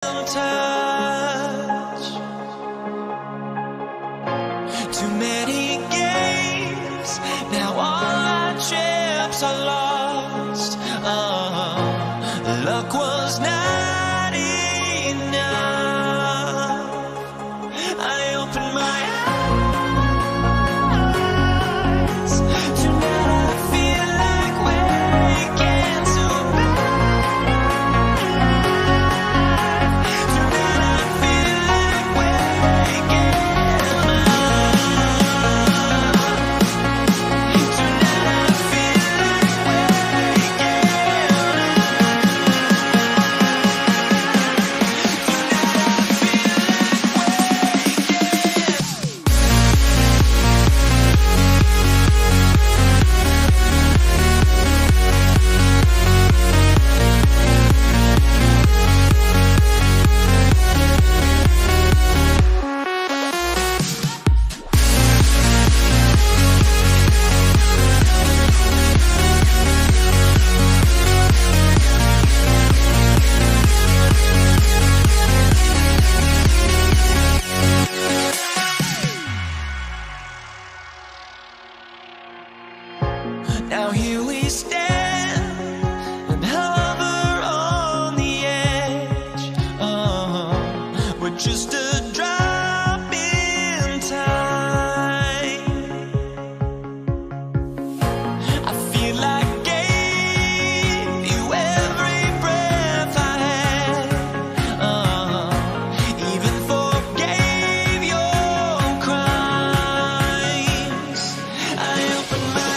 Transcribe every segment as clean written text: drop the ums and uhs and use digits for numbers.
touch. Too many games, now all our chips are lost. Luck was not enough. I opened my eyes. Tonight I feel like waking to tonight I feel like waking tonight I feel like now here we stand and hover on the edge. We're just a drop in time. I feel like I gave you every breath I had. Even forgave your crimes. I opened my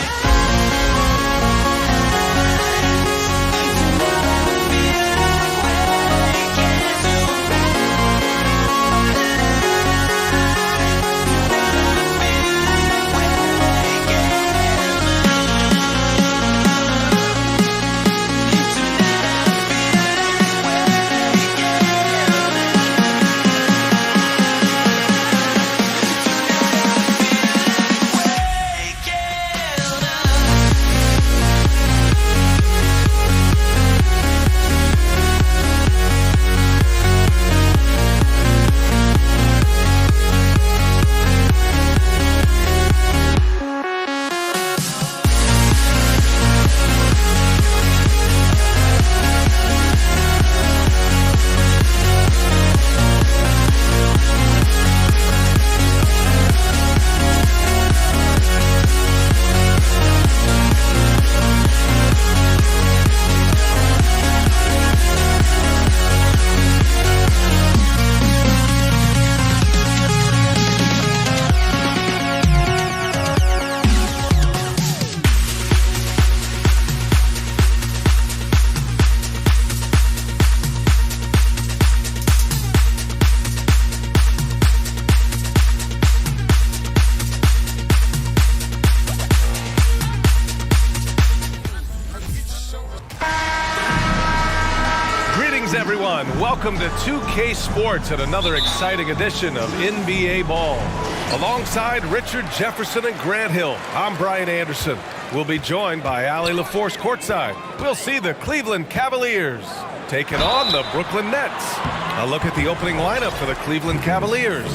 everyone. Welcome to 2K Sports and another exciting edition of NBA Ball. Alongside Richard Jefferson and Grant Hill, I'm Brian Anderson. We'll be joined by Allie LaForce courtside. We'll see the Cleveland Cavaliers taking on the Brooklyn Nets. A look at the opening lineup for the Cleveland Cavaliers.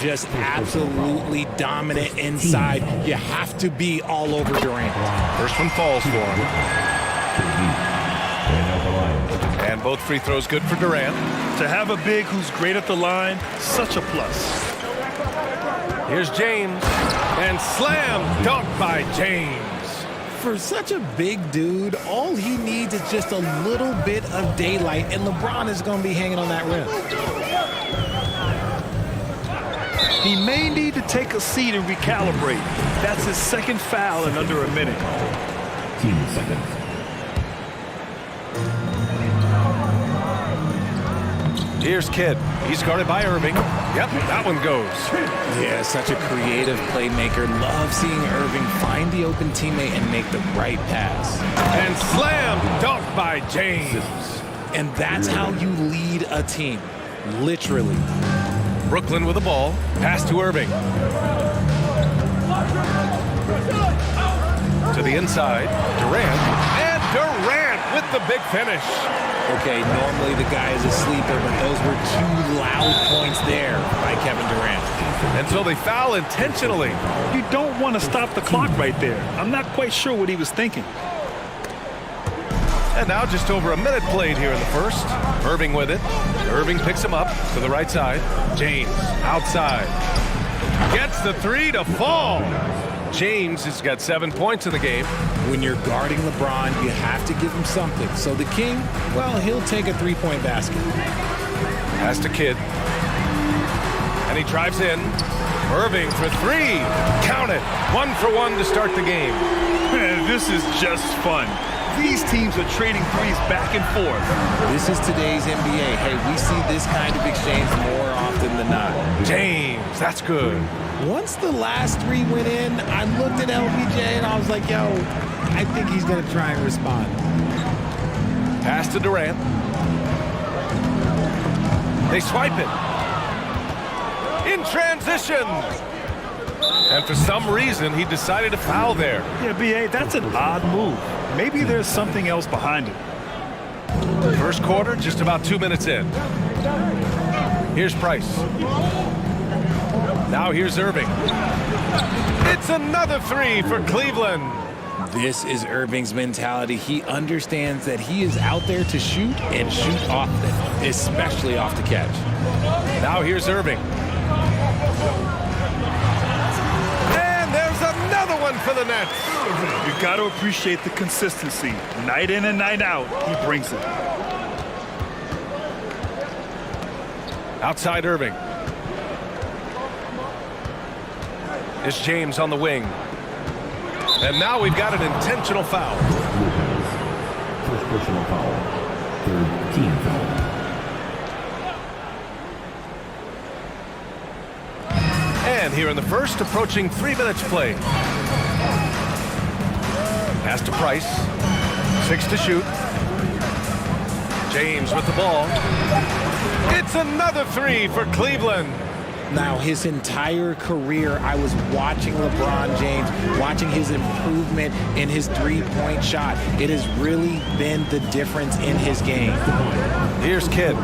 Just absolutely dominant inside. You have to be all over Durant. First one falls for him. And both free throws good for Durant. To have a big who's great at the line, such a plus. Here's James. And slam dunk by James. For such a big dude, all he needs is just a little bit of daylight, and LeBron is going to be hanging on that rim. He may need to take a seat and recalibrate. That's his second foul in under a minute. 10 seconds. Here's Kidd. He's guarded by Irving. Yep, that one goes. Yeah, such a creative playmaker. Love seeing Irving find the open teammate and make the right pass. And slam dunk by James. And that's how you lead a team. Literally. Brooklyn with the ball. Pass to Irving. To the inside. Durant. And Durant with the big finish. Okay, normally the guy is a sleeper, but those were 2 loud points there by Kevin Durant. Until they foul intentionally. You don't want to stop the clock right there. I'm not quite sure what he was thinking. And now just over a minute played here in the first. Irving with it. Irving picks him up to the right side. James outside. Gets the 3 to fall. James has got 7 points in the game. When you're guarding LeBron, you have to give him something. So the King, well, he'll take a 3-point basket. Pass to Kidd. And he drives in. Irving for 3. Count it. 1 for 1 to start the game. Man, this is just fun. These teams are trading threes back and forth. This is today's NBA. Hey, we see this kind of exchange more often than not. James, that's good. Once the last 3 went in, I looked at LBJ and I was like, yo, I think he's going to try and respond. Pass to Durant. They swipe it. In transition. And for some reason, he decided to foul there. Yeah, B.A., that's an odd move. Maybe there's something else behind it. First quarter, just about 2 minutes in. Here's Price. Now here's Irving. It's another 3 for Cleveland. This is Irving's mentality. He understands that he is out there to shoot and shoot often, especially off the catch. Now here's Irving. And there's another one for the Nets. You got to appreciate the consistency. Night in and night out, he brings it. Outside Irving. It's James on the wing. And now we've got an intentional foul. First personal foul. Third team foul. And here in the first, approaching 3 minutes played. Pass to Price. 6 to shoot. James with the ball. It's another 3 for Cleveland. Now, his entire career, I was watching LeBron James, watching his improvement in his 3-point shot. It has really been the difference in his game. Here's Kidd.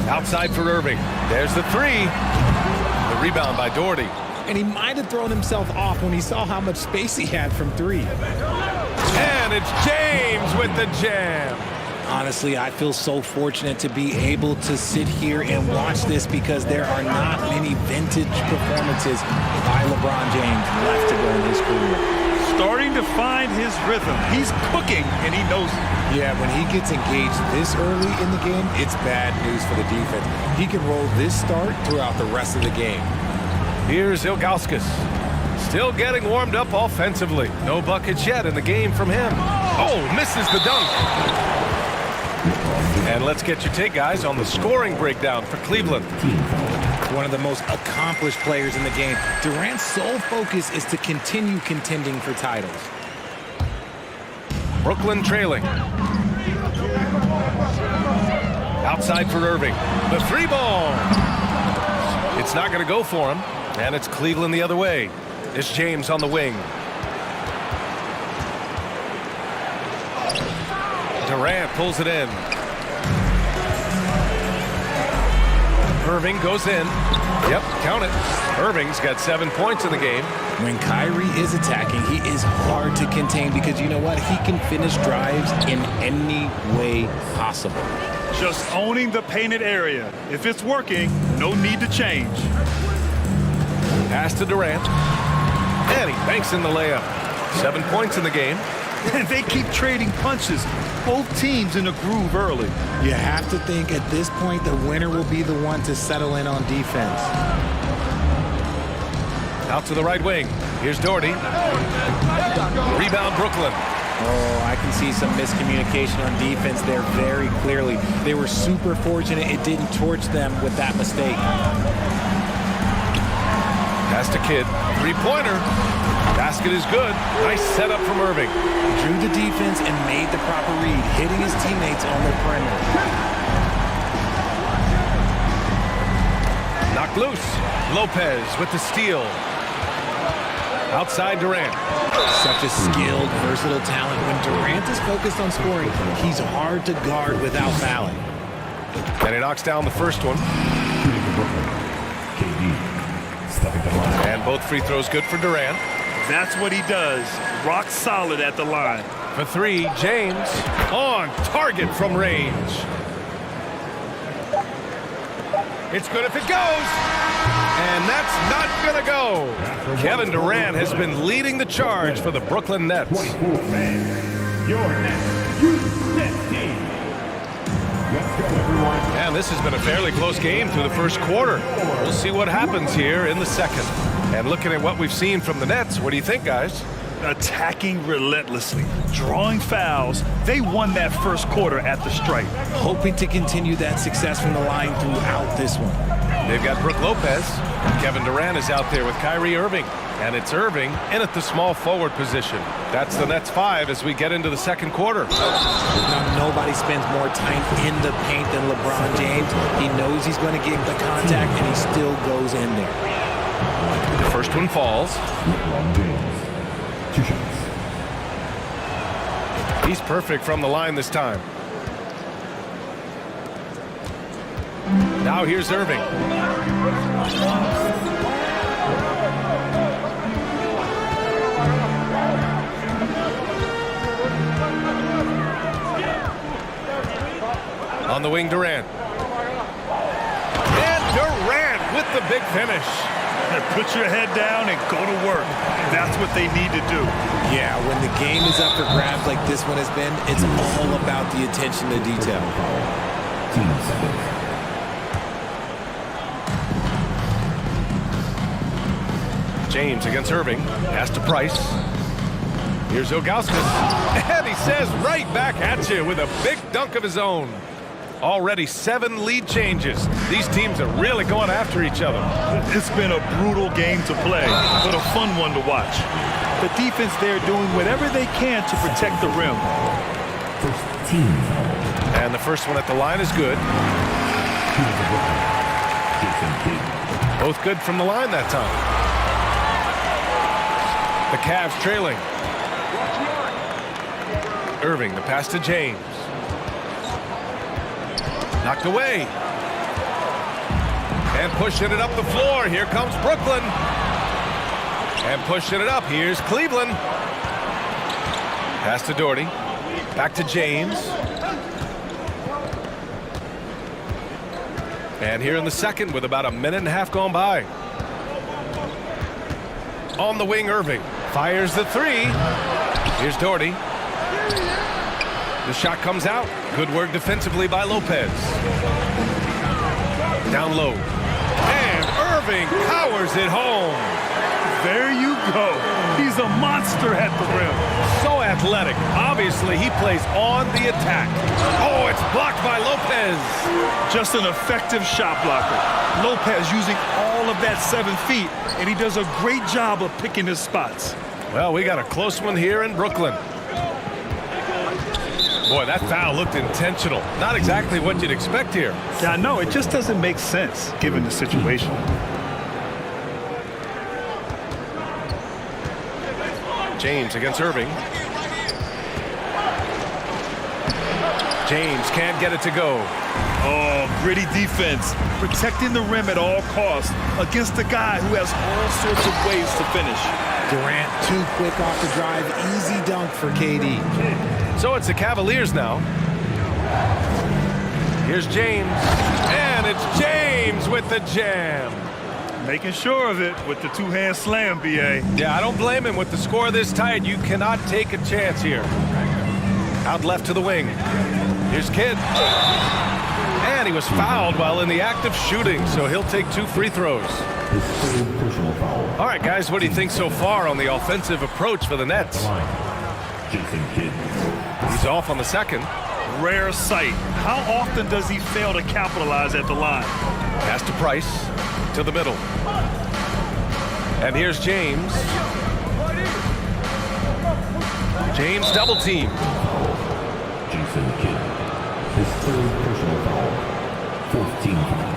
Outside for Irving. There's the 3. The rebound by Doherty. And he might have thrown himself off when he saw how much space he had from 3. And it's James with the jam. Honestly, I feel so fortunate to be able to sit here and watch this because there are not many vintage performances by LeBron James left to go in his career. Starting to find his rhythm. He's cooking, and he knows it. Yeah, when he gets engaged this early in the game, it's bad news for the defense. He can roll this start throughout the rest of the game. Here's Ilgauskas. Still getting warmed up offensively. No buckets yet in the game from him. Oh, misses the dunk. And let's get your take, guys, on the scoring breakdown for Cleveland. One of the most accomplished players in the game. Durant's sole focus is to continue contending for titles. Brooklyn trailing. Outside for Irving. The 3 ball. It's not going to go for him. And it's Cleveland the other way. It's James on the wing. Durant pulls it in. Irving goes in. Yep, count it. Irving's got 7 points in the game. When Kyrie is attacking, he is hard to contain because you know what? He can finish drives in any way possible. Just owning the painted area. If it's working, no need to change. Pass to Durant. And he banks in the layup. 7 points in the game. And they keep trading punches. Both teams in a groove early. You have to think at this point the winner will be the one to settle in on defense. Out to the right wing. Here's Doherty. Rebound Brooklyn. Oh, I can see some miscommunication on defense there very clearly. They were super fortunate it didn't torch them with that mistake. Pass to Kidd. 3-pointer. Basket is good. Nice setup from Irving. Drew the defense and made the proper read, hitting his teammates on the perimeter. Knocked loose. Lopez with the steal. Outside Durant. Such a skilled, versatile talent. When Durant is focused on scoring, he's hard to guard without fouling. And he knocks down the first one. Shooting for Brooklyn. KD. Stepping to the line. And both free throws good for Durant. That's what he does. Rock solid at the line. For three, James on target from range. It's good if it goes. And that's not going to go. Kevin Durant has been leading the charge for the Brooklyn Nets. 24th man. Your next Nets team. Let's go, everyone. And this has been a fairly close game through the first quarter. We'll see what happens here in the second. And looking at what we've seen from the Nets, what do you think, guys? Attacking relentlessly, drawing fouls. They won that first quarter at the stripe. Hoping to continue that success from the line throughout this one. They've got Brook Lopez. Kevin Durant is out there with Kyrie Irving. And it's Irving in at the small forward position. That's the Nets 5 as we get into the second quarter. Now, nobody spends more time in the paint than LeBron James. He knows he's going to get the contact, and he still goes in there. The first one falls. LeBron James. 2 shots. He's perfect from the line this time. Now here's Irving. On the wing, Durant. And Durant with the big finish. Put your head down and go to work. That's what they need to do. Yeah, when the game is up for grabs like this one has been, it's all about the attention to detail. Team seconds. James against Irving. Pass to Price. Here's Ilgauskas. And he says right back at you with a big dunk of his own. Already 7 lead changes. These teams are really going after each other. It's been a brutal game to play, but a fun one to watch. The defense there doing whatever they can to protect the rim. First team foul. And the first one at the line is good. Shooting for Brooklyn. Jason Kidd. Both good from the line that time. The Cavs trailing. Irving, the pass to James. Knocked away. And pushing it up the floor. Here comes Brooklyn. And pushing it up. Here's Cleveland. Pass to Doherty. Back to James. And here in the second with about a minute and a half gone by. On the wing, Irving. Fires the three. Here's Doherty. The shot comes out. Good work defensively by Lopez. Down low. And Irving powers it home. There you go. He's a monster at the rim. So athletic. Obviously, he plays on the attack. Oh, it's blocked by Lopez. Just an effective shot blocker. Lopez using all of that 7 feet, and he does a great job of picking his spots. Well, we got a close one here in Brooklyn. Boy, that foul looked intentional. Not exactly what you'd expect here. Yeah, I know. It just doesn't make sense given the situation. James against Irving. James can't get it to go. Oh, gritty defense. Protecting the rim at all costs against a guy who has all sorts of ways to finish. Durant too quick off the drive. Easy dunk for KD. So it's the Cavaliers now. Here's James. And it's James with the jam. Making sure of it with the two-hand slam, B.A. Yeah, I don't blame him with the score this tight. You cannot take a chance here. Out left to the wing. Here's Kidd. And he was fouled while in the act of shooting, so he'll take 2 free throws. His third personal foul. All right, guys, what do you think so far on the offensive approach for the Nets? Line. Jason Kidd. He's off on the second. Rare sight. How often does he fail to capitalize at the line? Pass to Price. To the middle. And here's James. James double team. Jason Kidd. His third personal foul. 14th foul.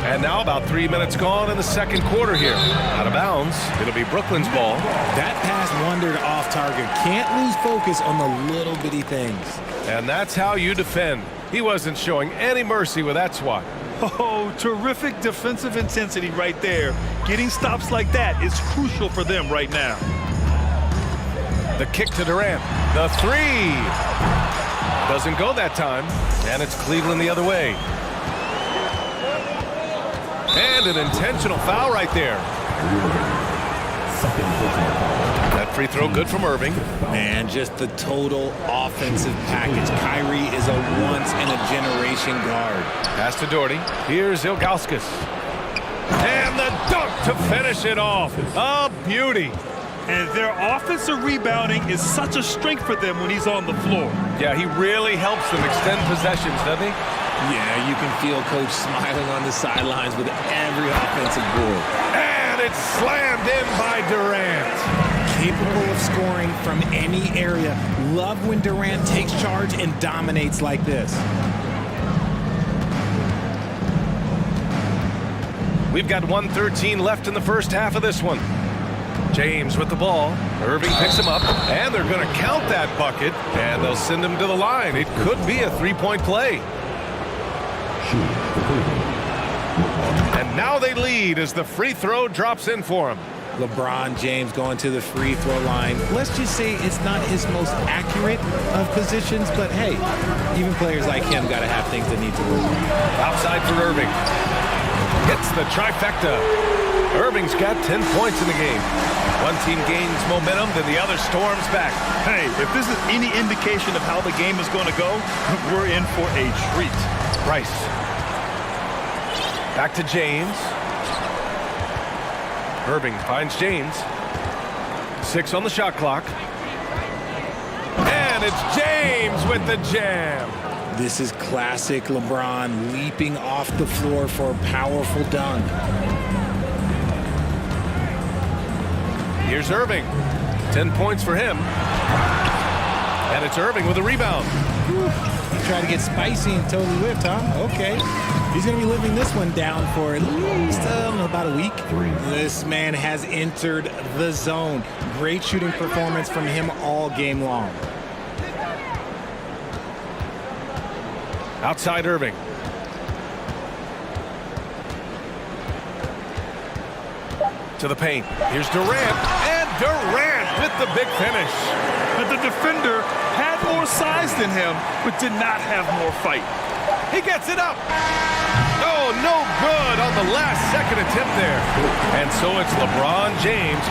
And now about 3 minutes gone in the second quarter here. Out of bounds. It'll be Brooklyn's ball. That pass wandered off target. Can't lose focus on the little bitty things. And that's how you defend. He wasn't showing any mercy with that swat. Oh, terrific defensive intensity right there. Getting stops like that is crucial for them right now. The kick to Durant. The three. Doesn't go that time. And it's Cleveland the other way. And an intentional foul right there. That free throw good from Irving. Man, just the total offensive package. Kyrie is a once-in-a-generation guard. Pass to Doherty. Here's Ilgauskas. And the dunk to finish it off. A beauty. And their offensive rebounding is such a strength for them when he's on the floor. Yeah, he really helps them extend possessions, doesn't he? Yeah, you can feel Coach smiling on the sidelines with every offensive board. And it's slammed in by Durant. Capable of scoring from any area. Love when Durant takes charge and dominates like this. We've got 1:13 left in the first half of this one. James with the ball. Irving picks him up, and they're going to count that bucket, and they'll send him to the line. It could be a three-point play. And now they lead as the free throw drops in for him. LeBron James going to the free throw line. Let's just say it's not his most accurate of positions, but hey, even players like him got to have things that need to work on. Outside for Irving. Hits the trifecta. Irving's got 10 points in the game. One team gains momentum, then the other storms back. Hey, if this is any indication of how the game is going to go, we're in for a treat. Rice. Back to James. Irving finds James. 6 on the shot clock. And it's James with the jam. This is classic LeBron leaping off the floor for a powerful dunk. Here's Irving. 10 points for him. And it's Irving with a rebound. He tried to get spicy and totally whipped, huh? Okay. He's going to be living this one down for at least about a week. This man has entered the zone. Great shooting performance from him all game long. Outside Irving. To the paint. Here's Durant. And Durant with the big finish. But the defender had more size than him, but did not have more fight. He gets it up. Oh, no good on the last second attempt there. And so it's LeBron James.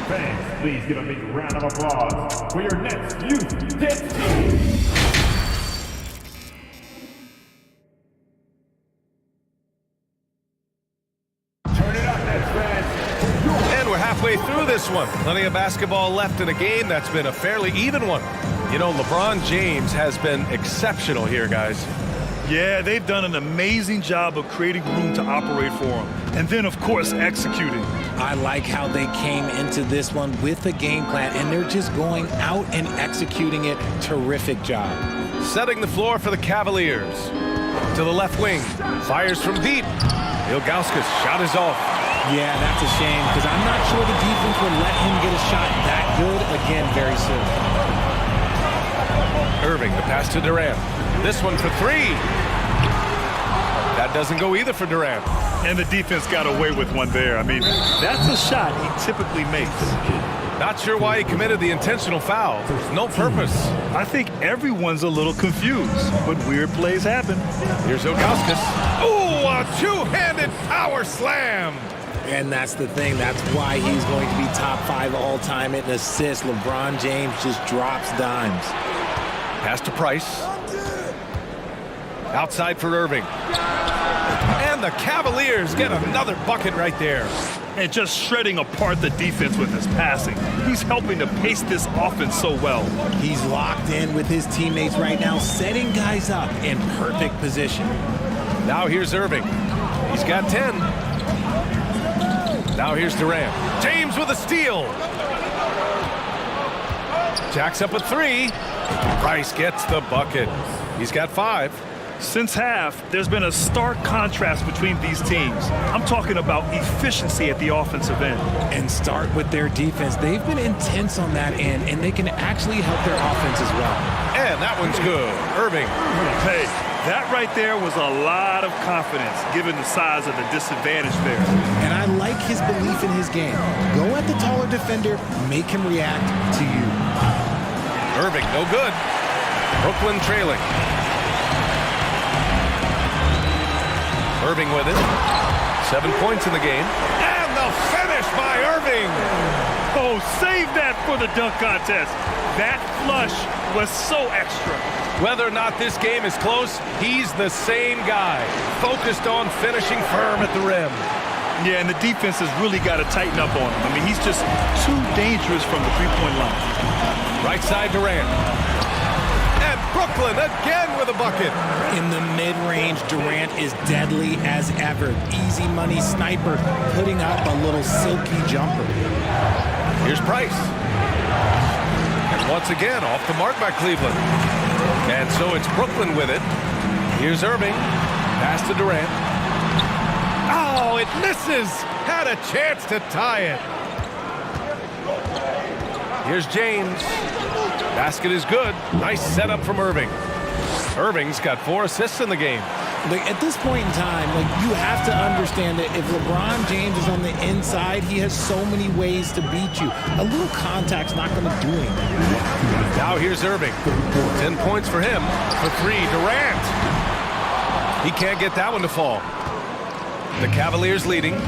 Fans, please give a big round of applause for your next youth team. Halfway through this one. Plenty of basketball left in a game that's been a fairly even one. You know, LeBron James has been exceptional here, guys. Yeah, they've done an amazing job of creating room to operate for him. And then, of course, executing. I like how they came into this one with a game plan, and they're just going out and executing it. Terrific job. Setting the floor for the Cavaliers. To the left wing. Fires from deep. Ilgauskas shot is off. Yeah, that's a shame because I'm not sure the defense would let him get a shot that good again very soon. Irving, the pass to Durant. This one for three. That doesn't go either for Durant. And the defense got away with one there. I mean, that's a shot he typically makes. Not sure why he committed the intentional foul. No purpose. I think everyone's a little confused, but weird plays happen. Here's Ilgauskas. Ooh, a two-handed power slam. And that's the thing. That's why he's going to be top 5 all-time in assists. LeBron James just drops dimes. Pass to Price. Outside for Irving. And the Cavaliers get another bucket right there. And just shredding apart the defense with his passing. He's helping to pace this offense so well. He's locked in with his teammates right now, setting guys up in perfect position. Now here's Irving. He's got 10. Now here's Durant. James with a steal. Jacks up a three. Price gets the bucket. He's got 5. Since half, there's been a stark contrast between these teams. I'm talking about efficiency at the offensive end. And start with their defense. They've been intense on that end, and they can actually help their offense as well. And that one's good. Irving. Hey, that right there was a lot of confidence given the size of the disadvantage there. And I like his belief in his game. Go at the taller defender, make him react to you. Irving, no good. Brooklyn trailing. Irving with it. 7 points in the game. And the finish by Irving. Oh, save that for the dunk contest. That flush was so extra. Whether or not this game is close, he's the same guy. Focused on finishing firm at the rim. Yeah, and the defense has really got to tighten up on him. I mean, he's just too dangerous from the three-point line. Right side Durant. And Brooklyn again with a bucket. In the mid-range, Durant is deadly as ever. Easy money sniper, putting up a little silky jumper. Here's Price. And once again, off the mark by Cleveland. And so it's Brooklyn with it. Here's Irving. Pass to Durant. Oh, it misses. Had a chance to tie it. Here's James. Basket is good. Nice setup from Irving. Irving's got 4 assists in the game. At this point in time, you have to understand that if LeBron James is on the inside, he has so many ways to beat you. A little contact's not going to do anything. Now here's Irving. 10 points for him. For 3, Durant. He can't get that one to fall. The Cavaliers leading.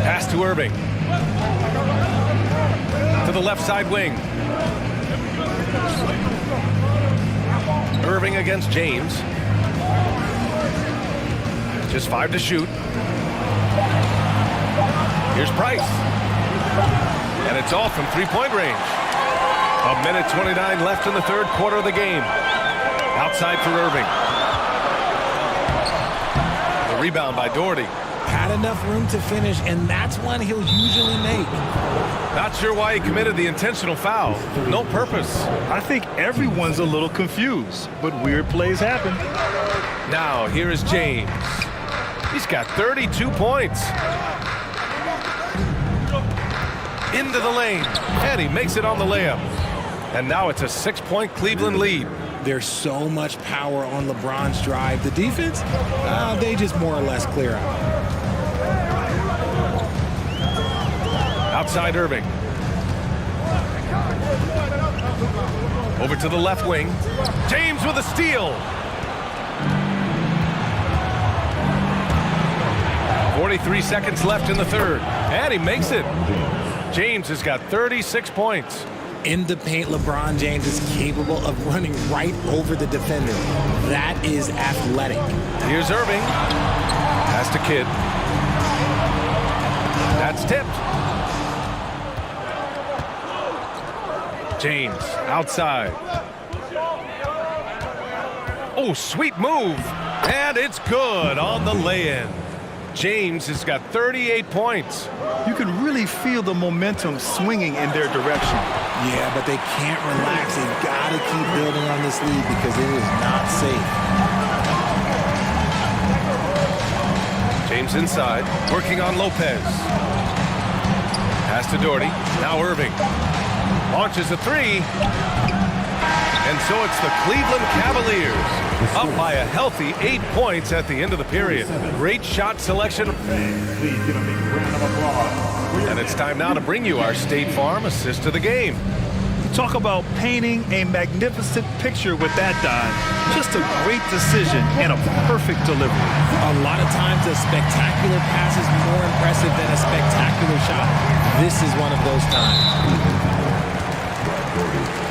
Pass to Irving. To the left side wing. Irving against James. Just 5 to shoot. Here's Price. And it's off from three-point range. 1:29 left in the third quarter of the game. Outside for Irving. The rebound by Doherty. Had enough room to finish, and that's one he'll usually make. Not sure why he committed the intentional foul. No purpose. I think everyone's a little confused, but weird plays happen. Now, here is James. He's got 32 points. Into the lane. And he makes it on the layup. And now it's a 6-point Cleveland lead. There's so much power on LeBron's drive. The defense, they just more or less clear out. Outside Irving. Over to the left wing. James with a steal. 43 seconds left in the third. And he makes it. James has got 36 points. In the paint, LeBron James is capable of running right over the defender. That is athletic. Here's Irving. Pass to Kidd. That's tipped. James outside. Oh, sweet move. And it's good on the lay-in. James has got 38 points. You can really feel the momentum swinging in their direction. Yeah, but they can't relax. They've got to keep building on this lead because it is not safe. James inside, working on Lopez. Pass to Doherty. Now Irving. Launches a 3. And so it's the Cleveland Cavaliers up by a healthy 8 points at the end of the period. Great shot selection. Please give a big round of applause. And it's time now to bring you our State Farm assist of the game. Talk about painting a magnificent picture with that dive. Just a great decision and a perfect delivery. A lot of times a spectacular pass is more impressive than a spectacular shot. This is one of those times.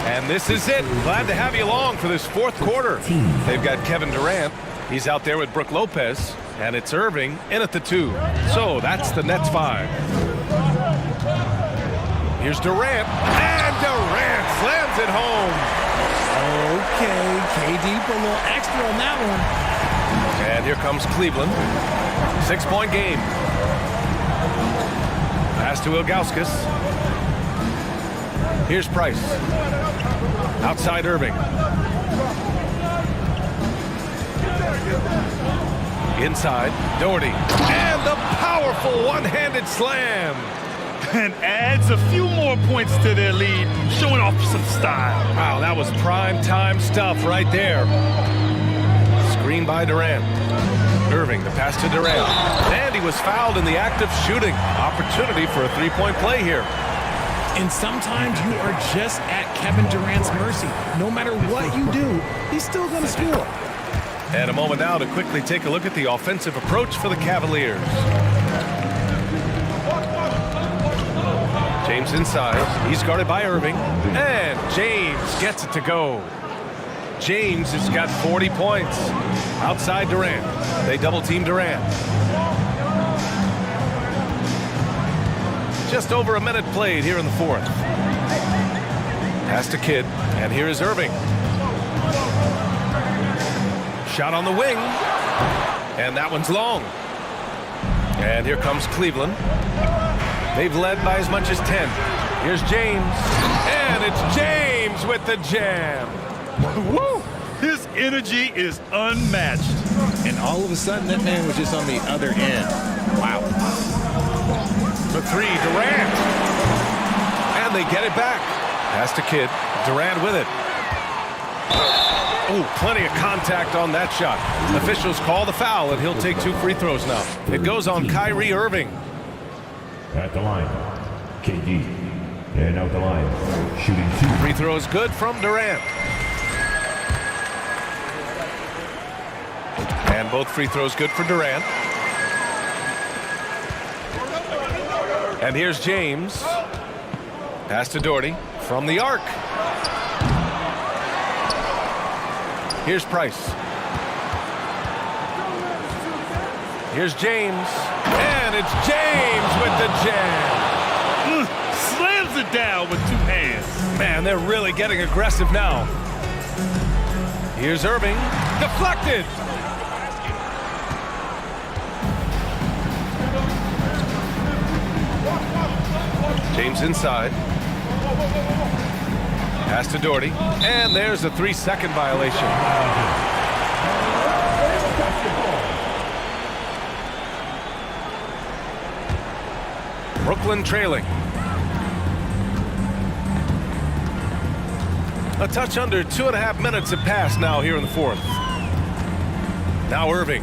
And this is it. Glad to have you along for this fourth quarter. They've got Kevin Durant. He's out there with Brook Lopez. And it's Irving in at the 2. So that's the Nets 5. Here's Durant. And Durant slams it home. Okay, KD put a little extra on that one. And here comes Cleveland. 6-point game. Pass to Ilgauskas. Here's Price. Outside Irving. Inside, Doherty. And the powerful one-handed slam. And adds a few more points to their lead, showing off some style. Wow, that was prime time stuff right there. Screen by Durant. Irving, the pass to Durant. And he was fouled in the act of shooting. Opportunity for a three-point play here. And sometimes you are just at Kevin Durant's mercy. No matter what you do, he's still going to score. And a moment now to quickly take a look at the offensive approach for the Cavaliers. James inside. He's guarded by Irving. And James gets it to go. James has got 40 points. Outside Durant. They double-team Durant. Just over a minute played here in the fourth. Pass to Kidd. And here is Irving. Shot on the wing. And that one's long. And here comes Cleveland. They've led by as much as 10. Here's James. And it's James with the jam. Woo! His energy is unmatched. And all of a sudden, that man was just on the other end. Wow. For three, Durant. And they get it back. Pass to Kidd. Durant with it. Oh, plenty of contact on that shot. Officials call the foul, and he'll take 2 free throws now. It goes on Kyrie Irving. At the line, KD. And out the line, shooting 2. Free throw is good from Durant. And both free throws good for Durant. And here's James. Pass to Doherty from the arc. Here's Price. Here's James. And it's James with the jam. Slams it down with 2 hands. Man, they're really getting aggressive now. Here's Irving. Deflected. James inside. Pass to Doherty. And there's a 3-second violation. Brooklyn trailing. A touch under 2.5 minutes have passed now here in the fourth. Now Irving.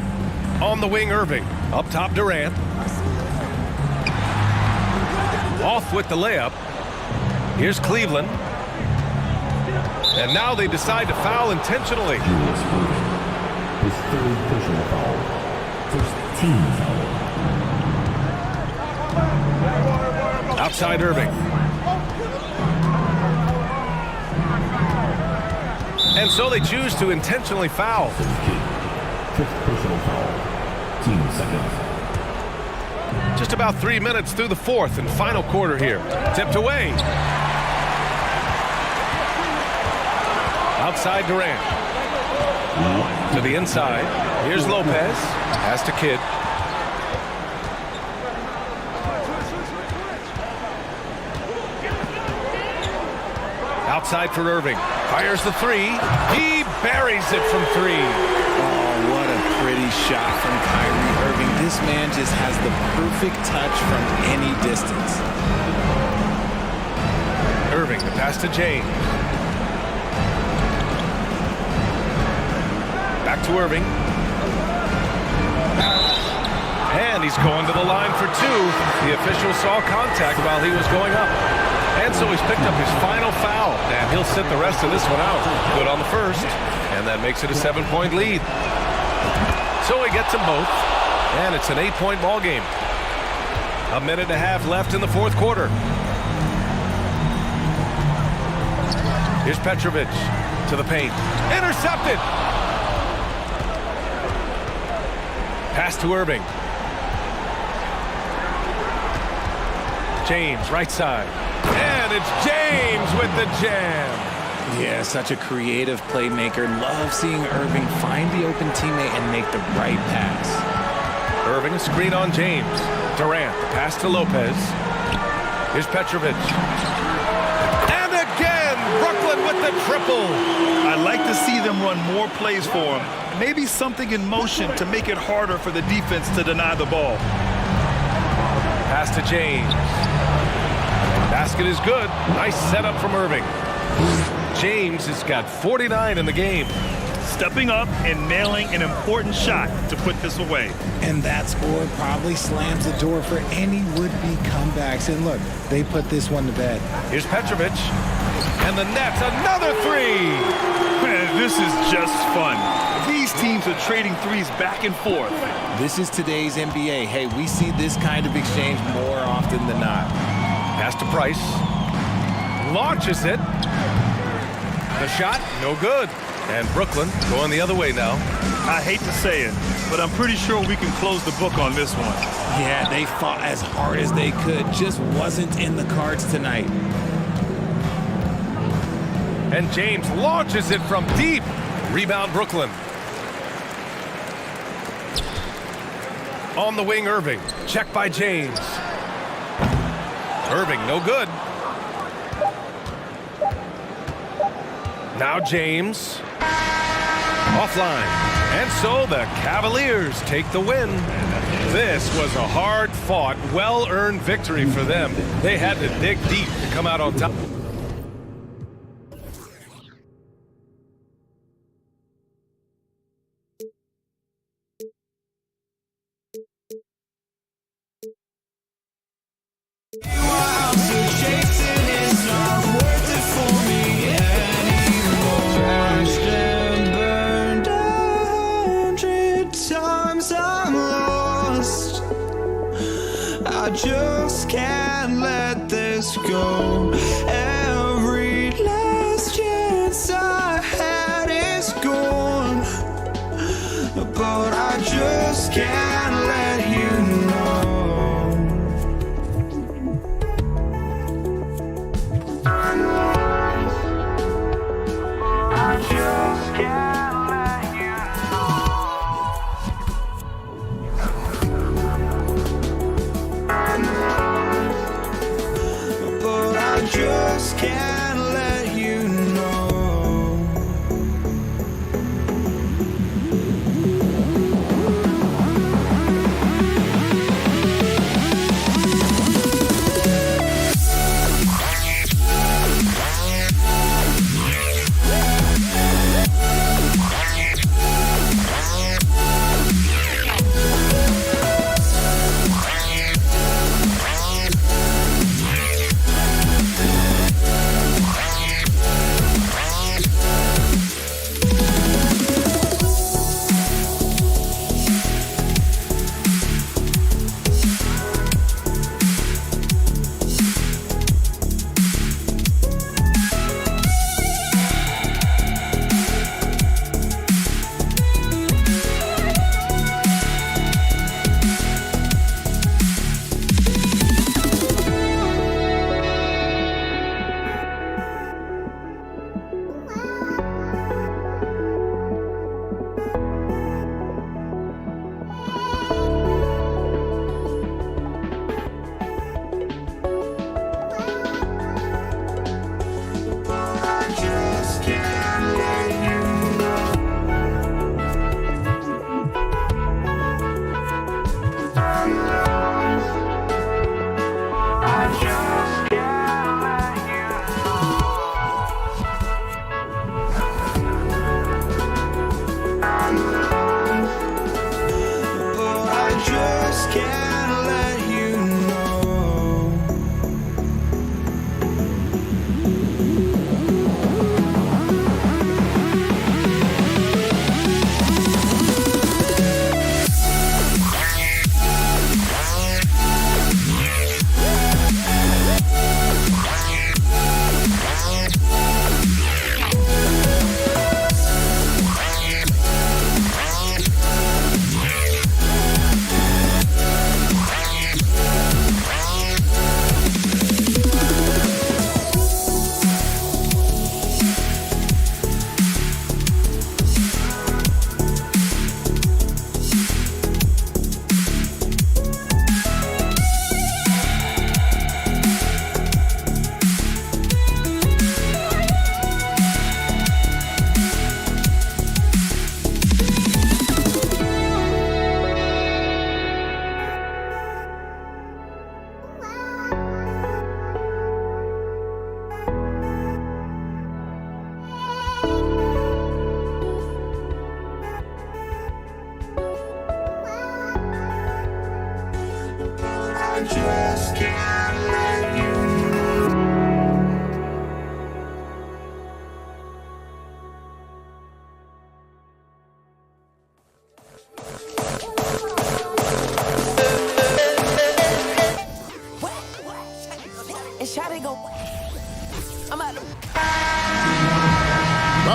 On the wing, Irving. Up top, Durant. Off with the layup. Here's Cleveland. And now they decide to foul intentionally. Julius Irving. His 3rd personal foul. First team foul. Outside Irving. And so they choose to intentionally foul. 5th personal foul. Team 2nd. Just about 3 minutes through the fourth and final quarter here. Tipped away. Outside Durant. To the inside. Here's Lopez. Pass to Kidd. Outside for Irving. Fires the 3. He buries it from 3. Oh, what a pretty shot from Kyrie Irving. This man just has the perfect touch from any distance. Irving, the pass to James. Back to Irving. And he's going to the line for 2. The official saw contact while he was going up. And so he's picked up his final foul. And he'll sit the rest of this one out. Good on the first. And that makes it a 7-point lead. So he gets them both. And it's an 8-point ball game. 1.5 minutes left in the fourth quarter. Here's Petrovic to the paint. Intercepted. Pass to Irving. James, right side. And it's James with the jam. Yeah, such a creative playmaker. Love seeing Irving find the open teammate and make the right pass. Irving, a screen on James. Durant, the pass to Lopez. Here's Petrovic. And triple. I'd like to see them run more plays for him. Maybe something in motion to make it harder for the defense to deny the ball. Pass to James. Basket is good. Nice setup from Irving. James has got 49 in the game. Stepping up and nailing an important shot to put this away. And that score probably slams the door for any would-be comebacks. And look, they put this one to bed. Here's Petrovic. And the Nets, another three. Man, this is just fun. These teams are trading threes back and forth. This is today's NBA. Hey, we see this kind of exchange more often than not. Pass to Price. Launches it. The shot, no good. And Brooklyn going the other way now. I hate to say it, but I'm pretty sure we can close the book on this one. Yeah, they fought as hard as they could. Just wasn't in the cards tonight. And James launches it from deep. Rebound Brooklyn. On the wing, Irving. Check by James. Irving, no good. Now James. Offline. And so the Cavaliers take the win. This was a hard-fought, well-earned victory for them. They had to dig deep to come out on top. I just can't let this go. Every last chance I had is gone, but I just can't let you know. I just can't let you just can't let you know.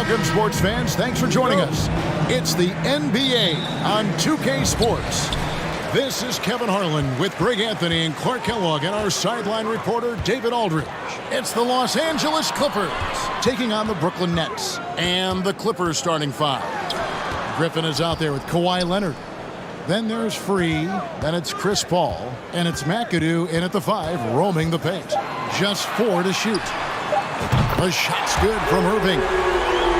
Welcome, sports fans. Thanks for joining us. It's the NBA on 2K Sports. This is Kevin Harlan with Greg Anthony and Clark Kellogg and our sideline reporter, David Aldridge. It's the Los Angeles Clippers taking on the Brooklyn Nets. And the Clippers starting five. Griffin is out there with Kawhi Leonard. Then there's Free. Then it's Chris Paul. And it's McAdoo in at the 5, roaming the paint. Just 4 to shoot. The shot's good from Irving.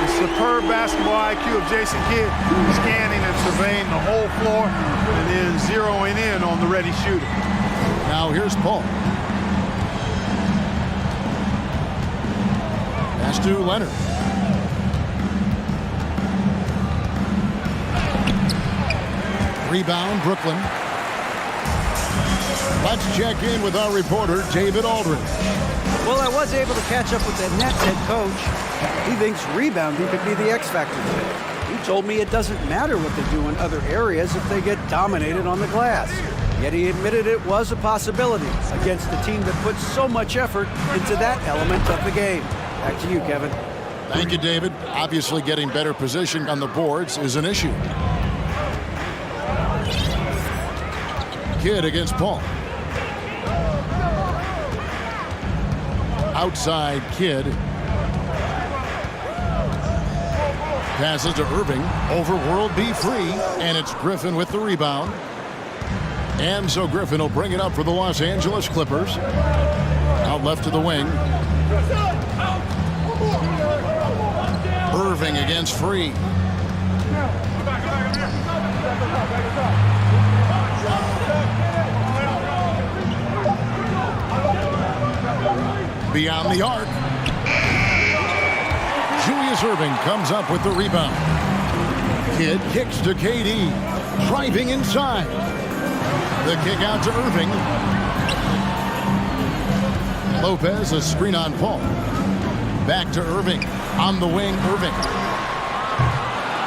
The superb basketball IQ of Jason Kidd, scanning and surveying the whole floor and then zeroing in on the ready shooter. Now here's Paul. Pass to Leonard. Rebound, Brooklyn. Let's check in with our reporter, David Aldridge. Well, I was able to catch up with the Nets head coach. He thinks rebounding could be the X factor today. He told me it doesn't matter what they do in other areas if they get dominated on the glass. Yet he admitted it was a possibility against a team that puts so much effort into that element of the game. Back to you, Kevin. Thank you, David. Obviously, getting better position on the boards is an issue. Kidd against Paul. Outside Kidd. Passes to Irving over World B Free, and it's Griffin with the rebound. And so Griffin will bring it up for the Los Angeles Clippers. Out left to the wing. Irving against Free. Beyond the arc. Julius Irving comes up with the rebound. Kidd kicks to KD. Driving inside. The kick out to Irving. Lopez, a screen on Paul. Back to Irving. On the wing, Irving.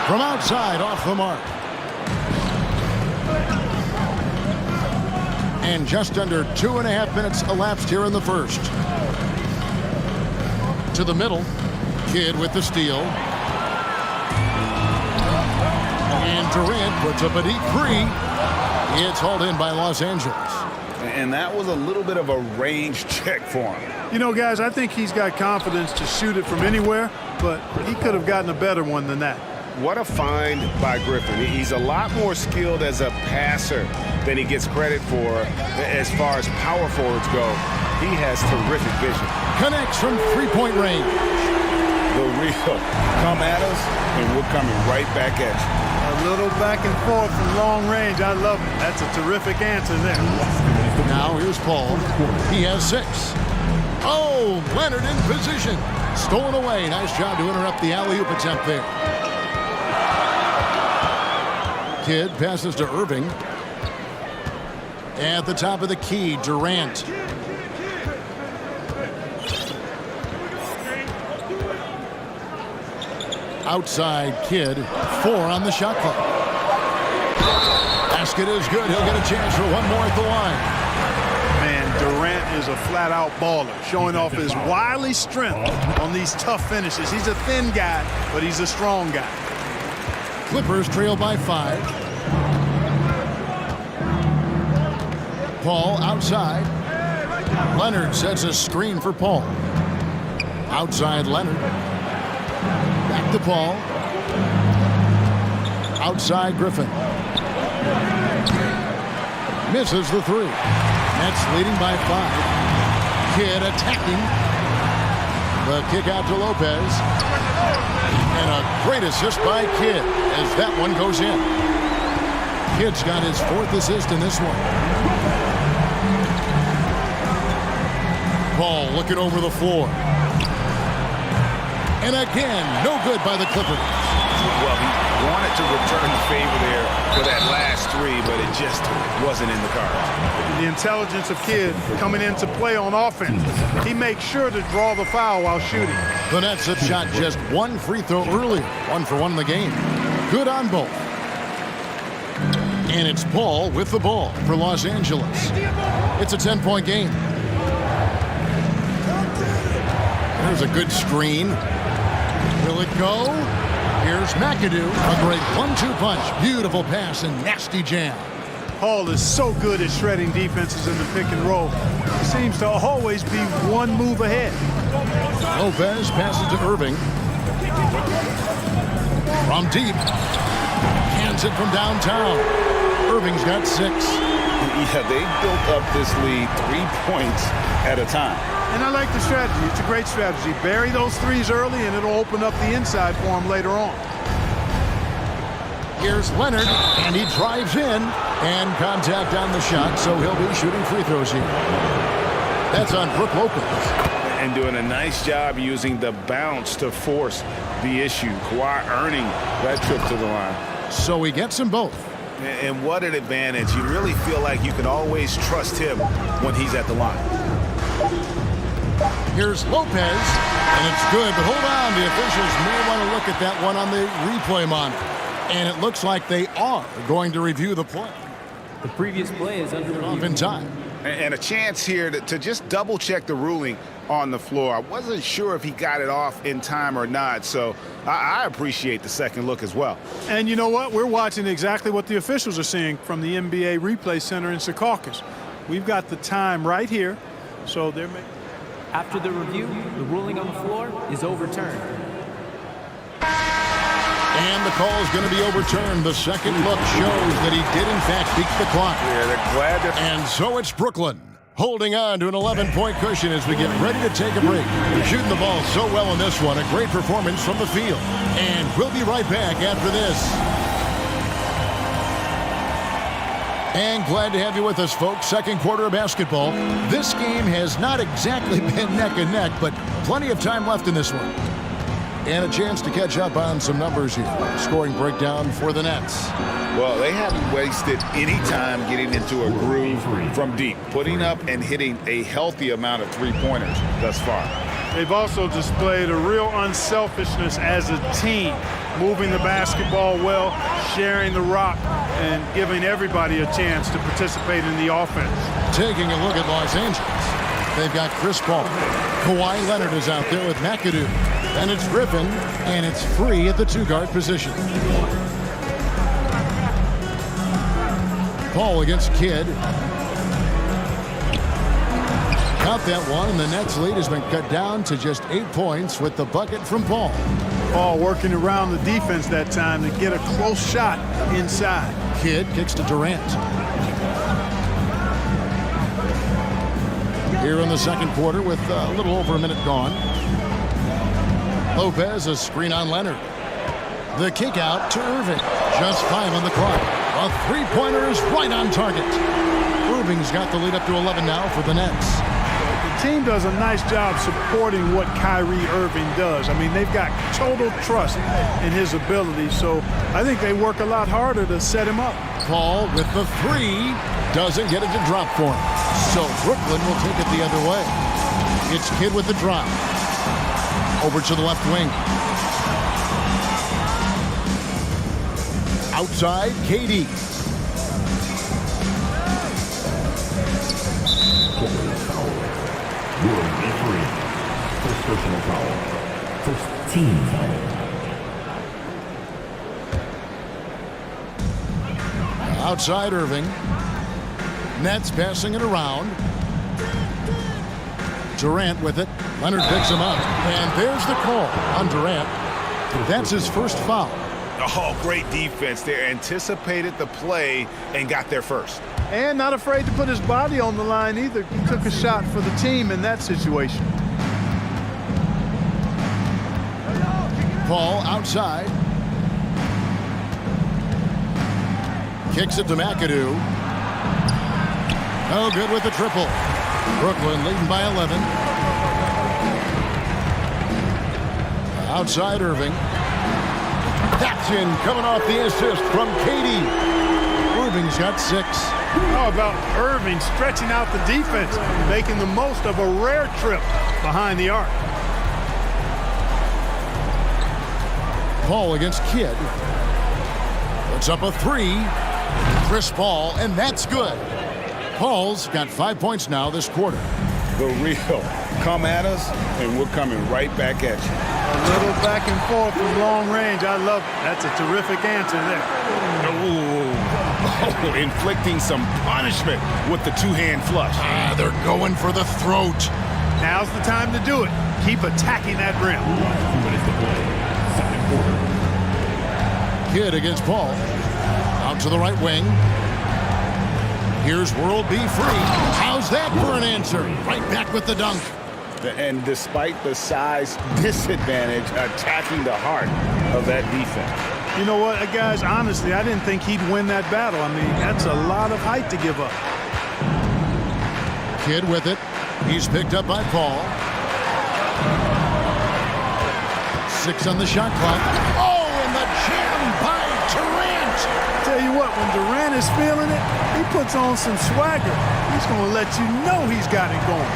From outside, off the mark. And just under 2.5 minutes elapsed here in the first. To the middle. Kidd with the steal. And Durant puts up a deep three. It's hauled in by Los Angeles. And that was a little bit of a range check for him. You know, guys, I think he's got confidence to shoot it from anywhere, but he could have gotten a better one than that. What a find by Griffin. He's a lot more skilled as a passer than he gets credit for as far as power forwards go. He has terrific vision. Connects from three-point range. The real come at us, and we're coming right back at you. A little back and forth from long range. I love it. That's a terrific answer there. Now here's Paul. He has 6. Oh, Leonard in position. Stolen away. Nice job to interrupt the alley-oop attempt there. Kidd passes to Irving. At the top of the key, Durant. Outside Kidd. 4 on the shot clock. Basket is good. He'll get a chance for one more at the line. Man, Durant is a flat-out baller, showing off his wily strength on these tough finishes. He's a thin guy, but he's a strong guy. Clippers trail by 5. Paul outside. Leonard sets a screen for Paul. Outside Leonard. Back to Paul. Outside Griffin. Misses the 3. Nets leading by 5. Kidd attacking. The kick out to Lopez. And a great assist by Kidd as that one goes in. Kidd's got his 4th assist in this one. Paul looking over the floor. And again, no good by the Clippers. Well, he wanted to return the favor there for that last 3, but it just wasn't in the cards. The intelligence of Kidd coming into play on offense. He makes sure to draw the foul while shooting. The Nets have shot just 1 free throw earlier. 1 for 1 in the game. Good on both. And it's Paul with the ball for Los Angeles. It's a 10-point game. There's a good screen. Will it go? Here's McAdoo. A great 1-2 punch. Beautiful pass and nasty jam. Paul is so good at shredding defenses in the pick and roll. He seems to always be one move ahead. Lopez passes to Irving. From deep. Hands it from downtown. Irving's got 6. Yeah, they built up this lead 3 points at a time. And I like the strategy. It's a great strategy. Bury those threes early, and it'll open up the inside for him later on. Here's Leonard, and he drives in. And contact on the shot, so he'll be shooting free throws here. That's on Brook Lopez. And doing a nice job using the bounce to force the issue. Kawhi earning that trip to the line. So he gets them both. And what an advantage. You really feel like you can always trust him when he's at the line. Here's Lopez, and it's good, but hold on. The officials may want to look at that one on the replay monitor. And it looks like they are going to review the play. The previous play is under review. Off in time. And a chance here to just double check the ruling on the floor. I wasn't sure if he got it off in time or not, so I appreciate the second look as well. And you know what? We're watching exactly what the officials are seeing from the NBA Replay Center in Secaucus. We've got the time right here, so they're making... After the review, the ruling on the floor is overturned. And the call is going to be overturned. The second look shows that he did, in fact, beat the clock. Yeah, they're glad they're... And so it's Brooklyn holding on to an 11-point cushion as we get ready to take a break. Shooting the ball so well in this one. A great performance from the field. And we'll be right back after this. And glad to have you with us, folks. Second quarter of basketball. This game has not exactly been neck and neck, but plenty of time left in this one. And a chance to catch up on some numbers here. Scoring breakdown for the Nets. Well, they haven't wasted any time getting into a groove from deep, putting up and hitting a healthy amount of three-pointers thus far. They've also displayed a real unselfishness as a team, moving the basketball well, sharing the rock, and giving everybody a chance to participate in the offense. Taking a look at Los Angeles. They've got Chris Paul. Kawhi Leonard is out there with McAdoo. And it's Griffin, and it's free at the two-guard position. Paul against Kidd. Got that one, and the Nets' lead has been cut down to just 8 points with the bucket from Paul. Paul working around the defense that time to get a close shot inside. Kidd kicks to Durant. Here in the second quarter with a little over a minute gone. Lopez, a screen on Leonard. The kick out to Irving. Just 5 on the clock. A three-pointer is right on target. Irving's got the lead up to 11 now for the Nets. The team does a nice job supporting what Kyrie Irving does. I mean, they've got total trust in his ability, so I think they work a lot harder to set him up. Paul with the three. Doesn't get it to drop for him. So Brooklyn will take it the other way. It's Kidd with the drop. Over to the left wing. Outside, KD. First personal foul. First team foul. Outside Irving. Nets passing it around. Durant with it. Leonard picks him up. And there's the call on Durant. That's his first foul. Oh, great defense there. Anticipated the play and got there first. And not afraid to put his body on the line either. He took a shot for the team in that situation. Paul outside. Kicks it to McAdoo. No good with the triple. Brooklyn leading by 11. Outside Irving. That's in, coming off the assist from KD. Irving's got 6. How about Irving stretching out the defense, making the most of a rare trip behind the arc. Paul against Kidd. Puts up a 3. Chris Paul, and that's good. Paul's got 5 points now this quarter. The real. Come at us, and we're coming right back at you. A little back and forth from long range. I love it. That's a terrific answer there. Oh, inflicting some punishment with the two-hand flush. They're going for the throat. Now's the time to do it. Keep attacking that rim. 2 minutes to play. Second quarter. Kidd against Paul. Out to the right wing. Here's World B. Free. How's that for an answer? Right back with the dunk. And despite the size disadvantage, attacking the heart of that defense. You know what, guys? Honestly, I didn't think he'd win that battle. I mean, that's a lot of height to give up. Kidd with it. He's picked up by Paul. 6 on the shot clock. Oh, and the jam by Durant. Tell you what, when Durant is feeling it, he puts on some swagger. He's going to let you know he's got it going.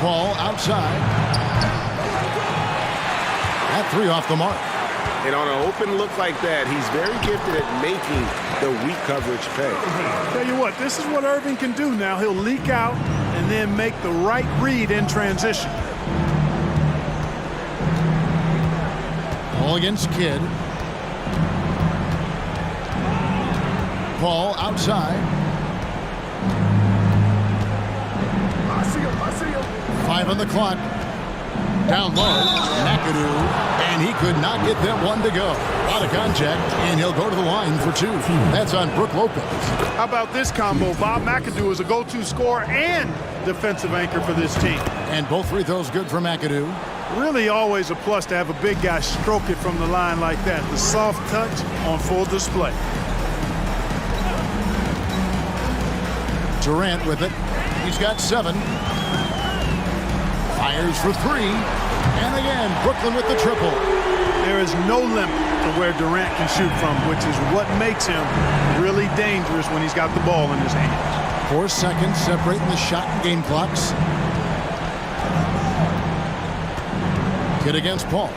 Paul outside. That 3 off the mark. And on an open look like that, he's very gifted at making the weak coverage pay. Tell you what, this is what Irving can do now. He'll leak out and then make the right read in transition. Paul against Kidd. Paul outside. I see him. 5 on the clock. Down low, McAdoo, and he could not get that one to go. Out of contact, and he'll go to the line for 2. That's on Brook Lopez. How about this combo? Bob McAdoo is a go-to scorer and defensive anchor for this team. And both free throws good for McAdoo. Really always a plus to have a big guy stroke it from the line like that. The soft touch on full display. Durant with it. He's got 7. Fires for 3. And again, Brooklyn with the triple. There is no limit to where Durant can shoot from, which is what makes him really dangerous when he's got the ball in his hands. 4 seconds separating the shot and game clocks. Kidd against Paul.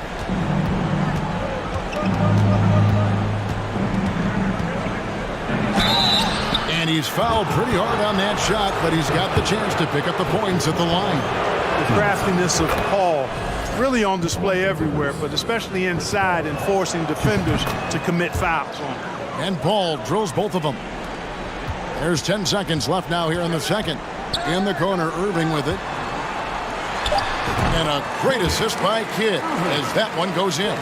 And he's fouled pretty hard on that shot, but he's got the chance to pick up the points at the line. The craftiness of Paul really on display everywhere, but especially inside and forcing defenders to commit fouls on him. And Paul drills both of them. There's 10 seconds left now here in the second. In the corner, Irving with it. And a great assist by Kidd as that one goes in.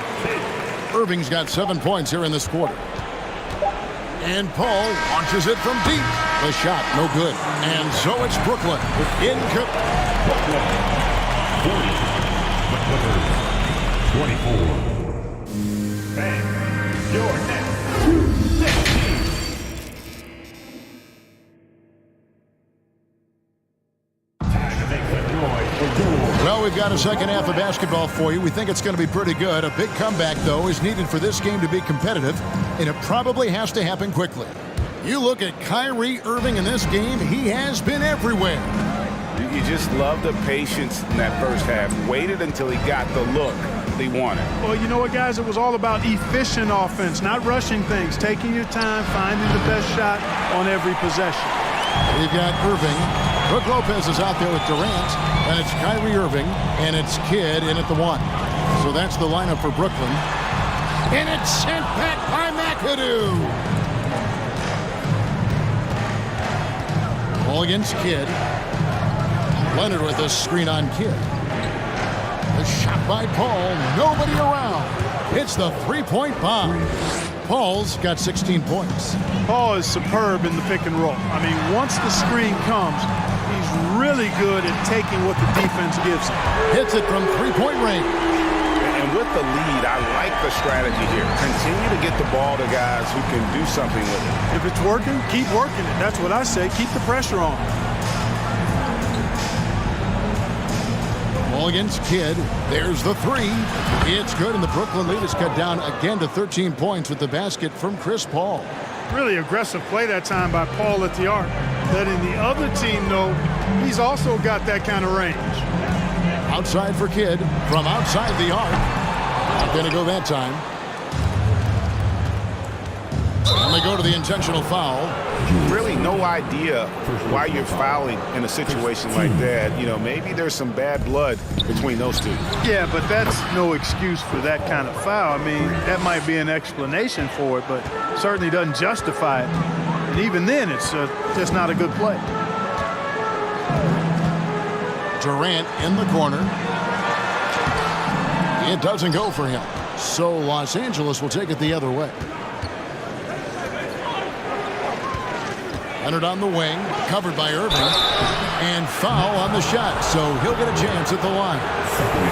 Irving's got 7 points here in this quarter. And Paul launches it from deep. The shot, no good. And so it's Brooklyn. 24. And your next 2-16. Well, we've got a second half of basketball for you. We think it's going to be pretty good. A big comeback, though, is needed for this game to be competitive, and it probably has to happen quickly. You look at Kyrie Irving in this game, he has been everywhere. You just love the patience in that first half. Waited until he got the look he wanted. Well, you know what, guys? It was all about efficient offense, not rushing things, taking your time, finding the best shot on every possession. We've got Irving. Brook Lopez is out there with Durant, and it's Kyrie Irving, and it's Kidd in at the 1. So that's the lineup for Brooklyn. And it's sent back by McAdoo. Ball against Kidd. Leonard with a screen on Kidd. The shot by Paul. Nobody around. It's the three-point bomb. Paul's got 16 points. Paul is superb in the pick and roll. I mean, once the screen comes, he's really good at taking what the defense gives him. Hits it from three-point range. And with the lead, I like the strategy here. Continue to get the ball to guys who can do something with it. If it's working, keep working it. That's what I say. Keep the pressure on. Ball against Kidd. There's the 3. It's good, and the Brooklyn lead is cut down again to 13 points with the basket from Chris Paul. Really aggressive play that time by Paul at the arc. Letting the other team know he's also got that kind of range. Outside for Kidd from outside the arc. Not going to go that time. And they go to the intentional foul. Really no no idea why you're fouling in a situation like that. You know, maybe there's some bad blood between those two. Yeah, but that's no excuse for that kind of foul. I mean, that might be an explanation for it, but certainly doesn't justify it. And even then, it's just not a good play. Durant in the corner. It doesn't go for him. So Los Angeles will take it the other way. Leonard on the wing, covered by Irving, and foul on the shot, so he'll get a chance at the line.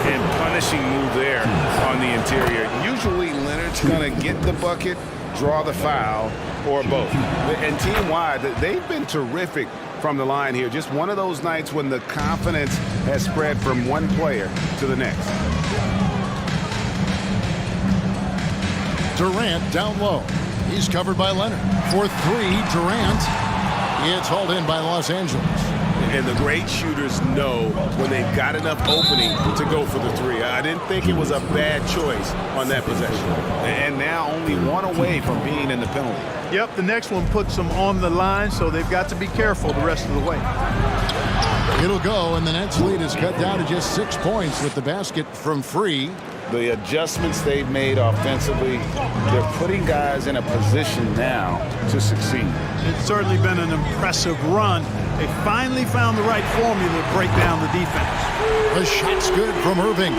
And punishing move there on the interior. Usually Leonard's going to get the bucket, draw the foul, or both. And team-wide, they've been terrific from the line here. Just one of those nights when the confidence has spread from one player to the next. Durant down low. He's covered by Leonard. For three, Durant. It's hauled in by Los Angeles. And the great shooters know when they've got enough opening to go for the three. I didn't think it was a bad choice on that possession. And now only one away from being in the penalty. Yep, the next one puts them on the line, so they've got to be careful the rest of the way. It'll go, and the Nets lead is cut down to just 6 points with the basket from Free. The adjustments they've made offensively, they're putting guys in a position now to succeed. It's certainly been an impressive run. They finally found the right formula to break down the defense. The shot's good from Irving.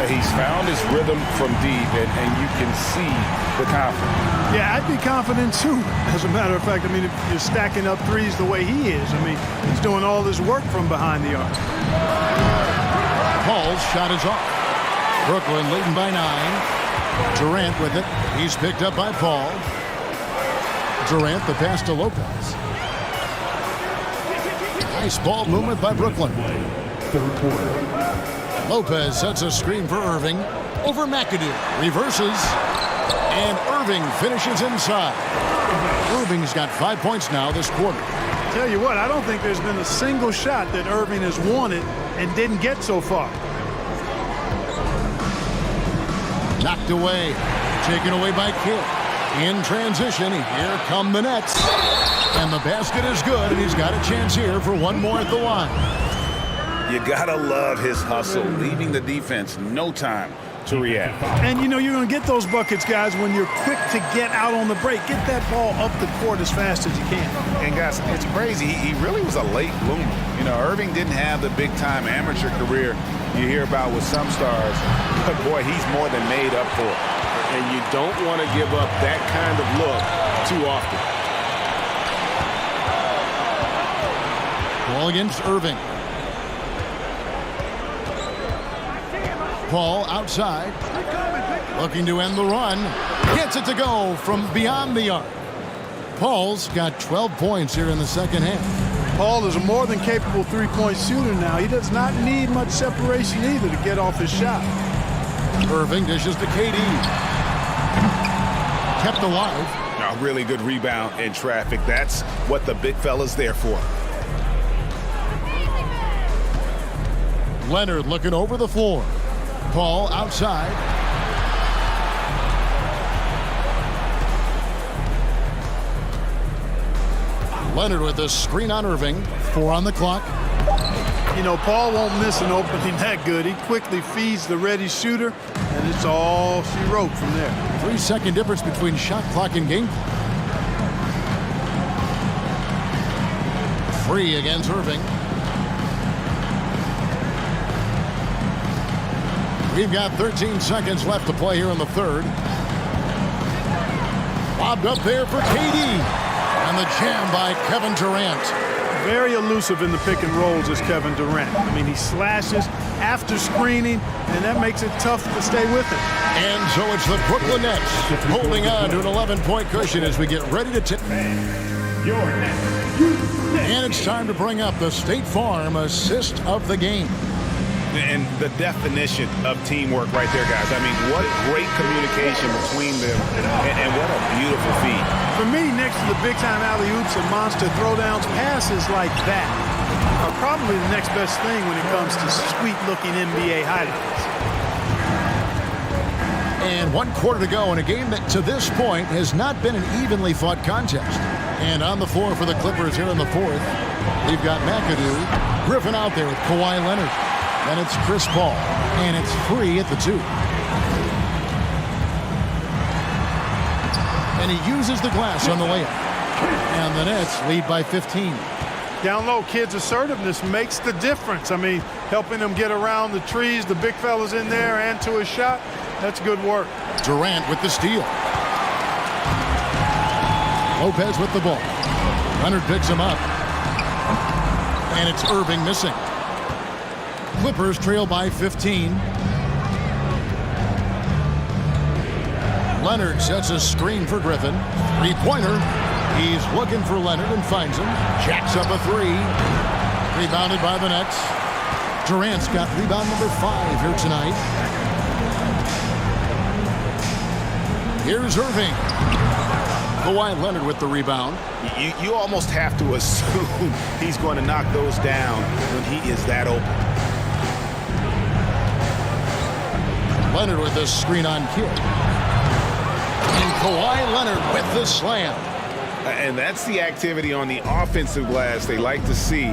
He's found his rhythm from deep, and you can see the confidence. Yeah, I'd be confident too. As a matter of fact, I mean, if you're stacking up threes the way he is, I mean, he's doing all this work from behind the arc. Paul's shot is off. Brooklyn leading by 9. Durant with it. He's picked up by Paul. Durant, the pass to Lopez. Nice ball movement by Brooklyn. Third quarter. Lopez sets a screen for Irving. Over McAdoo. Reverses. And Irving finishes inside. Irving's got 5 points now this quarter. Tell you what, I don't think there's been a single shot that Irving has wanted and didn't get so far. Knocked away. Taken away by Kidd. In transition, here come the Nets. And the basket is good, and he's got a chance here for one more at the line. You gotta love his hustle, leaving the defense no time to react. And you know you're going to get those buckets, guys, when you're quick to get out on the break. Get that ball up the court as fast as you can. And guys, it's crazy. He really was a late bloomer. You know, Irving didn't have the big-time amateur career you hear about with some stars. But boy, he's more than made up for it. And you don't want to give up that kind of look too often. Ball against Irving. Paul outside. Looking to end the run. Gets it to go from beyond the arc. Paul's got 12 points here in the second half. Paul is a more than capable three-point shooter now. He does not need much separation either to get off his shot. Irving dishes to KD. Kept alive. A really good rebound in traffic. That's what the big fella's there for. Leonard looking over the floor. Paul outside. Leonard with a screen on Irving. 4 on the clock. You know, Paul won't miss an opening that good. He quickly feeds the ready shooter, and it's all she wrote from there. 3-second difference between shot clock and game clock. Free against Irving. We've got 13 seconds left to play here in the third. Lobbed up there for KD. And the jam by Kevin Durant. Very elusive in the pick and rolls is Kevin Durant. I mean, he slashes after screening, and that makes it tough to stay with it. And so it's the Brooklyn Nets holding on to an 11-point cushion as we get ready to tip. Your next. And it's time to bring up the State Farm assist of the game. And the definition of teamwork right there, guys. I mean, what great communication between them, and what a beautiful feed. For me, next to the big-time alley-oops and monster throwdowns, passes like that are probably the next best thing when it comes to sweet-looking NBA highlights. And 1 quarter to go in a game that, to this point, has not been an evenly fought contest. And on the floor for the Clippers here in the fourth, we've got McAdoo, Griffin out there with Kawhi Leonard. Then it's Chris Paul, and it's free at the 2. And he uses the glass on the layup. And the Nets lead by 15. Down low, kids' assertiveness makes the difference. I mean, helping them get around the trees, the big fellas in there, and to a shot, that's good work. Durant with the steal. Lopez with the ball. Leonard picks him up. And it's Irving missing. Clippers trail by 15. Leonard sets a screen for Griffin. Three-pointer. He's looking for Leonard and finds him. Jacks up a 3. Rebounded by the Nets. Durant's got rebound number 5 here tonight. Here's Irving. Kawhi Leonard with the rebound. You almost have to assume he's going to knock those down when he is that open. Leonard with the screen on Kidd. And Kawhi Leonard with the slam. And that's the activity on the offensive glass they like to see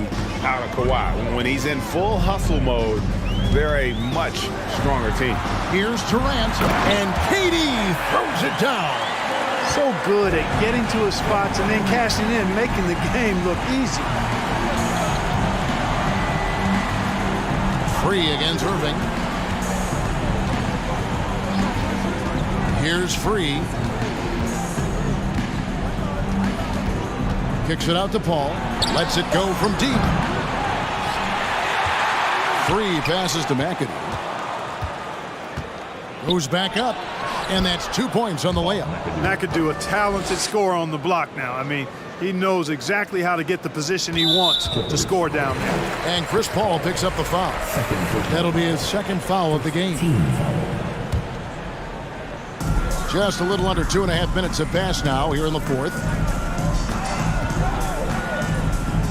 out of Kawhi. When he's in full hustle mode, they're a much stronger team. Here's Durant, and KD throws it down. So good at getting to his spots and then cashing in, making the game look easy. Free against Irving. Here's Free. Kicks it out to Paul. Lets it go from deep. Free passes to McAdoo. Goes back up. And that's 2 points on the layup. McAdoo, a talented scorer on the block now. I mean, he knows exactly how to get the position he wants to score down there. And Chris Paul picks up the foul. That'll be his second foul of the game. Just a little under 2.5 minutes have passed now here in the fourth.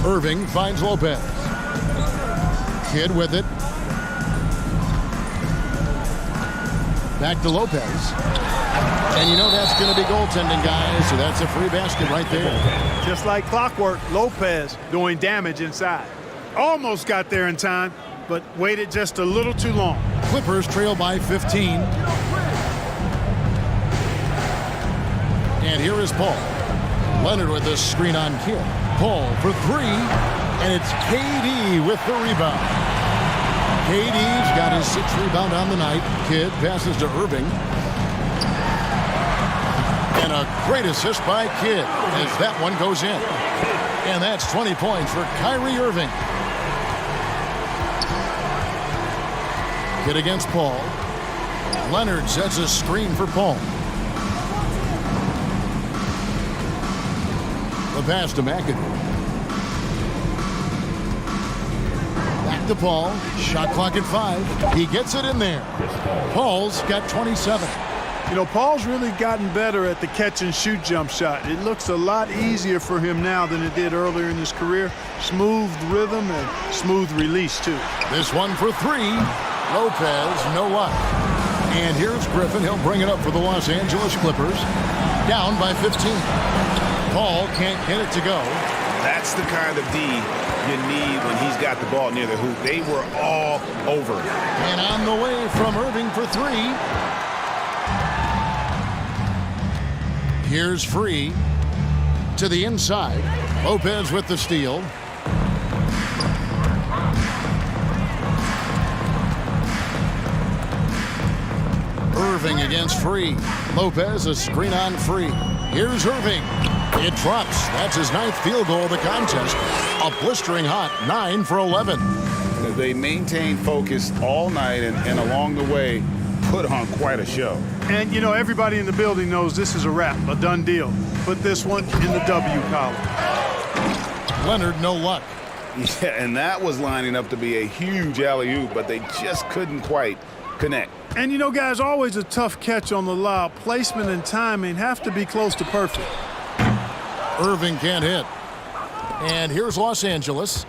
Irving finds Lopez. Kidd with it. Back to Lopez. And you know that's going to be goaltending, guys, so that's a free basket right there. Just like clockwork, Lopez doing damage inside. Almost got there in time, but waited just a little too long. Clippers trail by 15. And here is Paul. Leonard with the screen on Kidd. Paul for 3, and it's KD with the rebound. KD's got his 6th rebound on the night. Kidd passes to Irving. And a great assist by Kidd as that one goes in. And that's 20 points for Kyrie Irving. Kidd against Paul. Leonard sets a screen for Paul. The pass to McAdoo. To Paul. Shot clock at 5. He gets it in there. Paul's got 27. You know, Paul's really gotten better at the catch and shoot jump shot. It looks a lot easier for him now than it did earlier in his career. Smooth rhythm and smooth release, too. This one for 3. Lopez, no luck. And here's Griffin. He'll bring it up for the Los Angeles Clippers. Down by 15. Paul can't get it to go. That's the kind of D you need when he's got the ball near the hoop. They were all over. And on the way from Irving for 3. Here's Free to the inside. Lopez with the steal. Irving against Free. Lopez a screen on Free. Here's Irving. It drops. That's his 9th field goal of the contest. A blistering hot 9 for 11. They maintained focus all night and along the way put on quite a show. And, you know, everybody in the building knows this is a wrap, a done deal. Put this one in the W column. Leonard, no luck. Yeah, and that was lining up to be a huge alley-oop, but they just couldn't quite connect. And, you know, guys, always a tough catch on the lob. Placement and timing have to be close to perfect. Irving can't hit. And here's Los Angeles.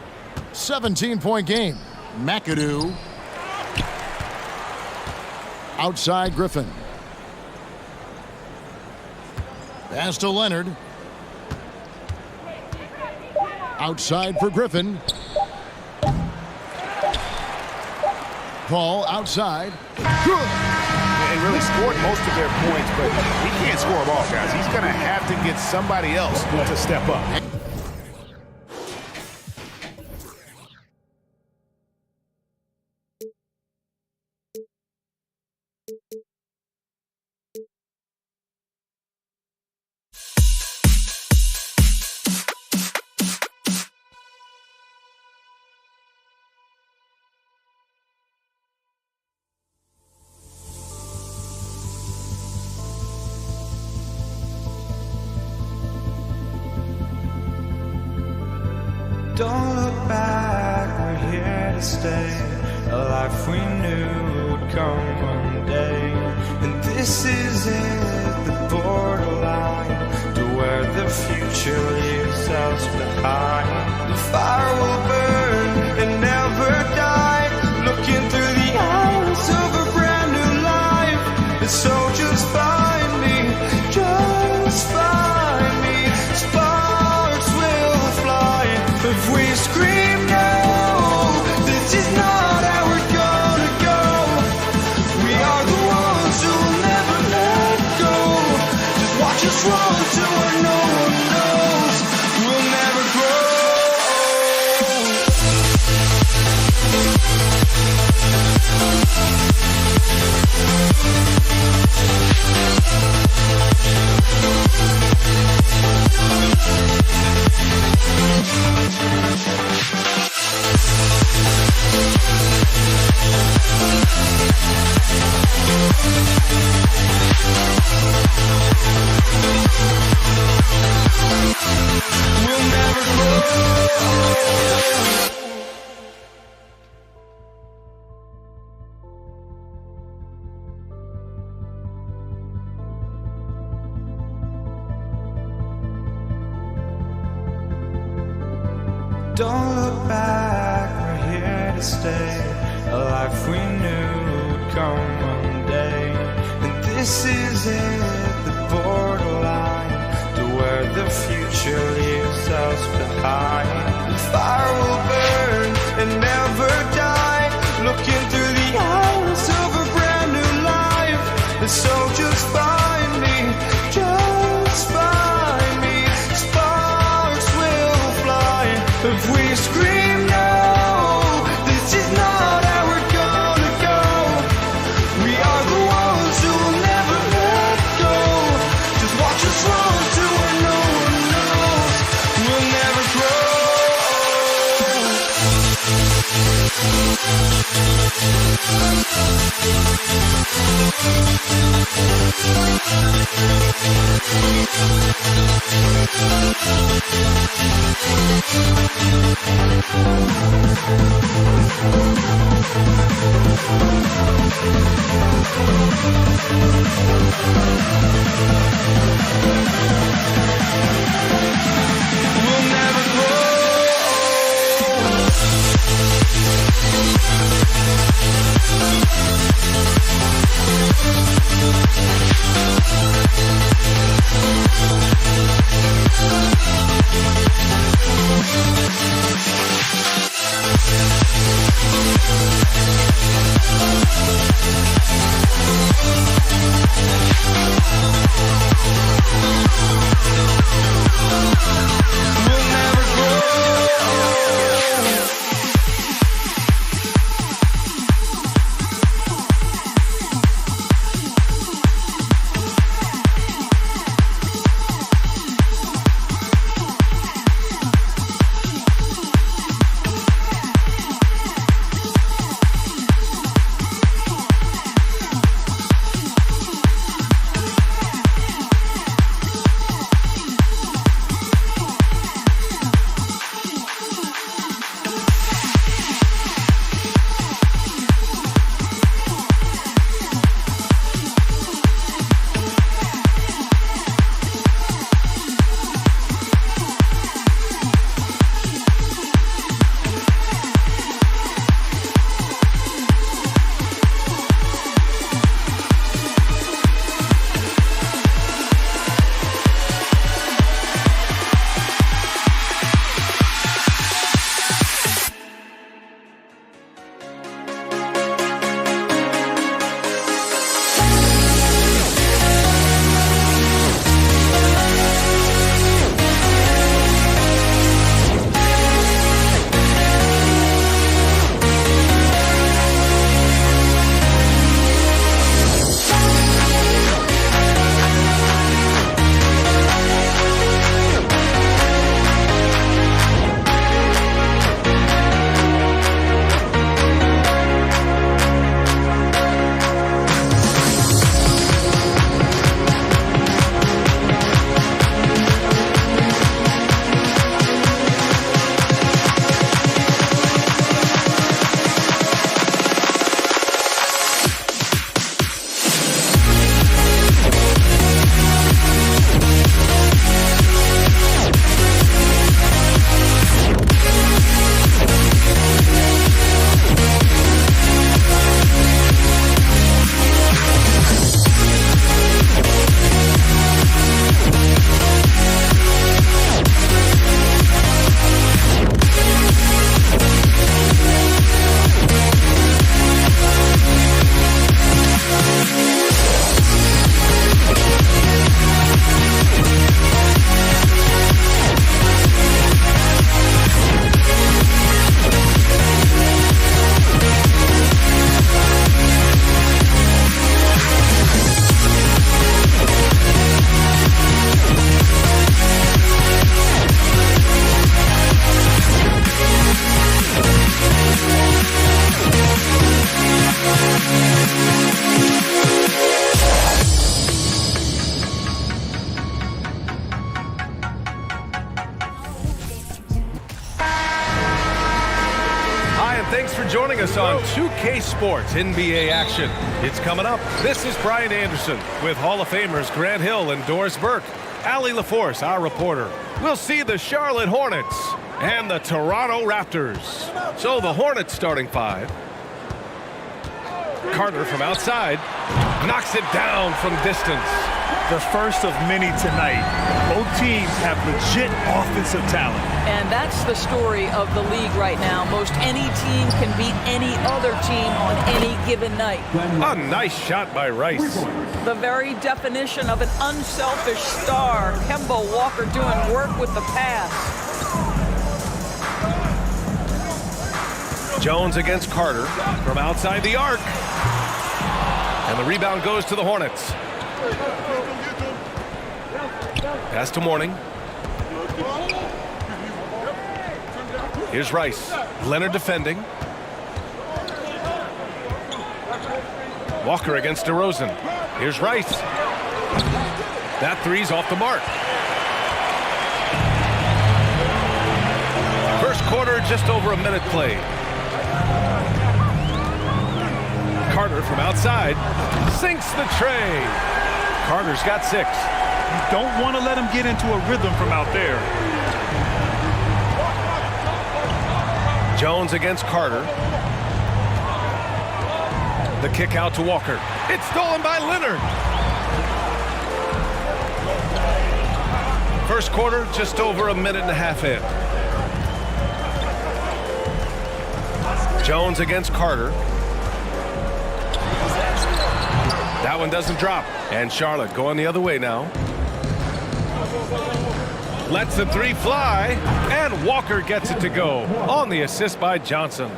17-point game. McAdoo. Outside Griffin. Pass to Leonard. Outside for Griffin. Ball outside. Good. And really scored most of their points, but he can't score them all, guys. He's going to have to get somebody else to step up. Don't look back, we're here to stay. A life we knew would come one day. And this is it, the borderline to where the future leaves us behind. The fire will burn and never die, looking through the eyes of a brand new life. And so just find me, just find me. Sparks will fly if we scream no. This is not how we're gonna go. We are the ones who will never let go. Just watch us run to where no one knows. We'll never grow. We'll never grow. Don't look back, we're here to stay. A life we knew would come one day. And this is it, the borderline to where the future leaves us behind. The fire will burn and never die, looking through the eyes of a brand new life. And so just find me, just find me. Sparks will fly if we scream no. This is not how we're gonna go. We are the ones who will never let go. Just watch us run to where no one knows. We'll never grow. joining us on 2K Sports NBA action. It's coming up. This is Brian Anderson with Hall of Famers Grant Hill and Doris Burke. Allie LaForce, our reporter. We'll see the Charlotte Hornets and the Toronto Raptors. So the Hornets starting five. Carter from outside knocks it down from distance. The first of many tonight. Both teams have legit offensive talent. And that's the story of the league right now. Most any team can beat any other team on any given night. A nice shot by Rice. The very definition of an unselfish star. Kemba Walker doing work with the pass. Jones against Carter from outside the arc. And the rebound goes to the Hornets. Pass to Mourning. Here's Rice. Leonard defending. Walker against DeRozan. Here's Rice. That three's off the mark. First quarter, just over a minute played. Carter from outside sinks the tray. Carter's got 6. You don't want to let him get into a rhythm from out there. Jones against Carter. The kick out to Walker. It's stolen by Leonard. First quarter, just over a minute and a half in. Jones against Carter. That one doesn't drop. And Charlotte going the other way now. Lets the three fly. And Walker gets it to go on the assist by Johnson.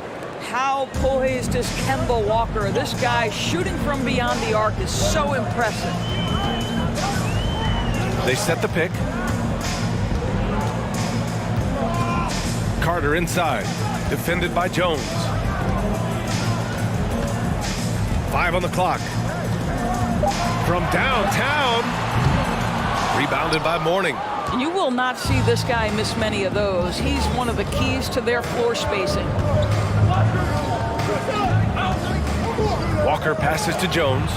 How poised is Kemba Walker? This guy shooting from beyond the arc is so impressive. They set the pick. Carter inside. Defended by Jones. 5 on the clock. From downtown. Rebounded by Mourning. You will not see this guy miss many of those. He's one of the keys to their floor spacing. Walker passes to Jones.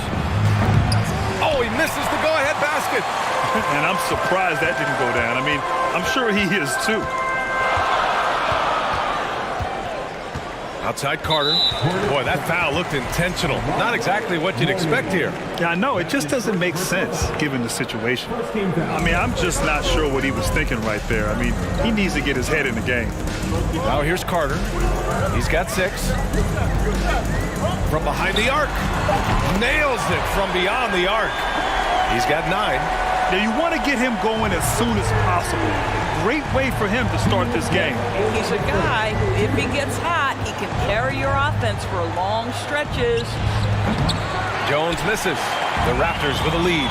Oh, he misses the go-ahead basket. And I'm surprised that didn't go down. I mean, I'm sure he is too. Outside Carter. Boy, that foul looked intentional. Not exactly what you'd expect here. Yeah, I know. It just doesn't make sense given the situation. I mean, I'm just not sure what he was thinking right there. I mean, he needs to get his head in the game. Now here's Carter. He's got 6. From behind the arc. Nails it from beyond the arc. He's got 9. Now, you want to get him going as soon as possible. Great way for him to start this game. He's a guy who, if he gets hot, he can carry your offense for long stretches. Jones misses. The Raptors with a lead.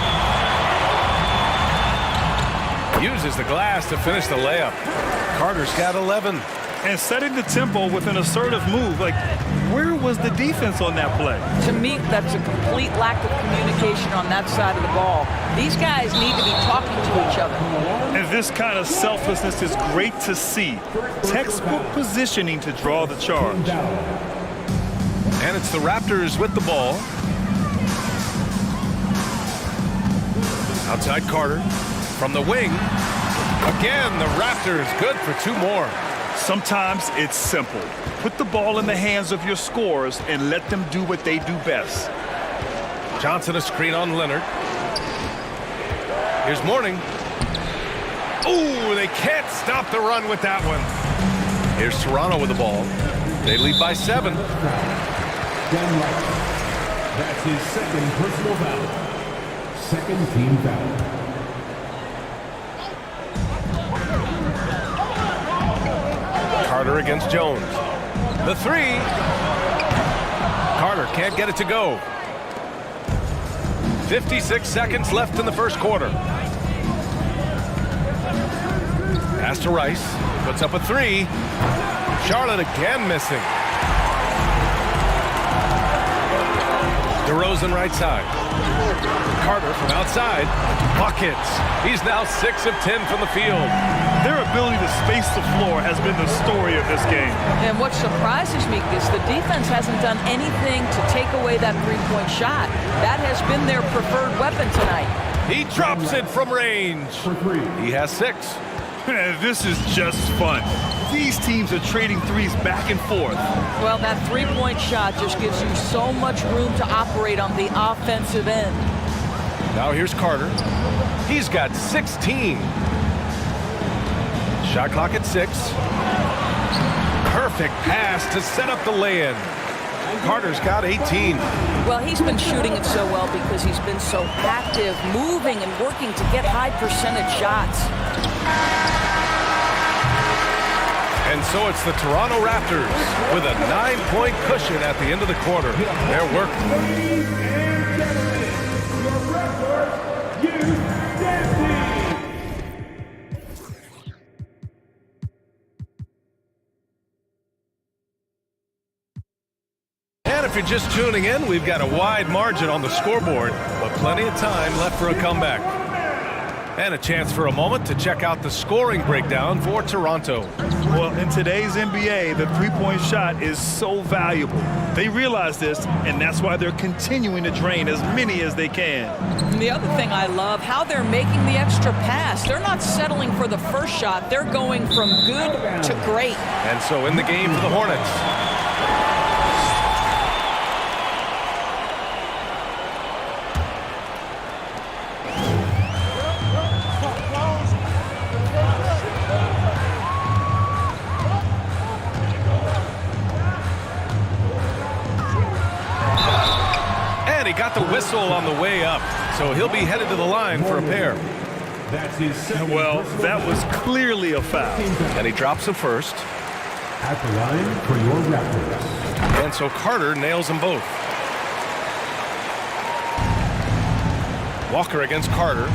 Uses the glass to finish the layup. Carter's got 11. And setting the tempo with an assertive move. Like, where was the defense on that play? To me, that's a complete lack of communication on that side of the ball. These guys need to be talking to each other. And this kind of selflessness is great to see. Textbook positioning to draw the charge. And it's the Raptors with the ball. Outside Carter. From the wing. Again, the Raptors good for 2 more. Sometimes it's simple. Put the ball in the hands of your scorers and let them do what they do best. Johnson a screen on Leonard. Here's Mourning. Ooh, they can't stop the run with that one. Here's Toronto with the ball. They lead by 7. That's his second personal foul. Second team foul. Carter against Jones. The 3. Carter can't get it to go. 56 seconds left in the first quarter. Pass to Rice. Puts up a 3. Charlotte again missing. DeRozan right side. Carter from outside. Buckets. He's now 6 of 10 from the field. Their ability to space the floor has been the story of this game. And what surprises me is the defense hasn't done anything to take away that three-point shot. That has been their preferred weapon tonight. He drops it from range. He has 6. This is just fun. These teams are trading threes back and forth. Well, that three-point shot just gives you so much room to operate on the offensive end. Now here's Carter. He's got 16. Shot clock at 6. Perfect pass to set up the lay-in. Carter's got 18. Well, he's been shooting it so well because he's been so active, moving and working to get high percentage shots. And so it's the Toronto Raptors with a 9-point cushion at the end of the quarter. They're working. Ladies and gentlemen, your record, you And if you're just tuning in, we've got a wide margin on the scoreboard, but plenty of time left for a comeback. And a chance for a moment to check out the scoring breakdown for Toronto. Well, in today's NBA, the three-point shot is so valuable. They realize this, and that's why they're continuing to drain as many as they can. And the other thing I love, how they're making the extra pass. They're not settling for the first shot. They're going from good to great. And so in the game for the Hornets. Got the whistle on the way up, so he'll be headed to the line for a pair. That's his second. Well, that was clearly a foul. And he drops him first. At the line for your Raptors. And so Carter nails them both. Walker against Carter.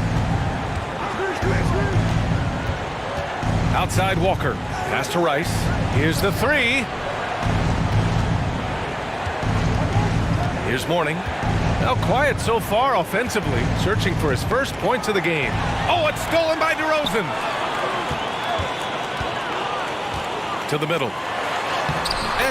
Outside Walker. Pass to Rice. Here's the 3. Here's Mourning. Now quiet so far offensively, searching for his first points of the game. Oh, it's stolen by DeRozan. To the middle.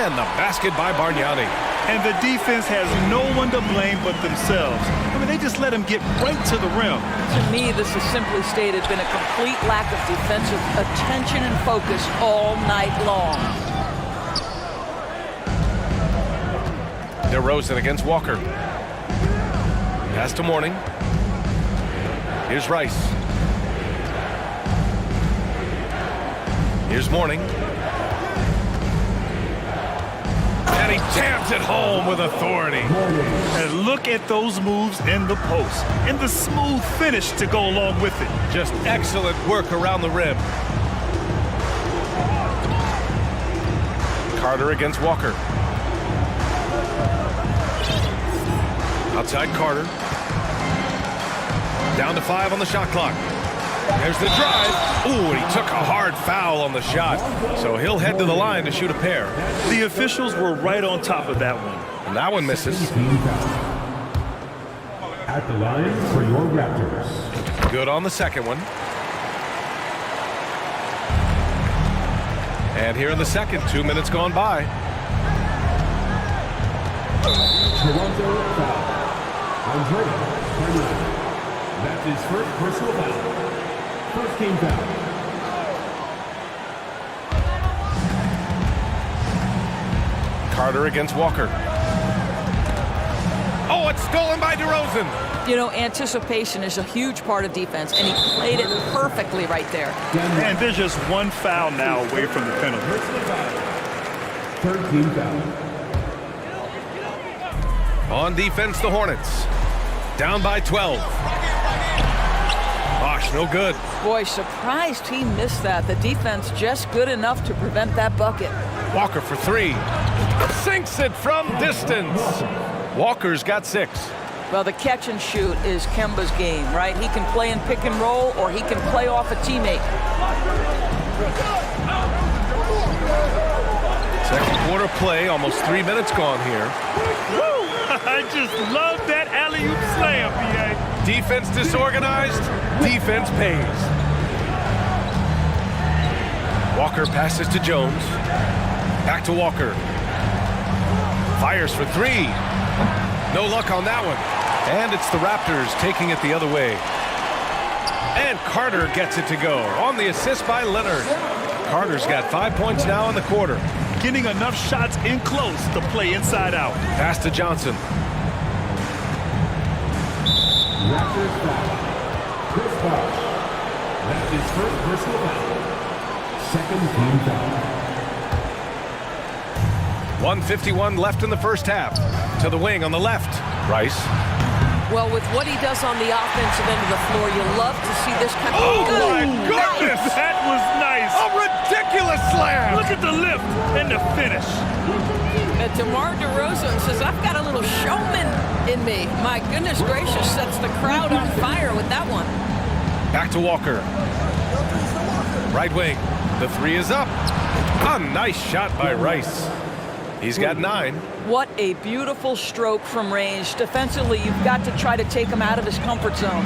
And the basket by Bargnani. And the defense has no one to blame but themselves. I mean, they just let him get right to the rim. To me, this has simply stated been a complete lack of defensive attention and focus all night long. DeRozan against Walker. Pass to Mourning. Here's Rice. Here's Mourning. And he jams it home with authority. And look at those moves in the post. And the smooth finish to go along with it. Just excellent work around the rim. Carter against Walker. Outside Carter. Down to 5 on the shot clock. There's the drive. Ooh, and he took a hard foul on the shot. So he'll head to the line to shoot a pair. The officials were right on top of that one. And that one misses. At the line for your Raptors. Good on the second one. And here in the second, 2 minutes gone by. Toronto foul. Andre Carter. That's his first personal foul. First team foul. Carter against Walker. Oh, it's stolen by DeRozan. You know, anticipation is a huge part of defense, and he played it perfectly right there. And there's just one foul now away from the penalty. Third team foul. On defense, the Hornets. Down by 12. Bosh, no good. Boy, surprised he missed that. The defense just good enough to prevent that bucket. Walker for 3. Sinks it from distance. Walker's got 6. Well, the catch and shoot is Kemba's game, right? He can play in pick and roll, or he can play off a teammate. Second quarter play, almost 3 minutes gone here. Woo! I just love that alley-oop slam, B.A. Defense disorganized, defense pays. Walker passes to Jones. Back to Walker. Fires for three. No luck on that one. And it's the Raptors taking it the other way. And Carter gets it to go on the assist by Leonard. Carter's got 5 points now in the quarter. Getting enough shots in close to play inside out. Pass to Johnson. Raptors foul. Chris Bosh. That's his first personal foul. Second team foul. 1:51 left in the first half. To the wing on the left. Rice. Well, with what he does on the offensive end of the floor, you love to see this kind of... Oh, my goodness! That was nice. A ridiculous slam! Look at the lift and the finish. And DeMar DeRozan says, I've got a little showman in me. My goodness gracious, sets the crowd on fire with that one. Back to Walker. Right wing. The three is up. A nice shot by Rice. He's got 9. What a beautiful stroke from range. Defensively, you've got to try to take him out of his comfort zone.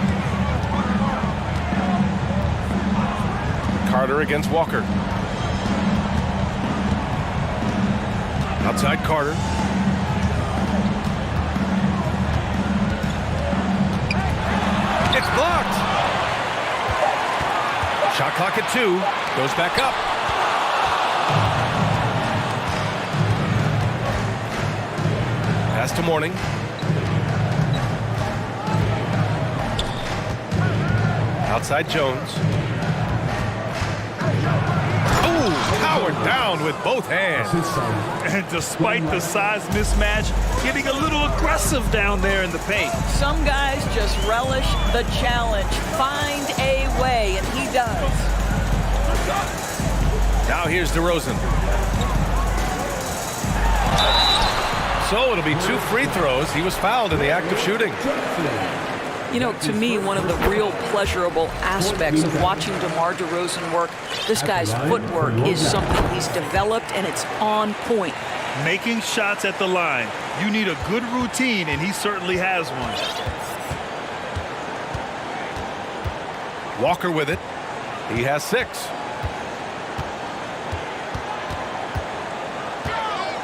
Carter against Walker. Outside Carter. It's blocked. Shot clock at 2. Goes back up. Pass to Mourning. Outside Jones. Ooh, powered down with both hands. And despite the size mismatch, getting a little aggressive down there in the paint. Some guys just relish the challenge. Find a way, and he does. Now here's DeRozan. So it'll be 2 free throws. He was fouled in the act of shooting. You know, to me, one of the real pleasurable aspects of watching DeMar DeRozan work, this guy's footwork is something he's developed, and it's on point. Making shots at the line. You need a good routine, and he certainly has one. Walker with it. He has 6.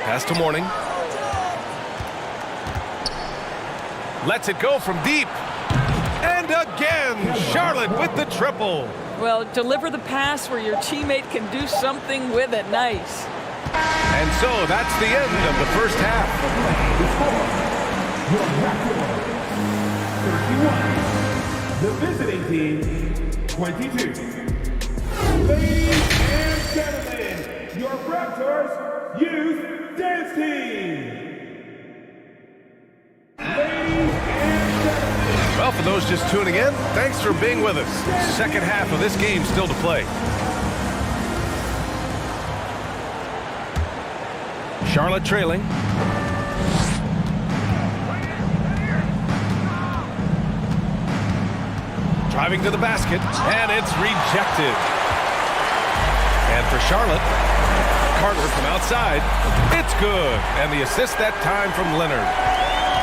Pass to Mourning. Lets it go from deep. And again, Charlotte with the triple. Well, deliver the pass where your teammate can do something with it. Nice. And so that's the end of the first half. The visiting team, 22. Ladies and gentlemen, your Raptors Youth Dance Team. Well, for those just tuning in, thanks for being with us. Second half of this game still to play. Charlotte trailing. Driving to the basket, and it's rejected. And for Charlotte, Carter from outside, it's good. And the assist that time from Leonard.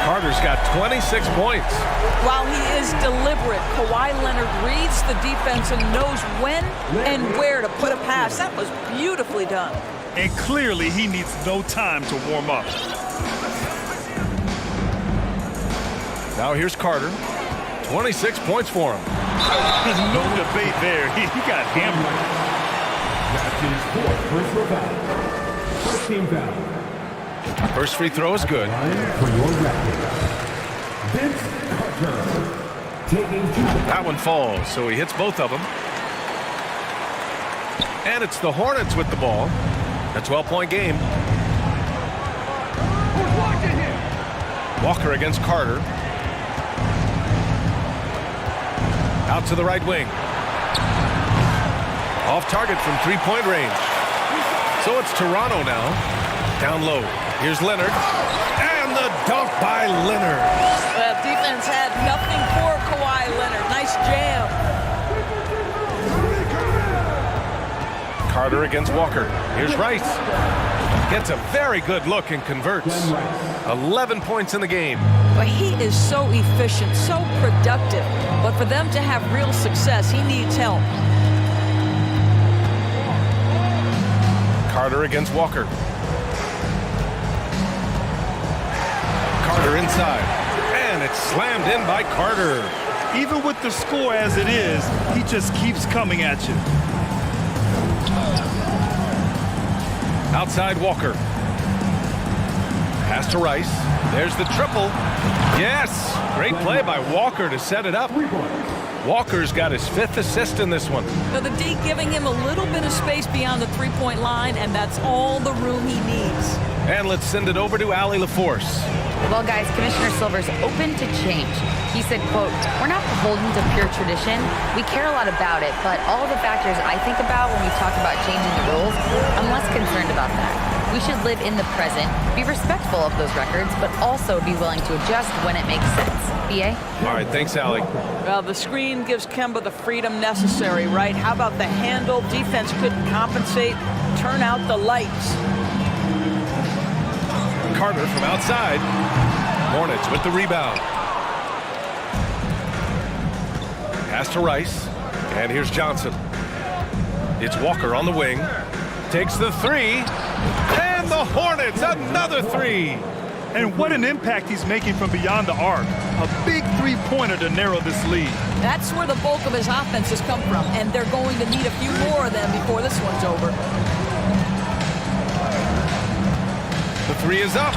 Carter's got 26 points. While he is deliberate, Kawhi Leonard reads the defense and knows when and where to put a pass. That was beautifully done. And clearly he needs no time to warm up. Now here's Carter. 26 points for him. No debate there. He got hammered. That's his 4th personal foul. First team foul. First free throw is good. For your Raptors, Vince Carter. Taking 2. That one falls, so he hits both of them. And it's the Hornets with the ball. A 12-point game. Walker against Carter. Out to the right wing. Off target from 3-point range. So it's Toronto now. Down low. Here's Leonard. And the dunk by Leonard. Well, defense had nothing for Kawhi Leonard. Nice jam. Carter against Walker. Here's Rice. Gets a very good look and converts. 11 points in the game. But he is so efficient, so productive. But for them to have real success, he needs help. Carter against Walker. Carter inside. And it's slammed in by Carter. Even with the score as it is, he just keeps coming at you. Outside Walker. Pass to Rice. There's the triple. Yes! Great play by Walker to set it up. Walker's got his 5th assist in this one. Now the D giving him a little bit of space beyond the three-point line, and that's all the room he needs. And let's send it over to Allie LaForce. Well, guys, Commissioner Silver's open to change. He said, quote, "We're not beholden to pure tradition. We care a lot about it, but all the factors I think about when we talk about changing the rules, I'm less concerned about that. We should live in the present, be respectful of those records, but also be willing to adjust when it makes sense." BA? All right, thanks, Allie. Well, the screen gives Kemba the freedom necessary, right? How about the handle? Defense couldn't compensate. Turn out the lights. Carter from outside. Hornets with the rebound. Pass to Rice. And here's Johnson. It's Walker on the wing. Takes the three. And the Hornets, another three. And what an impact he's making from beyond the arc. A big three-pointer to narrow this lead. That's where the bulk of his offense has come from, and they're going to need a few more of them before this one's over. The three is up.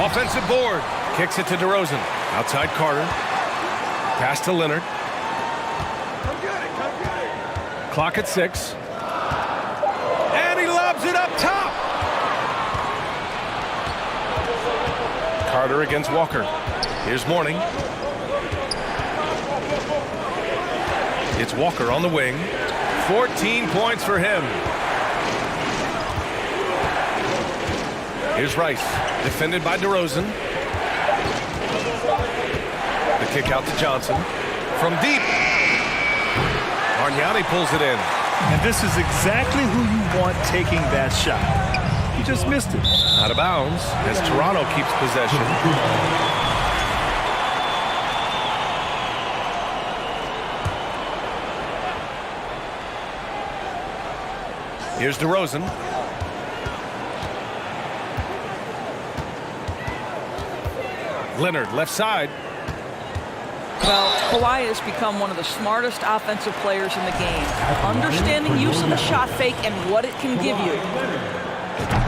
Offensive board. Kicks it to DeRozan. Outside Carter. Pass to Leonard. Clock at 6. And he lobs it up top. Carter against Walker. Here's Mourning. It's Walker on the wing. 14 points for him. Here's Rice, defended by DeRozan. The kick out to Johnson. From deep. Bargnani pulls it in. And this is exactly who you want taking that shot. He just missed it. Out of bounds as Toronto keeps possession. Here's DeRozan. Leonard, left side. Well, Kawhi has become one of the smartest offensive players in the game. Understanding use of the shot fake and what it can give you.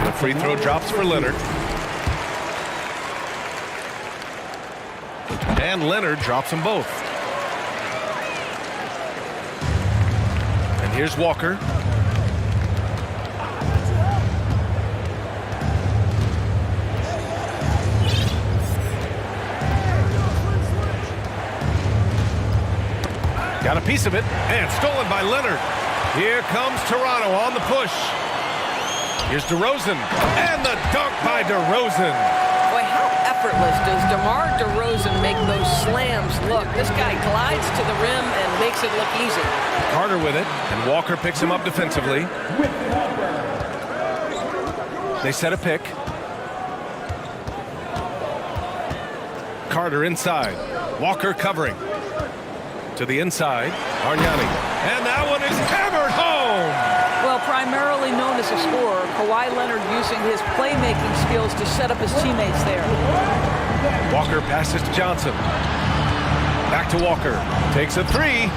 The free throw drops for Leonard. And Leonard drops them both. And here's Walker. Got a piece of it, and stolen by Leonard. Here comes Toronto on the push. Here's DeRozan, and the dunk by DeRozan. Boy, how effortless does DeMar DeRozan make those slams look? This guy glides to the rim and makes it look easy. Carter with it, and Walker picks him up defensively. They set a pick. Carter inside. Walker covering. To the inside, Bargnani. And that one is hammered home! Well, primarily known as a scorer, Kawhi Leonard using his playmaking skills to set up his teammates there. Walker passes to Johnson. Back to Walker. Takes a three.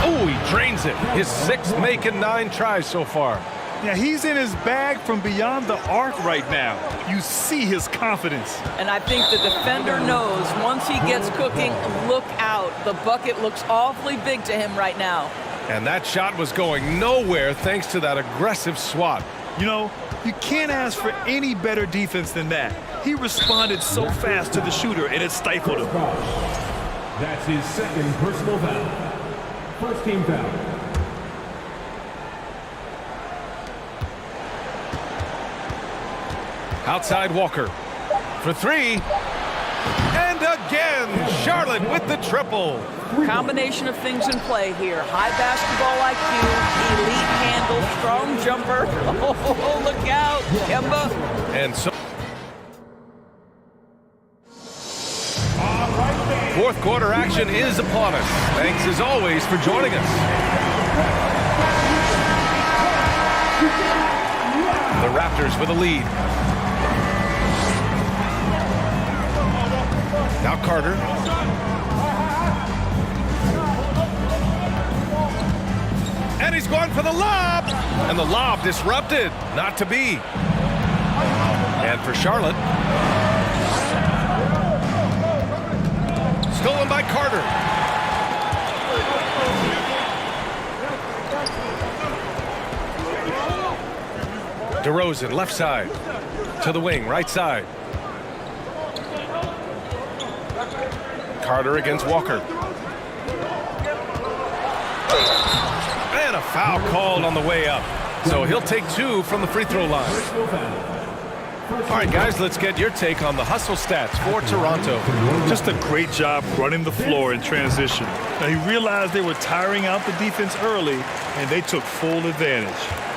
Oh, he drains it. His 6th making 9 tries so far. Yeah, he's in his bag from beyond the arc right now. You see his confidence. And I think the defender knows once he gets cooking, look out. The bucket looks awfully big to him right now. And that shot was going nowhere thanks to that aggressive swat. You know, you can't ask for any better defense than that. He responded so fast to the shooter, and it stifled him. That's his 2nd personal foul. First team foul. Outside Walker for 3. And again, Charlotte with the triple. Combination of things in play here. High basketball IQ, elite handle, strong jumper. Oh, look out, Kemba. And so 4th quarter action is upon us. Thanks as always for joining us. The Raptors with a lead. Now Carter. And he's going for the lob. And the lob disrupted. Not to be. And for Charlotte. Stolen by Carter. DeRozan, left side. To the wing, right side. Carter against Walker. And a foul called on the way up. So he'll take 2 from the free throw line. All right, guys, let's get your take on the hustle stats for Toronto. Just a great job running the floor in transition. Now, he realized they were tiring out the defense early, and they took full advantage.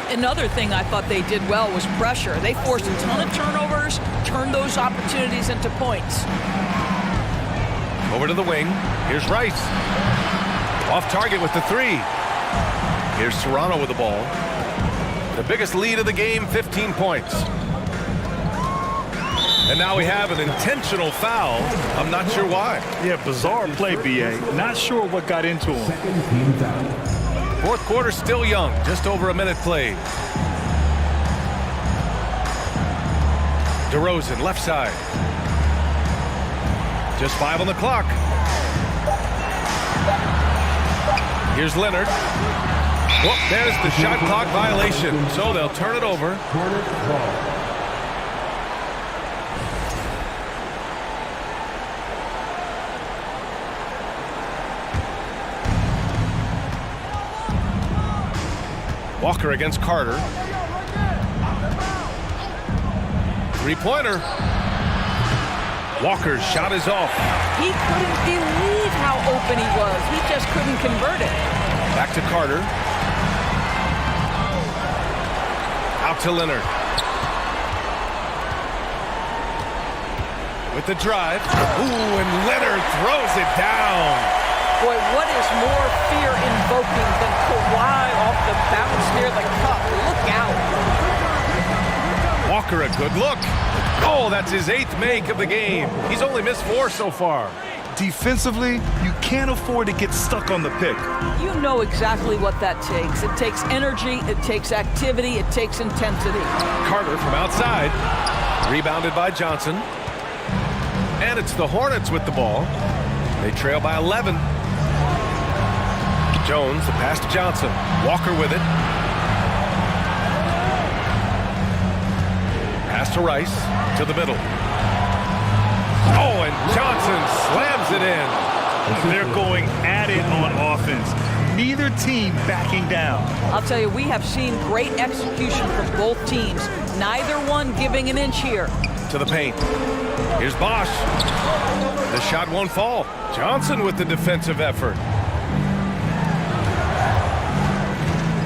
Another thing I thought they did well was pressure. They forced a ton of turnovers, turned those opportunities into points. Over to the wing. Here's Rice. Off target with the 3. Here's Toronto with the ball. The biggest lead of the game, 15 points. And now we have an intentional foul. I'm not sure why. Yeah, bizarre play, B.A. Not sure what got into him. Fourth quarter still young. Just over a minute played. DeRozan, left side. Just 5 on the clock. Here's Leonard. Whoop, there's the shot clock violation. So they'll turn it over. Walker against Carter. Three-pointer. Walker's shot is off. He couldn't believe how open he was. He just couldn't convert it. Back to Carter. Out to Leonard. With the drive. Ooh, and Leonard throws it down. Boy, what is more fear-invoking than Kawhi off the bounce near the cup? Look out. Walker, a good look. Oh, that's his 8th make of the game. He's only missed 4 so far. Defensively, you can't afford to get stuck on the pick. You know exactly what that takes. It takes energy, it takes activity, it takes intensity. Carter from outside. Rebounded by Johnson. And it's the Hornets with the ball. They trail by 11. Jones, the pass to Johnson. Walker with it. Pass to Rice, to the middle. Oh, and Johnson slams it in. They're going at it on offense. Neither team backing down. I'll tell you, we have seen great execution from both teams. Neither one giving an inch here. To the paint. Here's Bosch. The shot won't fall. Johnson with the defensive effort.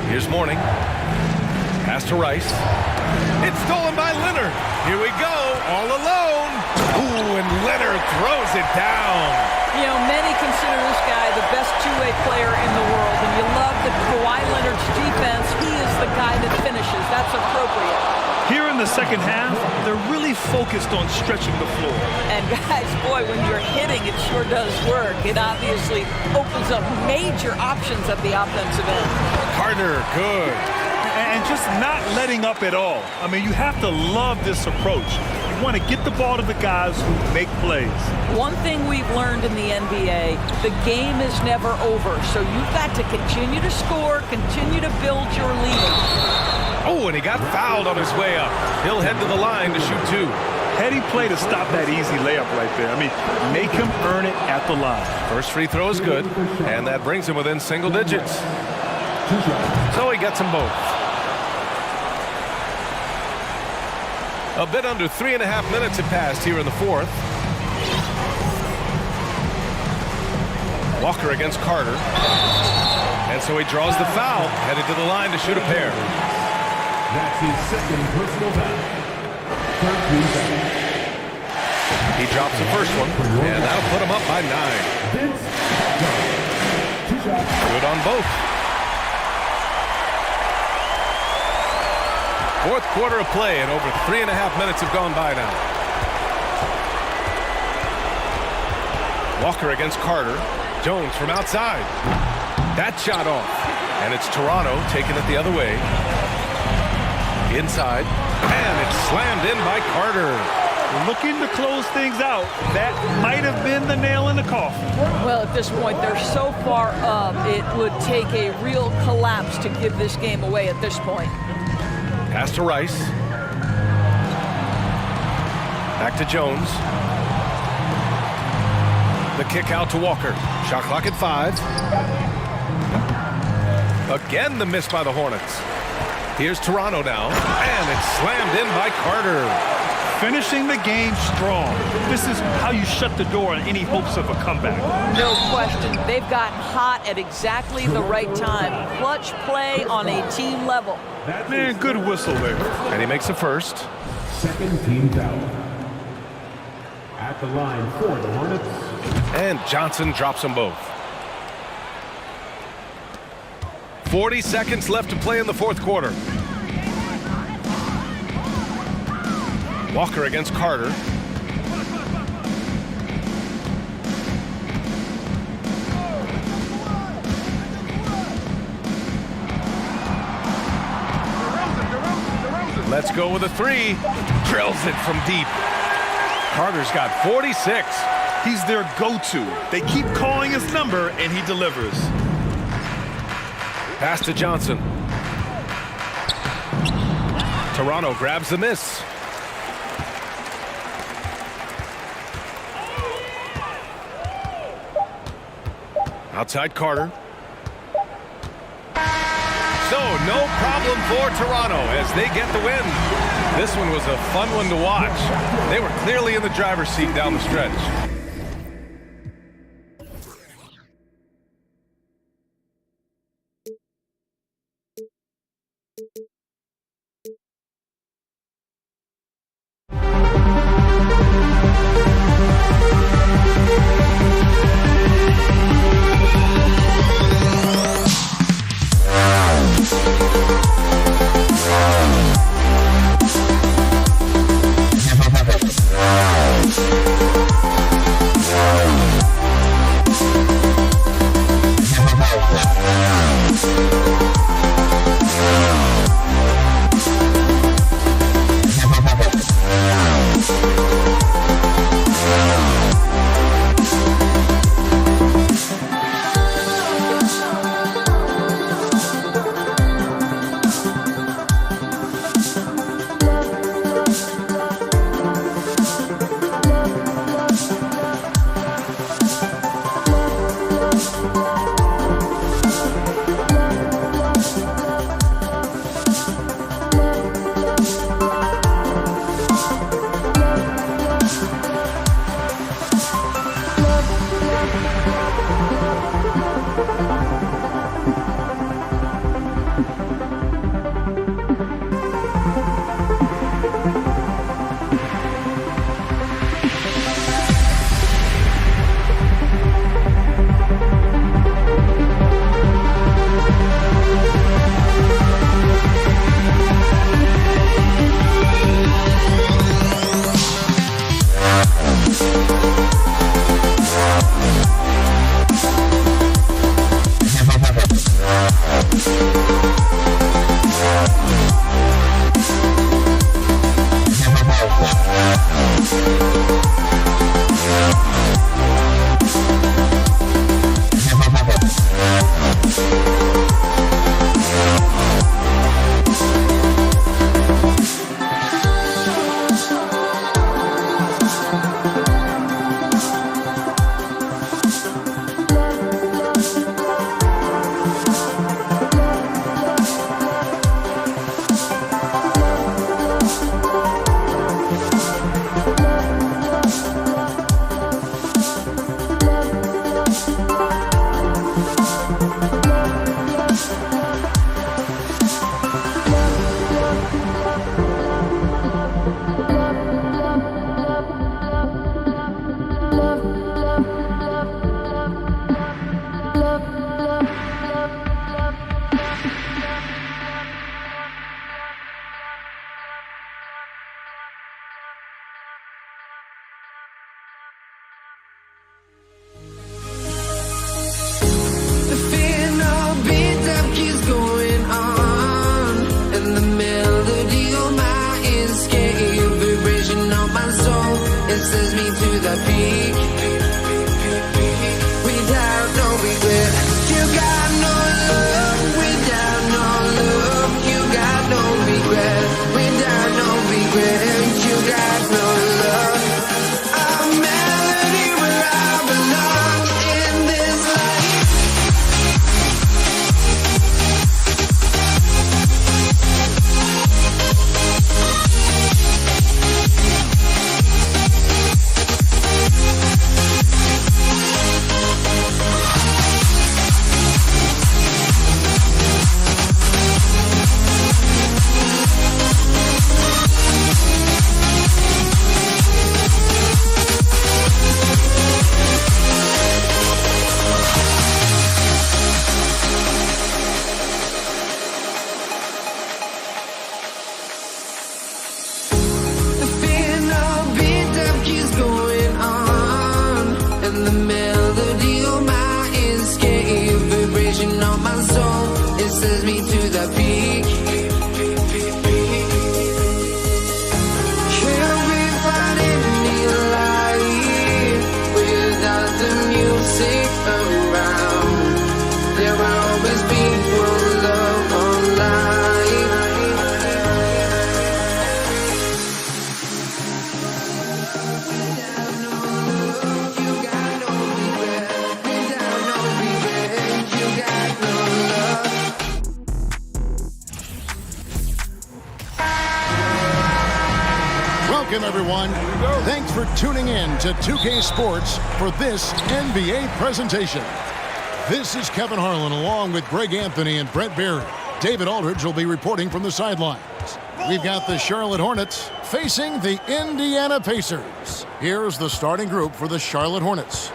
Here's Mourning. Pass to Rice. It's stolen by Leonard. Here we go, all alone. Ooh, and Leonard throws it down. You know, many consider this guy the best two-way player in the world, and you love the Kawhi Leonard's defense. He is the guy that finishes. That's appropriate. Here in the second half, they're really focused on stretching the floor. And guys, boy, when you're hitting, it sure does work. It obviously opens up major options at the offensive end. Carter, good. And just not letting up at all. I mean, you have to love this approach. You want to get the ball to the guys who make plays. One thing we've learned in the NBA, the game is never over. So you've got to continue to score, continue to build your lead. Oh, and he got fouled on his way up. He'll head to the line to shoot 2. Heady play to stop that easy layup right there. I mean, make him earn it at the line. First free throw is good, and that brings him within single digits. So he gets them both. A bit under 3.5 minutes have passed here in the fourth. Walker against Carter. And so he draws the foul, headed to the line to shoot a pair. That's his second personal foul. Third team foul. He drops the first one, and that'll put him up by 9. Good on both. Fourth quarter of play, and over 3.5 minutes have gone by now. Walker against Carter. Jones from outside. That shot off. And it's Toronto taking it the other way. Inside. And it's slammed in by Carter. Looking to close things out. That might have been the nail in the coffin. Well, at this point, they're so far up, it would take a real collapse to give this game away at this point. Pass to Rice. Back to Jones. The kick out to Walker. Shot clock at 5. Again, the miss by the Hornets. Here's Toronto now. And it's slammed in by Carter. Finishing the game strong. This is how you shut the door on any hopes of a comeback. No question. They've gotten hot at exactly the right time. Clutch play on a team level. Man, good whistle there. And he makes the first. Second team foul. At the line for the Hornets. And Johnson drops them both. 40 seconds left to play in the fourth quarter. Walker against Carter. Let's go with a 3. Drills it from deep. Carter's got 46. He's their go-to. They keep calling his number, and he delivers. Pass to Johnson. Toronto grabs the miss. Outside Carter. So no problem for Toronto as they get the win. This one was a fun one to watch. They were clearly in the driver's seat down the stretch. sends me to the peak. Without no regret, you got no love. Without no love, you got no regret. Without no regret, you got no love. A melody where I belong in this life. Welcome, everyone. Thanks for tuning in to 2K Sports for this NBA presentation. This is Kevin Harlan along with Greg Anthony and Brett Barry. David Aldridge will be reporting from the sidelines. We've got the Charlotte Hornets facing the Indiana Pacers. Here's the starting group for the Charlotte Hornets.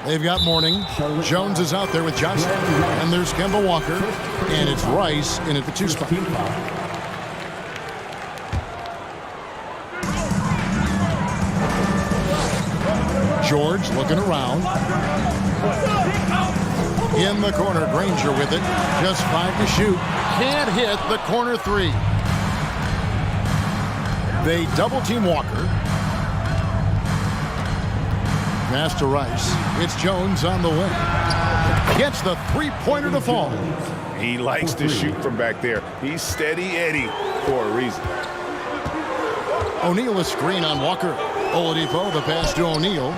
They've got Mourning. Jones is out there with Johnson. And there's Kemba Walker. And it's Rice in at the 2 spot. George looking around. In the corner, Granger with it. Just 5 to shoot. Can't hit the corner 3. They double team Walker. Pass to Rice. It's Jones on the wing. Gets the three-pointer to fall. He likes to shoot from back there. He's steady Eddie for a reason. O'Neal a screen on Walker. Oladipo the pass to O'Neal.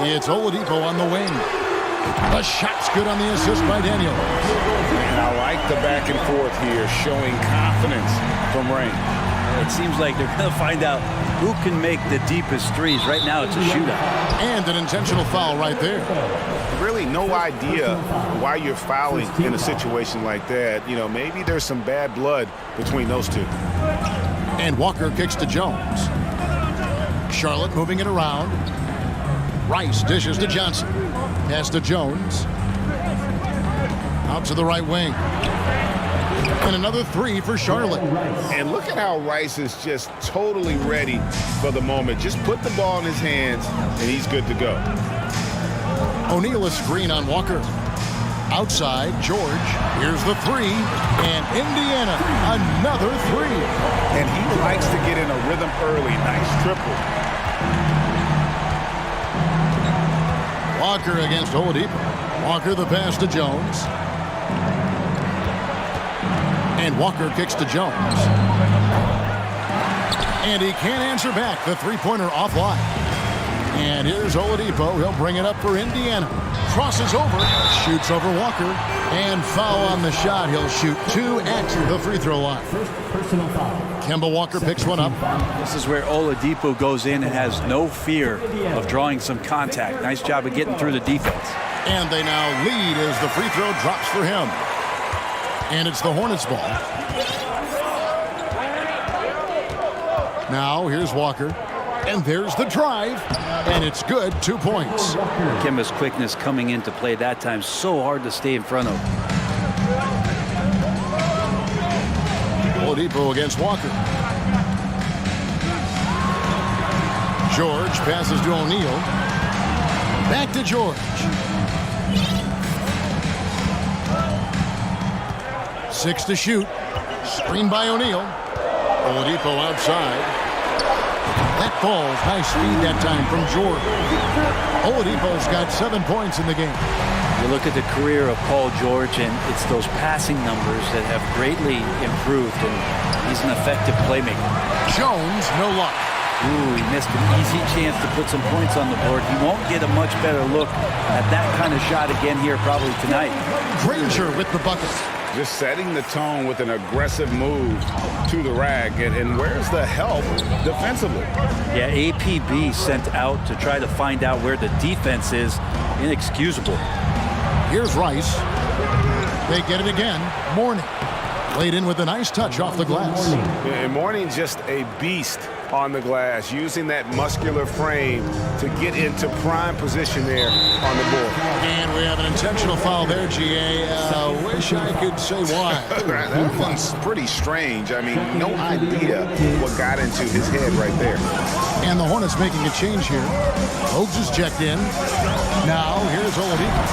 It's Oladipo on the wing. The shot's good on the assist by Daniel. And I like the back and forth here, showing confidence from Rain. It seems like they're going to find out who can make the deepest threes. Right now, it's a shootout. And an intentional foul right there. Really no idea why you're fouling in a situation like that. You know, maybe there's some bad blood between those two. And Walker kicks to Jones. Charlotte moving it around. Rice dishes to Johnson. Pass to Jones. Out to the right wing. And another 3 for Charlotte. And look at how Rice is just totally ready for the moment. Just put the ball in his hands, and he's good to go. O'Neal a screen on Walker. Outside, George. Here's the 3. And Indiana, another 3. And he likes to get in a rhythm early. Nice triple. Walker against Oladipo. Walker the pass to Jones. And Walker kicks to Jones. And he can't answer back. The three-pointer offline. And here's Oladipo. He'll bring it up for Indiana. Crosses over. Shoots over Walker. And foul on the shot. He'll shoot 2 at the free throw line. Kemba Walker picks one up. This is where Oladipo goes in and has no fear of drawing some contact. Nice job of getting through the defense. And they now lead as the free throw drops for him. And it's the Hornets ball. Now here's Walker. And there's the drive. And it's good. 2 points. Kemba's quickness coming into play that time. So hard to stay in front of. Oladipo against Walker. George passes to O'Neal. Back to George. 6 to shoot. Screen by O'Neal. Oladipo outside. That falls. Nice speed that time from George. Oladipo's got 7 points in the game. You look at the career of Paul George, and it's those passing numbers that have greatly improved, and he's an effective playmaker. Jones, no luck. Ooh, he missed an easy chance to put some points on the board. He won't get a much better look at that kind of shot again here probably tonight. Granger with the bucket. Just setting the tone with an aggressive move to the rack. And where's the help defensively? Yeah, APB sent out to try to find out where the defense is. Inexcusable. Here's Rice. They get it again. Mourning. Laid in with a nice touch off the glass. And Mourning just a beast on the glass, using that muscular frame to get into prime position there on the board. And we have an intentional foul there, GA. Wish I could say why. That one's pretty strange. I mean, no idea what got into his head right there. And the Hornets making a change here. Oaks is checked in. Now here's Oladipo.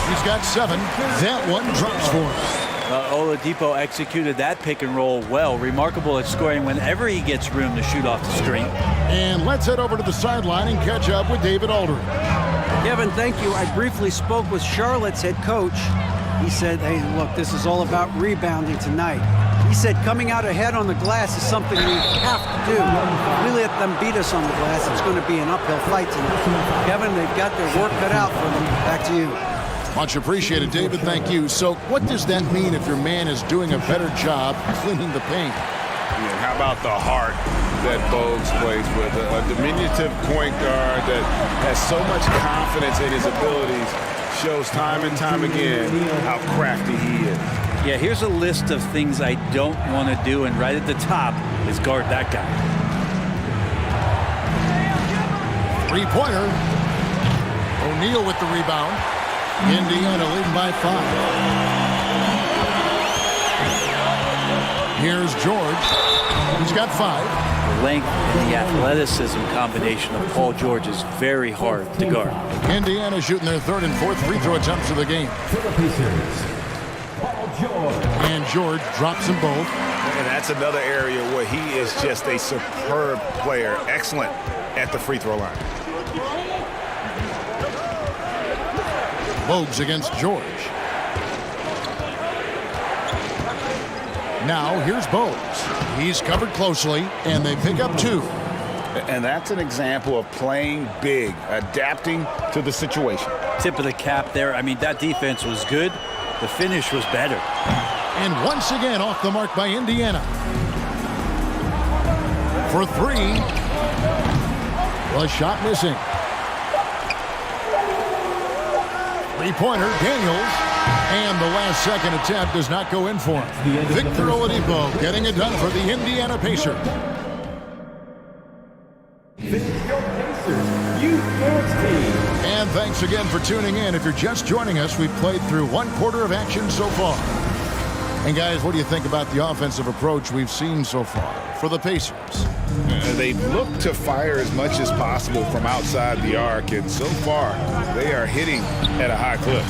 He's got 7. That one drops for him. Oladipo executed that pick and roll well. Remarkable at scoring whenever he gets room to shoot off the screen. And let's head over to the sideline and catch up with David Aldridge. Kevin, thank you. I briefly spoke with Charlotte's head coach. He said, hey, look, this is all about rebounding tonight. He said coming out ahead on the glass is something we have to do. If we let them beat us on the glass, it's going to be an uphill fight tonight. Kevin, they've got their work cut out for them. Back to you. Much appreciated, David. Thank you. So what does that mean if your man is doing a better job cleaning the paint? Yeah, how about the heart that Bogues plays with? A diminutive point guard that has so much confidence in his abilities, shows time and time again how crafty he is. Yeah, here's a list of things I don't want to do, and right at the top is guard that guy. Three-pointer. O'Neal with the rebound. Indiana leading by 5. Here's George. He's got 5. The length and the athleticism combination of Paul George is very hard to guard. Indiana shooting their 3rd and 4th free throw attempts of the game. And George drops them both. And that's another area where he is just a superb player. Excellent at the free throw line. Bogues against George. Now here's Bogues. He's covered closely, and they pick up 2. And that's an example of playing big, adapting to the situation. Tip of the cap there. I mean, that defense was good. The finish was better. And once again off the mark by Indiana. For 3. The shot missing. Three-pointer, Daniels, and the last second attempt does not go in for him. Victor Oladipo getting it done for the Indiana Pacers. And thanks again for tuning in. If you're just joining us, we've played through 1 quarter of action so far. And guys, what do you think about the offensive approach we've seen so far for the Pacers? They look to fire as much as possible from outside the arc, and so far they are hitting at a high clip.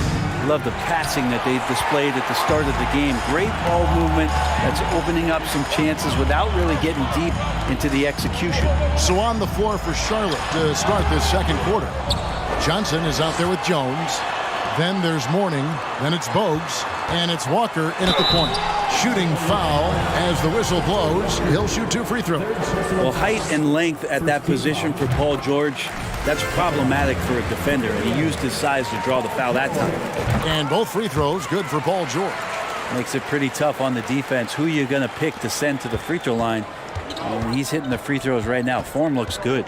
Love the passing that they've displayed at the start of the game. Great ball movement that's opening up some chances without really getting deep into the execution. So on the floor for Charlotte to start this 2nd quarter. Johnson is out there with Jones. Then there's Mourning. Then it's Bogues. And it's Walker in at the point. Shooting foul as the whistle blows. He'll shoot 2 free throws. Well, height and length at that position for Paul George, that's problematic for a defender, and he used his size to draw the foul that time. And both free throws good for Paul George. Makes it pretty tough on the defense. Who you're going to pick to send to the free throw line. And he's hitting the free throws right now. Form looks good.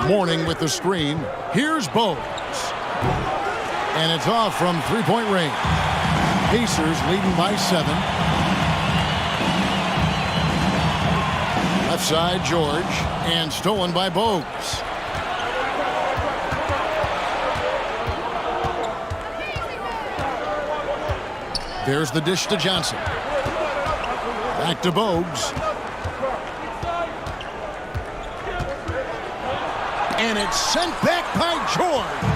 Mourning with the screen. Here's Bogues. And it's off from three-point range. Pacers leading by 7. Left side, George. And stolen by Bogues. There's the dish to Johnson. Back to Bogues. And it's sent back by George.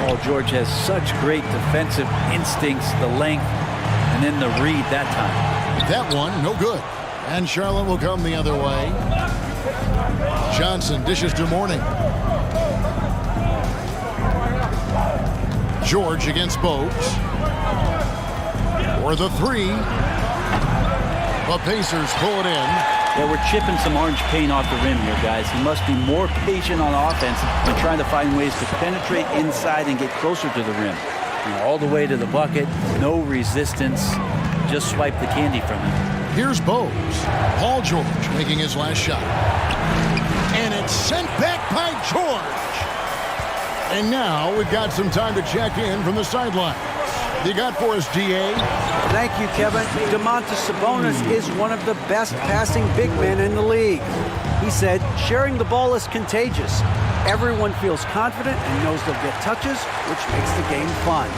Paul George has such great defensive instincts, the length, and then the read that time. That one, no good. And Charlotte will come the other way. Johnson dishes to Mourning. George against Bogues. For the three. The Pacers pull it in. Yeah, we're chipping some orange paint off the rim here, guys. He must be more patient on offense and trying to find ways to penetrate inside and get closer to the rim. You know, all the way to the bucket, no resistance. Just swipe the candy from him. Here's Bogues. Paul George making his last shot. And it's sent back by George. And now we've got some time to check in from the sideline. You got for us, D.A.? Thank you, Kevin. Domantas Sabonis is one of the best passing big men in the league. He said, sharing the ball is contagious. Everyone feels confident and knows they'll get touches, which makes the game fun.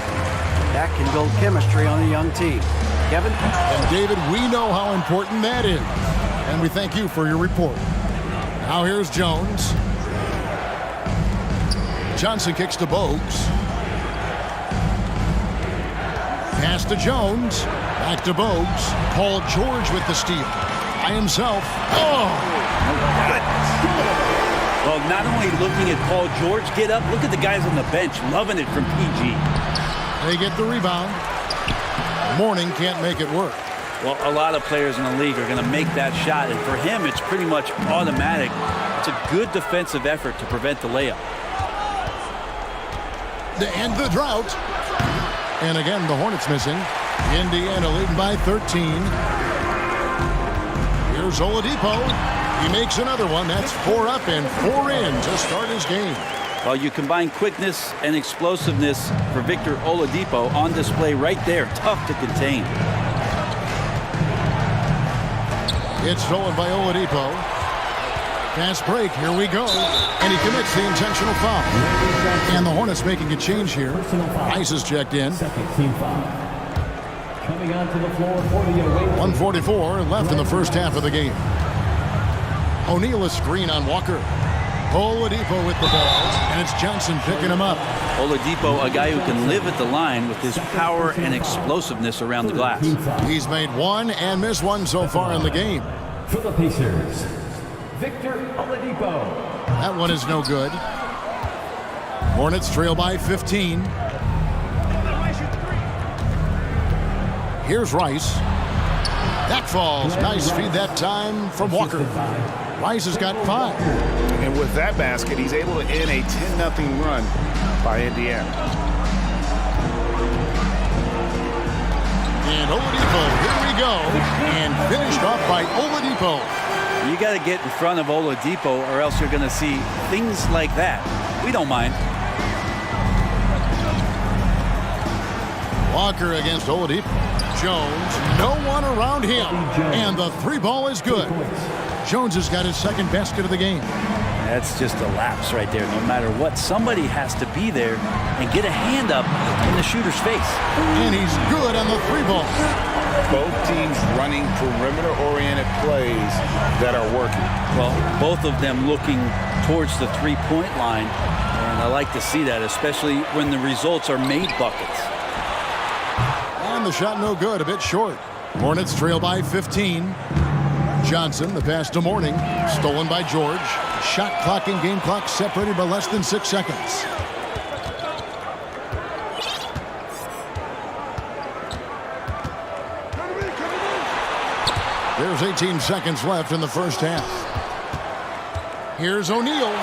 That can build chemistry on a young team. Kevin? And David, we know how important that is. And we thank you for your report. Now here's Jones. Johnson kicks to Bogues. Pass to Jones. Back to Bogues. Paul George with the steal. By himself. Oh! Well, not only looking at Paul George get up, look at the guys on the bench loving it from PG. They get the rebound. Mourning can't make it work. Well, a lot of players in the league are going to make that shot, and for him, it's pretty much automatic. It's a good defensive effort to prevent the layup. To end the drought. And again, the Hornets missing. Indiana leading by 13. Here's Oladipo. He makes another one. That's 4 up and 4 in to start his game. Well, you combine quickness and explosiveness for Victor Oladipo on display right there. Tough to contain. It's stolen by Oladipo. Fast break. Here we go. And he commits the intentional foul. And the Hornets making a change here. Rice is checked in. Coming onto the floor for the away. 1:44 left in the first half of the game. O'Neal is screen on Walker. Oladipo with the ball, and it's Johnson picking him up. Oladipo, a guy who can live at the line with his power and explosiveness around the glass. He's made one and missed one so far in the game. For the Pacers, Victor Oladipo. That one is no good. Hornets trail by 15. Here's Rice. That falls. Nice feed that time from Walker. Rice has got 5. And with that basket, he's able to end a 10-0 run by Indiana. And Oladipo, here we go. And finished off by Oladipo. You got to get in front of Oladipo or else you're going to see things like that. We don't mind. Walker against Oladipo. Jones, no one around him. And the 3 ball is good. Jones has got his second basket of the game. That's just a lapse right there. No matter what, somebody has to be there and get a hand up in the shooter's face. And he's good on the 3 ball. Both teams running perimeter-oriented plays that are working. Well, both of them looking towards the three-point line. And I like to see that, especially when the results are made buckets. And the shot no good, a bit short. Hornets trail by 15. Johnson, the pass to Mourning. Stolen by George. Shot clock and game clock separated by less than 6 seconds. There's 18 seconds left in the first half. Here's O'Neal.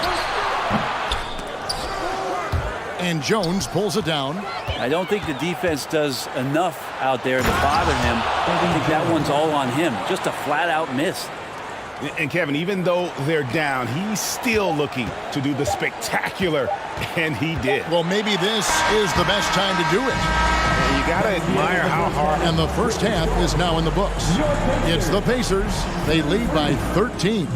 And Jones pulls it down. I don't think the defense does enough out there to bother him. I think that one's all on him. Just a flat-out miss. And Kevin, even though they're down, he's still looking to do the spectacular, and he did. Well, maybe this is the best time to do it. You got to admire how hard. And the first half is now in the books. It's the Pacers. They lead by 13.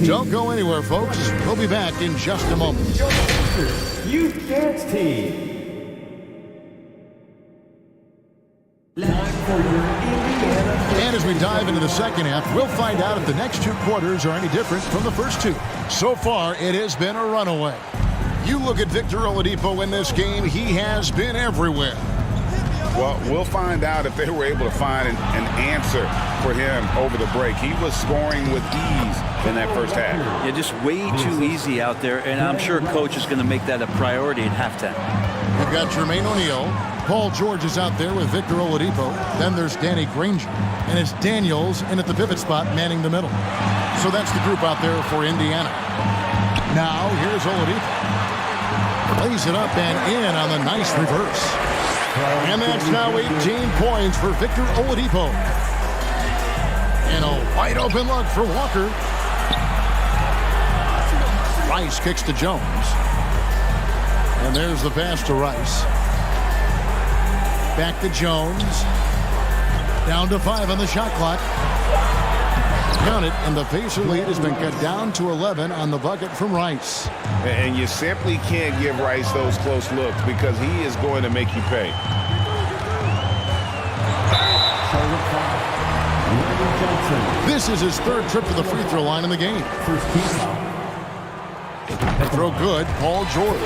Don't go anywhere, folks. We'll be back in just a moment. You Dance Team. And as we dive into the second half, we'll find out if the next 2 quarters are any different from the first 2. So far, it has been a runaway. You look at Victor Oladipo in this game, he has been everywhere. Well, we'll find out if they were able to find an answer for him over the break. He was scoring with ease in that first half. Yeah, just way too easy out there, and I'm sure Coach is going to make that a priority at halftime. We've got Jermaine O'Neal. Paul George is out there with Victor Oladipo. Then there's Danny Granger. And it's Daniels in at the pivot spot manning the middle. So that's the group out there for Indiana. Now here's Oladipo. Lays it up and in on the nice reverse. And that's now 18 points for Victor Oladipo. And a wide open look for Walker. Rice kicks to Jones. And there's the pass to Rice. Back to Jones. Down to 5 on the shot clock. Count it, and the Pacer lead has been cut down to 11 on the bucket from Rice. And you simply can't give Rice those close looks because he is going to make you pay. This is his third trip to the free throw line in the game. Throw good, Paul George.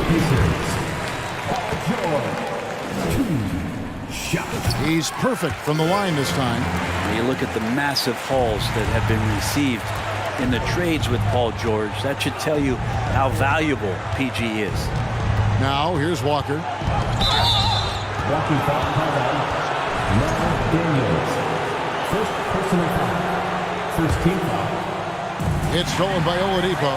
He's perfect from the line this time. You look at the massive hauls that have been received in the trades with Paul George. That should tell you how valuable PG is. Now here's Walker. Walking foul timeout. Daniels. First personal foul. First team foul. It's stolen by Oladipo.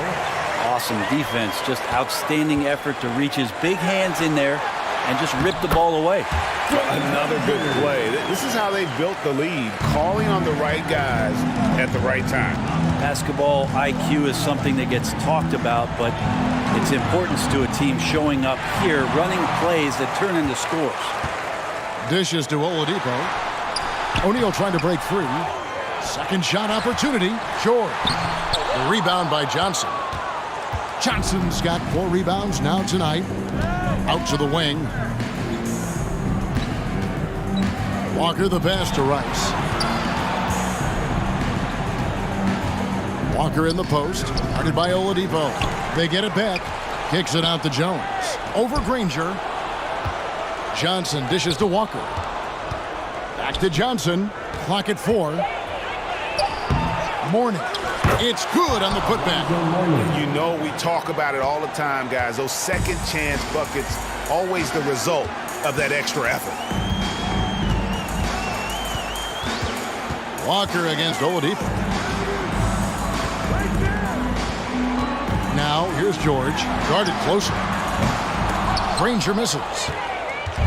Awesome defense. Just outstanding effort to reach his big hands in there and just rip the ball away. Another good play. This is how they built the lead, calling on the right guys at the right time. Basketball IQ is something that gets talked about, but its importance to a team showing up here, running plays that turn into scores. Dishes to Oladipo. O'Neal trying to break free. Second shot opportunity. Short. The rebound by Johnson. Johnson's got 4 rebounds now tonight. Out to the wing. Walker the pass to Rice. Walker in the post. Guarded by Oladipo. They get it back. Kicks it out to Jones. Over Granger. Johnson dishes to Walker. Back to Johnson. Clock at 4. Mourning. It's good on the putback. You know we talk about it all the time, guys. Those second chance buckets, always the result of that extra effort. Walker against Oladipo. Now here's George. Guarded closer. Granger misses.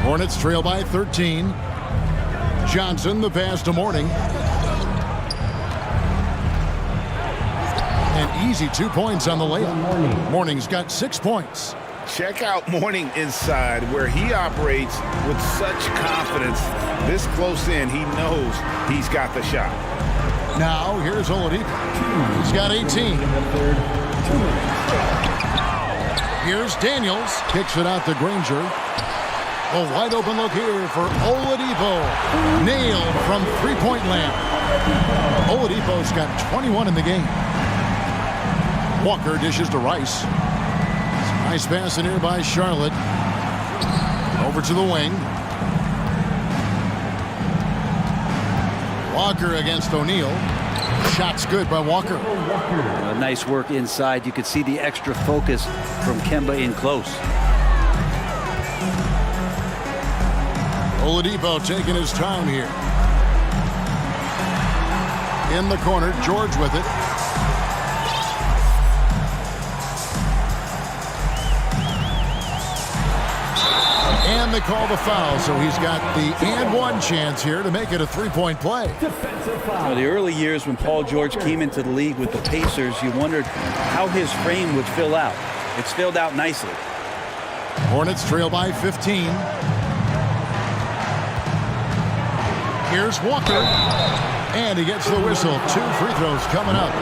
Hornets trail by 13. Johnson the pass to Mourning. An easy 2 points on the layup. Mourning's got 6 points. Check out Mourning inside where he operates with such confidence. This close in, he knows he's got the shot. Now here's Oladipo. He's got 18. Here's Daniels. Kicks it out to Granger. A wide open look here for Oladipo. Nailed from three-point land. Oladipo's got 21 in the game. Walker dishes to Rice. Nice pass in here by Charlotte. Over to the wing. Walker against O'Neal. Shot's good by Walker. Nice work inside. You could see the extra focus from Kemba in close. Oladipo taking his time here. In the corner, George with it. And they call the foul, so he's got the and one chance here to make it a three-point play. The early years when Paul George came into the league with the Pacers, you wondered how his frame would fill out. It's filled out nicely. Hornets trail by 15. Here's Walker. And he gets the whistle. 2 free throws coming up.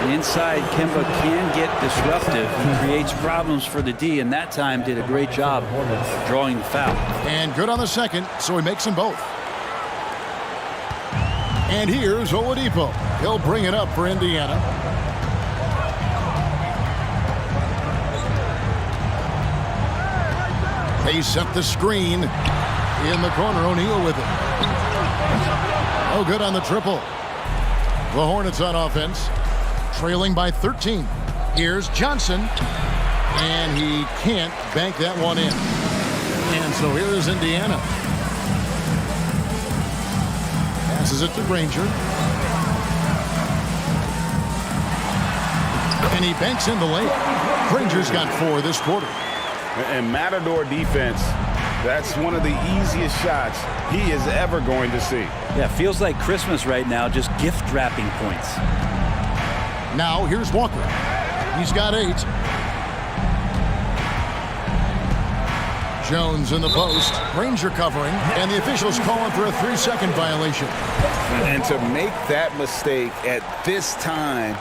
Inside, Kemba can get disruptive. He creates problems for the D, and that time did a great job drawing the foul. And good on the second, so he makes them both. And here's Oladipo. He'll bring it up for Indiana. They set the screen. In the corner, O'Neal with it. Oh, good on the triple. The Hornets on offense, trailing by 13. Here's Johnson, and he can't bank that one in. And so here is Indiana. Passes it to Granger. And he banks in the lane. Granger's got 4 this quarter. And Matador defense, that's one of the easiest shots he is ever going to see. Yeah, feels like Christmas right now, just gift wrapping points. Now here's Walker. He's got 8. Jones in the post. Granger covering, and the officials calling for a 3-second violation. And to make that mistake at this time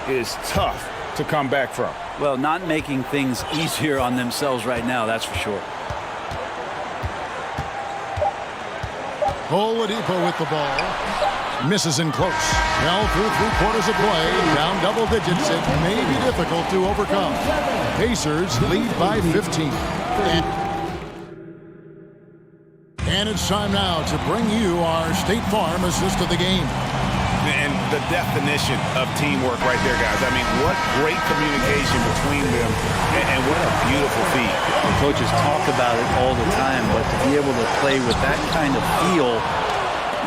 is tough to come back from. Well, not making things easier on themselves right now, that's for sure. Oladipo with the ball. Misses in close. Now through 3 quarters of play, down double digits. It may be difficult to overcome. Pacers lead by 15. And it's time now to bring you our State Farm assist of the game. And the definition of teamwork right there, guys. I mean, what great communication between them, and what a beautiful feat. The coaches talk about it all the time, but to be able to play with that kind of feel,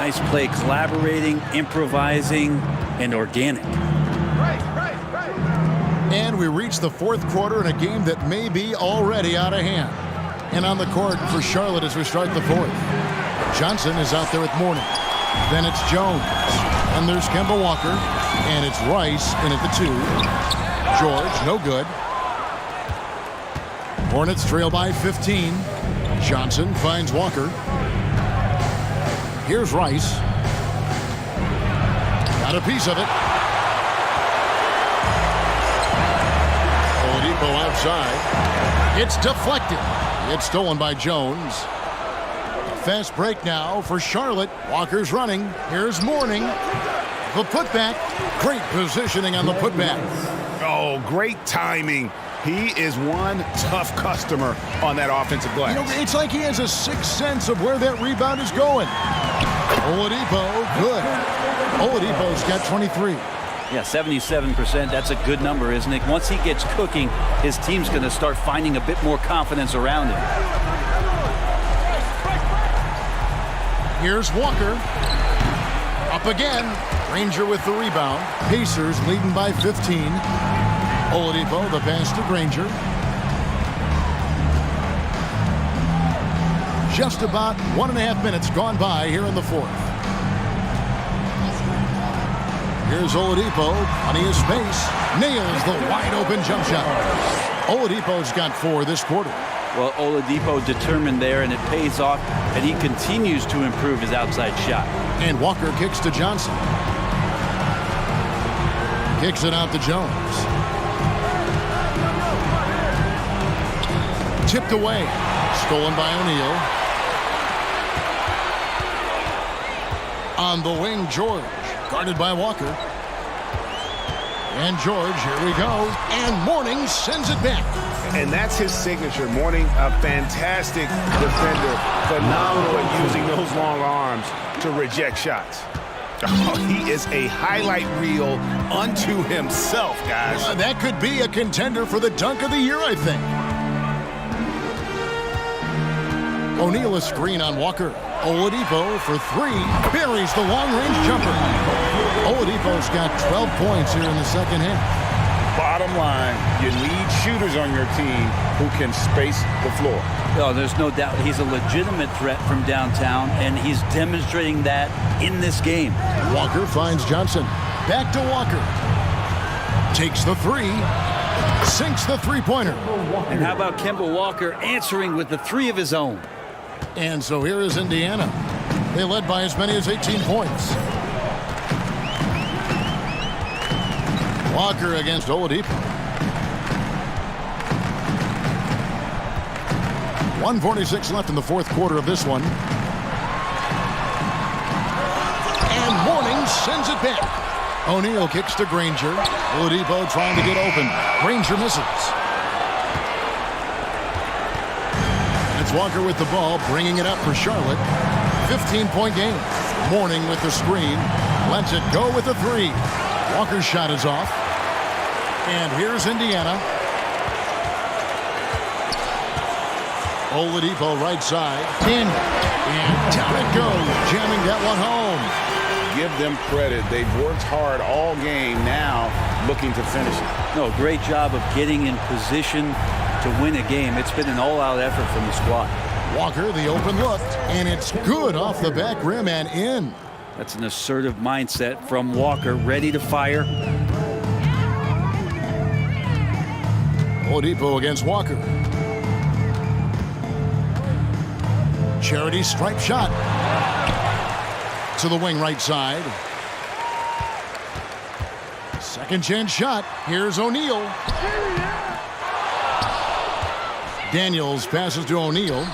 nice play, collaborating, improvising, and organic. And we reach the 4th quarter in a game that may be already out of hand. And on the court for Charlotte as we start the 4th. Johnson is out there with Mourning. Then it's Jones. And there's Kemba Walker. And it's Rice in at the 2. George, no good. Hornets trail by 15. Johnson finds Walker. Here's Rice. Got a piece of it. Oladipo outside. It's deflected. It's stolen by Jones. Fast break now for Charlotte. Walker's running. Here's Mourning. The putback. Great positioning on the putback. Oh, great timing. He is one tough customer on that offensive glass. You know, it's like he has a sixth sense of where that rebound is going. Oladipo, good. Oladipo's got 23. Yeah, 77%. That's a good number, isn't it? Once he gets cooking, his team's going to start finding a bit more confidence around him. Here's Walker. Up again. Granger with the rebound. Pacers leading by 15. Oladipo, the pass to Granger. Just about 1.5 minutes gone by here in the 4th. Here's Oladipo, plenty of space, nails the wide-open jump shot. Oladipo's got 4 this quarter. Well, Oladipo determined there, and it pays off, and he continues to improve his outside shot. And Walker kicks to Johnson. Kicks it out to Jones. Tipped away. Stolen by O'Neal. On the wing, George. Guarded by Walker. And George, here we go. And Mourning sends it back. And that's his signature. Mourning, a fantastic defender. Phenomenal at using those long arms to reject shots. Oh, he is a highlight reel unto himself, guys. That could be a contender for the dunk of the year, I think. O'Neal a screen on Walker. Oladipo for 3. Buries the long-range jumper. Oladipo's got 12 points here in the second half. Bottom line, you need shooters on your team who can space the floor. Oh, there's no doubt he's a legitimate threat from downtown, and he's demonstrating that in this game. Walker finds Johnson. Back to Walker. Takes the 3. Sinks the three-pointer. And how about Kemba Walker answering with the 3 of his own? And so here is Indiana. They led by as many as 18 points. Walker against Oladipo. 1:46 left in the 4th quarter of this one. And Mourning sends it back. O'Neal kicks to Granger. Oladipo trying to get open. Granger misses. Walker with the ball, bringing it up for Charlotte. 15-point game. Mourning with the screen. Lets it go with a three. Walker's shot is off. And here's Indiana. Oladipo right side. 10. And down it goes. Jamming that one home. Give them credit. They've worked hard all game, now looking to finish it. No, great job of getting in position to win a game. It's been an all-out effort from the squad. Walker, the open look, and it's good off the back rim and in. That's an assertive mindset from Walker, ready to fire. Oladipo against Walker. Charity stripe shot. To the wing right side. Second chance shot. Here's O'Neal. Daniels passes to O'Neal.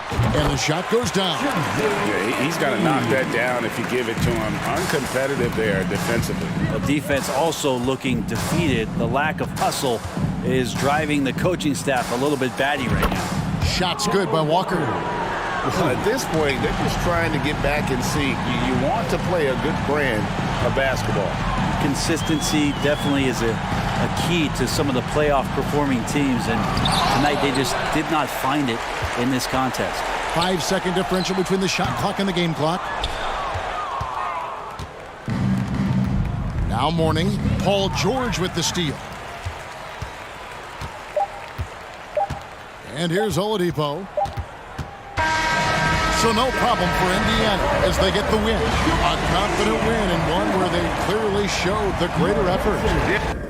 And the shot goes down. Yeah, he's got to knock that down if you give it to him. Uncompetitive there defensively. The defense also looking defeated. The lack of hustle is driving the coaching staff a little bit batty right now. Shot's good by Walker. Well, at this point, they're just trying to get back in sync. You want to play a good brand of basketball. Consistency definitely is a key to some of the playoff performing teams, and tonight they just did not find it in this contest. 5-second differential between the shot clock and the game clock. Now Mourning. Paul George with the steal. And here's Oladipo. So no problem for Indiana as they get the win. A confident win and one where they clearly showed the greater effort.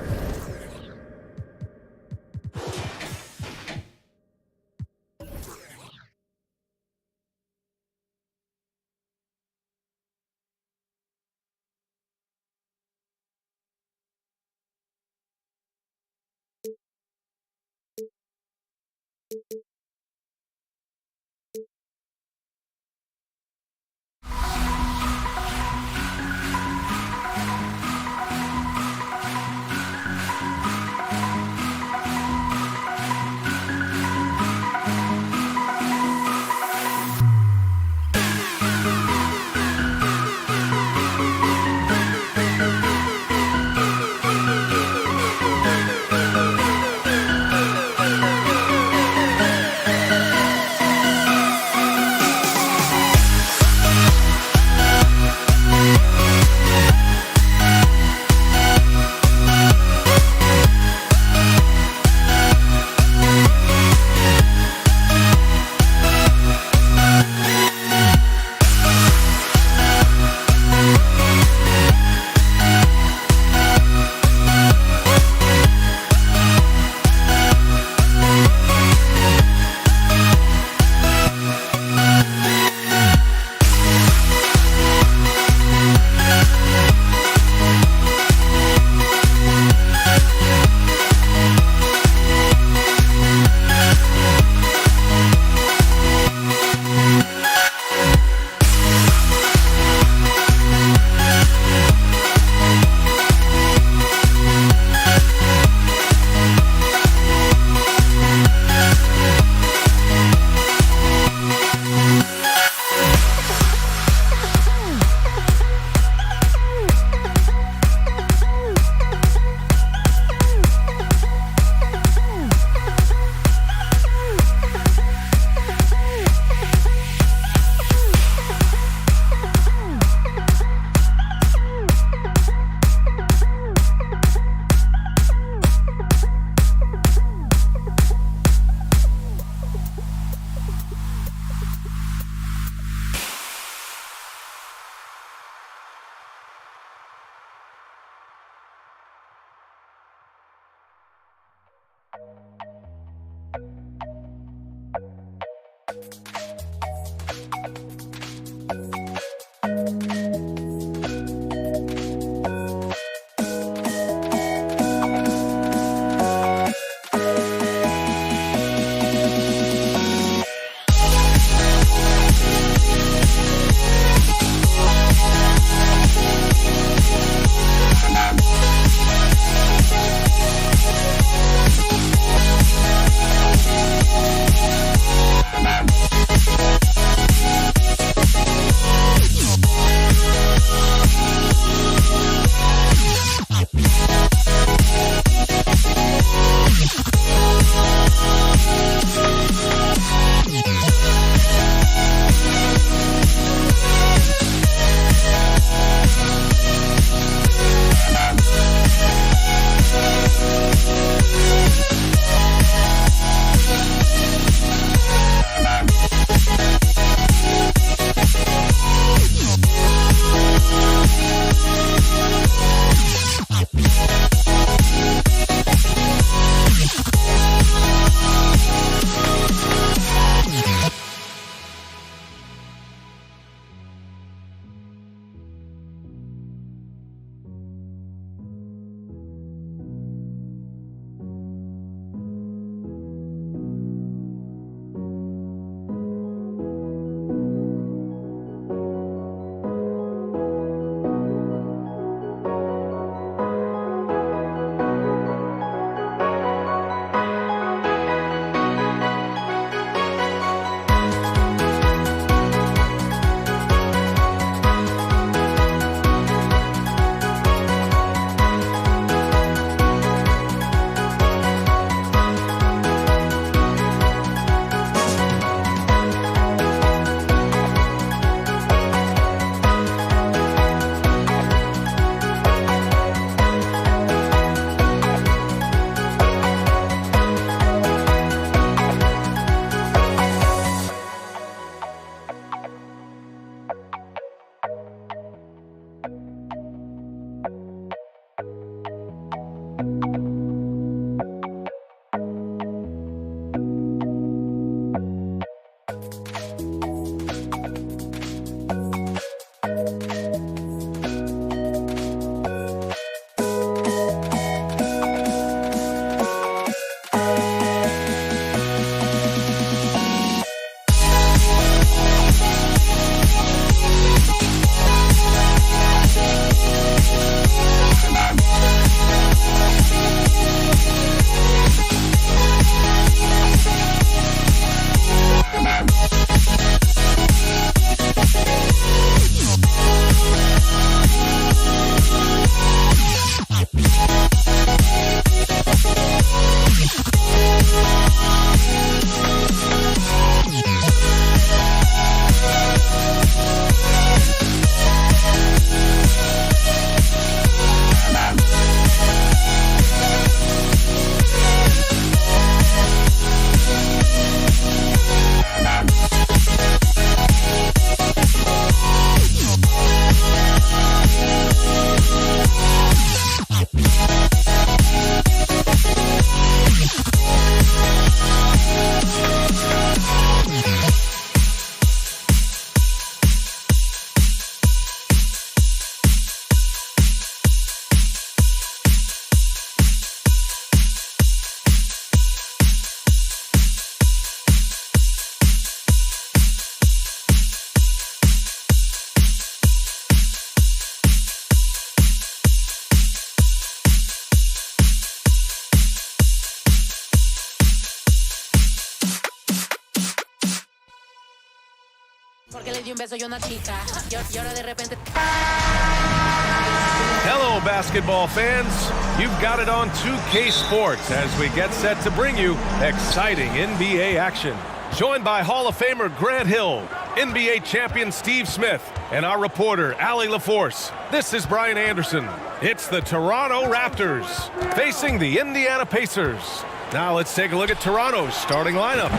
Hello, basketball fans. You've got it on 2K Sports as we get set to bring you exciting NBA action. Joined by Hall of Famer Grant Hill, NBA champion Steve Smith, and our reporter, Allie LaForce. This is Brian Anderson. It's the Toronto Raptors facing the Indiana Pacers. Now let's take a look at Toronto's starting lineup.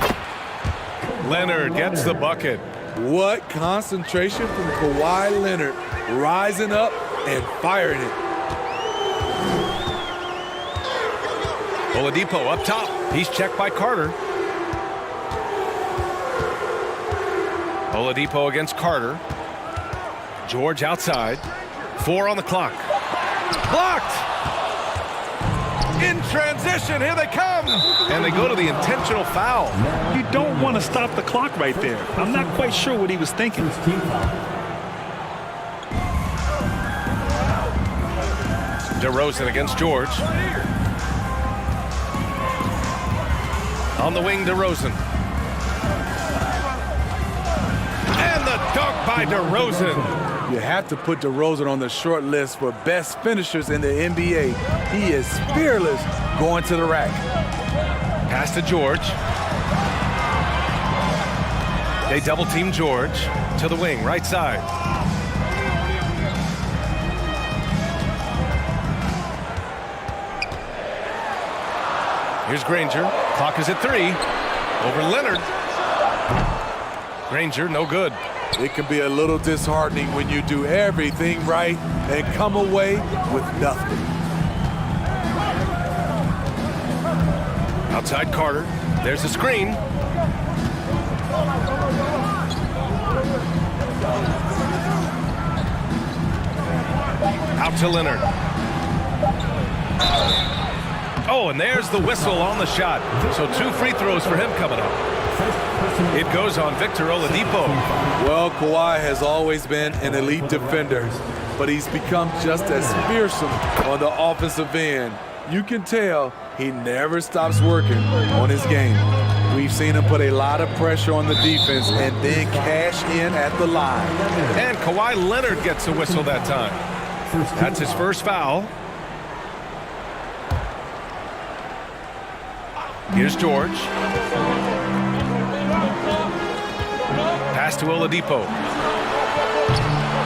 Leonard gets the bucket. What concentration from Kawhi Leonard, rising up and firing it. Oladipo up top. He's checked by Carter. Oladipo against Carter. George outside. 4 on the clock. Blocked! In transition, here they come! And they go to the intentional foul. You don't want to stop the clock right there. I'm not quite sure what he was thinking. DeRozan against George. On the wing, DeRozan. And the dunk by DeRozan. You have to put DeRozan on the short list for best finishers in the NBA. He is fearless going to the rack. Pass to George. They double team George to the wing, right side. Here's Granger. Clock is at 3. Over Leonard. Granger, no good. It can be a little disheartening when you do everything right and come away with nothing. Outside Carter. There's the screen. Out to Leonard. Oh, and there's the whistle on the shot. So 2 free throws for him coming up. It goes on Victor Oladipo. Well, Kawhi has always been an elite defender, but he's become just as fearsome on the offensive end. You can tell he never stops working on his game. We've seen him put a lot of pressure on the defense and then cash in at the line. And Kawhi Leonard gets a whistle that time. That's his first foul. Here's George. Pass to Oladipo.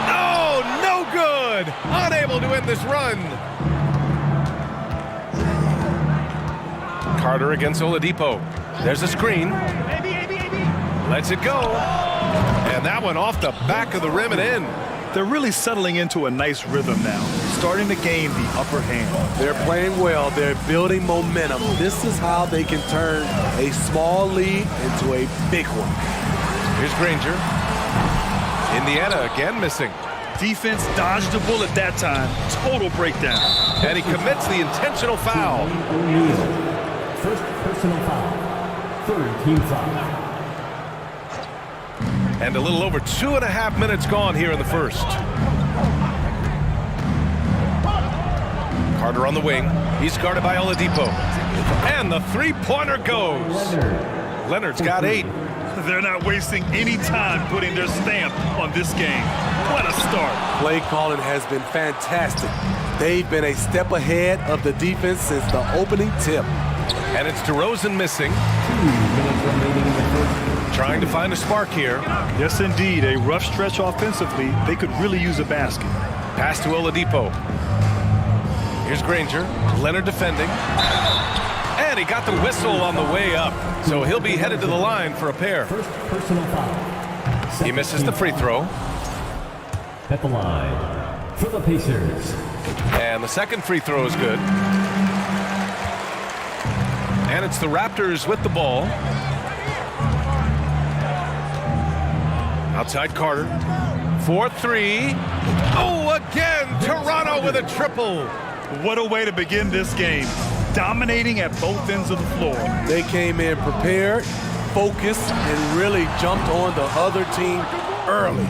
Oh, no good! Unable to end this run. Carter against Oladipo. There's a screen. Lets it go. And that one off the back of the rim and in. They're really settling into a nice rhythm now, starting to gain the upper hand. They're playing well. They're building momentum. This is how they can turn a small lead into a big one. Here's Granger. Indiana again missing. Defense dodged the bullet that time. Total breakdown. And he commits the intentional foul. First personal foul. Third team foul. And a little over 2.5 minutes gone here in the first. Carter on the wing. He's guarded by Oladipo. And the three-pointer goes. Leonard's got 8. They're not wasting any time putting their stamp on this game. What a start. Play calling has been fantastic. They've been a step ahead of the defense since the opening tip. And it's DeRozan missing. Trying to find a spark here. Yes, indeed. A rough stretch offensively. They could really use a basket. Pass to Oladipo. Here's Granger. Leonard defending. And he got the whistle on the way up. So he'll be headed to the line for a pair. First personal foul. He misses the free throw. At the line for the Pacers. And the second free throw is good. And it's the Raptors with the ball. Outside Carter. 4-3. Oh, again, Toronto with a triple. What a way to begin this game. Dominating at both ends of the floor. They came in prepared, focused, and really jumped on the other team early.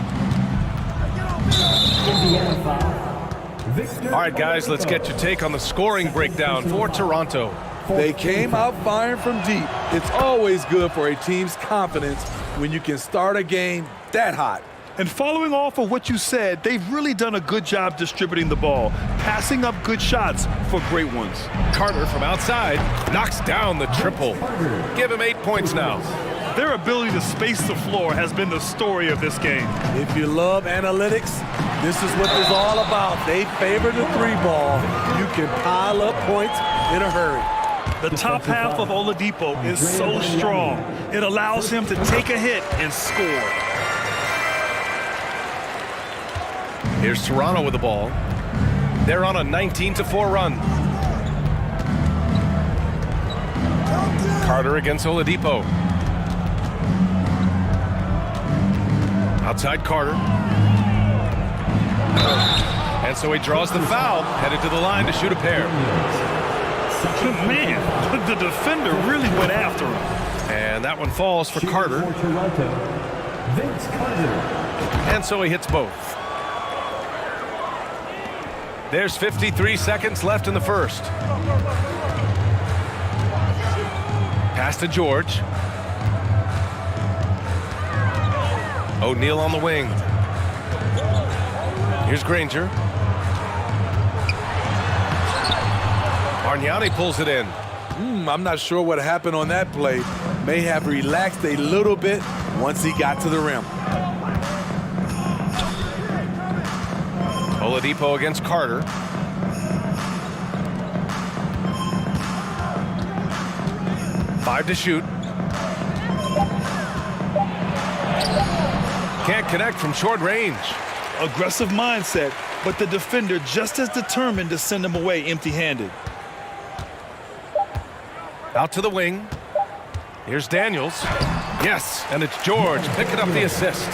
All right, guys, let's get your take on the scoring breakdown for Toronto. They came out firing from deep. It's always good for a team's confidence when you can start a game that hot. And following off of what you said, they've really done a good job distributing the ball, passing up good shots for great ones. Carter from outside knocks down the triple. Give him 8 points now. Their ability to space the floor has been the story of this game. If you love analytics, this is what it's all about. They favor the 3-ball. You can pile up points in a hurry. The top half of Oladipo is so strong. It allows him to take a hit and score. Here's Toronto with the ball. They're on a 19-4 run. Carter against Oladipo. Outside Carter. And so he draws the foul, headed to the line to shoot a pair. Man, the defender really went after him. And that one falls for Carter. And so he hits both. There's 53 seconds left in the first. Pass to George. O'Neal on the wing. Here's Granger. Bargnani pulls it in. I'm not sure what happened on that play. May have relaxed a little bit once he got to the rim. Oladipo against Carter. Five to shoot. Can't connect from short range. Aggressive mindset, but the defender just as determined to send him away empty-handed. Out to the wing. Here's Daniels. Yes, and it's George picking up the assist.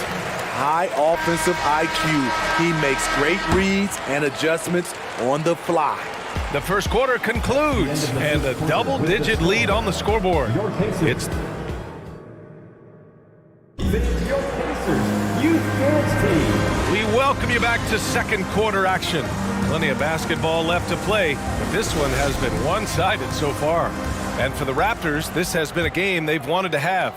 High offensive IQ. He makes great reads and adjustments on the fly. The first quarter concludes, and a double-digit lead on the scoreboard. It's We welcome you back to second quarter action. Plenty of basketball left to play, but this one has been one-sided so far. And for the Raptors, this has been a game they've wanted to have.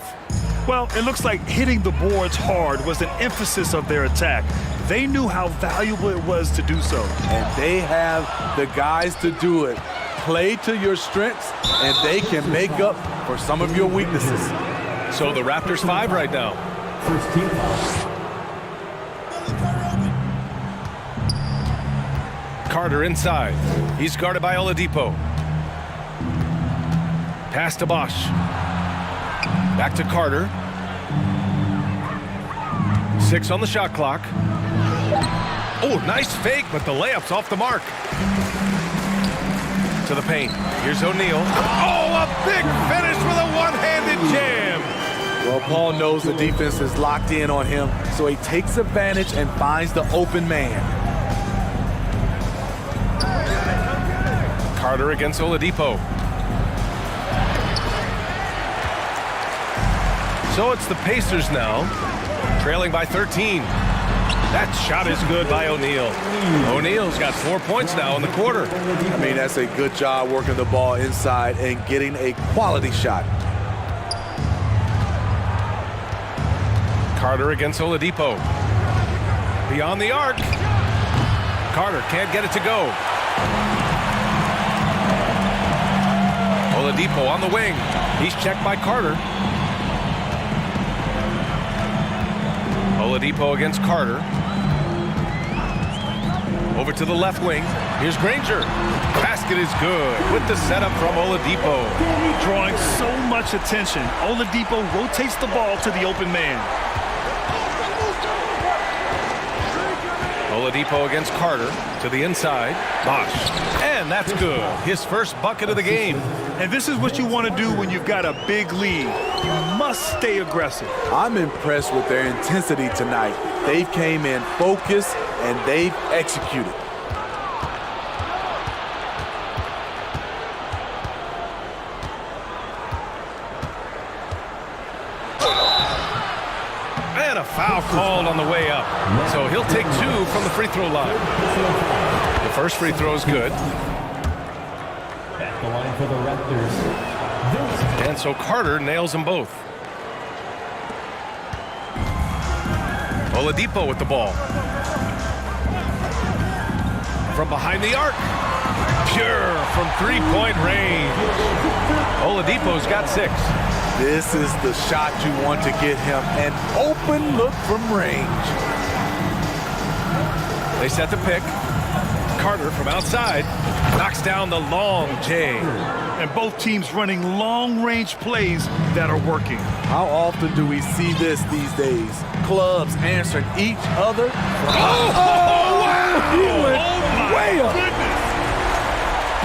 Well, it looks like hitting the boards hard was an emphasis of their attack. They knew how valuable it was to do so. And they have the guys to do it. Play to your strengths, and they can make up for some of your weaknesses. So the Raptors 5 right now. First team foul. Carter inside. He's guarded by Oladipo. Pass to Bosch. Back to Carter. 6 on the shot clock. Oh, nice fake, but the layup's off the mark. To the paint. Here's O'Neal. Oh, a big finish with a one-handed jam. Well, Paul knows the defense is locked in on him, so he takes advantage and finds the open man. Carter against Oladipo. So it's the Pacers now, trailing by 13. That shot is good by O'Neal. O'Neal's got 4 points now in the quarter. I mean, that's a good job working the ball inside and getting a quality shot. Carter against Oladipo. Beyond the arc. Carter can't get it to go. Oladipo on the wing. He's checked by Carter. Oladipo against Carter. Over to the left wing. Here's Granger. Basket is good with the setup from Oladipo. Drawing so much attention, Oladipo rotates the ball to the open man. Oladipo against Carter to the inside. Bosch. And that's good. His first bucket of the game. And this is what you want to do when you've got a big lead. You must stay aggressive. I'm impressed with their intensity tonight. They've came in focused and they've executed. And a foul called on the way up. So he'll take 2 from the free throw line. The first free throw is good. At the line for the Raptors. And so Carter nails them both. Oladipo with the ball. From behind the arc. Pure from three-point range. Oladipo's got 6. This is the shot you want to get him, an open look from range. They set the pick. Carter from outside knocks down the long J. And both teams running long-range plays that are working. How often do we see this these days? Clubs answering each other. Wow! He went way up. Goodness.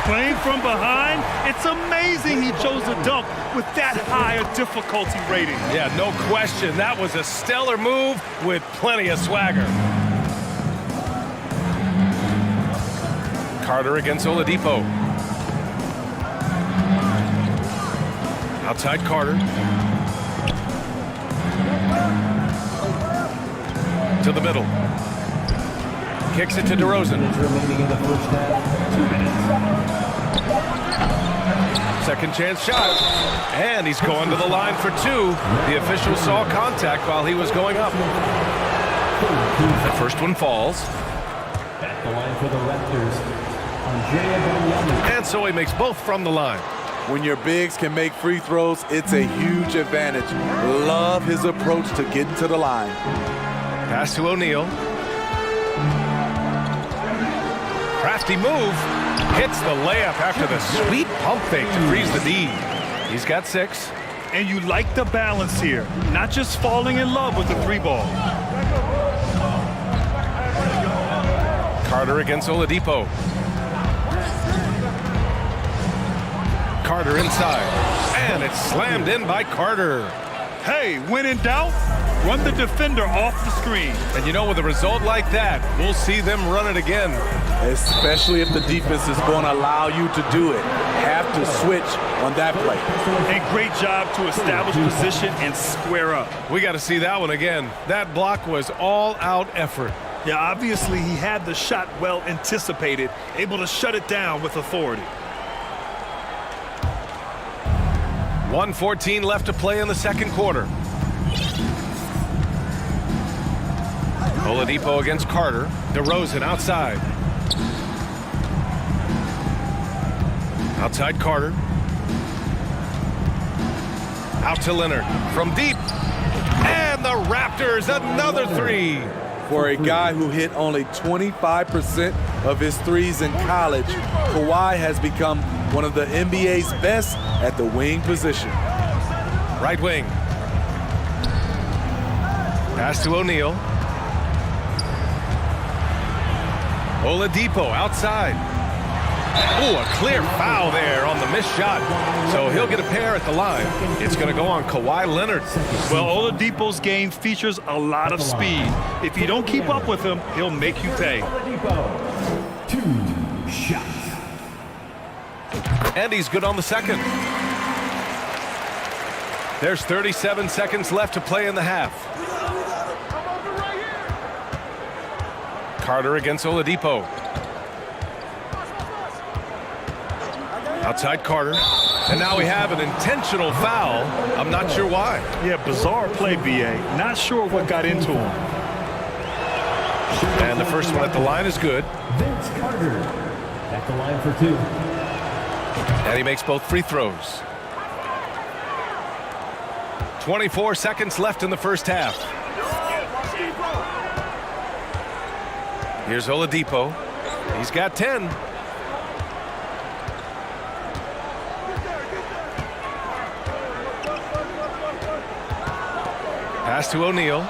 Playing from behind, it's amazing he chose a dunk with that high a difficulty rating. Yeah, no question. That was a stellar move with plenty of swagger. Carter against Oladipo. Outside Carter. To the middle. Kicks it to DeRozan. Remaining in the first half, 2 minutes. Second chance shot. And he's going to the line for 2. The official saw contact while he was going up. The first one falls. At the line for the Raptors, Andrea Bargnani. And so he makes both from the line. When your bigs can make free throws, it's a huge advantage. Love his approach to getting to the line. Pass to O'Neal. Crafty move. Hits the layup after the sweet pump fake to freeze the D. He's got 6. And you like the balance here. Not just falling in love with the 3 ball. Carter against Oladipo. Carter inside. And it's slammed in by Carter. Hey, when in doubt, run the defender off the screen. And you know, with a result like that, we'll see them run it again. Especially if the defense is going to allow you to do it. Have to switch on that play. And great job to establish position and square up. We got to see that one again. That block was all-out effort. Yeah, obviously he had the shot well anticipated, able to shut it down with authority. 1:14 left to play in the second quarter. Oladipo against Carter. DeRozan outside. Outside Carter. Out to Leonard from deep. And the Raptors, another 3. For a guy who hit only 25% of his threes in college, Kawhi has become one of the NBA's best at the wing position. Right wing. Pass to O'Neal. Oladipo outside. Oh, a clear foul there on the missed shot. So he'll get a pair at the line. It's going to go on Kawhi Leonard. Well, Oladipo's game features a lot of speed. If you don't keep up with him, he'll make you pay. Oladipo, 2 shots. And he's good on the second. There's 37 seconds left to play in the half. Carter against Oladipo. Outside Carter. And now we have an intentional foul. I'm not sure why. Yeah, bizarre play, BA. Not sure what got into him. And the first one at the line is good. Vince Carter at the line for 2. And he makes both free throws. 24 seconds left in the first half. Here's Oladipo. He's got 10. Pass to O'Neal.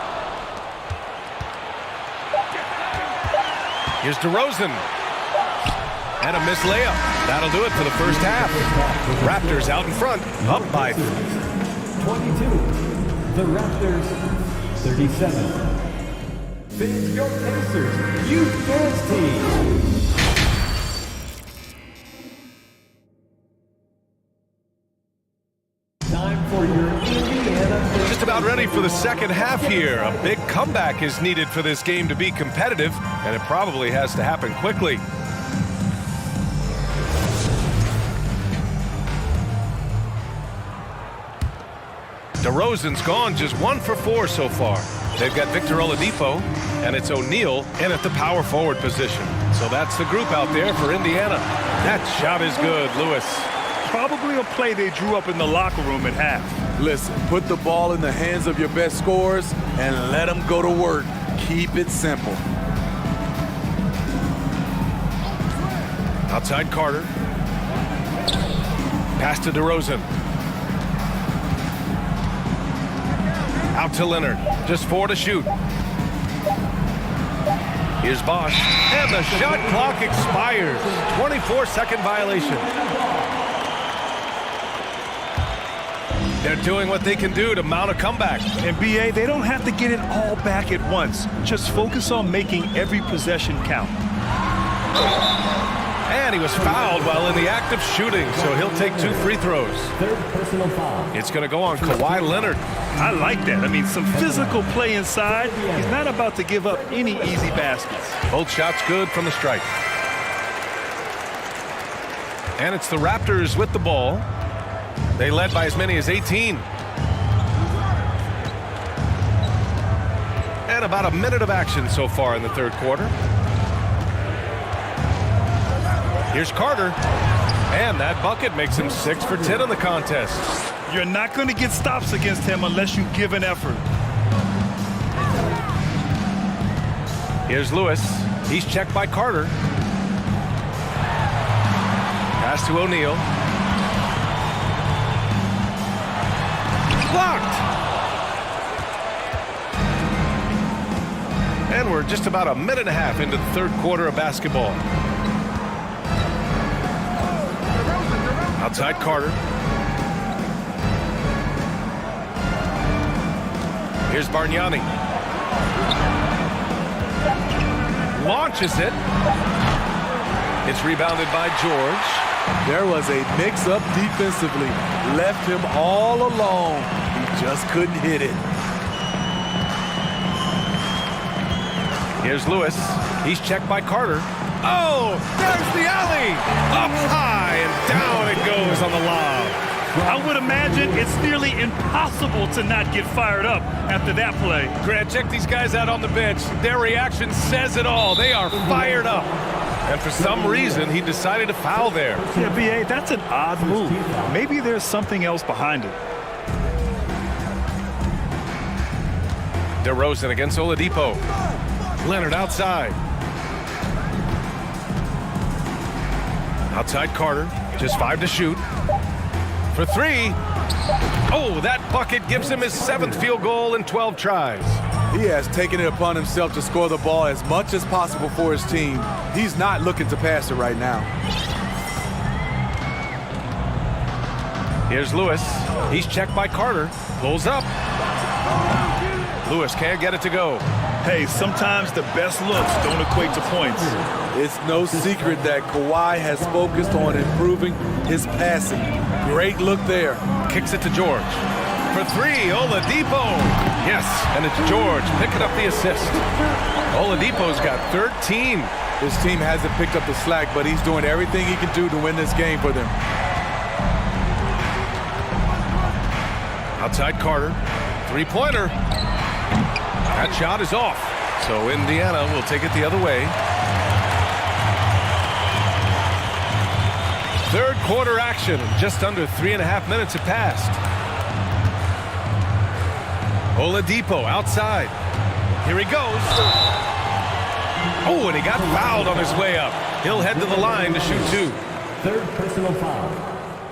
Here's DeRozan. And a missed layup. That'll do it for the first half. Raptors out in front, up by 22. The Raptors, 37. Finish your Pacers Youth Dance Team. Time for your Indiana. Just about ready for the second half here. A big comeback is needed for this game to be competitive, and it probably has to happen quickly. DeRozan's gone just 1 for 4 so far. They've got Victor Oladipo, and it's O'Neal in at the power forward position. So that's the group out there for Indiana. That shot is good, Lewis. Probably a play they drew up in the locker room at half. Listen, put the ball in the hands of your best scorers and let them go to work. Keep it simple. Outside Carter. Pass to DeRozan. Out to Leonard. Just 4 to shoot. Here's Bosch. And the shot clock expires. 24-second violation. They're doing what they can do to mount a comeback. And BA, they don't have to get it all back at once. Just focus on making every possession count. And he was fouled while in the act of shooting, so he'll take 2 free throws. Third personal foul. It's going to go on Kawhi Leonard. I like that. I mean, some physical play inside. He's not about to give up any easy baskets. Both shots good from the stripe. And it's the Raptors with the ball. They led by as many as 18. And about a minute of action so far in the third quarter. Here's Carter. And that bucket makes him 6 for 10 in the contest. You're not going to get stops against him unless you give an effort. Here's Lewis. He's checked by Carter. Pass to O'Neal. Blocked. And we're just about a minute and a half into the third quarter of basketball. Outside Carter. Here's Bargnani. Launches it. It's rebounded by George. There was a mix-up defensively. Left him all alone. He just couldn't hit it. Here's Lewis. He's checked by Carter. Oh, there's the alley. Up high and down it goes on the lob. I would imagine it's nearly impossible to not get fired up after that play. Grant, check these guys out on the bench. Their reaction says it all. They are fired up. And for some reason, he decided to foul there. Yeah, BA, that's an odd move. Maybe there's something else behind it. DeRozan against Oladipo. Leonard outside. Outside Carter. Just 5 to shoot. For 3. Oh, that bucket gives him his 7th field goal in 12 tries. He has taken it upon himself to score the ball as much as possible for his team. He's not looking to pass it right now. Here's Lewis. He's checked by Carter. Pulls up. Lewis can't get it to go. Hey, sometimes the best looks don't equate to points. It's no secret that Kawhi has focused on improving his passing. Great look there. Kicks it to George. For 3, Oladipo. Yes, and it's George picking up the assist. Oladipo's got 13. His team hasn't picked up the slack, but he's doing everything he can do to win this game for them. Outside Carter. 3-pointer. That shot is off. So Indiana will take it the other way. Third quarter action. Just under 3.5 minutes have passed. Oladipo outside. Here he goes. Oh, and he got fouled on his way up. He'll head to the line to shoot 2. Third personal foul.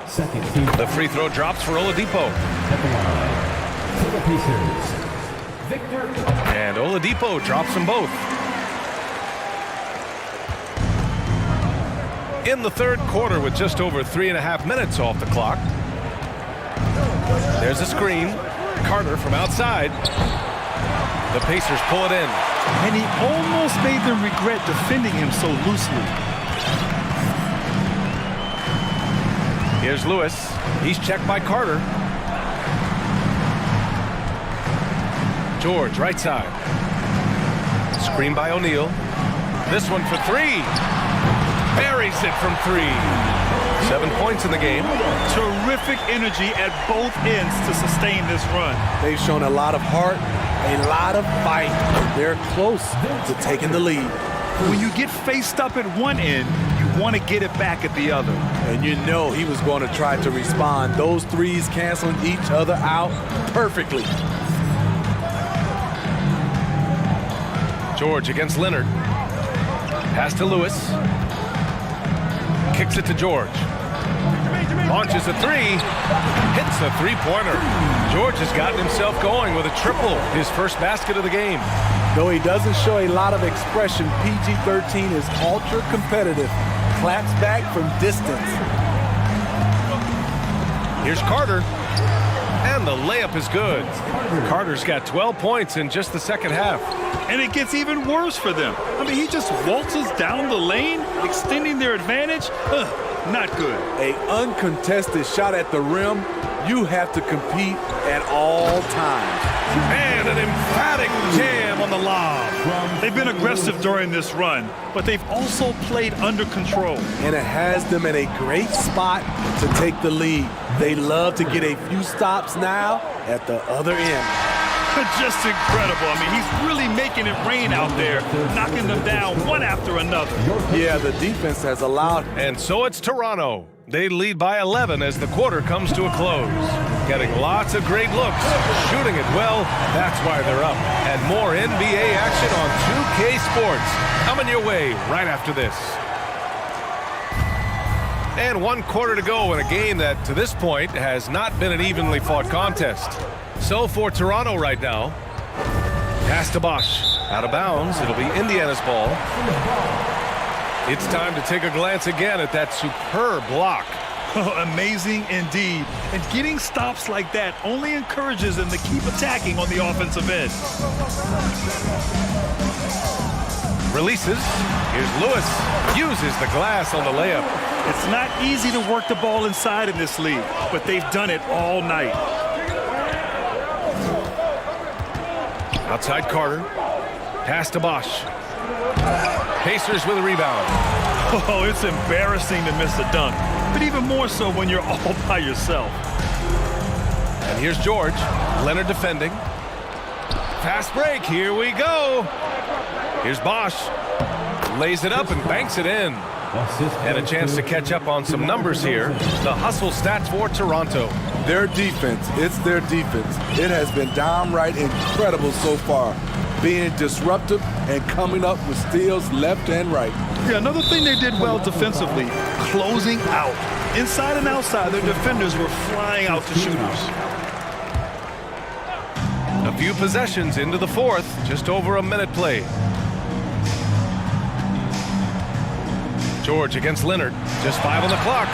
Second team. The free throw drops for Oladipo. At the line. For the Pacers. Victor. And Oladipo drops them both. In the third quarter with just over 3.5 minutes off the clock. There's a screen. Carter from outside. The Pacers pull it in. And he almost made them regret defending him so loosely. Here's Lewis. He's checked by Carter. George, right side. Screen by O'Neal. This one for 3. Buries it from 3. 7 points in the game. Terrific energy at both ends to sustain this run. They've shown a lot of heart, a lot of fight. They're close to taking the lead. When you get faced up at one end, you want to get it back at the other. And you know he was going to try to respond. Those threes canceling each other out perfectly. George against Leonard. Pass to Lewis. Kicks it to George. Launches a three. Hits a three-pointer. George has gotten himself going with a triple, his first basket of the game. Though he doesn't show a lot of expression, PG-13 is ultra competitive. Claps back from distance. Here's Carter. And the layup is good. Carter's got 12 points in just the second half. And it gets even worse for them. I mean, he just waltzes down the lane, extending their advantage. Not good. An uncontested shot at the rim. You have to compete at all times. And an emphatic jam on the lob. They've been aggressive during this run, but they've also played under control. And it has them in a great spot to take the lead. They love to get a few stops now at the other end. Just incredible. I mean, he's really making it rain out there, knocking them down one after another. Yeah, the defense has allowed. And so it's Toronto. They lead by 11 as the quarter comes to a close. Getting lots of great looks, shooting it well, that's why they're up. And more NBA action on 2K Sports. Coming your way right after this. And 1 quarter to go in a game that, to this point, has not been an evenly fought contest. So for Toronto right now, pass to Bosch. Out of bounds, it'll be Indiana's ball. It's time to take a glance again at that superb block. Oh, amazing indeed. And getting stops like that only encourages them to keep attacking on the offensive end. Releases. Here's Lewis. Uses the glass on the layup. It's not easy to work the ball inside in this league, but they've done it all night. Outside Carter. Pass to Bosch. Pacers with a rebound. Oh, it's embarrassing to miss a dunk, but even more so when you're all by yourself. And here's George. Leonard defending. Fast break. Here we go. Here's Bosch. Lays it up and banks it in. And a chance to catch up on some numbers here. The hustle stats for Toronto. Their defense, it's their defense. It has been downright incredible so far. Being disruptive and coming up with steals left and right. Yeah, another thing they did well defensively, closing out. Inside and outside, their defenders were flying out to shooters. A few possessions into the fourth, just over a minute played. George against Leonard, just 5 on the clock.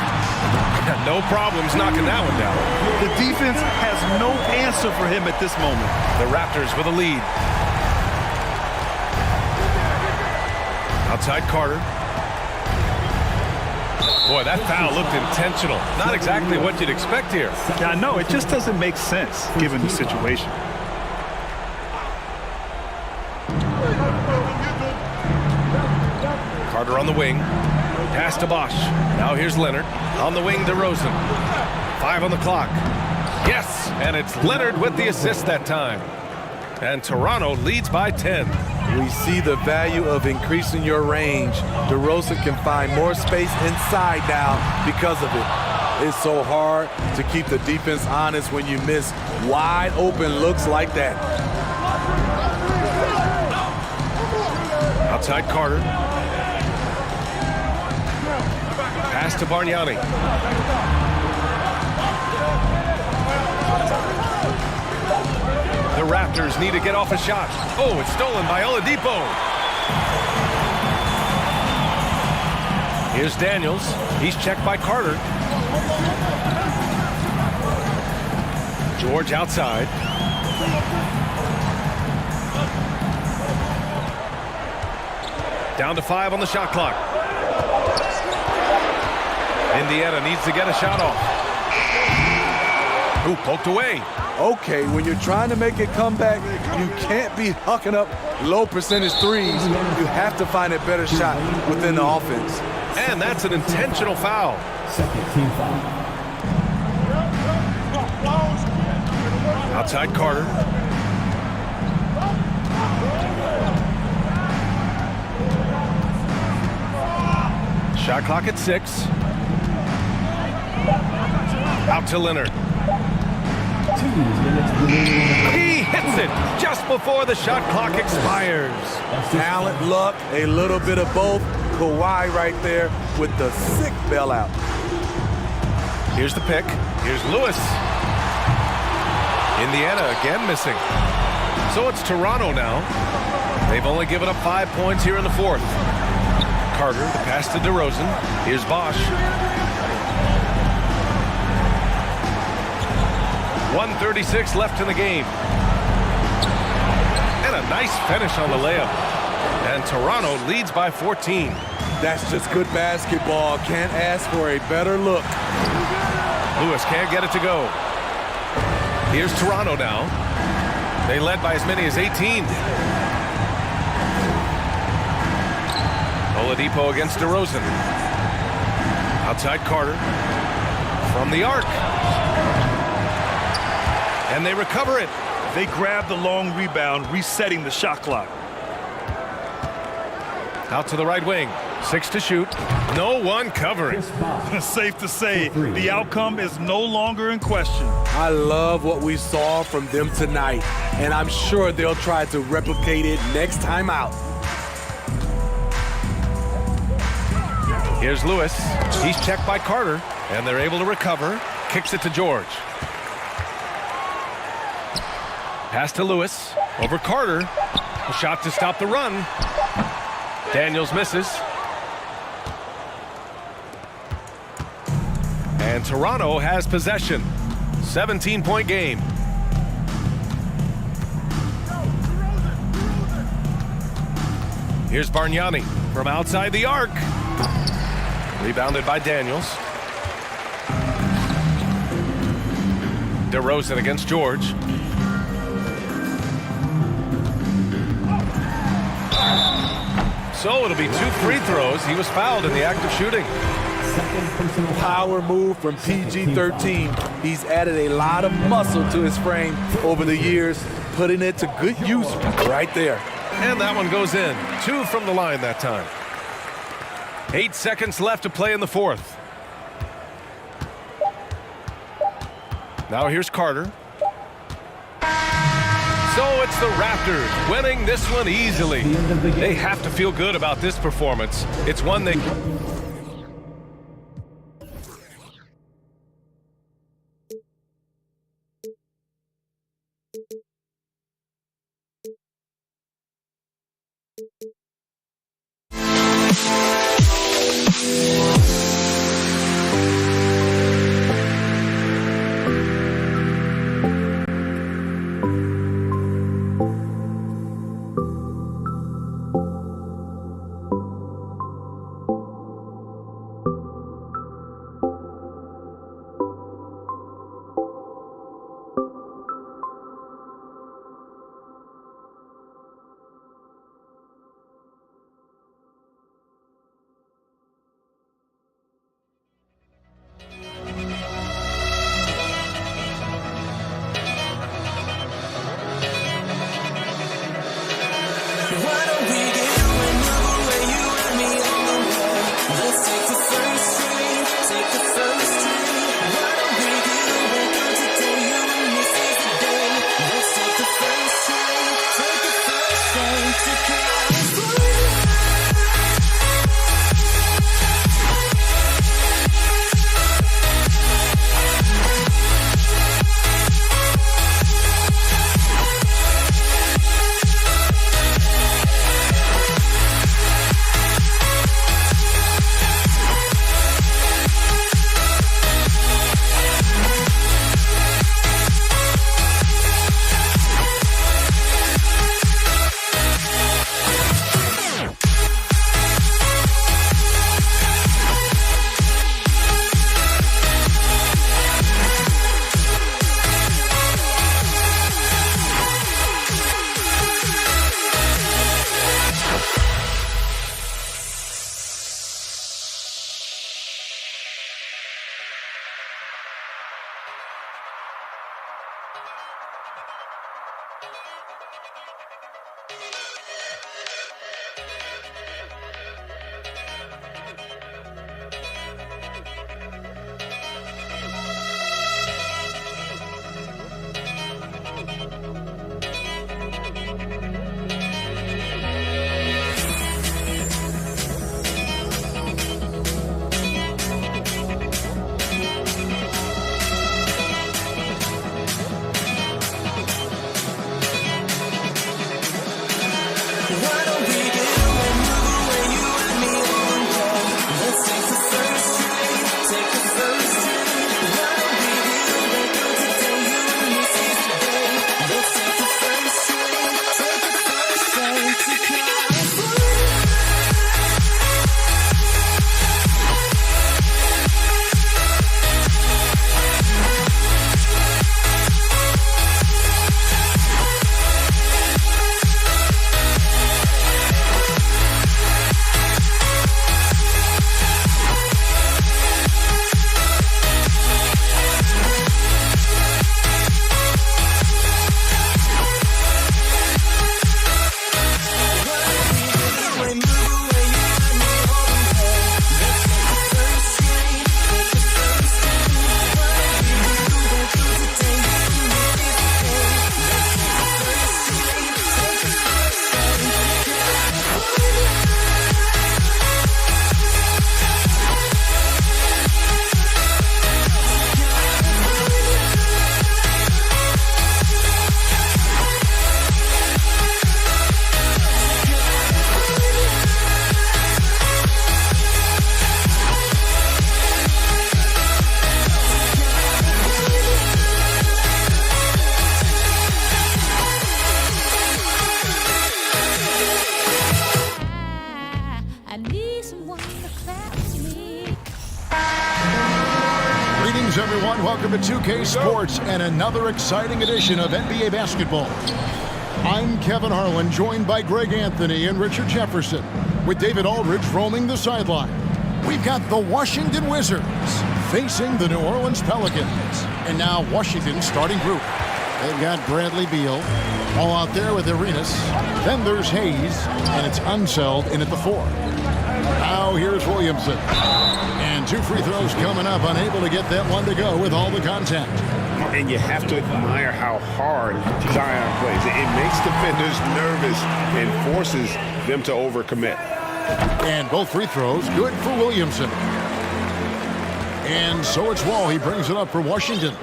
No problems knocking that one down. The defense has no answer for him at this moment. The Raptors with a lead. Outside Carter. Boy, that foul looked intentional. Not exactly what you'd expect here. Yeah, no, it just doesn't make sense given the situation. Carter on the wing. Pass to Bosch. Now here's Leonard. On the wing, DeRozan. 5 on the clock. Yes, and it's Leonard with the assist that time. And Toronto leads by 10. We see the value of increasing your range. DeRozan can find more space inside now because of it. It's so hard to keep the defense honest when you miss wide open looks like that. Outside Carter. Pass to Bargnani. The Raptors need to get off a shot. Oh, it's stolen by Oladipo. Here's Daniels. He's checked by Carter. George outside. Down to 5 on the shot clock. Indiana needs to get a shot off. Ooh, poked away. Okay, when you're trying to make a comeback, you can't be hucking up low percentage threes. You have to find a better shot within the offense. And that's an intentional foul. Second team foul. Outside Carter. Shot clock at 6. Out to Leonard. He hits it just before the shot clock expires. Talent, luck, a little bit of both. Kawhi right there with the sick bailout. Here's the pick. Here's Lewis. Indiana again missing. So it's Toronto now. They've only given up 5 points here in the fourth. Carter, the pass to DeRozan. Here's Bosch. 1:36 left in the game. And a nice finish on the layup. And Toronto leads by 14. That's just good basketball. Can't ask for a better look. Lewis can't get it to go. Here's Toronto now. They led by as many as 18. Oladipo against DeRozan. Outside Carter. From the arc. And they recover it. They grab the long rebound, resetting the shot clock. Out to the right wing. 6 to shoot. No one covering. Safe to say, the outcome is no longer in question. I love what we saw from them tonight, and I'm sure they'll try to replicate it next time out. Here's Lewis. He's checked by Carter, and they're able to recover. Kicks it to George. Pass to Lewis. Over Carter. A shot to stop the run. Daniels misses. And Toronto has possession. 17-point game. Here's Bargnani from outside the arc. Rebounded by Daniels. DeRozan against George. So it'll be 2 free throws. He was fouled in the act of shooting. Power move from PG-13. He's added a lot of muscle to his frame over the years, putting it to good use right there. And that one goes in. 2 from the line that time. 8 seconds left to play in the fourth. Now here's Carter. So it's the Raptors winning this one easily. They have to feel good about this performance. It's one they... Greetings, everyone. Welcome to 2K Sports and another exciting edition of NBA basketball. I'm Kevin Harlan, joined by Greg Anthony and Richard Jefferson, with David Aldridge roaming the sideline. We've got the Washington Wizards facing the New Orleans Pelicans. And now Washington's starting group. They've got Bradley Beal all out there with Arenas. Then there's Hayes, and it's Unseld in at the 4. Now here's Williamson. And 2 free throws coming up, unable to get that one to go with all the contact. And you have to admire how hard Zion plays. It makes defenders nervous and forces them to overcommit. And both free throws good for Williamson. And so it's Wall. He brings it up for Washington.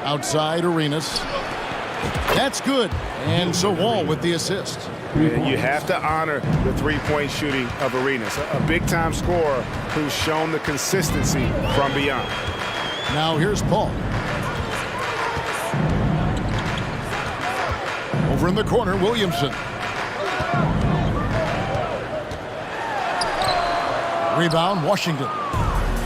Outside Arenas. That's good. And so Wall with the assist. And you have to honor the three-point shooting of Arenas, a big-time scorer who's shown the consistency from beyond. Now here's Paul. Over in the corner, Williamson. Rebound, Washington.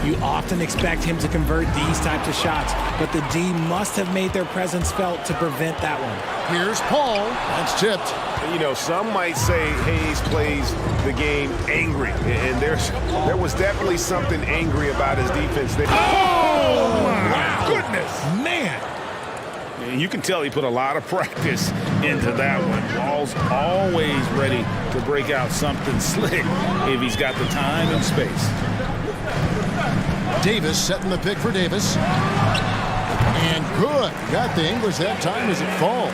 You often expect him to convert these types of shots, but the D must have made their presence felt to prevent that one. Here's Paul. That's tipped. You know, some might say Hayes plays the game angry, and there was definitely something angry about his defense. Oh, my goodness. Man. And you can tell he put a lot of practice into that one. Wall's always ready to break out something slick if he's got the time and space. Davis setting the pick for Davis. And good. Got the English that time as it falls.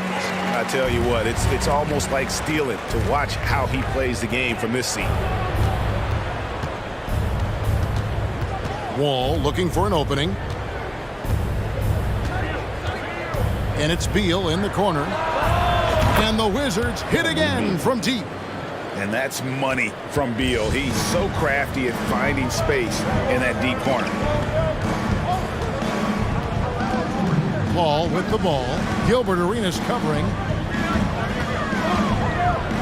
I tell you what, it's almost like stealing to watch how he plays the game from this seat. Wall looking for an opening. And it's Beal in the corner. And the Wizards hit again from deep. And that's money from Beal. He's so crafty at finding space in that deep corner. Paul with the ball. Gilbert Arenas covering.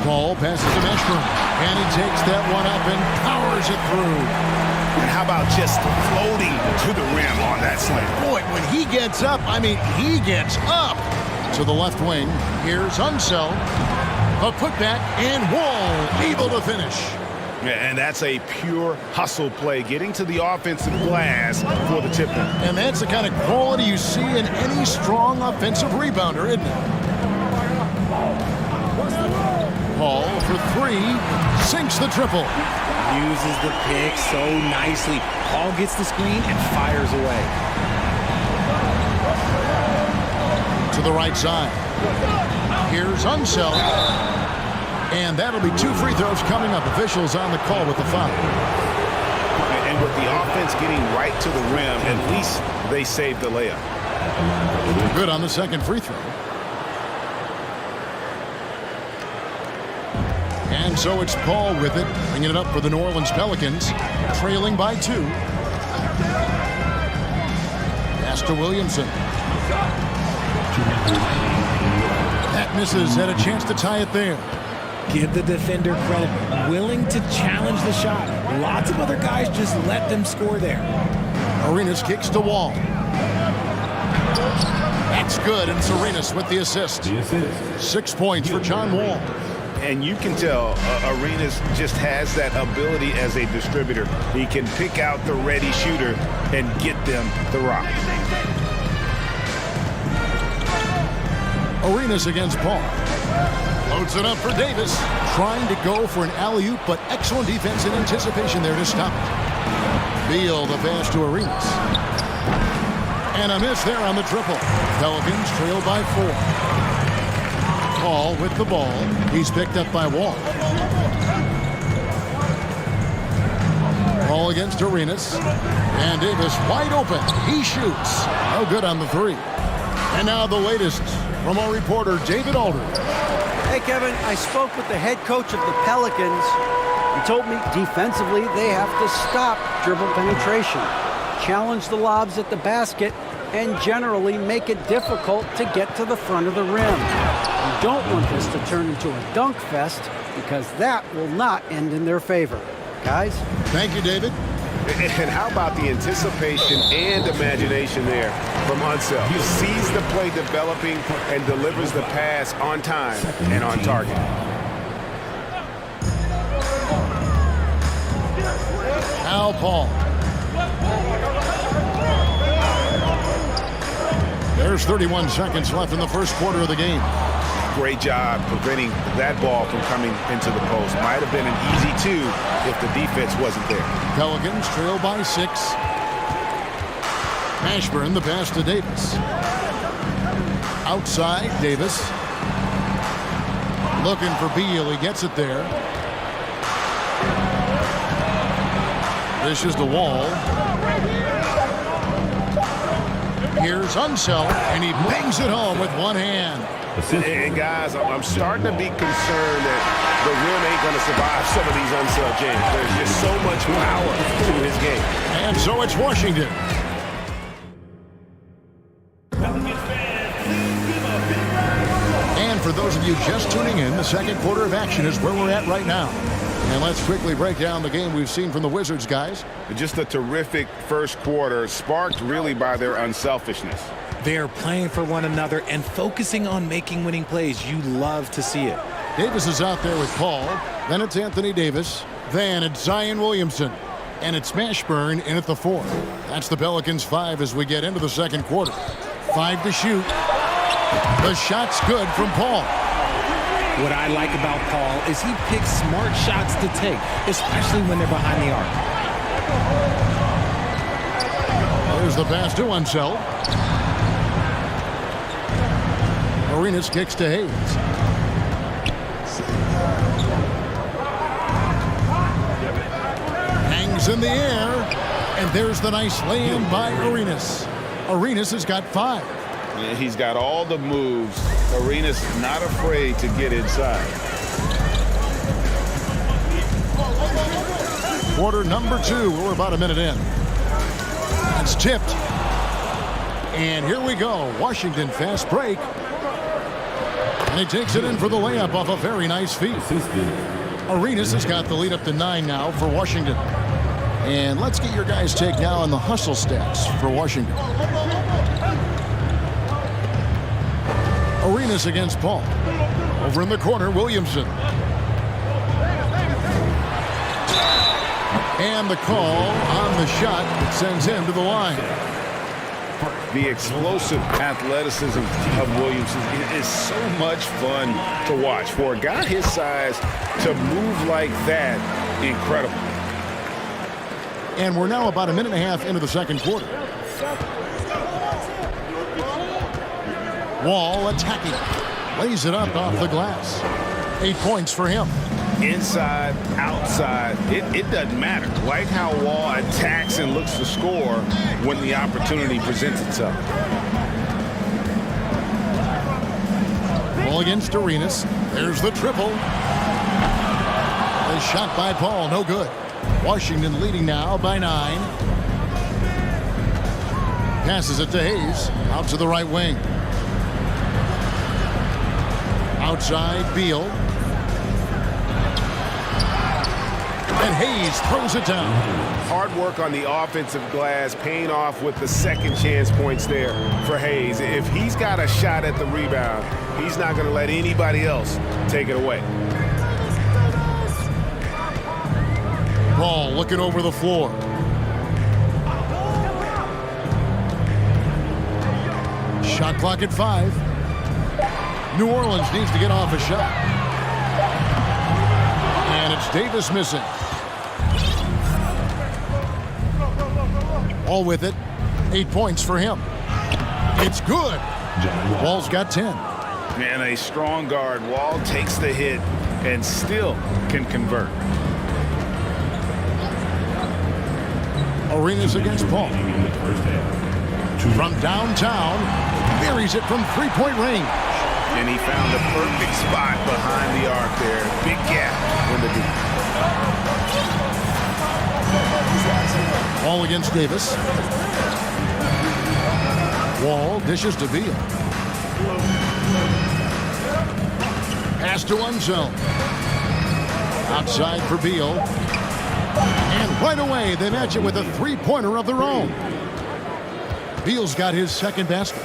Paul passes to Mestrom. And he takes that one up and powers it through. And how about just floating to the rim on that slam? Boy, when he gets up, I mean, he gets up. To the left wing. Here's Unseld. A putback, and Wall able to finish. And that's a pure hustle play, getting to the offensive glass for the tip. And that's the kind of quality you see in any strong offensive rebounder, isn't it? Paul for three, sinks the triple. Uses the pick so nicely. Paul gets the screen and fires away. To the right side. Here's Unseld. And that'll be 2 free throws coming up. Officials on the call with the foul. And with the offense getting right to the rim, at least they saved the layup. Good on the second free throw. And so it's Paul with it, bringing it up for the New Orleans Pelicans, trailing by 2. Pass to Williamson. That misses, had a chance to tie it there. Give the defender credit, willing to challenge the shot. Lots of other guys just let them score there. Arenas kicks to Wall. That's good, and Arenas with the assist. 6 points for John Wall. And you can tell Arenas just has that ability as a distributor. He can pick out the ready shooter and get them the rock. Arenas against Paul. Loads it up for Davis. Trying to go for an alley-oop, but excellent defense and anticipation there to stop it. Beal the pass to Arenas. And a miss there on the triple. Pelicans trail by 4. Paul with the ball. He's picked up by Wall. Ball against Arenas. And Davis wide open. He shoots. No good on the 3. And now the latest from our reporter, David Aldridge. Hey, Kevin, I spoke with the head coach of the Pelicans. He told me defensively they have to stop dribble penetration, challenge the lobs at the basket, and generally make it difficult to get to the front of the rim. You don't want this to turn into a dunk fest because that will not end in their favor. Guys? Thank you, David. And how about the anticipation and imagination there from Unseld? He sees the play developing and delivers the pass on time and on target. Al Paul. There's 31 seconds left in the first quarter of the game. Great job preventing that ball from coming into the post. Might have been an easy 2 if the defense wasn't there. Pelicans trail by 6. Mashburn the pass to Davis. Outside, Davis. Looking for Beal. He gets it there. This is the Wall. Here's Unseld, and he bangs it home with one hand. And guys, I'm starting to be concerned that the rim ain't going to survive some of these Unseld games. There's just so much power to his game. And so it's Washington. And for those of you just tuning in, the second quarter of action is where we're at right now. And let's quickly break down the game we've seen from the Wizards, guys. Just a terrific first quarter, sparked really by their unselfishness. They're playing for one another and focusing on making winning plays. You love to see it. Davis is out there with Paul. Then it's Anthony Davis. Then it's Zion Williamson. And it's Mashburn in at the 4. That's the Pelicans 5 as we get into the second quarter. 5 to shoot. The shot's good from Paul. What I like about Paul is he picks smart shots to take, especially when they're behind the arc. There's the pass to Unseld. Arenas kicks to Hayes. Hangs in the air, and there's the nice lay-in by Arenas. Arenas has got 5. Yeah, he's got all the moves. Arenas not afraid to get inside. Quarter number 2. We're about a minute in. It's tipped. And here we go. Washington fast break. And he takes it in for the layup off a very nice feed. Arenas has got the lead up to 9 now for Washington. And let's get your guys' take now on the hustle stats for Washington. Arenas against Paul. Over in the corner, Williamson. And the call on the shot that sends him to the line. The explosive athleticism of Williams is so much fun to watch. For a guy his size to move like that, incredible. And we're now about a minute and a half into the second quarter. Wall attacking. Lays it up off the glass. 8 points for him. Inside, outside, it doesn't matter. Like how Wall attacks and looks to score when the opportunity presents itself. Ball against Arenas. There's the triple. The shot by Paul, no good. Washington leading now by 9. Passes it to Hayes. Out to the right wing. Outside, Beal. And Hayes throws it down. Hard work on the offensive glass, paying off with the second chance points there for Hayes. If he's got a shot at the rebound, he's not going to let anybody else take it away. Ball looking over the floor. Shot clock at 5. New Orleans needs to get off a shot. And it's Davis missing. All with it. 8 points for him. It's good. Wall's got 10. Man, a strong guard. Wall takes the hit and still can convert. Arenas against Paul. From downtown, buries it from three-point range. And he found the perfect spot behind the arc there. Big gap in the deep. Ball against Davis. Wall dishes to Beal. Pass to one zone. Outside for Beal. And right away, they match it with a three-pointer of their own. Beal's got his second basket.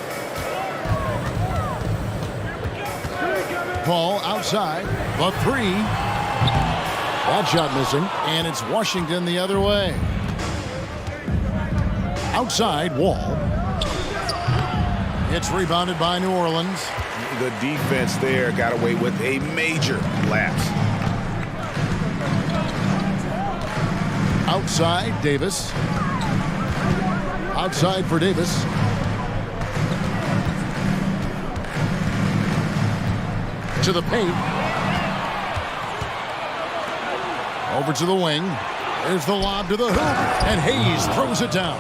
Paul outside. The three. That shot missing. And it's Washington the other way. Outside, Wall. It's rebounded by New Orleans. The defense there got away with a major lapse. Outside, Davis. Outside for Davis. To the paint. Over to the wing. There's the lob to the hoop. And Hayes throws it down.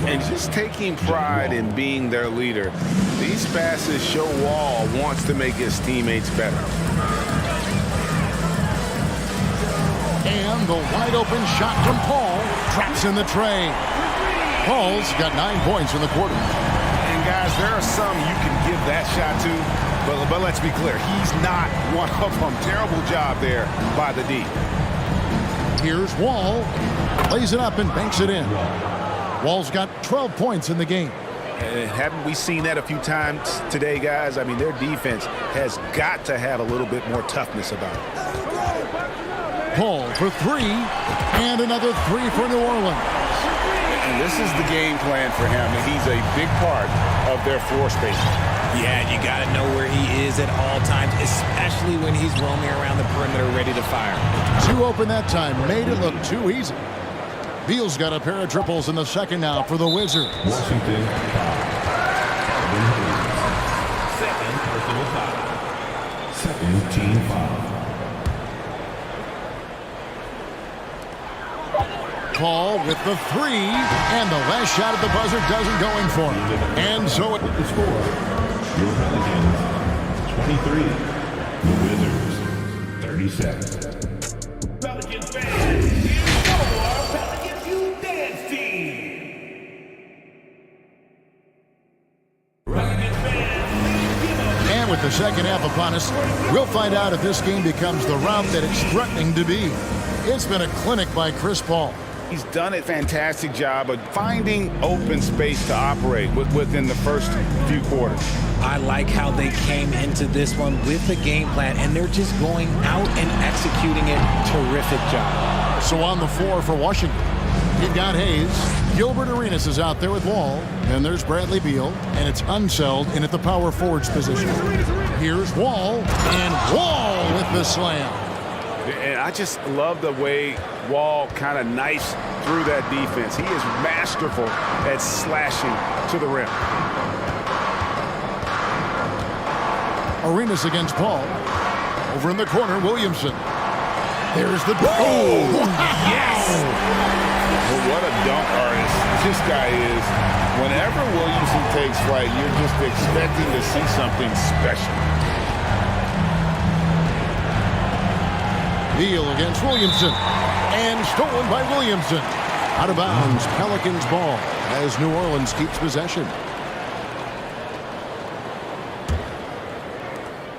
And just taking pride in being their leader. These passes show Wall wants to make his teammates better. And the wide open shot from Paul traps in the tray. Paul's got 9 points in the quarter. And guys, there are some you can give that shot to, but let's be clear, he's not one of them. Terrible job there by the D. Here's Wall. Lays it up and banks it in. Wall's got 12 points in the game. And haven't we seen that a few times today, guys? I mean, their defense has got to have a little bit more toughness about it. Paul for three, and another three for New Orleans. And this is the game plan for him, and he's a big part of their floor space. Yeah, you got to know where he is at all times, especially when he's roaming around the perimeter ready to fire. Two open that time, made it look too easy. Beal's got a pair of triples in the second now for the Wizards. Washington. Second personal foul. Second team foul. Paul with the three, and the last shot at the buzzer doesn't go in for him. And so it... The score, your Pelicans, 23. The Wizards, 37. Pelicans fans, here's your Pelicans You Dance Team. And with the second half upon us, we'll find out if this game becomes the rout that it's threatening to be. It's been a clinic by Chris Paul. He's done a fantastic job of finding open space to operate within the first few quarters. I like how they came into this one with the game plan, and they're just going out and executing it. Terrific job. So on the floor for Washington, you've got Hayes. Gilbert Arenas is out there with Wall. And there's Bradley Beal. And it's Unseld in at the power forwards position. Here's Wall. And Wall with the slam. And I just love the way Wall kind of knifes through that defense. He is masterful at slashing to the rim. Arenas against Paul. Over in the corner, Williamson. There's the... Oh, yes! Well, what a dunk artist this guy is. Whenever Williamson takes flight, you're just expecting to see something special. Beal against Williamson. And stolen by Williamson. Out of bounds, Pelicans ball as New Orleans keeps possession.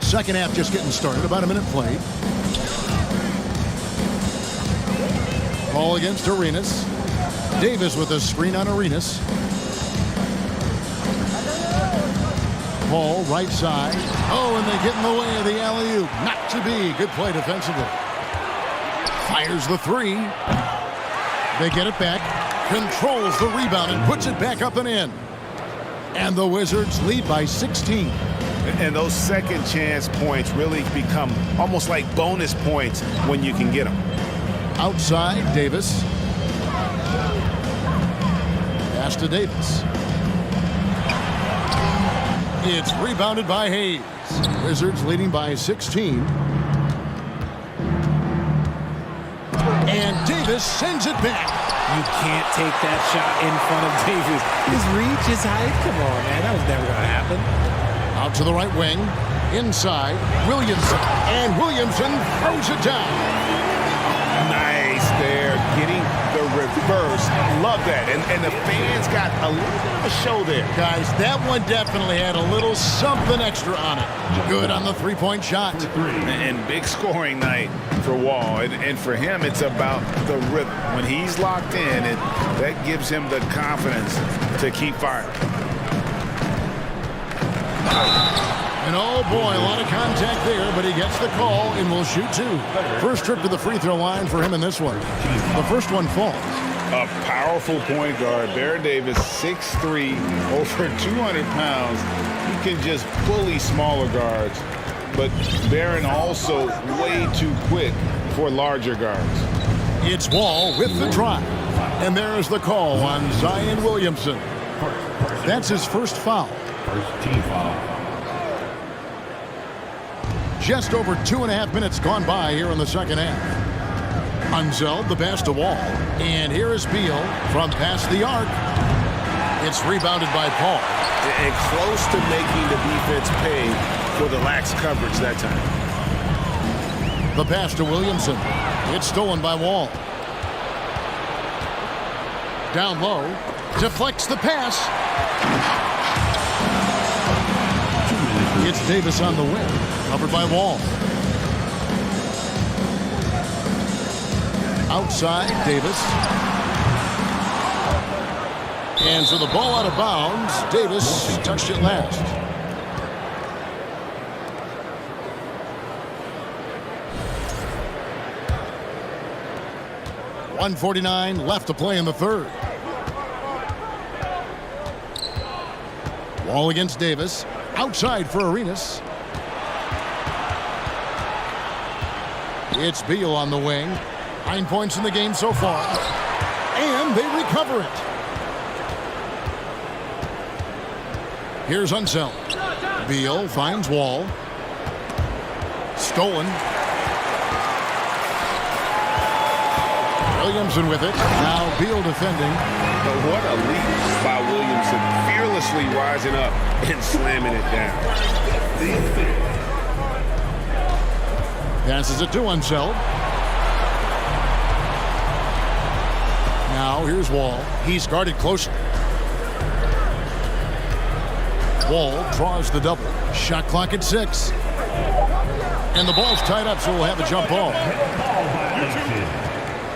Second half just getting started, about a minute played. Ball against Arenas. Davis with a screen on Arenas. Ball right side. Oh, and they get in the way of the alley-oop. Not to be. Good play defensively. Fires the three. They get it back. Controls the rebound and puts it back up and in. And the Wizards lead by 16. And those second chance points really become almost like bonus points when you can get them. Outside, Davis. Pass to Davis. It's rebounded by Hayes. Wizards leading by 16. And Davis sends it back. You can't take that shot in front of Davis. His reach, his height. Come on, man. That was never going to happen. Out to the right wing. Inside, Williamson. And Williamson throws it down. Nice there, getting the reverse. Love that. And the fans got a little bit of a show there. Guys, that one definitely had a little something extra on it. Good on the three-point shot. And big scoring night for Wall. And for him, it's about the rhythm. When he's locked in, that gives him the confidence to keep firing. And oh boy, a lot of contact there, but he gets the call and will shoot two. First trip to the free throw line for him in this one. The first one falls. A powerful point guard, Baron Davis, 6'3", over 200 pounds. He can just bully smaller guards, but Baron also way too quick for larger guards. It's Wall with the drive. And there's the call on Zion Williamson. That's his first foul. First team foul. Just over 2.5 minutes gone by here in the second half. Unseld, the pass to Wall. And here is Beal from past the arc. It's rebounded by Paul. And close to making the defense pay for the lax coverage that time. The pass to Williamson. It's stolen by Wall. Down low. Deflects the pass. It's Davis on the wing. Covered by Wall. Outside, Davis. And so the ball out of bounds. Davis touched it last. .149 left to play in the third. Wall against Davis. Outside for Arenas. It's Beal on the wing. 9 points in the game so far. And they recover it. Here's Unseld. Beal finds Wall. Stolen. Williamson with it. Now Beal defending. But what a leap by Williamson. Fearlessly rising up and slamming it down. Passes it to Unseld. Now here's Wall. He's guarded closely. Wall draws the double. Shot clock at 6. And the ball's tied up, so we'll have a jump ball.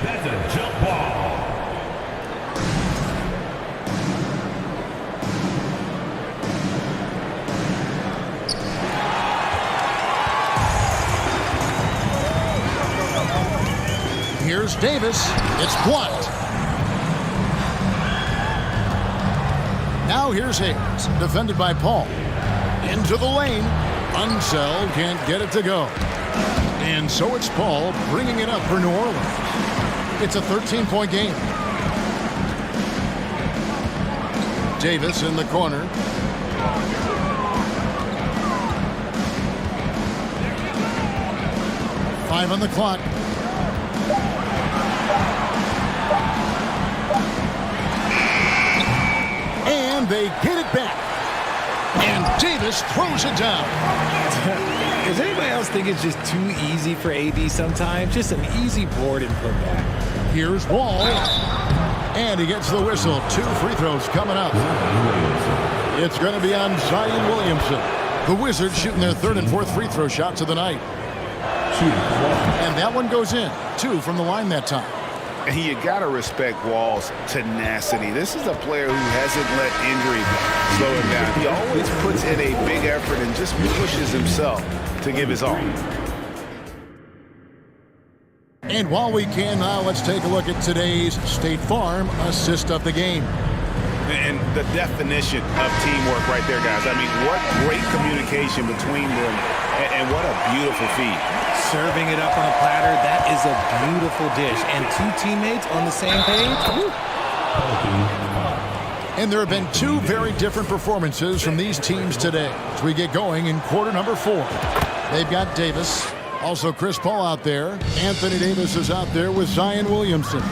That's a jump ball. Here's It's Davis. It's blocked. Now here's Hayes, defended by Paul. Into the lane. Unseld can't get it to go. And so it's Paul bringing it up for New Orleans. It's a 13-point game. Davis in the corner. Five on the clock. And they get it back. And Davis throws it down. Does anybody else think it's just too easy for AD sometimes? Just an easy board and put back. Here's Wall. And he gets the whistle. 2 free throws coming up. It's going to be on Zion Williamson. The Wizards shooting their 3rd and 4th free throw shots of the night. And that one goes in. 2 from the line that time. And you got to respect Wall's tenacity. This is a player who hasn't let injury slow him down. He always puts in a big effort and just pushes himself to give his all. And while we can now, let's take a look at today's State Farm assist of the game. And the definition of teamwork right there, guys. I mean, what great communication between them, and what a beautiful feed. Serving it up on a platter, that is a beautiful dish. And 2 teammates on the same page. Woo. And there have been 2 very different performances from these teams today as we get going in quarter number 4. They've got Davis, also Chris Paul out there. Anthony Davis is out there with Zion Williamson.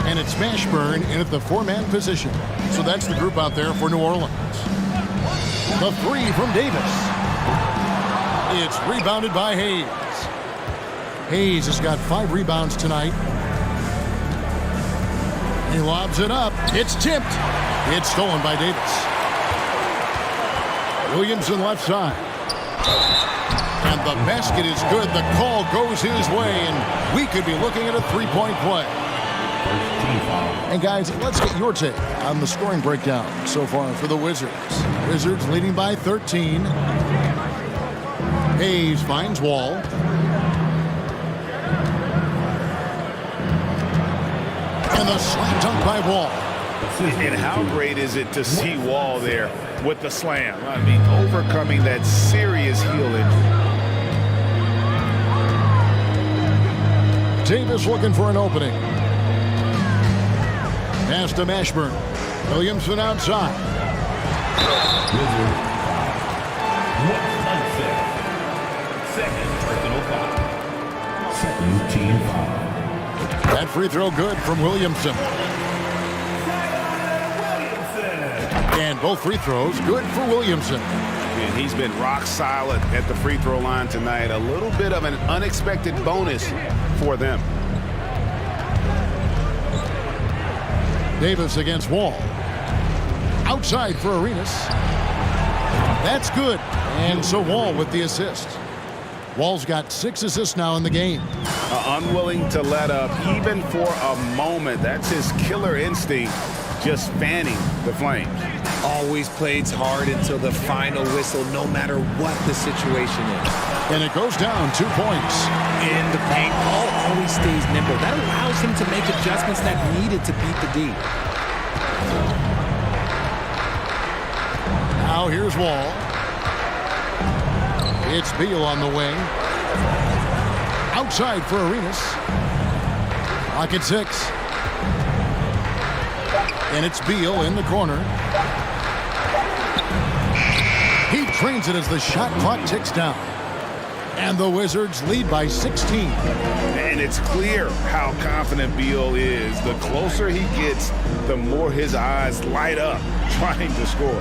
And it's Mashburn in at the 4-man position. So that's the group out there for New Orleans. The 3 from Davis. It's rebounded by Hayes. Hayes has got 5 rebounds tonight. He lobs it up. It's tipped. It's stolen by Davis. Williamson left side. And the basket is good. The call goes his way, and we could be looking at a 3-point play. And guys, let's get your take on the scoring breakdown so far for the Wizards. Wizards leading by 13. Hayes finds Wall. And the slam dunk by Wall. And how great is it to see Wall there with the slam? I mean, overcoming that serious heel injury. Davis looking for an opening. Pass to Mashburn. Williamson outside. Second personal foul. Second team foul. That free throw good from Williamson. And both free throws good for Williamson. And he's been rock solid at the free throw line tonight. A little bit of an unexpected bonus for them. Davis against Wall. Outside for Arenas. That's good. And so Wall with the assist. Wall's got 6 assists now in the game. Unwilling to let up even for a moment. That's his killer instinct, just fanning the flames. Always plays hard until the final whistle, no matter what the situation is. And it goes down 2 points. In the paint, Paul always stays nimble. That allows him to make adjustments that needed to beat the D. Now here's Wall. It's Beal on the wing. Outside for Arenas. Pocket 6. And it's Beal in the corner. He trains it as the shot clock ticks down. And the Wizards lead by 16. And it's clear how confident Beal is. The closer he gets, the more his eyes light up trying to score.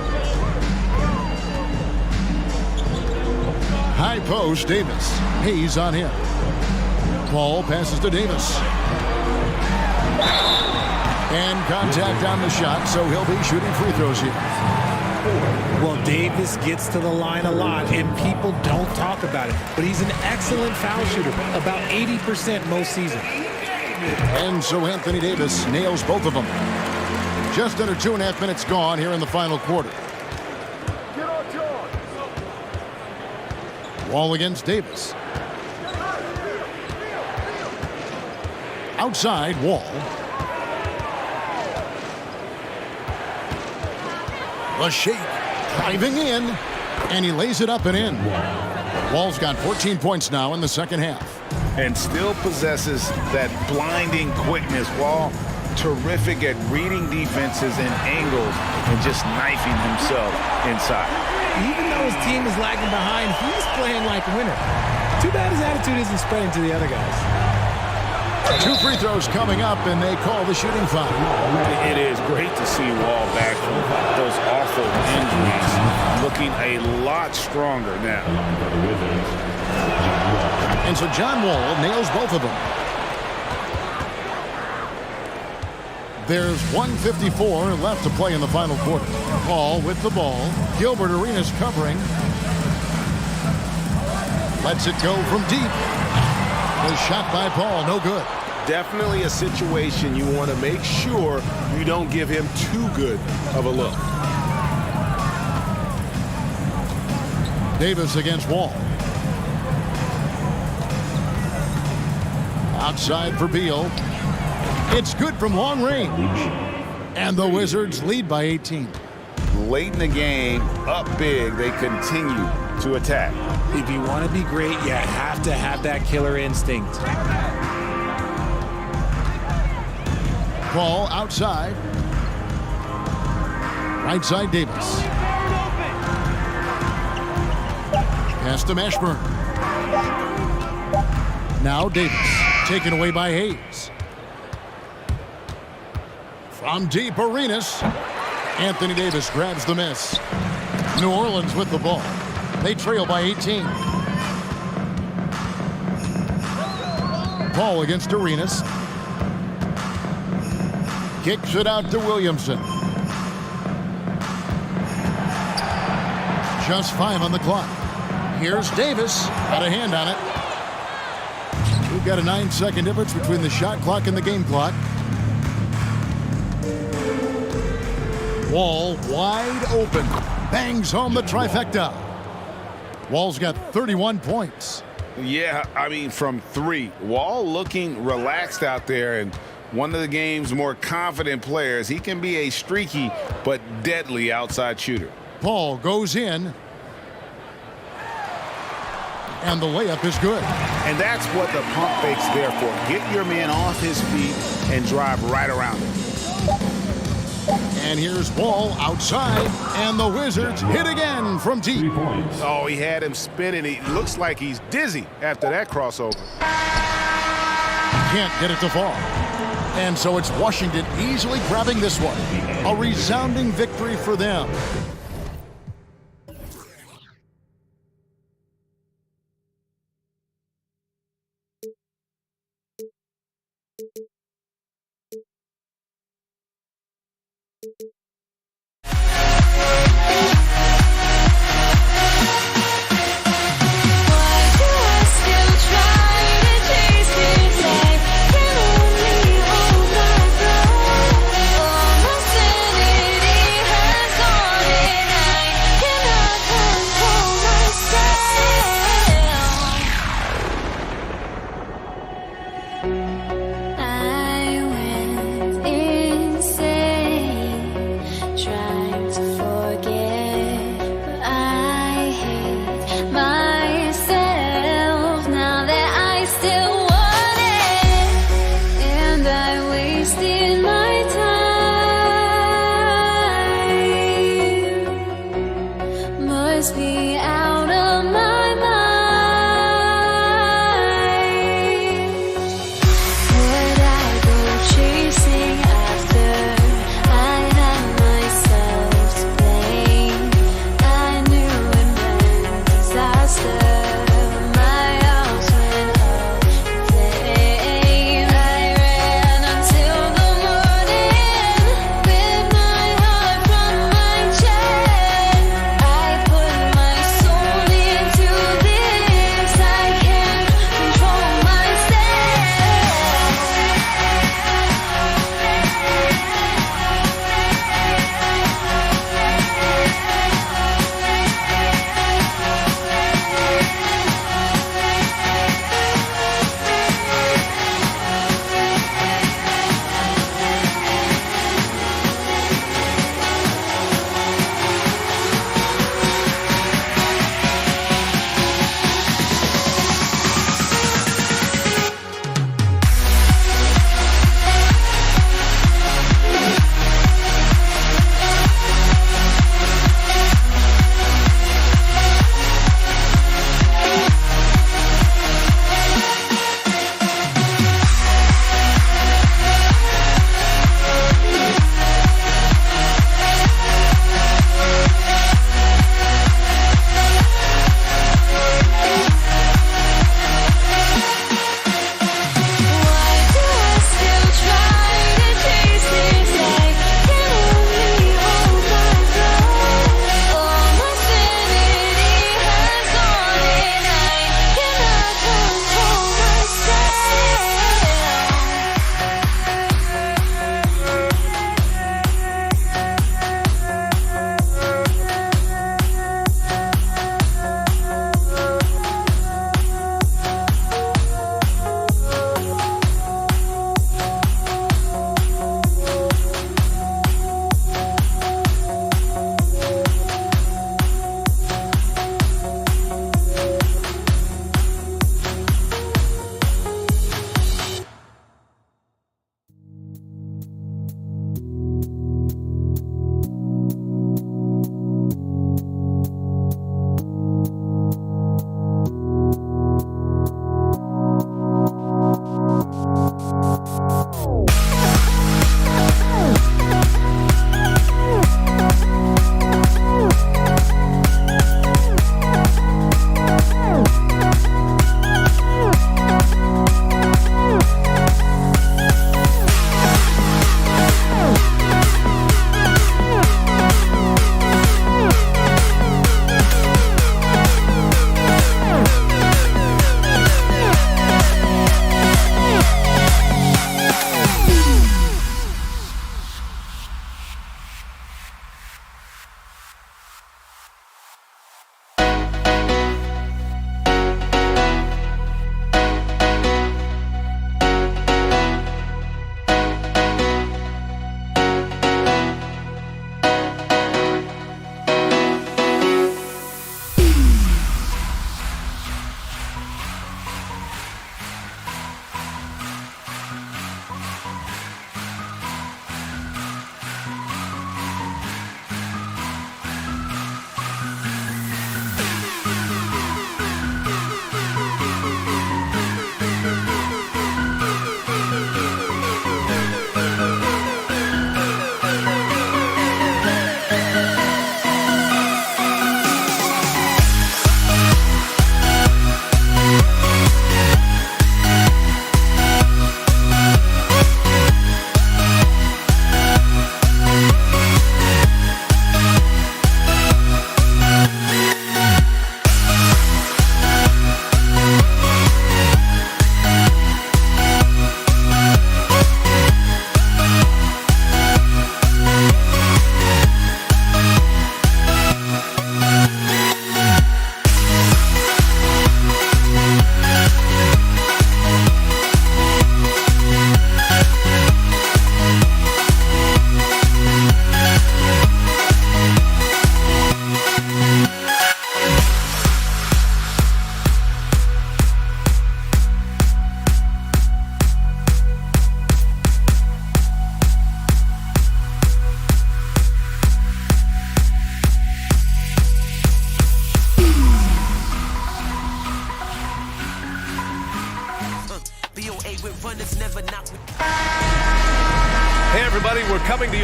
High post, Davis. Hayes on him. Paul passes to Davis. And contact on the shot, so he'll be shooting free throws here. Well, Davis gets to the line a lot, and people don't talk about it. But he's an excellent foul shooter, about 80% most seasons. And so Anthony Davis nails both of them. Just under 2.5 minutes gone here in the final quarter. Wall against Davis. Outside, Wall. The shake, driving in, and he lays it up and in. Wall's got 14 points now in the second half. And still possesses that blinding quickness. Wall, terrific at reading defenses and angles and just knifing himself inside. Even though his team is lagging behind, he's playing like a winner. Too bad his attitude isn't spreading to the other guys. 2 free throws coming up, and they call the shooting foul. It is great to see Wall back from those awful injuries, looking a lot stronger now. And so John Wall nails both of them. There's 1:54 left to play in the final quarter. Paul with the ball. Gilbert Arenas covering. Lets it go from deep. The shot by Paul, no good. Definitely a situation you want to make sure you don't give him too good of a look. Davis against Wall. Outside for Beal. It's good from long range. And the Wizards lead by 18. Late in the game, up big, they continue to attack. If you want to be great, you have to have that killer instinct. Paul outside. Right side, Davis. Pass to Mashburn. Now Davis, taken away by Hayes. From deep, Arenas. Anthony Davis grabs the miss. New Orleans with the ball. They trail by 18. Paul against Arenas. Kicks it out to Williamson. Just 5 on the clock. Here's Davis. Got a hand on it. We've got a 9-second difference between the shot clock and the game clock. Wall wide open. Bangs home the trifecta. Wall's got 31 points. Yeah, I mean, from 3. Wall looking relaxed out there, and one of the game's more confident players. He can be a streaky but deadly outside shooter. Paul goes in. And the layup is good. And that's what the pump fake's there for. Get your man off his feet and drive right around him. And here's Wall outside, and the Wizards hit again from deep. Oh, he had him spinning. He looks like he's dizzy after that crossover. Can't get it to fall. And so it's Washington easily grabbing this one. A resounding victory for them.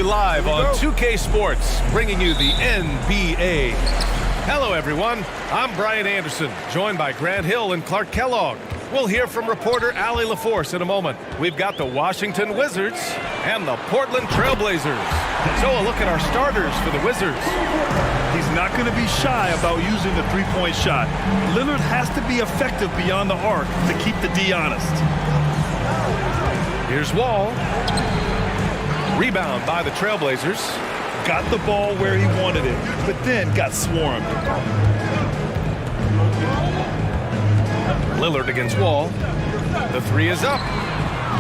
you live on 2K Sports, bringing you the NBA. Hello, everyone. I'm Brian Anderson, joined by Grant Hill and Clark Kellogg. We'll hear from reporter Allie LaForce in a moment. We've got the Washington Wizards and the Portland Trailblazers. So a look at our starters for the Wizards. He's not going to be shy about using the three-point shot. Lillard has to be effective beyond the arc to keep the D honest. Here's Wall. Rebound by the Trailblazers. Got the ball where he wanted it, but then got swarmed. Lillard against Wall. The three is up.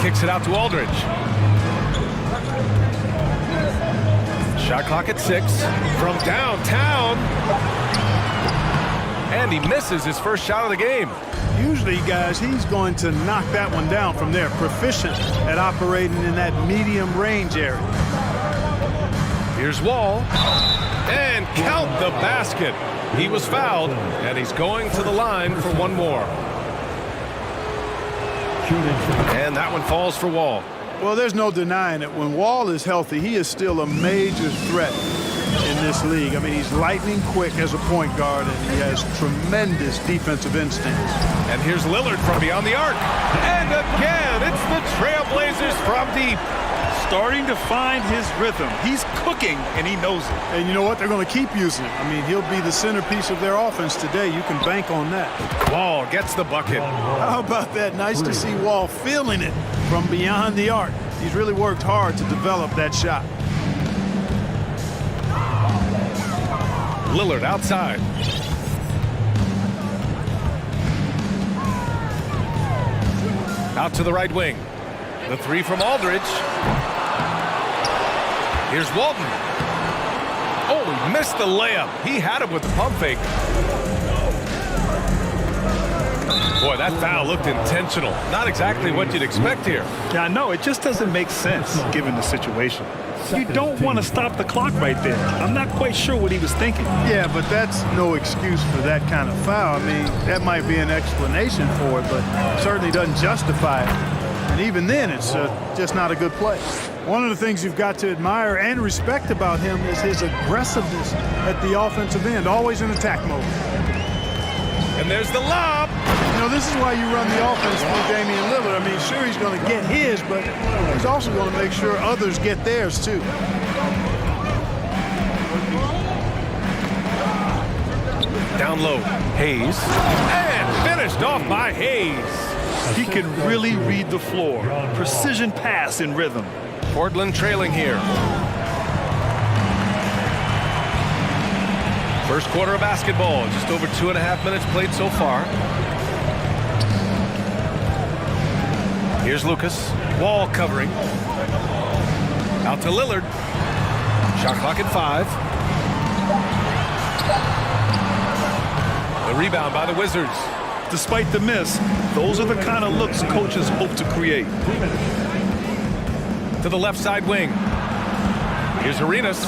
Kicks it out to Aldridge. Shot clock at 6 from downtown. And he misses his first shot of the game. Usually, guys, he's going to knock that one down from there. Proficient at operating in that medium range area. Here's Wall. And count the basket. He was fouled, and he's going to the line for one more. And that one falls for Wall. Well, there's no denying it. When Wall is healthy, he is still a major threat in this league. I mean, he's lightning quick as a point guard, and he has tremendous defensive instincts. And here's Lillard from beyond the arc. And again, it's the Trailblazers from deep. Starting to find his rhythm. He's cooking, and he knows it. And you know what? They're going to keep using it. I mean, he'll be the centerpiece of their offense today. You can bank on that. Wall gets the bucket. How about that? Nice to see Wall feeling it from beyond the arc. He's really worked hard to develop that shot. Lillard outside. Out to the right wing. The three from Aldridge. Here's Walton. Oh, he missed the layup. He had him with the pump fake. Boy, that foul looked intentional. Not exactly what you'd expect here. Yeah, I know. It just doesn't make sense given the situation. You don't want to stop the clock right there. I'm not quite sure what he was thinking. Yeah, but that's no excuse for that kind of foul. I mean, that might be an explanation for it, but certainly doesn't justify it. And even then, it's just not a good play. One of the things you've got to admire and respect about him is his aggressiveness at the offensive end, always in attack mode. And there's the lob. You know, this is why you run the offense with Damian Lillard. I mean, sure, he's going to get his, but he's also going to make sure others get theirs, too. Down low, Hayes. And finished off by Hayes. He can really read the floor. Precision pass in rhythm. Portland trailing here. First quarter of basketball. Just over 2.5 minutes played so far. Here's Lucas. Wall covering. Out to Lillard. Shot clock at 5. The rebound by the Wizards. Despite the miss, those are the kind of looks coaches hope to create. To the left side wing. Here's Arenas.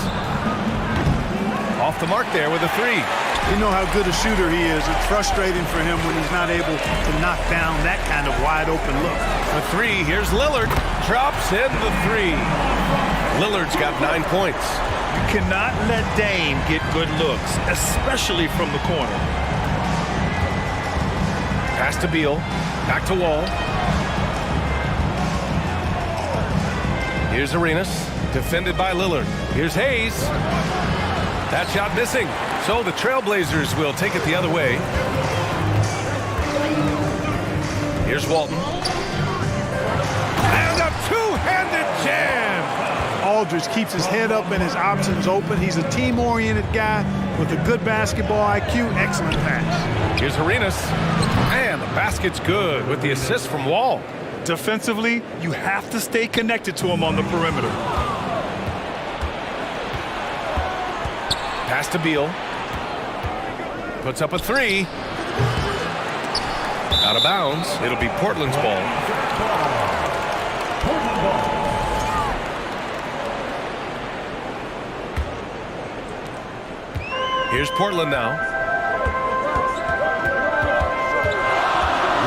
Off the mark there with a 3. You know how good a shooter he is. It's frustrating for him when he's not able to knock down that kind of wide open look. The 3, here's Lillard. Drops in the 3. Lillard's got 9 points. You cannot let Dame get good looks, especially from the corner. Pass to Beal. Back to Wall. Here's Arenas. Defended by Lillard. Here's Hayes. That shot missing. So the Trailblazers will take it the other way. Here's Walton. And a two-handed jam. Aldridge keeps his head up and his options open. He's a team-oriented guy with a good basketball IQ. Excellent pass. Here's Arenas. And the basket's good with the assist from Wall. Defensively, you have to stay connected to him on the perimeter. Pass to Beal. Puts up a 3. Out of bounds. It'll be Portland's ball. Here's Portland now.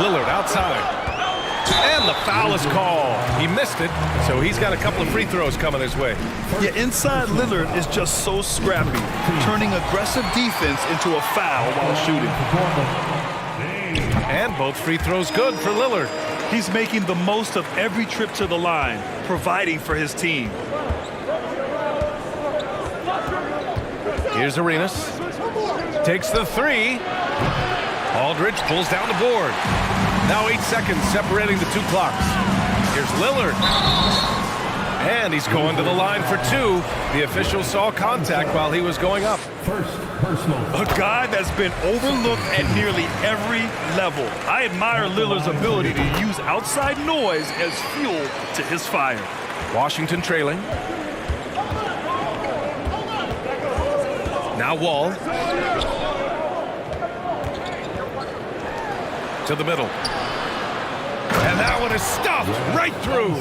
Lillard outside. And the foul is called. He missed it, so he's got a couple of free throws coming his way. Yeah, inside Lillard is just so scrappy, turning aggressive defense into a foul while shooting. And both free throws good for Lillard. He's making the most of every trip to the line, providing for his team. Here's Arenas. Takes the three. Aldridge pulls down the board. Now 8 seconds separating the two clocks. Here's Lillard. And he's going to the line for two. The official saw contact while he was going up. First personal. A guy that's been overlooked at nearly every level. I admire Lillard's ability to use outside noise as fuel to his fire. Washington trailing. Now Wall. To the middle. And that one is stuffed right through.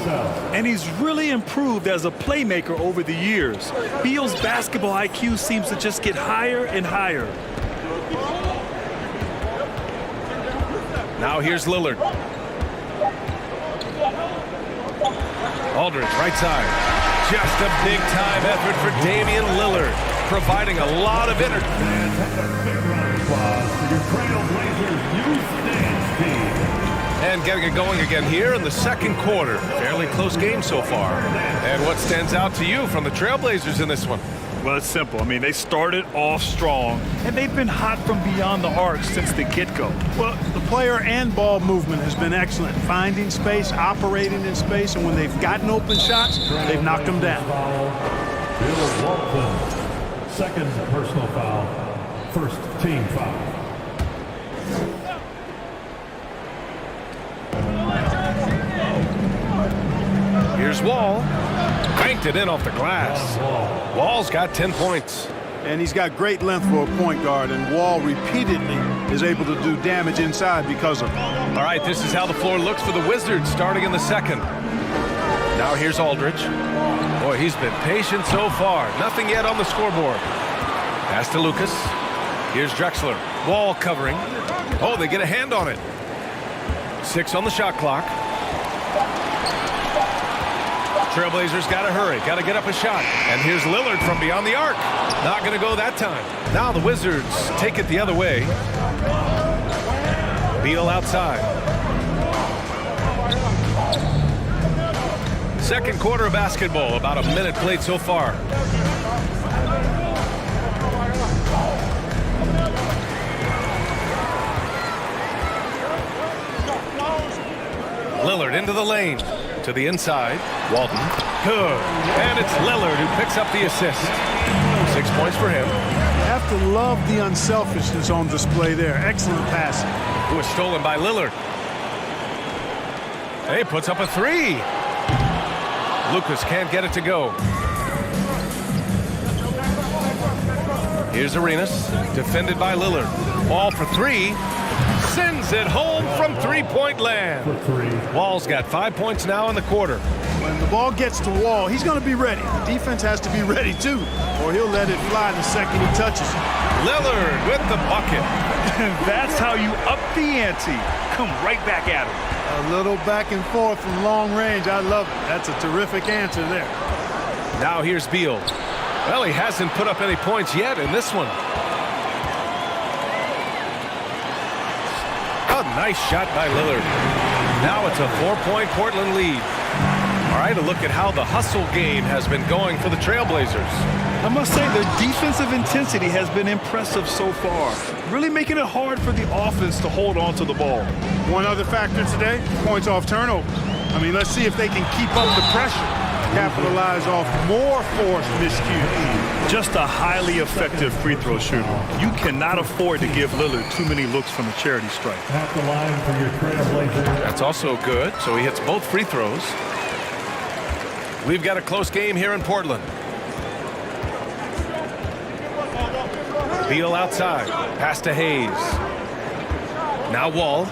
And he's really improved as a playmaker over the years. Beal's basketball IQ seems to just get higher and higher. Now here's Lillard. Aldridge, right side. Just a big-time effort for Damian Lillard, providing a lot of energy. And getting it going again here in the second quarter. Fairly close game so far. And what stands out to you from the Trailblazers in this one? Well, it's simple. I mean, they started off strong, and they've been hot from beyond the arc since the get-go. Well, the player and ball movement has been excellent. Finding space, operating in space, and when they've gotten open shots, they've knocked them down. Bill Walton, second personal foul, first team foul. Here's Wall. Banked it in off the glass. Wall's got 10 points. And he's got great length for a point guard, and Wall repeatedly is able to do damage inside because of it. All right, this is how the floor looks for the Wizards starting in the second. Now here's Aldridge. Boy, he's been patient so far. Nothing yet on the scoreboard. Pass to Lucas. Here's Drexler. Wall covering. Oh, they get a hand on it. 6 on the shot clock. Trailblazers got to hurry, got to get up a shot. And here's Lillard from beyond the arc. Not going to go that time. Now the Wizards take it the other way. Beal outside. Second quarter of basketball, about a minute played so far. Lillard into the lane. To the inside. Walton. Good. And it's Lillard who picks up the assist. 6 points for him. You have to love the unselfishness on display there. Excellent passing. Who was stolen by Lillard. Hey, puts up a three. Lucas can't get it to go. Here's Arenas. Defended by Lillard. Ball for three. Sends it home from three-point land. Wall's got 5 points now in the quarter. When the ball gets to Wall, he's going to be ready. The defense has to be ready, too, or he'll let it fly the second he touches it. Lillard with the bucket. And that's how you up the ante. Come right back at him. A little back and forth from long range. I love it. That's a terrific answer there. Now here's Beal. Well, he hasn't put up any points yet in this one. A nice shot by Lillard. Now it's a 4-point Portland lead. All right, a look at how the hustle game has been going for the Trailblazers. I must say their defensive intensity has been impressive so far, really making it hard for the offense to hold on to the ball. One other factor today, points off turnover. I mean, let's see if they can keep up the pressure, capitalize off more forced miscues. Just a highly effective free throw shooter. You cannot afford to give Lillard too many looks from the charity stripe. At the line for your Trailblazers. That's also good, so he hits both free throws. We've got a close game here in Portland. Beal outside. Pass to Hayes. Now Wall.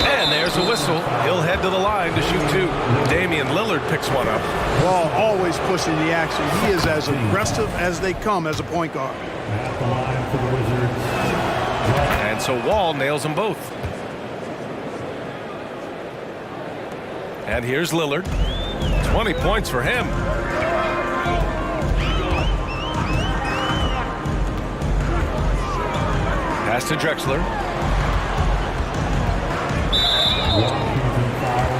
And there's a whistle. He'll head to the line to shoot two. Damian Lillard picks one up. Wall always pushing the action. He is as aggressive as they come as a point guard. At the line for the Wizards. And so Wall nails them both. And here's Lillard. 20 points for him. Pass to Drexler. Washington foul.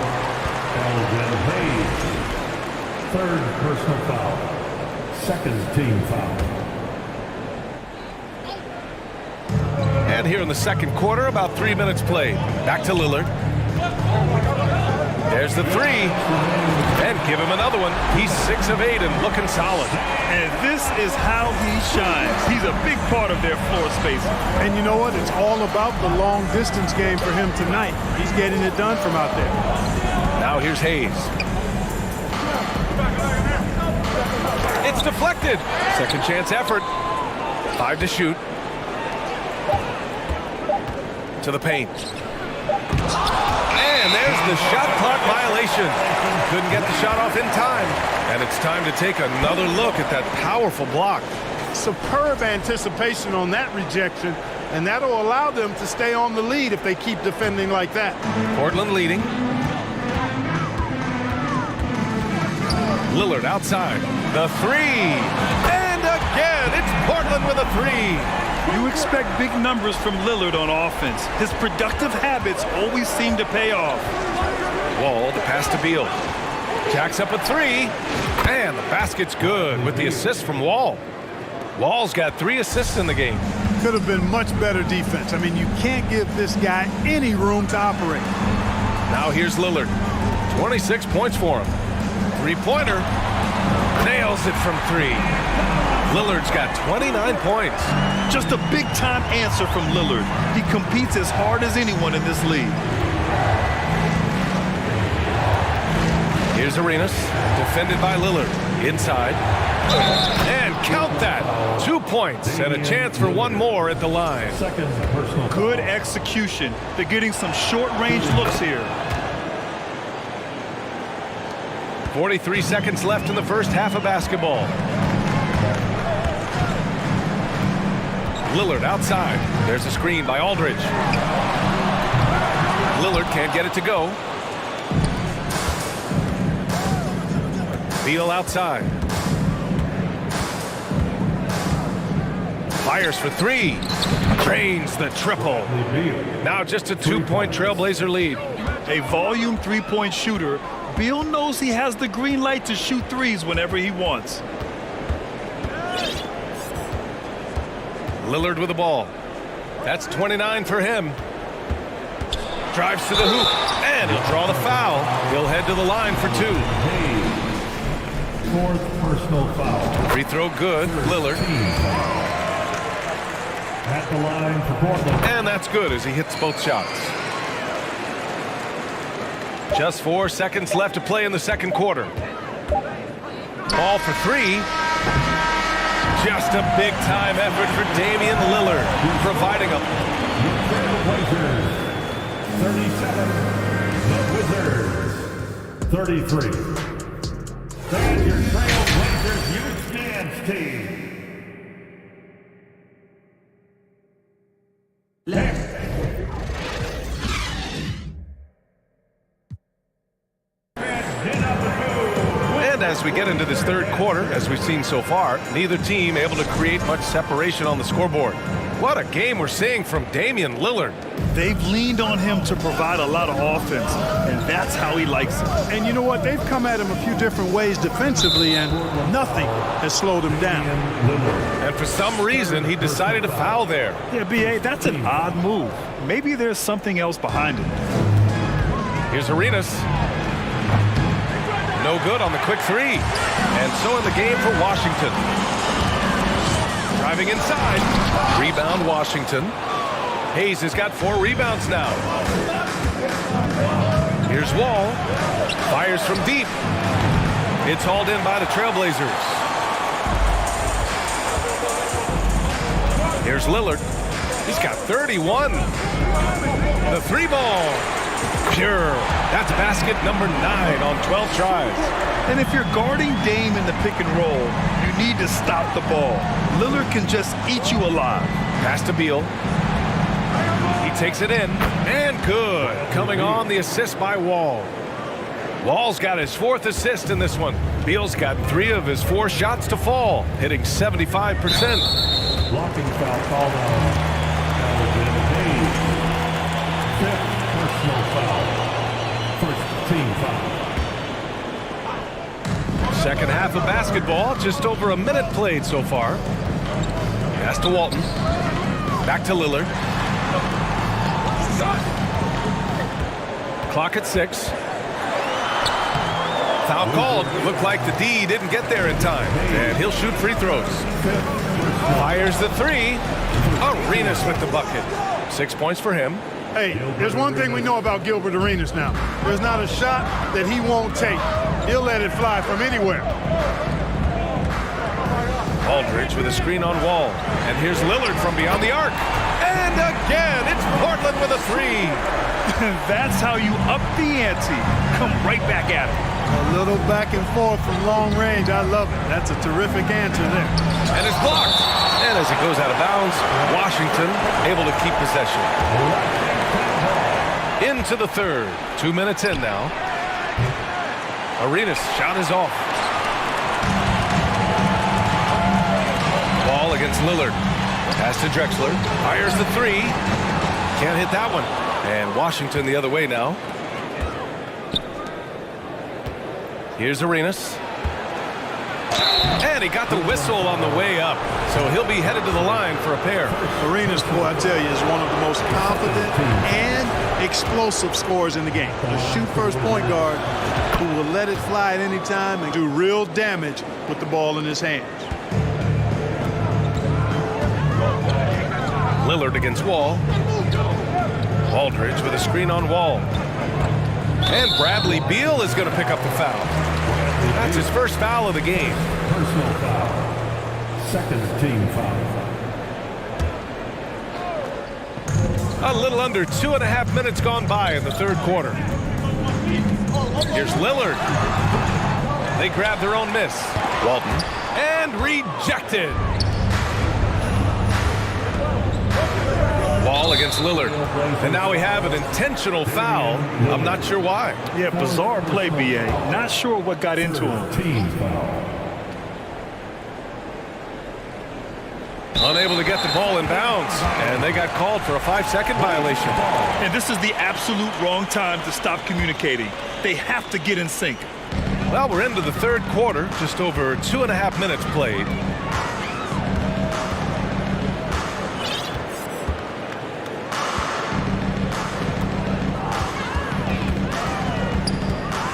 Elgin Hayes. Third personal foul. Second team foul. And here in the second quarter, about 3 minutes played. Back to Lillard. There's the three. And give him another one. He's 6 of 8 and looking solid. And this is how he shines. He's a big part of their floor spacing. And you know what? It's all about the long distance game for him tonight. He's getting it done from out there. Now here's Hayes. It's deflected. Second chance effort. 5 to shoot. To the paint. And there's the shot clock violation. Couldn't get the shot off in time. And it's time to take another look at that powerful block. Superb anticipation on that rejection, and that'll allow them to stay on the lead if they keep defending like that. Portland leading. Lillard outside. The three. And again, it's Portland with a three. You expect big numbers from Lillard on offense. His productive habits always seem to pay off. Wall, the pass to Beal. Jacks up a three. And the basket's good with the assist from Wall. Wall's got 3 assists in the game. Could have been much better defense. I mean, you can't give this guy any room to operate. Now here's Lillard. 26 points for him. Three-pointer. Nails it from 3. Lillard's got 29 points. Just a big-time answer from Lillard. He competes as hard as anyone in this league. Here's Arenas, defended by Lillard. Inside. And count that. 2 points and a chance for one more at the line. Second personal foul. Good execution. They're getting some short-range looks here. 43 seconds left in the first half of basketball. Lillard outside. There's a screen by Aldridge. Lillard can't get it to go. Beal outside. Fires for 3. Drains the triple. Now just a 2-point Trailblazer lead. A volume three-point shooter, Beal knows he has the green light to shoot threes whenever he wants. Lillard with the ball. That's 29 for him. Drives to the hoop, and he'll draw the foul. He'll head to the line for 2. Fourth personal foul. Free throw good, Lillard. At the line for Portland. And that's good as he hits both shots. Just 4 seconds left to play in the second quarter. Ball for 3. Just a big-time effort for Damian Lillard, providing a... 37, the Wizards, 33. That's your Trailblazers Youth Dance Team. And as we get into this third quarter, as we've seen so far, neither team able to create much separation on the scoreboard. What a game we're seeing from Damian Lillard. They've leaned on him to provide a lot of offense, and that's how he likes it. And you know what? They've come at him a few different ways defensively, and nothing has slowed him down. And for some reason, he decided to foul there. Yeah, B.A., that's an odd move. Maybe there's something else behind it. Here's Arenas. No good on the quick 3. And so in the game for Washington. Driving inside. Rebound Washington. Hayes has got 4 rebounds now. Here's Wall. Fires from deep. It's hauled in by the Trailblazers. Here's Lillard. He's got 31. The 3 ball. Pure. That's basket number 9 on 12 tries. And if you're guarding Dame in the pick and roll, you need to stop the ball. Lillard can just eat you alive. Pass to Beal. He takes it in, and good. Coming on the assist by Wall. Wall's got his 4th assist in this one. Beal's got 3 of his 4 shots to fall, hitting 75%. Blocking foul called on Alvin Hayes. 5th personal foul. First team foul. Second half of basketball, just over a minute played so far. Pass to Walton. Back to Lillard. Clock at 6. Foul called. Looked like the D didn't get there in time. And he'll shoot free throws. Fires the 3. Arenas with the bucket. 6 points for him. Hey, there's one thing we know about Gilbert Arenas now. There's not a shot that he won't take. He'll let it fly from anywhere. Aldridge with a screen on Wall. And here's Lillard from beyond the arc. And again, it's Portland with a 3. That's how you up the ante. Come right back at it. A little back and forth from long range. I love it. That's a terrific answer there. And it's blocked. And as it goes out of bounds, Washington able to keep possession. Into the 3rd. 2 minutes in now. Arenas' shot is off. Ball against Lillard. Pass to Drexler. Fires the 3. Can't hit that one. And Washington the other way now. Here's Arenas. And he got the whistle on the way up. So he'll be headed to the line for a pair. Arenas, boy, I tell you, is one of the most confident and explosive scorers in the game. The shoot-first point guard who will let it fly at any time and do real damage with the ball in his hands. Lillard against Wall. Aldridge with a screen on Wall. And Bradley Beal is going to pick up the foul. That's his first foul of the game. Personal foul. Second team foul. A little under 2.5 minutes gone by in the 3rd quarter. Here's Lillard. They grab their own miss. Walton. And rejected. Wall against Lillard. And now we have an intentional foul. I'm not sure why. Yeah, bizarre play, B.A. Not sure what got into him. Team foul. Unable to get the ball in bounds. And they got called for a 5-second violation. And this is the absolute wrong time to stop communicating. They have to get in sync. Well, we're into the 3rd quarter. Just over 2.5 minutes played.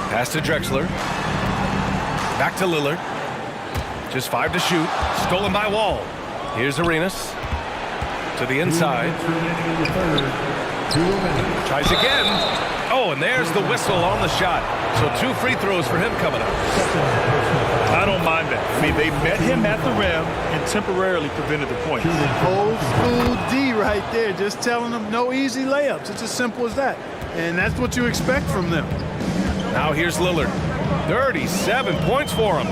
Pass to Drexler. Back to Lillard. Just 5 to shoot. Stolen by Wall. Here's Arenas. To the inside. Tries again. Oh, and there's the whistle on the shot. So 2 free throws for him coming up. I don't mind that. I mean, they met him at the rim and temporarily prevented the points. Old school D right there. Just telling them no easy layups. It's as simple as that. And that's what you expect from them. Now here's Lillard. 37 points for him.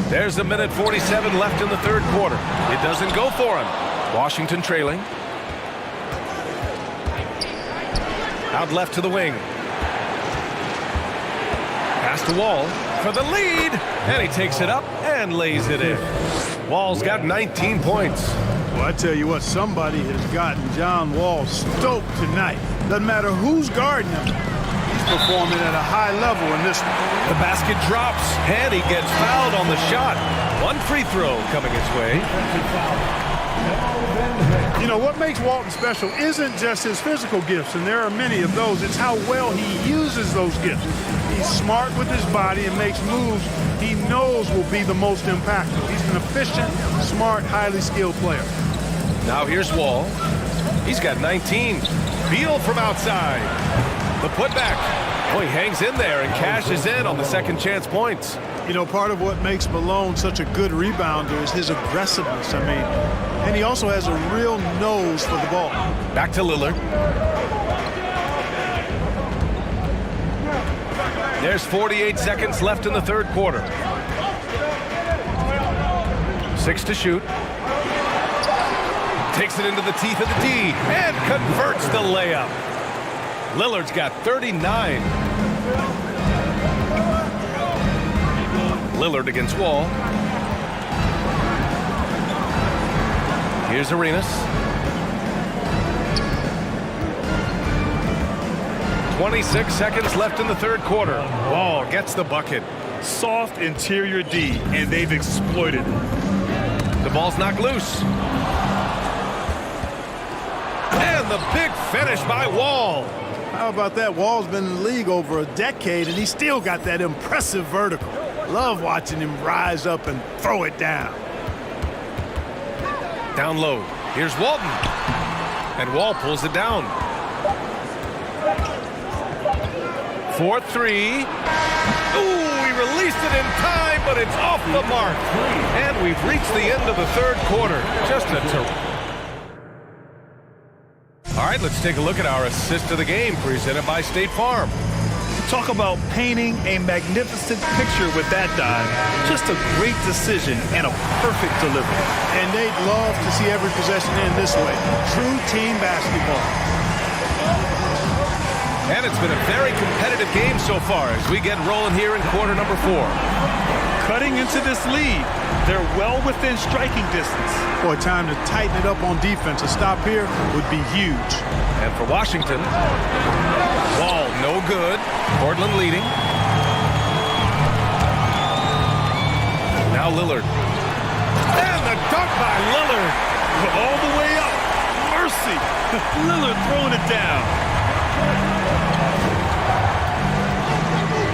There's a minute 47 left in the 3rd quarter. It doesn't go for him. Washington trailing. Out left to the wing. Pass to Wall for the lead. And he takes it up and lays it in. Wall's got 19 points. Well, I tell you what, somebody has gotten John Wall stoked tonight. Doesn't matter who's guarding him. He's performing at a high level in this one. The basket drops, and he gets fouled on the shot. 1 free throw coming his way. You know, what makes Walton special isn't just his physical gifts, and there are many of those. It's how well he uses those gifts. He's smart with his body and makes moves he knows will be the most impactful. He's an efficient, smart, highly skilled player. Now here's Wall. He's got 19. Beal from outside. The putback. Oh, he hangs in there and cashes in on the second chance points. You know, part of what makes Malone such a good rebounder is his aggressiveness. I mean, and he also has a real nose for the ball. Back to Lillard. There's 48 seconds left in the 3rd quarter. 6 to shoot. Takes it into the teeth of the D and converts the layup. Lillard's got 39. Lillard against Wall. Here's Arenas. 26 seconds left in the third quarter. Wall gets the bucket. Soft interior D, and they've exploited it. The ball's knocked loose. And the big finish by Wall. How about that? Wall's been in the league over a decade, and he still got that impressive vertical. Love watching him rise up and throw it down. Down low. Here's Walton. And Wall pulls it down. 4-3. Ooh, he released it in time, but it's off the mark. And we've reached the end of the third quarter. Just a All right, let's take a look at our assist of the game presented by State Farm. Talk about painting a magnificent picture with that dive. Just a great decision and a perfect delivery. And they'd love to see every possession end this way. True team basketball. And it's been a very competitive game so far as we get rolling here in quarter number 4. Cutting into this lead, they're well within striking distance. Boy, time to tighten it up on defense. A stop here would be huge. And for Washington, Wall no good. Portland leading. Now Lillard. And the dunk by Lillard. All the way up. Mercy. Lillard throwing it down.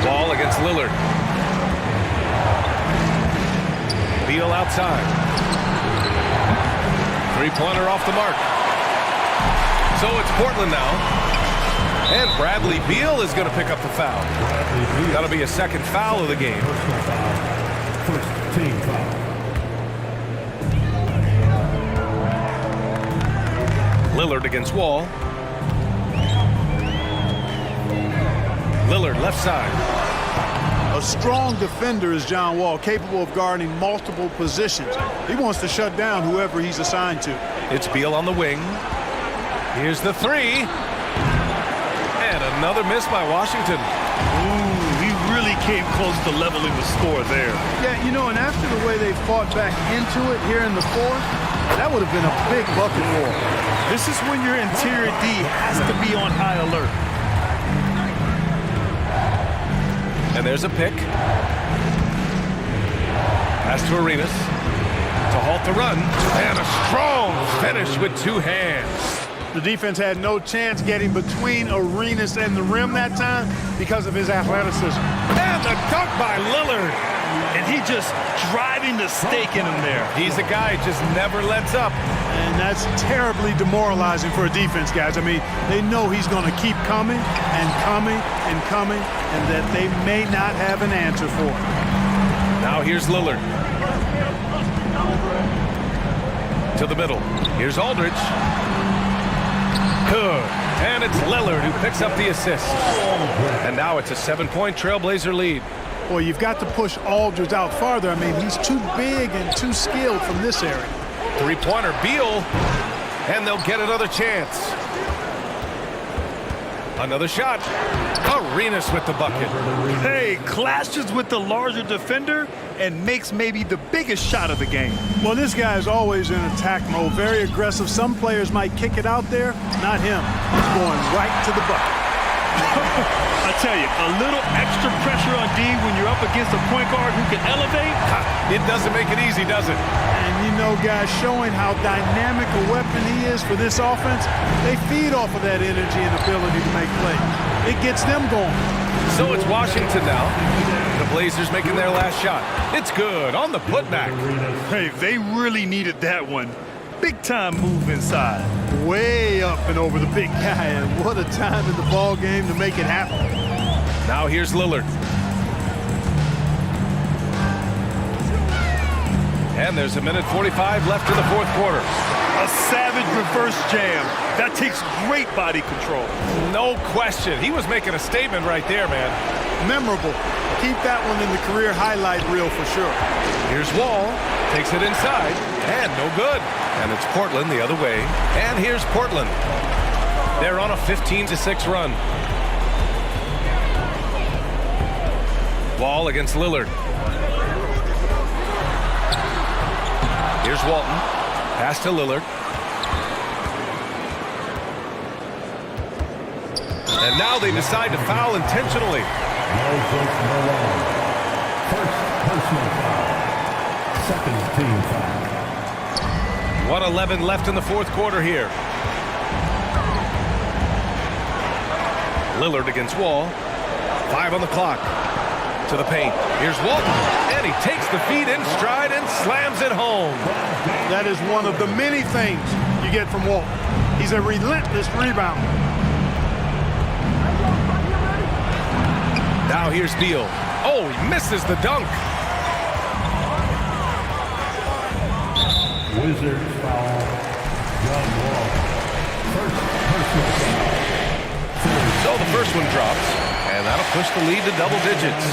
Wall against Lillard. Beal outside. Three-pointer off the mark. So it's Portland now. And Bradley Beal is going to pick up the foul. That'll be a second foul of the game. First team foul. Lillard against Wall. Lillard left side. A strong defender is John Wall, capable of guarding multiple positions. He wants to shut down whoever he's assigned to. It's Beal on the wing. Here's the three. And another miss by Washington. Ooh, he really came close to leveling the score there. Yeah, you know, and after the way they fought back into it here in the fourth, that would have been a big bucket for them. This is when your interior D has to be on high alert. And there's a pick. Pass to Arenas to halt the run. And a strong finish with two hands. The defense had no chance getting between Arenas and the rim that time because of his athleticism. And the dunk by Lillard. And he just driving the stake in him there. He's a guy who just never lets up. And that's terribly demoralizing for a defense, guys. I mean, they know he's going to keep coming and coming and coming, and that they may not have an answer for him. Now here's Lillard. To the middle. Here's Aldridge. Good. And it's Lillard who picks up the assist. And now it's a 7-point Trailblazer lead. Well, you've got to push Aldridge out farther. I mean, he's too big and too skilled from this area. Three-pointer, Beal. And they'll get another chance. Another shot. Arenas with the bucket. Hey, clashes with the larger defender and makes maybe the biggest shot of the game. Well, this guy is always in attack mode, very aggressive. Some players might kick it out there, not him. He's going right to the bucket. I tell you, a little extra pressure on D when you're up against a point guard who can elevate. It doesn't make it easy, does it? And you know, guys, showing how dynamic a weapon he is for this offense, they feed off of that energy and ability to make plays. It gets them going. So it's Washington now. The Blazers making their last shot. It's good on the putback. Hey, they really needed that one. Big time move inside. Way up and over the big guy, and what a time in the ball game to make it happen. Now here's Lillard. And there's a minute 45 left in the fourth quarter. A savage reverse jam. That takes great body control. No question. He was making a statement right there, man. Memorable. Keep that one in the career highlight reel for sure. Here's Wall. Takes it inside. And no good. And it's Portland the other way. And here's Portland. They're on a 15-6 run. Wall against Lillard. Here's Walton. Pass to Lillard. And now they decide to foul intentionally. First personal foul. Second team foul. 1:11 left in the fourth quarter here. Lillard against Wall. 5 on the clock. To the paint. Here's Walton. And he takes the feet in stride and slams it home. That is one of the many things you get from Walton. He's a relentless rebounder. Now here's Beal. Oh, he misses the dunk. Wizards foul. John Wall. First personal foul. So the first one drops, and that'll push the lead to double digits.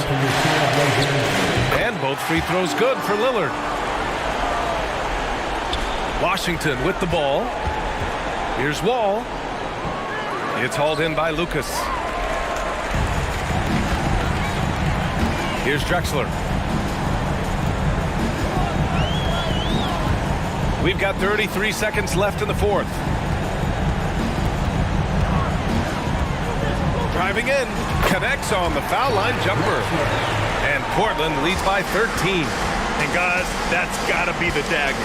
And both free throws good for Lillard. Washington with the ball. Here's Wall. It's hauled in by Lucas. Here's Drexler. We've got 33 seconds left in the fourth. Driving in, connects on the foul line jumper. And Portland leads by 13. And guys, that's got to be the dagger.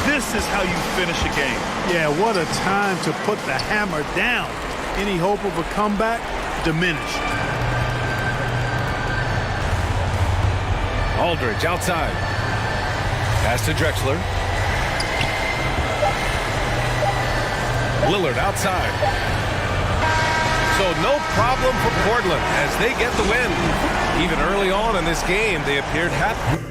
This is how you finish a game. Yeah, what a time to put the hammer down. Any hope of a comeback diminished. Aldridge outside. Pass to Drexler. Lillard outside. So no problem for Portland as they get the win. Even early on in this game, they appeared happy.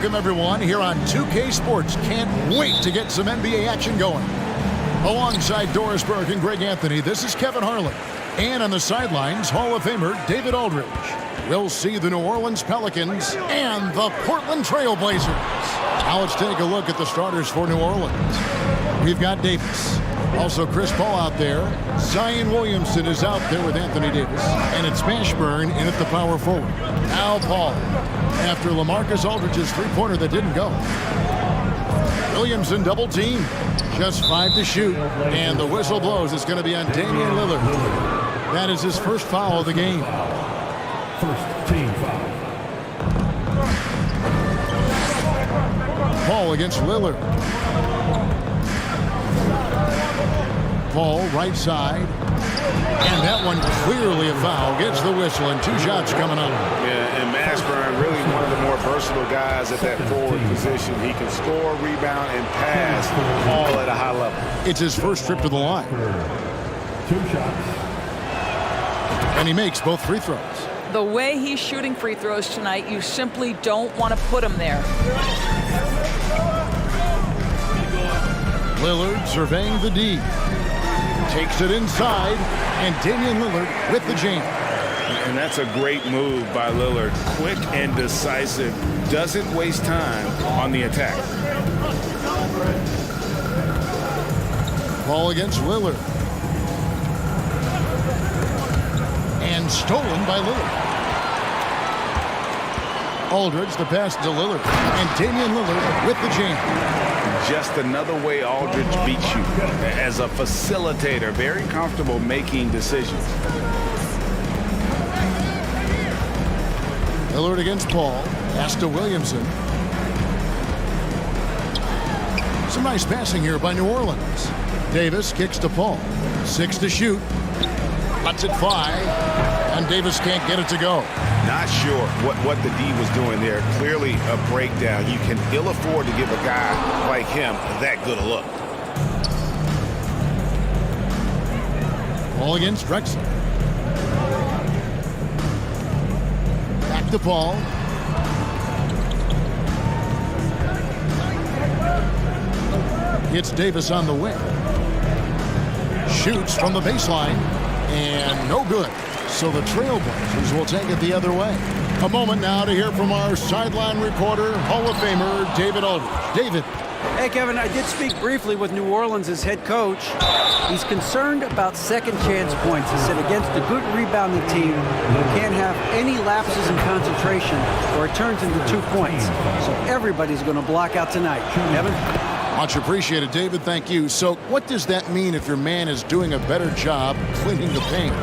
Welcome, everyone, here on 2K Sports. Can't wait to get some NBA action going. Alongside Doris Burke and Greg Anthony, this is Kevin Harlan. And on the sidelines, Hall of Famer David Aldridge. We'll see the New Orleans Pelicans and the Portland Trail Blazers. Now let's take a look at the starters for New Orleans. We've got Davis. Also Chris Paul out there. Zion Williamson is out there with Anthony Davis. And it's Mashburn in at the power forward. Now Paul. After LaMarcus Aldridge's three-pointer that didn't go. Williamson double team. Just 5 to shoot. And the whistle blows. It's going to be on Damian Lillard. That is his first foul of the game. First team foul. Paul against Lillard. Paul, right side. And that one clearly a foul. Gets the whistle and 2 shots coming up. Yeah, and Mashburn, really one of the more versatile guys at that forward position. He can score, rebound, and pass all at a high level. It's his first trip to the line. 2 shots. And he makes both free throws. The way he's shooting free throws tonight, you simply don't want to put him there. Lillard surveying the D. Takes it inside, and Damian Lillard with the jam. And that's a great move by Lillard. Quick and decisive. Doesn't waste time on the attack. Ball against Lillard. And stolen by Lillard. Aldridge, the pass to Lillard. And Damian Lillard with the jam. Just another way Aldridge beats you. As a facilitator, very comfortable making decisions. Lillard against Paul. Pass to Williamson. Some nice passing here by New Orleans. Davis kicks to Paul. 6 to shoot. Lets it fly. And Davis can't get it to go. Not sure what the D was doing there. Clearly a breakdown. You can ill afford to give a guy like him that good a look. Paul against Drexler. Back to Paul. It's Davis on the wing. Shoots from the baseline. And no good. So the Trailblazers will take it the other way. A moment now to hear from our sideline reporter, Hall of Famer David Aldridge. David. Hey, Kevin, I did speak briefly with New Orleans' head coach. He's concerned about second chance points. He said against a good rebounding team, you can't have any lapses in concentration or it turns into 2 points. So everybody's going to block out tonight. Kevin? Much appreciated, David. Thank you. So what does that mean if your man is doing a better job cleaning the paint?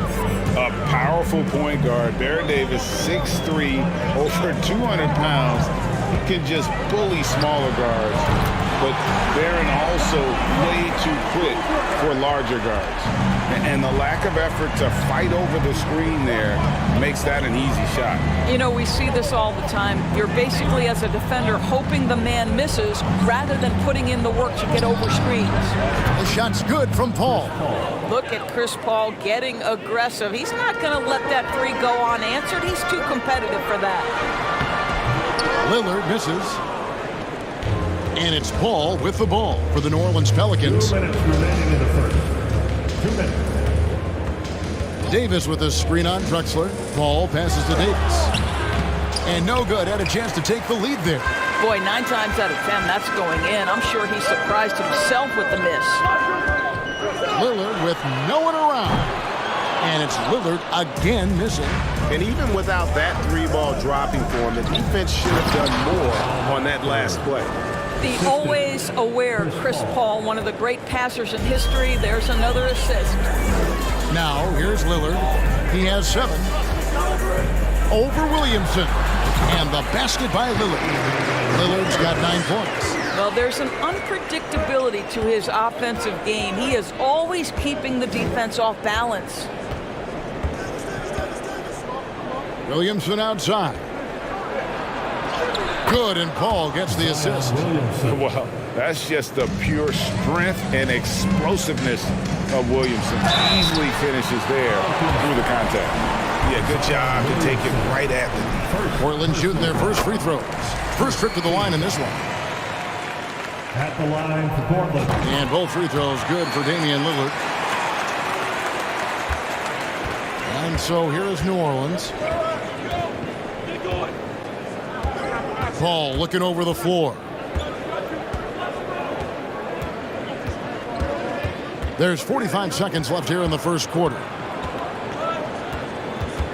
A powerful point guard, Baron Davis, 6'3", over 200 pounds. He can just bully smaller guards. But Baron also way too quick for larger guards. And the lack of effort to fight over the screen there makes that an easy shot. You know, we see this all the time. You're basically, as a defender, hoping the man misses rather than putting in the work to get over screens. The shot's good from Paul. Look at Chris Paul getting aggressive. He's not going to let that three go unanswered. He's too competitive for that. Lillard misses. And it's Paul with the ball for the New Orleans Pelicans. 2 minutes remaining in the first. 2 minutes. Davis with a screen on Drexler. Paul passes to Davis. And no good. Had a chance to take the lead there. Boy, 9 times out of 10, that's going in. I'm sure he surprised himself with the miss. Lillard with no one around. And it's Lillard again missing. And even without that 3-ball dropping for him, the defense should have done more on that last play. The always aware Chris Paul, one of the great passers in history. There's another assist. Now, here's Lillard. He has 7. Over Williamson. And the basket by Lillard. Lillard's got 9 points. Well, there's an unpredictability to his offensive game. He is always keeping the defense off balance. Williamson outside. Good, and Paul gets the assist. Well, that's just the pure strength and explosiveness of Williamson. Easily finishes there through the contact. Yeah, good job to take it right at them. Portland shooting their first free throws. First trip to the line in this one. At the line for Portland. And both free throws good for Damian Lillard. And so here is New Orleans. Paul looking over the floor. There's 45 seconds left here in the first quarter.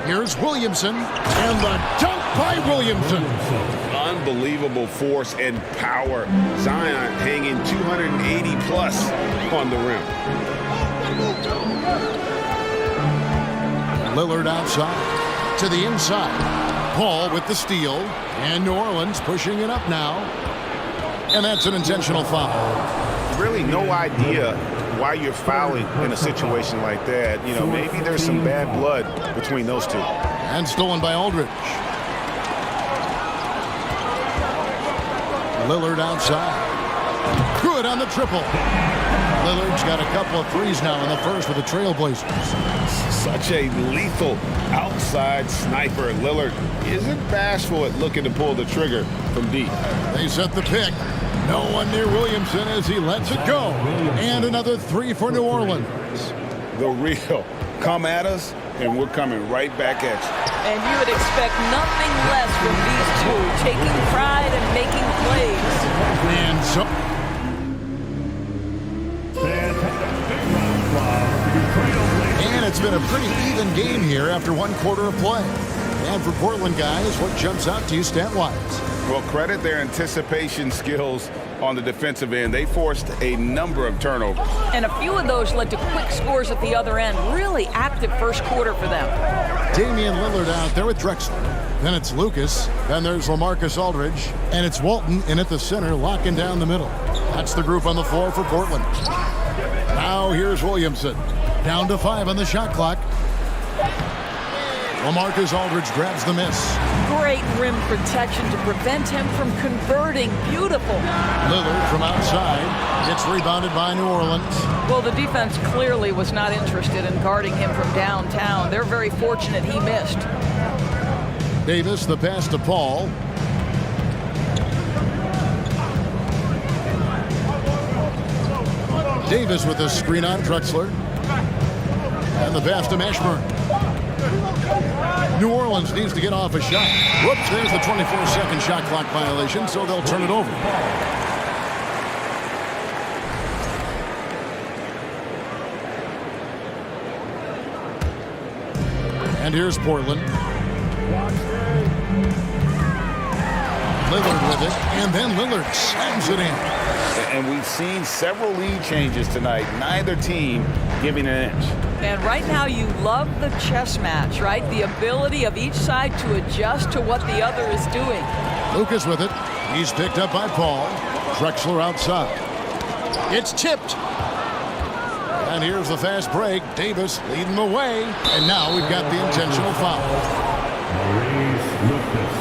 Here's Williamson, and the dunk by Williamson. Unbelievable force and power. Zion hanging 280 plus on the rim. Lillard outside to the inside. Paul with the steal, and New Orleans pushing it up now. And that's an intentional foul. Really no idea why you're fouling in a situation like that. You know, maybe there's some bad blood between those two. And stolen by Aldridge. Lillard outside. Good on the triple. Lillard's got a couple of threes now in the first for the Trailblazers. Such a lethal outside sniper. Lillard isn't bashful at looking to pull the trigger from deep. They set the pick. No one near Williamson as he lets it go. And another three for New Orleans. The real. Come at us, and we're coming right back at you. And you would expect nothing less from these two, taking pride and making plays. And so... And it's been a pretty even game here after one quarter of play. And for Portland guys, what jumps out to you stat-wise? Well, credit their anticipation skills on the defensive end. They forced a number of turnovers. And a few of those led to quick scores at the other end. Really active first quarter for them. Damian Lillard out there with Drexler. Then it's Lucas. Then there's LaMarcus Aldridge. And it's Walton in at the center, locking down the middle. That's the group on the floor for Portland. Now here's Williamson. Down to 5 on the shot clock. LaMarcus Aldridge grabs the miss. Great rim protection to prevent him from converting. Beautiful. Lillard from outside. It's rebounded by New Orleans. Well, the defense clearly was not interested in guarding him from downtown. They're very fortunate he missed. Davis, the pass to Paul. Davis with a screen on Drexler. And the pass to Mashburn. New Orleans needs to get off a shot. Whoops, there's the 24-second shot clock violation, so they'll turn it over. And here's Portland. Lillard with it, and then Lillard slams it in. And we've seen several lead changes tonight. Neither team giving an inch. And right now you love the chess match, right? The ability of each side to adjust to what the other is doing. Lucas with it. He's picked up by Paul. Drexler outside. It's tipped. And here's the fast break. Davis leading the way. And now we've got the intentional foul. Maurice Lucas.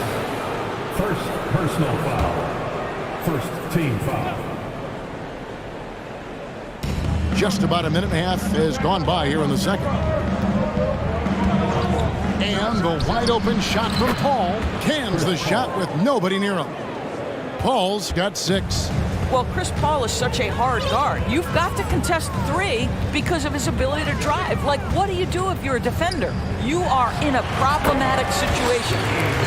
First personal foul. First team foul. Just about a minute and a half has gone by here in the second. And the wide open shot from Paul. Cans the shot with nobody near him. Paul's got 6. Well, Chris Paul is such a hard guard. You've got to contest 3 because of his ability to drive. Like, what do you do if you're a defender? You are in a problematic situation.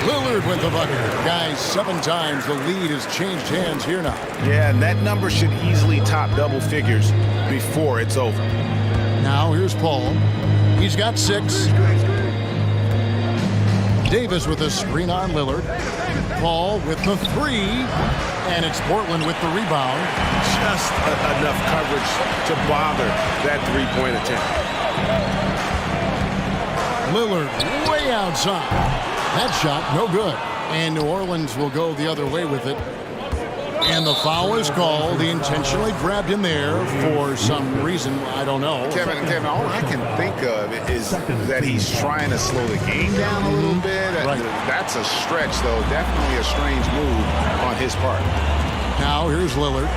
Lillard with the bucket. Guys, 7 times the lead has changed hands here now. Yeah, and that number should easily top double figures before it's over. Now here's Paul. He's got 6. Davis with a screen on Lillard. Paul with the 3. And it's Portland with the rebound. Just enough coverage to bother that three-point attempt. Lillard way outside. That shot, no good. And New Orleans will go the other way with it. And the foul is called. He intentionally grabbed in there for some reason. I don't know. Kevin, all I can think of is that he's trying to slow the game down a little bit. Right. That's a stretch, though. Definitely a strange move on his part. Now here's Lillard.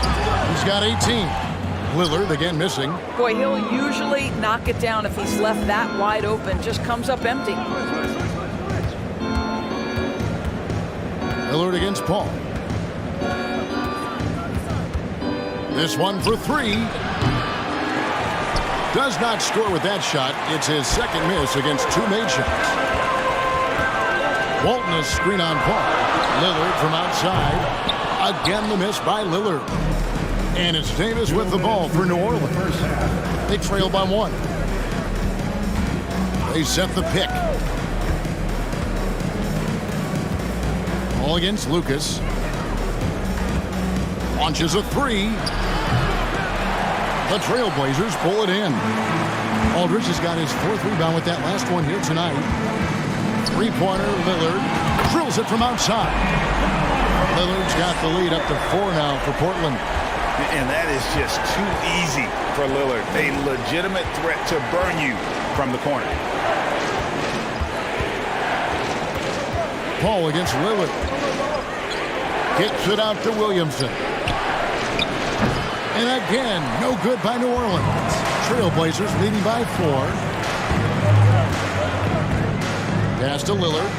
He's got 18. Lillard again missing. Boy, he'll usually knock it down if he's left that wide open. Just comes up empty. Lillard against Paul. This one for three. Does not score with that shot. It's his second miss against two made shots. Walton a screen on Paul. Lillard from outside. Again the miss by Lillard. And it's Davis with the ball for New Orleans. They trail by one. They set the pick. All against Lucas. Launches a three. The Trailblazers pull it in. Aldridge has got his fourth rebound with that last one here tonight. Three-pointer, Lillard drills it from outside. Lillard's got the lead up to 4 now for Portland. And that is just too easy for Lillard. A legitimate threat to burn you from the corner. Paul against Lillard. Gets it out to Williamson. And again, no good by New Orleans. Trailblazers leading by 4. Pass to Lillard.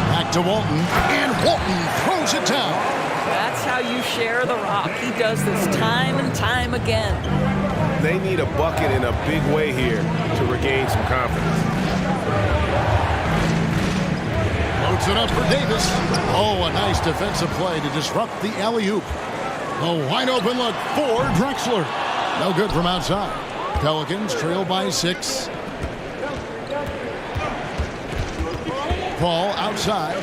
Back to Walton. And Walton throws it down. That's how you share the rock. He does this time and time again. They need a bucket in a big way here to regain some confidence. Loads it up for Davis. Oh, a nice defensive play to disrupt the alley-oop. A wide-open look for Drexler. No good from outside. Pelicans trail by 6. Paul outside.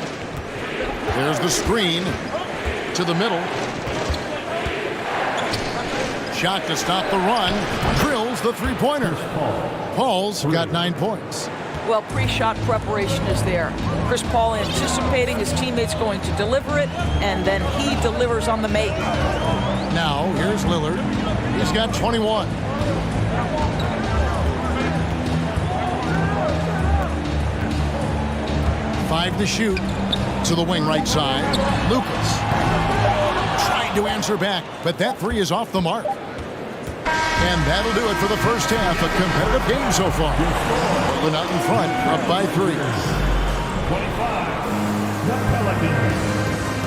There's the screen to the middle. Shot to stop the run. Drills the three-pointer. Paul's got 9 points. Well, pre-shot preparation is there. Chris Paul anticipating his teammates going to deliver it, and then he delivers on the make. Now, here's Lillard. He's got 21. Five to shoot. To the wing right side. Lucas. Tried to answer back, but that three is off the mark. And that'll do it for the first half. A competitive game so far. Portland out in front, up by 3. 25, the Pelicans,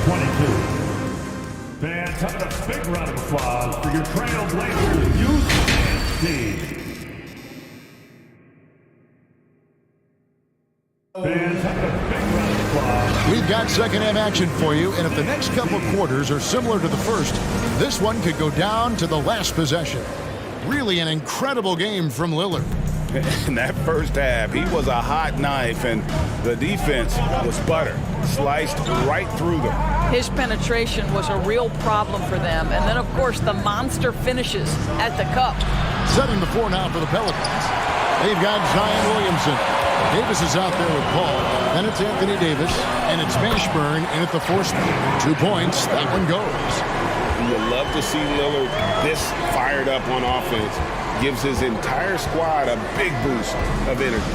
22. Fans, have a big round of applause for your Trailblazers youth team. Fans, have a big round of applause. We've got second half action for you, and if the next couple of quarters are similar to the first, this one could go down to the last possession. Really an incredible game from Lillard. In that first half, he was a hot knife, and the defense was butter. Sliced right through them. His penetration was a real problem for them. And then, of course, the monster finishes at the cup. Setting the 4 now for the Pelicans. They've got Zion Williamson. Davis is out there with Paul. Then it's Anthony Davis, and it's Mashburn in at the 4 spot. 2 points. That one goes. You would love to see Lillard this fired up on offense. Gives his entire squad a big boost of energy.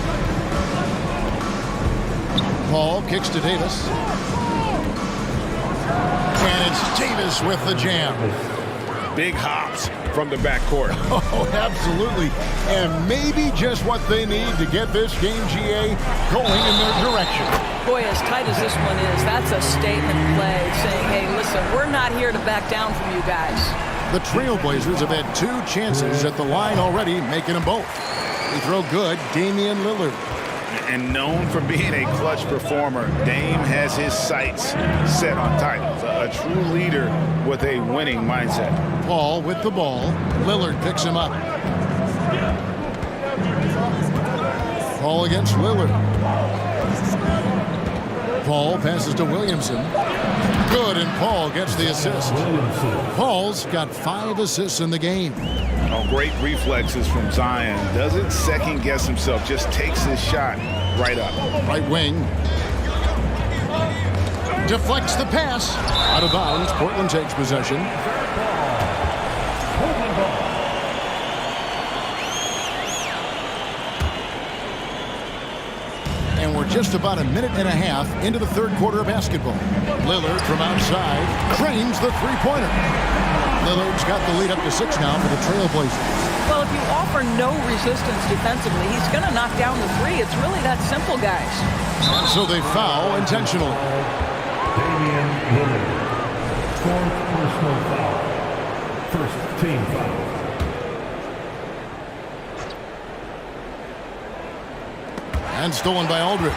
Paul kicks to Davis. And it's Davis with the jam. Big hops from the backcourt. Oh, absolutely. And maybe just what they need to get this game, GA, going in their direction. Boy, as tight as this one is, that's a statement play saying, hey, listen, we're not here to back down from you guys. The Trailblazers have had 2 chances at the line already, making them both. They throw good, Damian Lillard. And known for being a clutch performer, Dame has his sights set on titles. A true leader with a winning mindset. Paul with the ball. Lillard picks him up. Paul against Lillard. Paul passes to Williamson. Good, and Paul gets the assist. Paul's got 5 assists in the game. Oh, great reflexes from Zion. Doesn't second guess himself, just takes his shot right up. Right wing. Deflects the pass. Out of bounds. Portland takes possession. And we're just about a minute and a half into the third quarter of basketball. Lillard from outside drains the three-pointer. Lillard's got the lead up to 6 now for the Trailblazers. Well, if you offer no resistance defensively, he's going to knock down the three. It's really that simple, guys. So they foul intentionally. Damian Lillard. Fourth personal foul. First team foul. And stolen by Aldridge.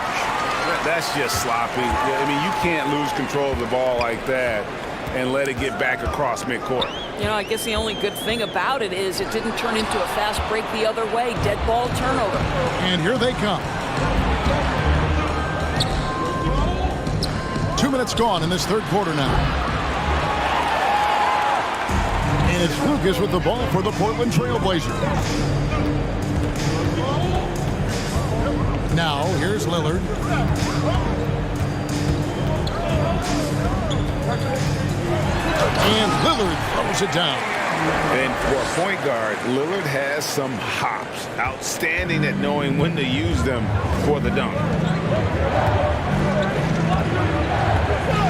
That's just sloppy. I mean, you can't lose control of the ball like that and let it get back across midcourt. You know, I guess the only good thing about it is it didn't turn into a fast break the other way. Dead ball turnover. And here they come. 2 minutes gone in this third quarter now. And it's Lucas with the ball for the Portland Trailblazers. Now, here's Lillard. And Lillard throws it down. And for a point guard, Lillard has some hops. Outstanding at knowing when to use them for the dunk.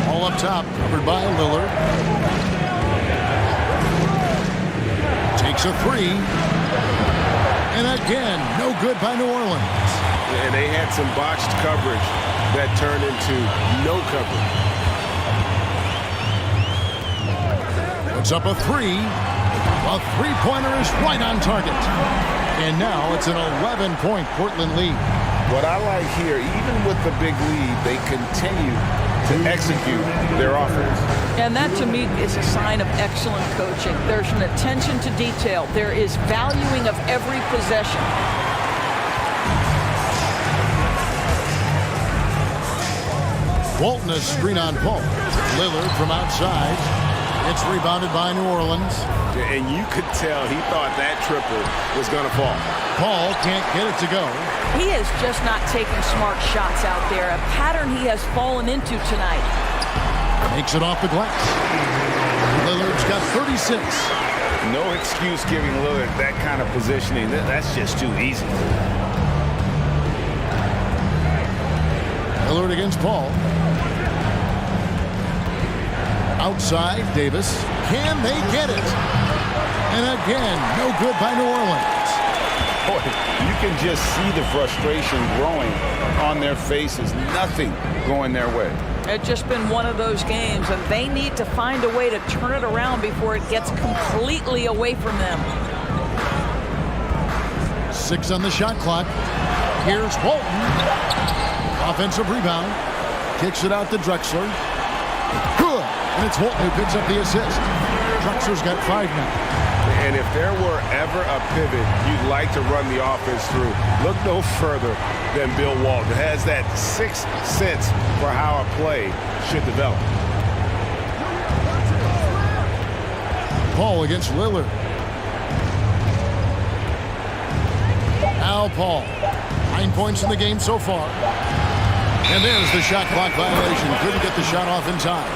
All up top, covered by Lillard. Takes a three. And again, no good by New Orleans. And they had some botched coverage that turned into no coverage. Puts up a three. A three-pointer is right on target. And now it's an 11-point Portland lead. What I like here, even with the big lead, they continue to execute their offense. And that, to me, is a sign of excellent coaching. There's an attention to detail. There is valuing of every possession. Walton, a screen on Paul. Lillard from outside. It's rebounded by New Orleans. And you could tell he thought that triple was going to fall. Paul can't get it to go. He is just not taking smart shots out there, a pattern he has fallen into tonight. Makes it off the glass. Lillard's got 36. No excuse giving Lillard that kind of positioning. That's just too easy. Lillard against Paul. Outside, Davis. Can they get it? And again, no good by New Orleans. Boy, you can just see the frustration growing on their faces. Nothing going their way. It's just been one of those games, and they need to find a way to turn it around before it gets completely away from them. 6 on the shot clock. Here's Walton. Offensive rebound. Kicks it out to Drexler. Good. And it's Walton who picks up the assist. Drexler's got 5 now. And if there were ever a pivot you'd like to run the offense through, look no further than Bill Walton. Has that 6th sense for how a play should develop. Paul against Lillard. Now Paul. 9 points in the game so far. And there's the shot clock violation. Couldn't get the shot off in time.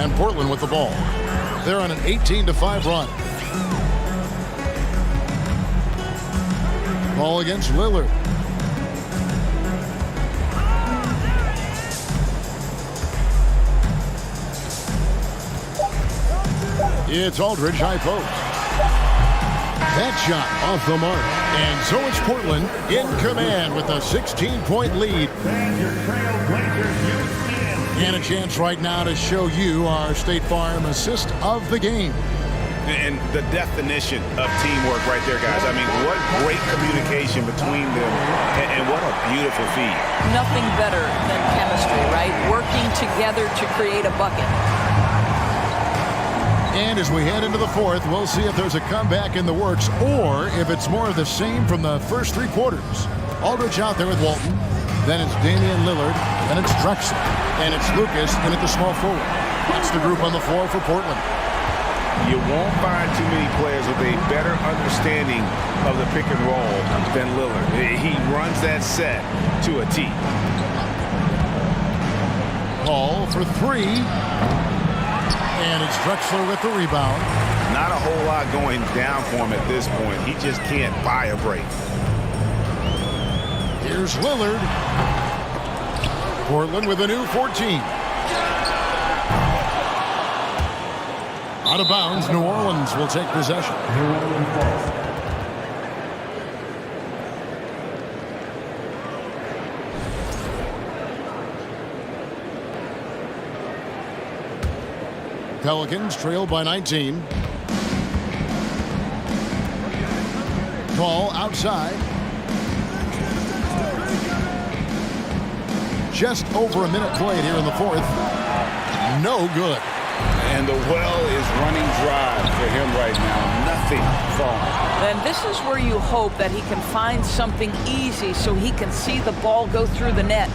And Portland with the ball. They're on an 18-5 run. Ball against Lillard. It's Aldridge, high post. That shot off the mark. And so it's Portland in command with a 16-point lead. And a chance right now to show you our State Farm assist of the game. And the definition of teamwork right there, guys. I mean, what great communication between them, and what a beautiful feed. Nothing better than chemistry, right? Working together to create a bucket. And as we head into the fourth, we'll see if there's a comeback in the works or if it's more of the same from the first 3 quarters. Aldridge out there with Walton. Then it's Damian Lillard. Then it's Drexler. And it's Lucas in at the small forward. That's the group on the floor for Portland. You won't find too many players with a better understanding of the pick and roll than Lillard. He runs that set to a T. Paul for 3. And it's Drexler with the rebound. Not a whole lot going down for him at this point. He just can't buy a break. Here's Lillard. Portland with a new 14. Out of bounds, New Orleans will take possession. New Orleans ball. Pelicans trail by 19. Ball outside. Just over a minute played here in the fourth. No good. And the well is running dry for him right now. Nothing falling. And this is where you hope that he can find something easy so he can see the ball go through the net.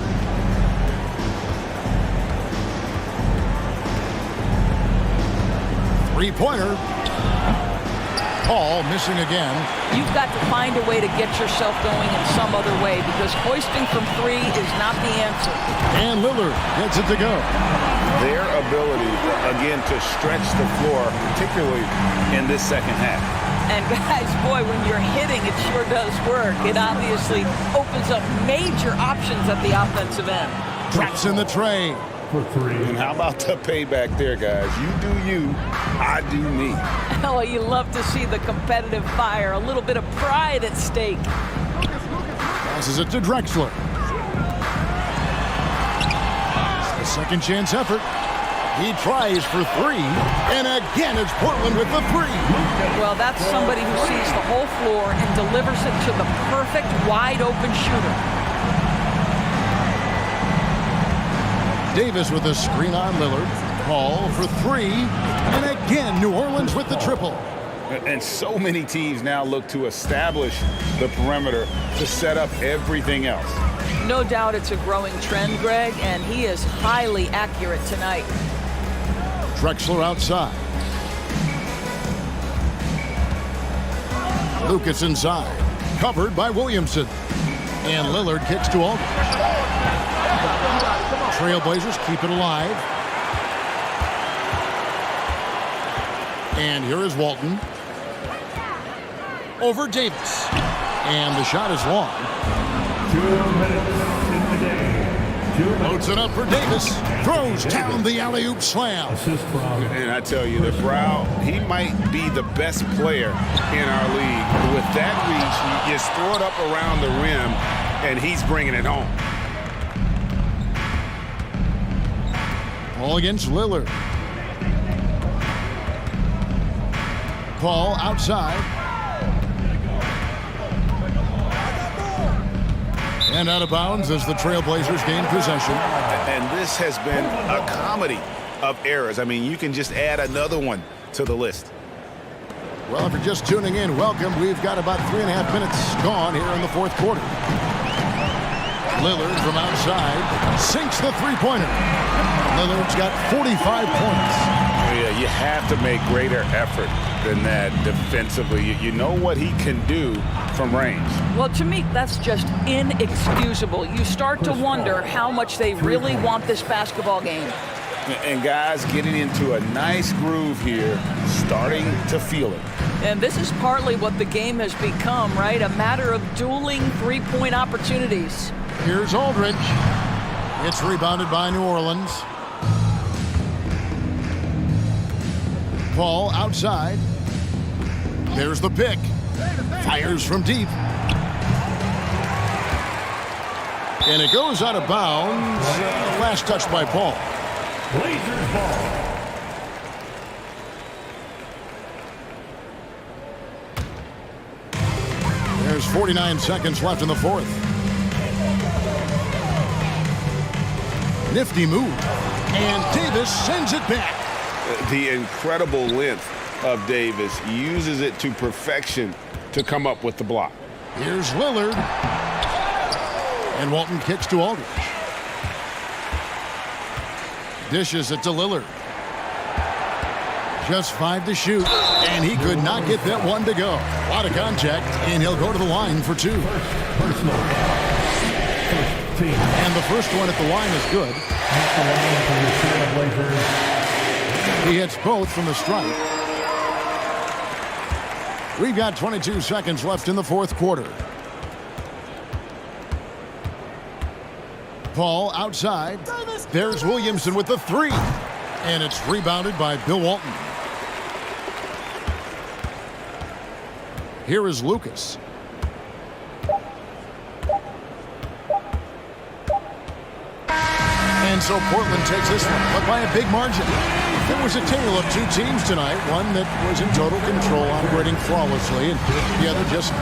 Three-pointer. Paul missing again. You've got to find a way to get yourself going in some other way because hoisting from three is not the answer. And Lillard gets it to go. Their ability, again, to stretch the floor, particularly in this second half. And guys, boy, when you're hitting, it sure does work. It obviously opens up major options at the offensive end. Drops in the tray. For three. And how about the payback there, guys? You do you, I do me. Oh, you love to see the competitive fire. A little bit of pride at stake. Passes it to Drexler. It's the second chance effort. He tries for three, and again it's Portland with the three. Well, that's somebody who sees the whole floor and delivers it to the perfect wide-open shooter. Davis with a screen on Lillard. Paul for three. And again, New Orleans with the triple. And so many teams now look to establish the perimeter to set up everything else. No doubt it's a growing trend, Greg, and he is highly accurate tonight. Drexler outside. Lucas inside. Covered by Williamson. And Lillard kicks to Aldridge. Trailblazers keep it alive. And here is Walton. Over Davis. And the shot is long. 2 minutes in the game. Loads it up for Davis. Throws down the alley-oop slam. And I tell you, the Brow, he might be the best player in our league. With that reach, you just throw it up around the rim, and he's bringing it home. Paul against Lillard. Paul outside. And out of bounds as the Trailblazers gain possession. And this has been a comedy of errors. I mean, you can just add another one to the list. Well, if you're just tuning in, welcome. We've got about 3.5 minutes gone here in the fourth quarter. Lillard from outside sinks the three-pointer. Lillard's got 45 points. Yeah, you have to make greater effort than that defensively. You know what he can do from range. Well, to me, that's just inexcusable. You start to wonder how much they really want this basketball game. And guys getting into a nice groove here, starting to feel it. And this is partly what the game has become, right? A matter of dueling three-point opportunities. Here's Aldridge. It's rebounded by New Orleans. Paul outside. There's the pick. Fires from deep. And it goes out of bounds. Last touch by Paul. Blazers ball. There's 49 seconds left in the fourth. Nifty move. And Davis sends it back. The incredible length of Davis uses it to perfection to come up with the block. Here's Lillard. And Walton kicks to Aldridge. Dishes it to Lillard. Just 5 to shoot. And he could not get that one to go. A lot of contact, and he'll go to the line for 2. Personal. First team. And the first one at the line is good. At the line for the Trailblazers. He hits both from the stripe. We've got 22 seconds left in the fourth quarter. Paul outside. There's Williamson with the 3. And it's rebounded by Bill Walton. Here is Lucas. And so Portland takes this one, but by a big margin. There was a tale of two teams tonight, one that was in total control, operating flawlessly, and the other just...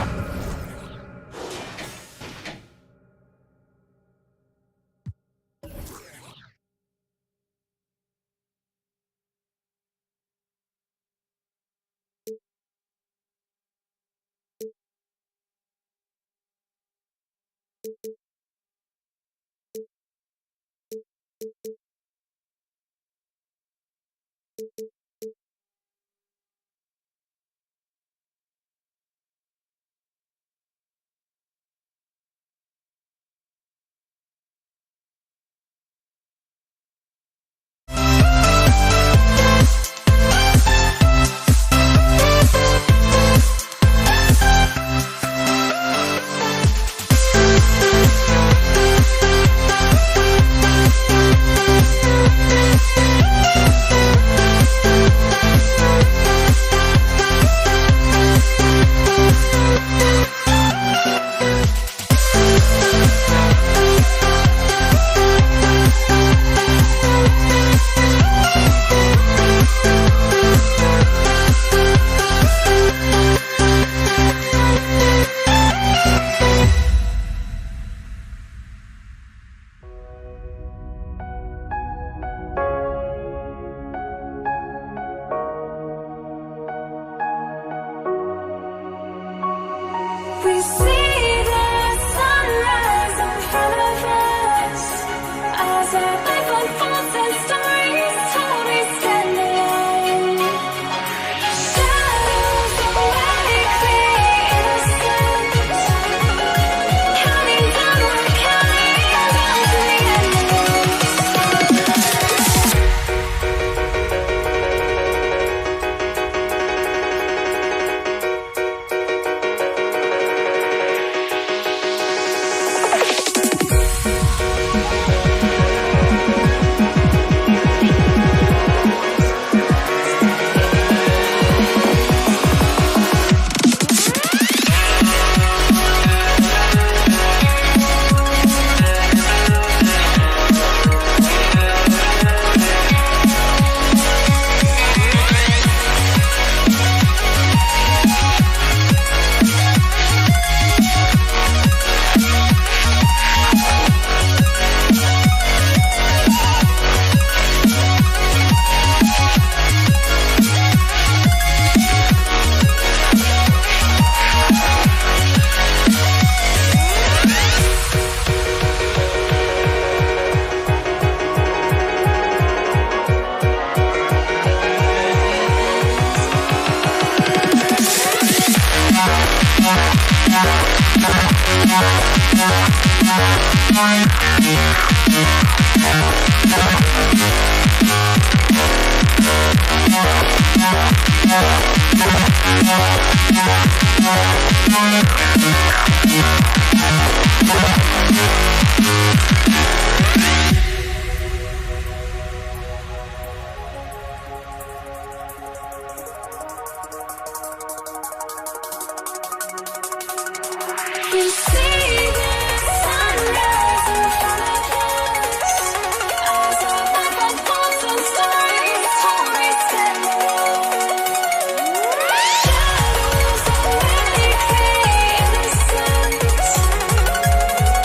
We see the sunrise in front of us as our life unfolds and stories told. We stand alone. Shadows awake the innocent, counting down, we're counting down to the We see the sunrise in front of us as our life unfolds and stories told. We stand alone. Shadows awake the innocent,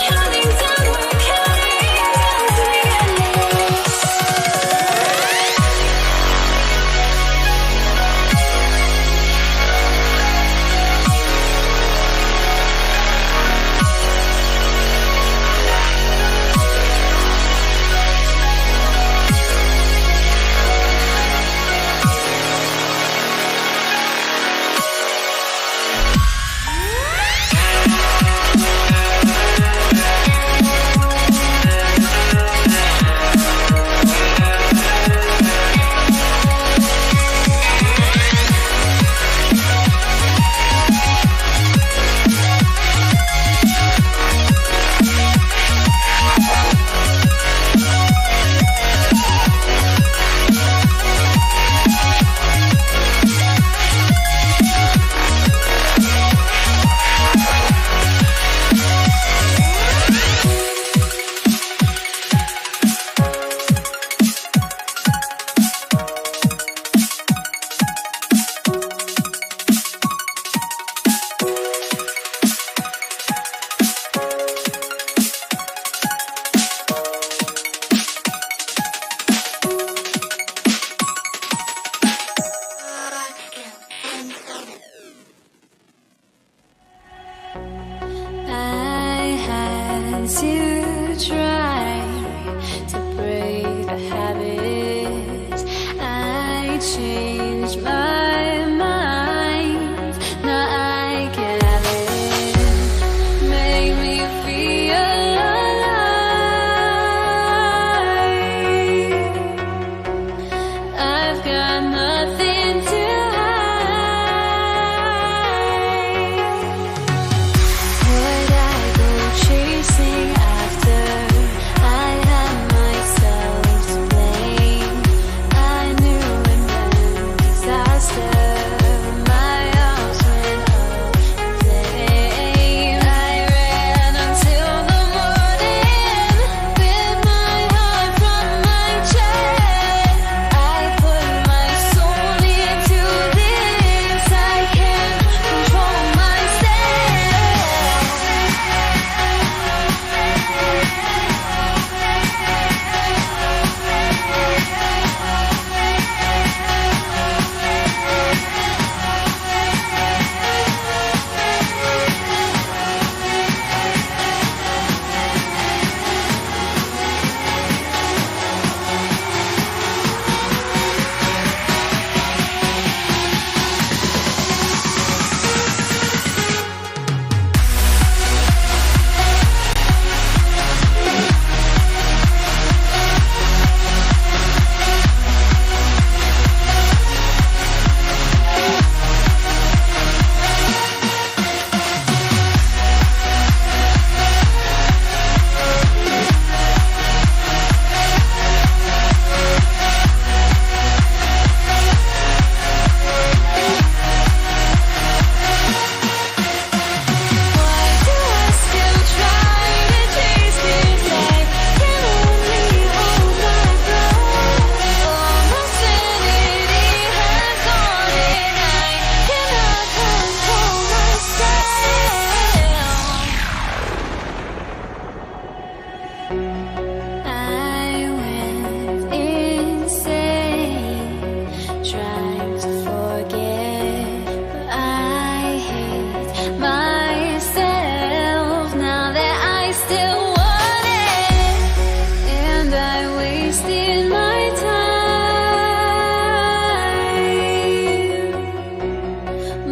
counting down, we're counting down to the endless. to try to break the habits. I changed my mind. Now I can have it. Make me feel alive. I've got nothing to chasing after. I had myself to blame. I knew it meant disaster. My arms went up in flame. I ran until the morning with my heart from my chest. I put my soul into this. I can't control myself. I went insane, trying to forget, but I hate myself now that I still want it, and I wasted my time.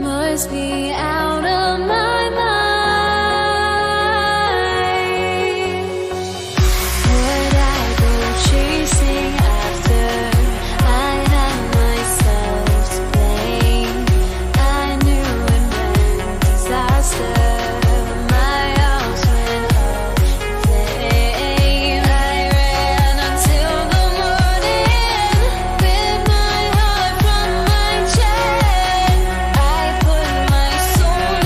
Must be out of my mind. Would I go chasing after? I had myself to blame. I knew it meant disaster. My arms went up in flame. I ran until the morning with my heart from my chest. I put my soul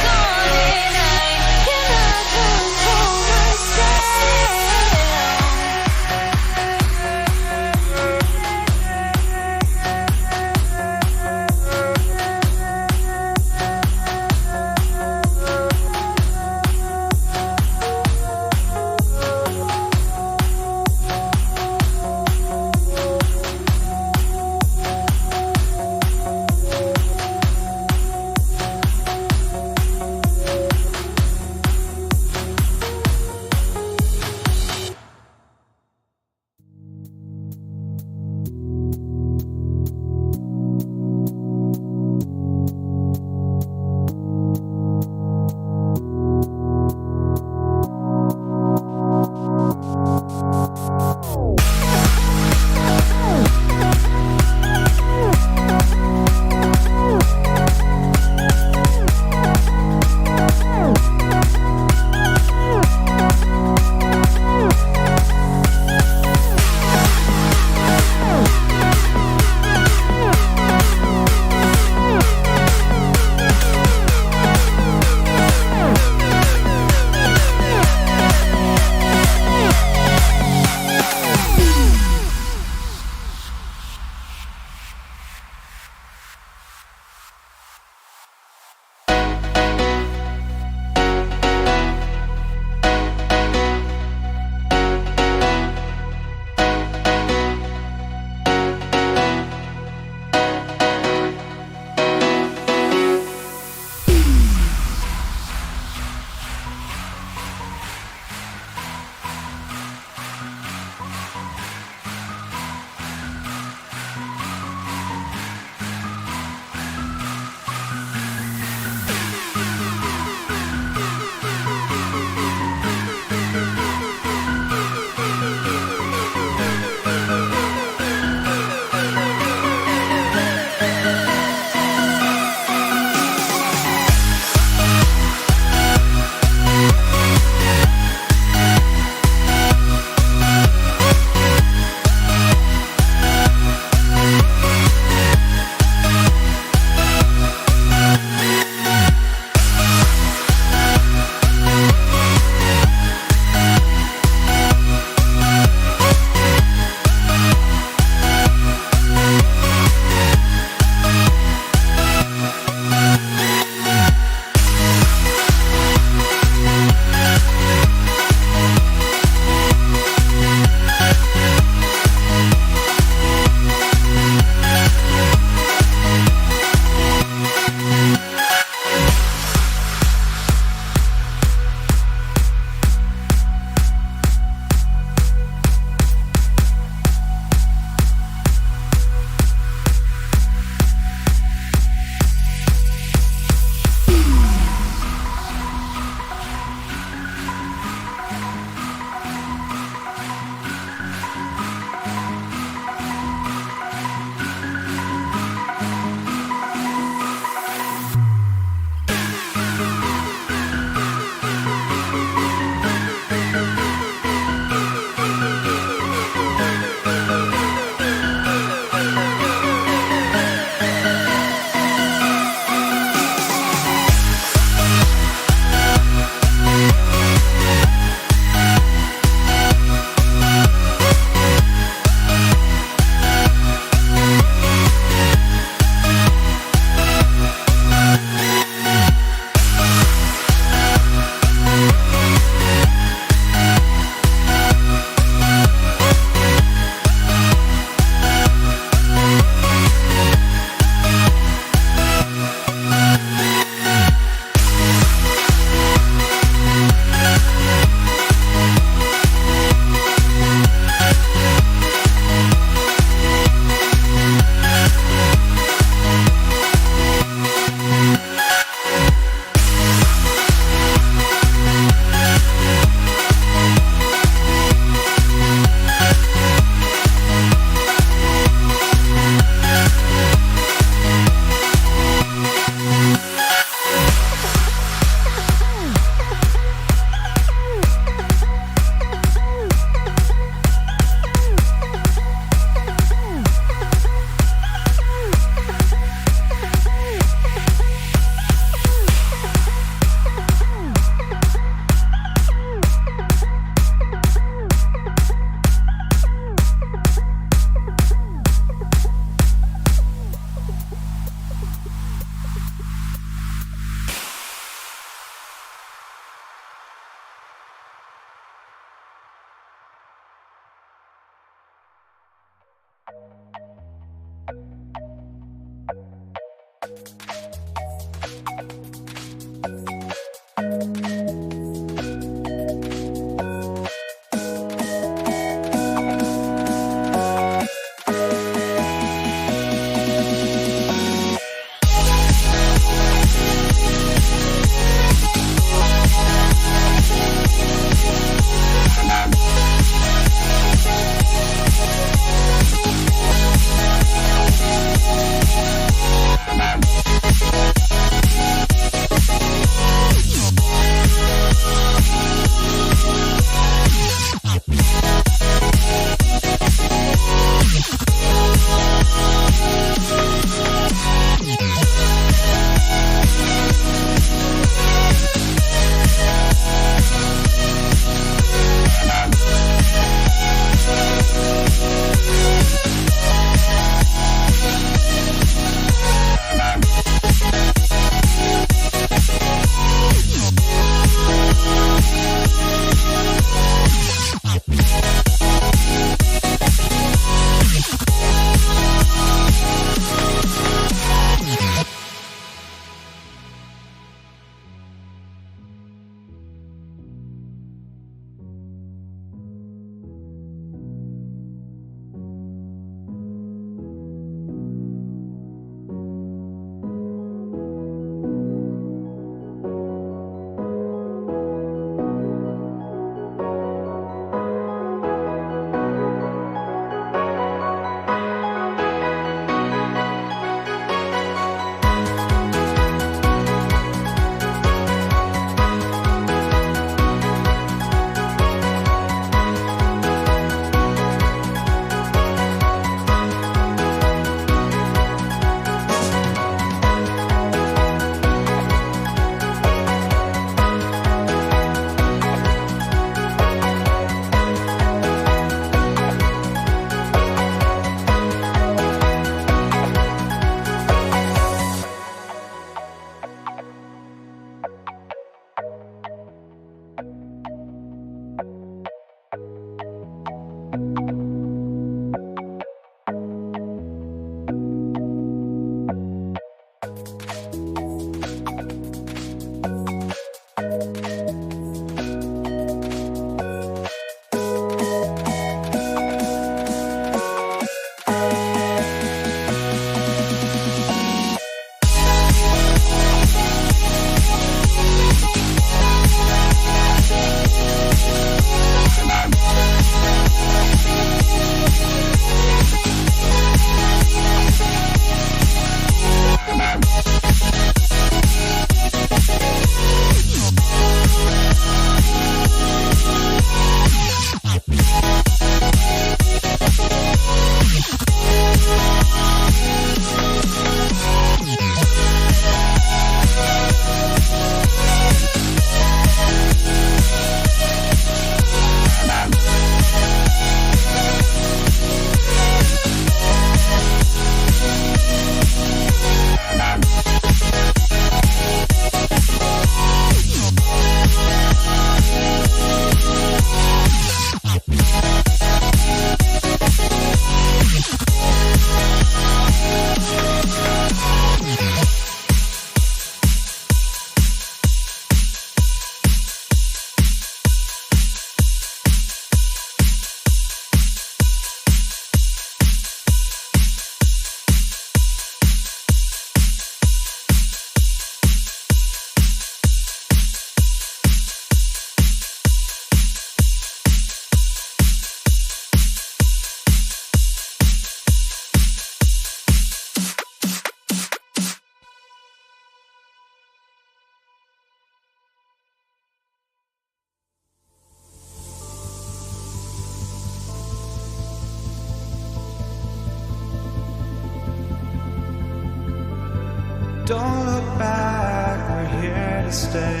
Don't look back, we're here to stay.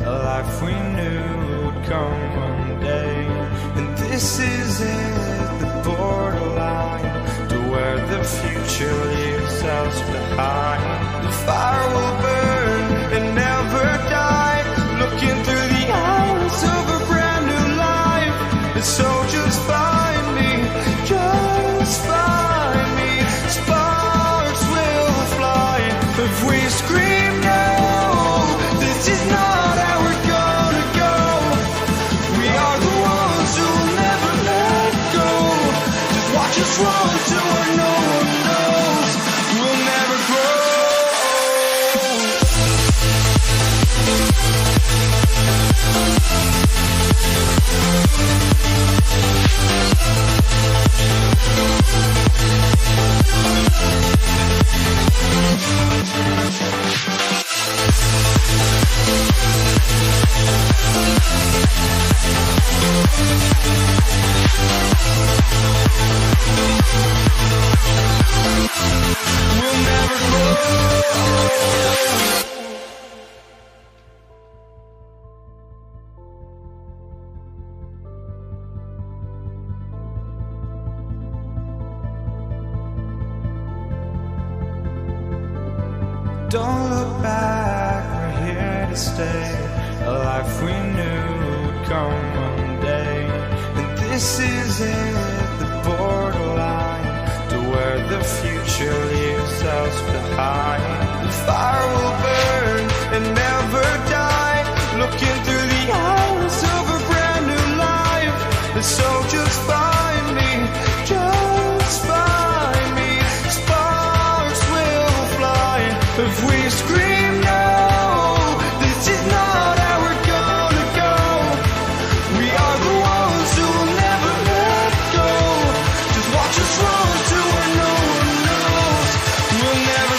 A life we knew would come one day. And this is it, the borderline to where the future leaves us behind. The fire will burn and never die. Looking through the eyes of a brand new life. And so just find me, just find me. Don't look back, we're here to stay. A life we knew would come one day. And this is it, the borderline to where the future leaves us behind. The fire will burn and never die, looking through the eyes of a brand new life. And so just find me, just find me. Sparks will fly if we scream no. This is not how we're gonna go. We are the ones who will never let go. Just watch us run to where no one knows. We'll never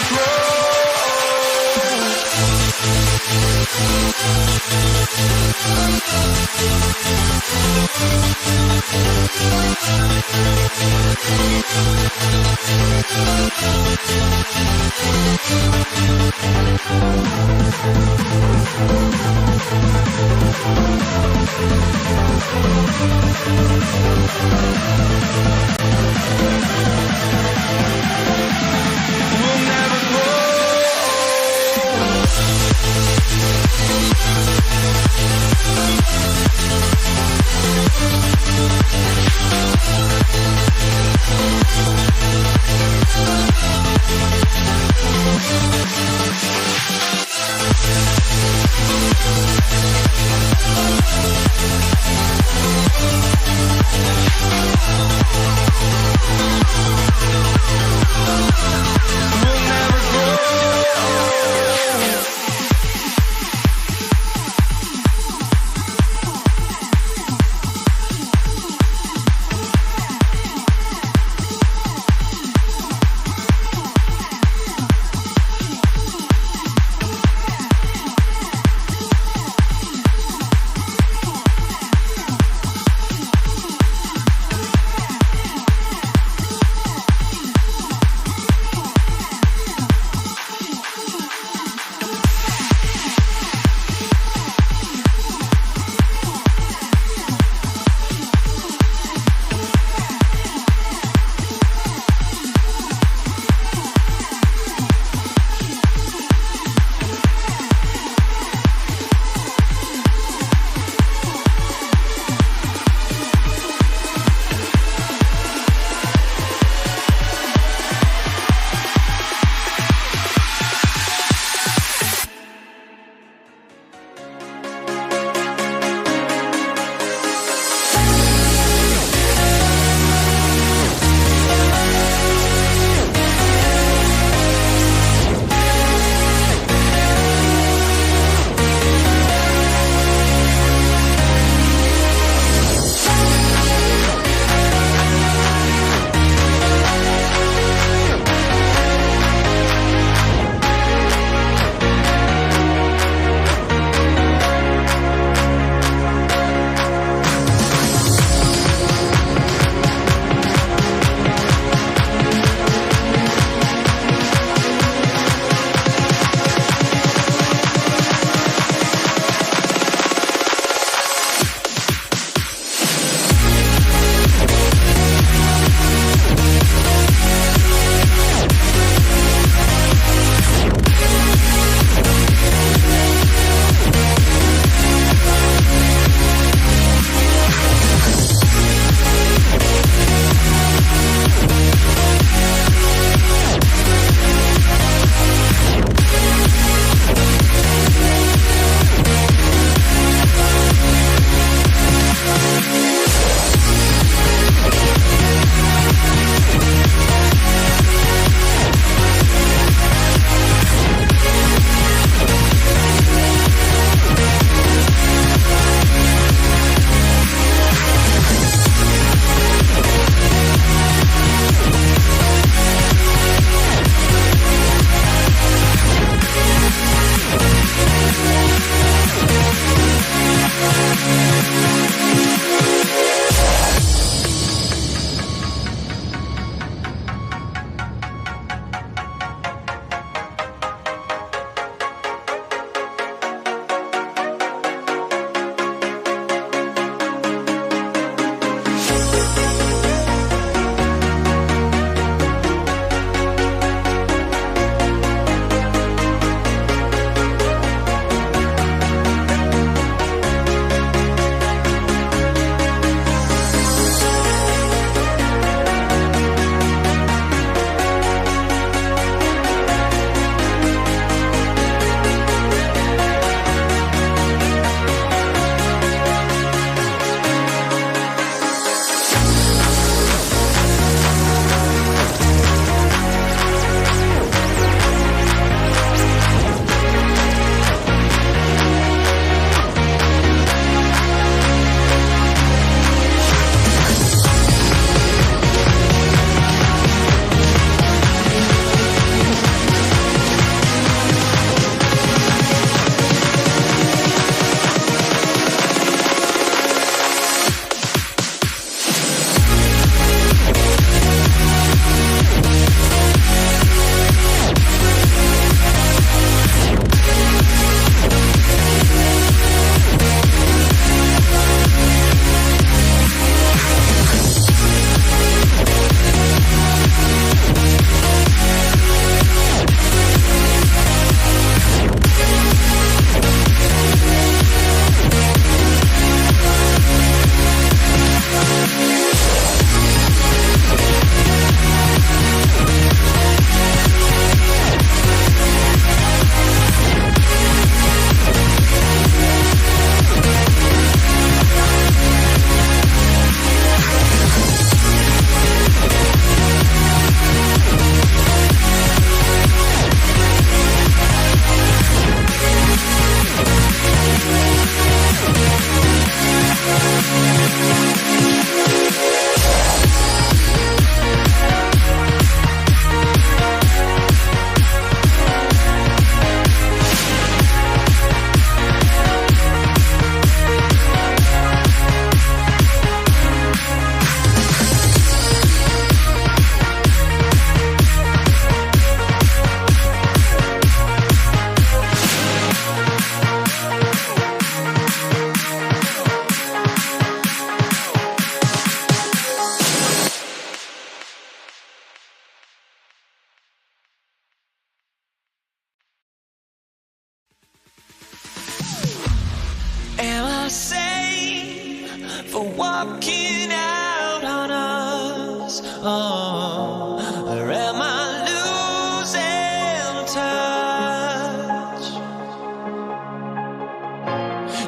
say for walking out on us? Or am I losing touch?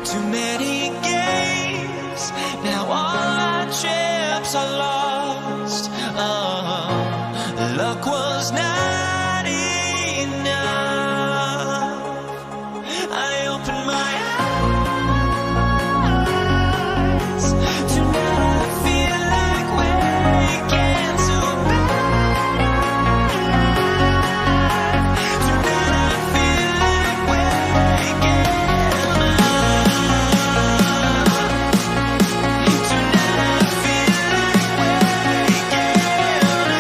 Too many games, now all our chips are lost. Luck was not enough. I opened my eyes. Tonight I feel like waking to life. Tonight I feel like waking up. Tonight I feel like waking up.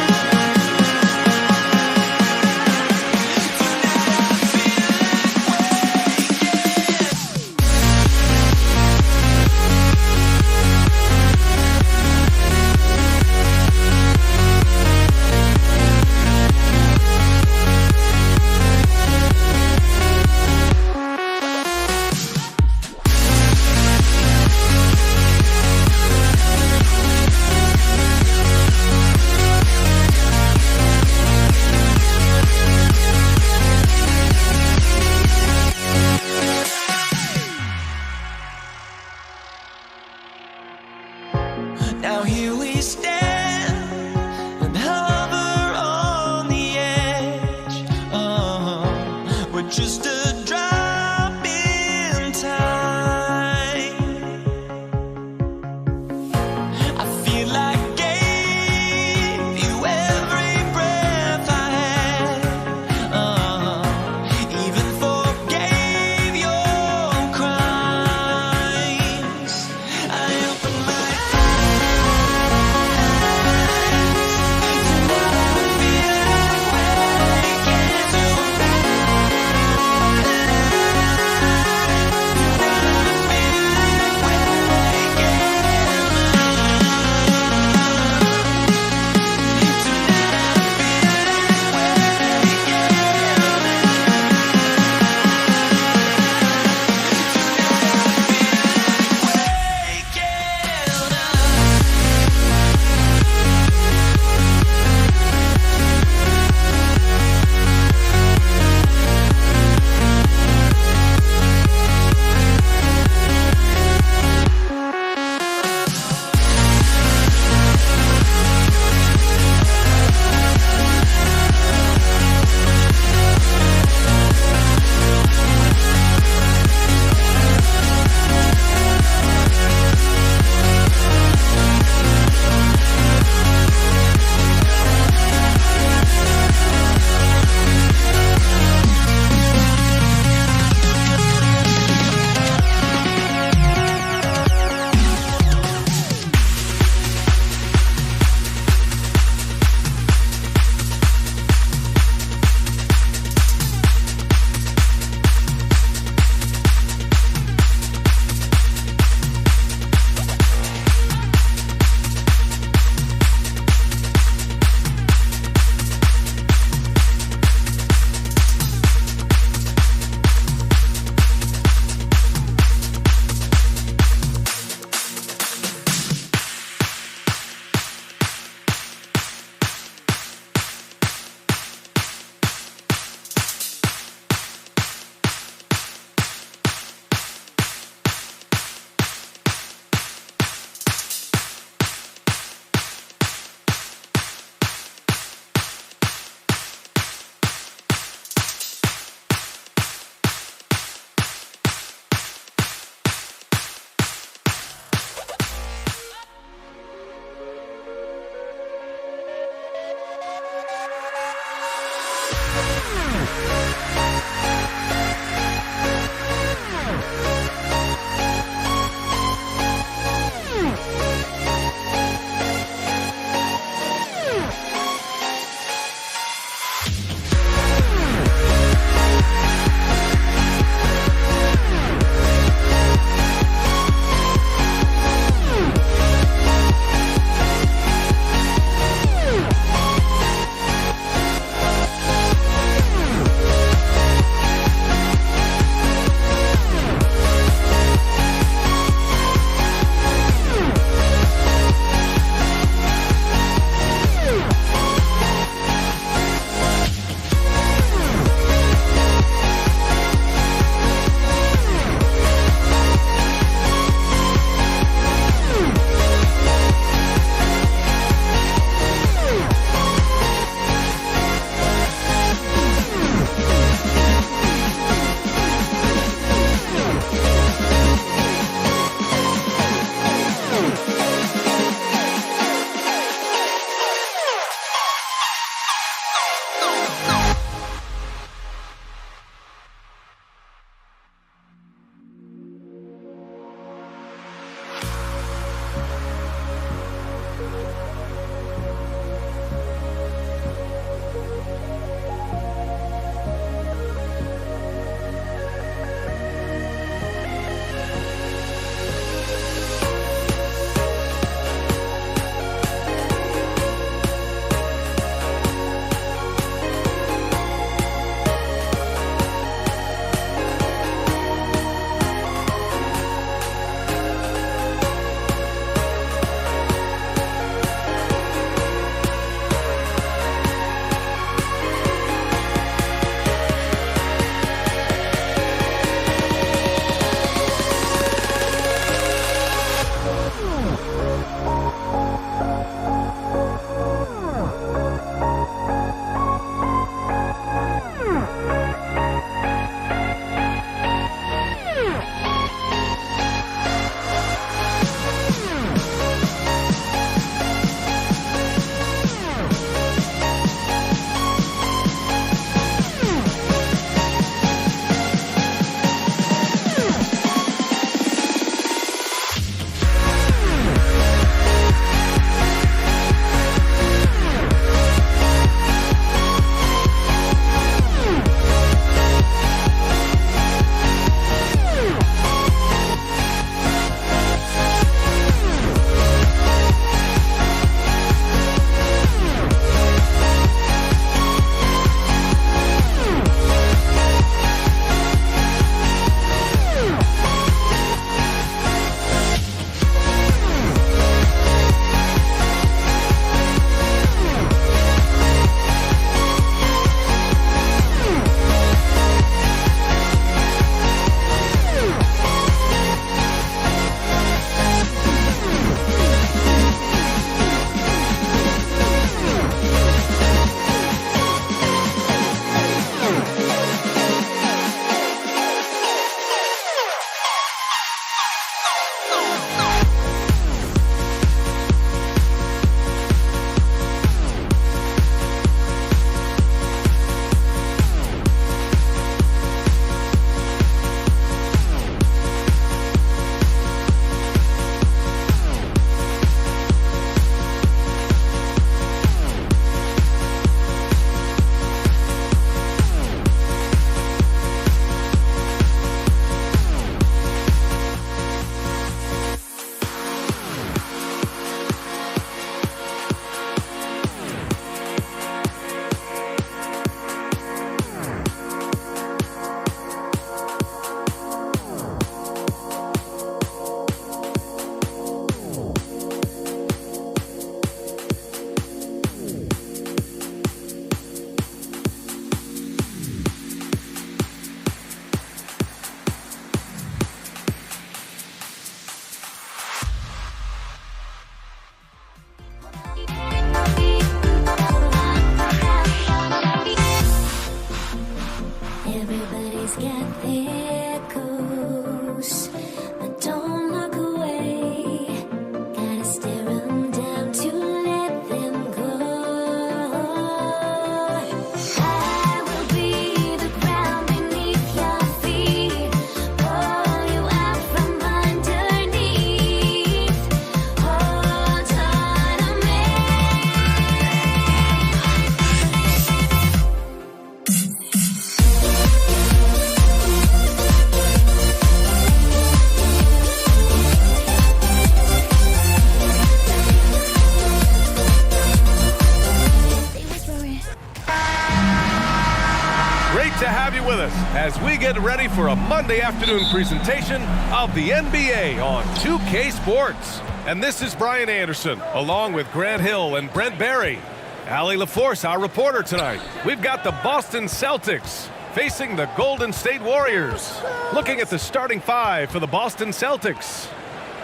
as we get ready for a Monday afternoon presentation of the NBA on 2K Sports. And this is Brian Anderson, along with Grant Hill and Brent Barry. Allie LaForce, our reporter tonight. We've got the Boston Celtics facing the Golden State Warriors. Looking at the starting five for the Boston Celtics.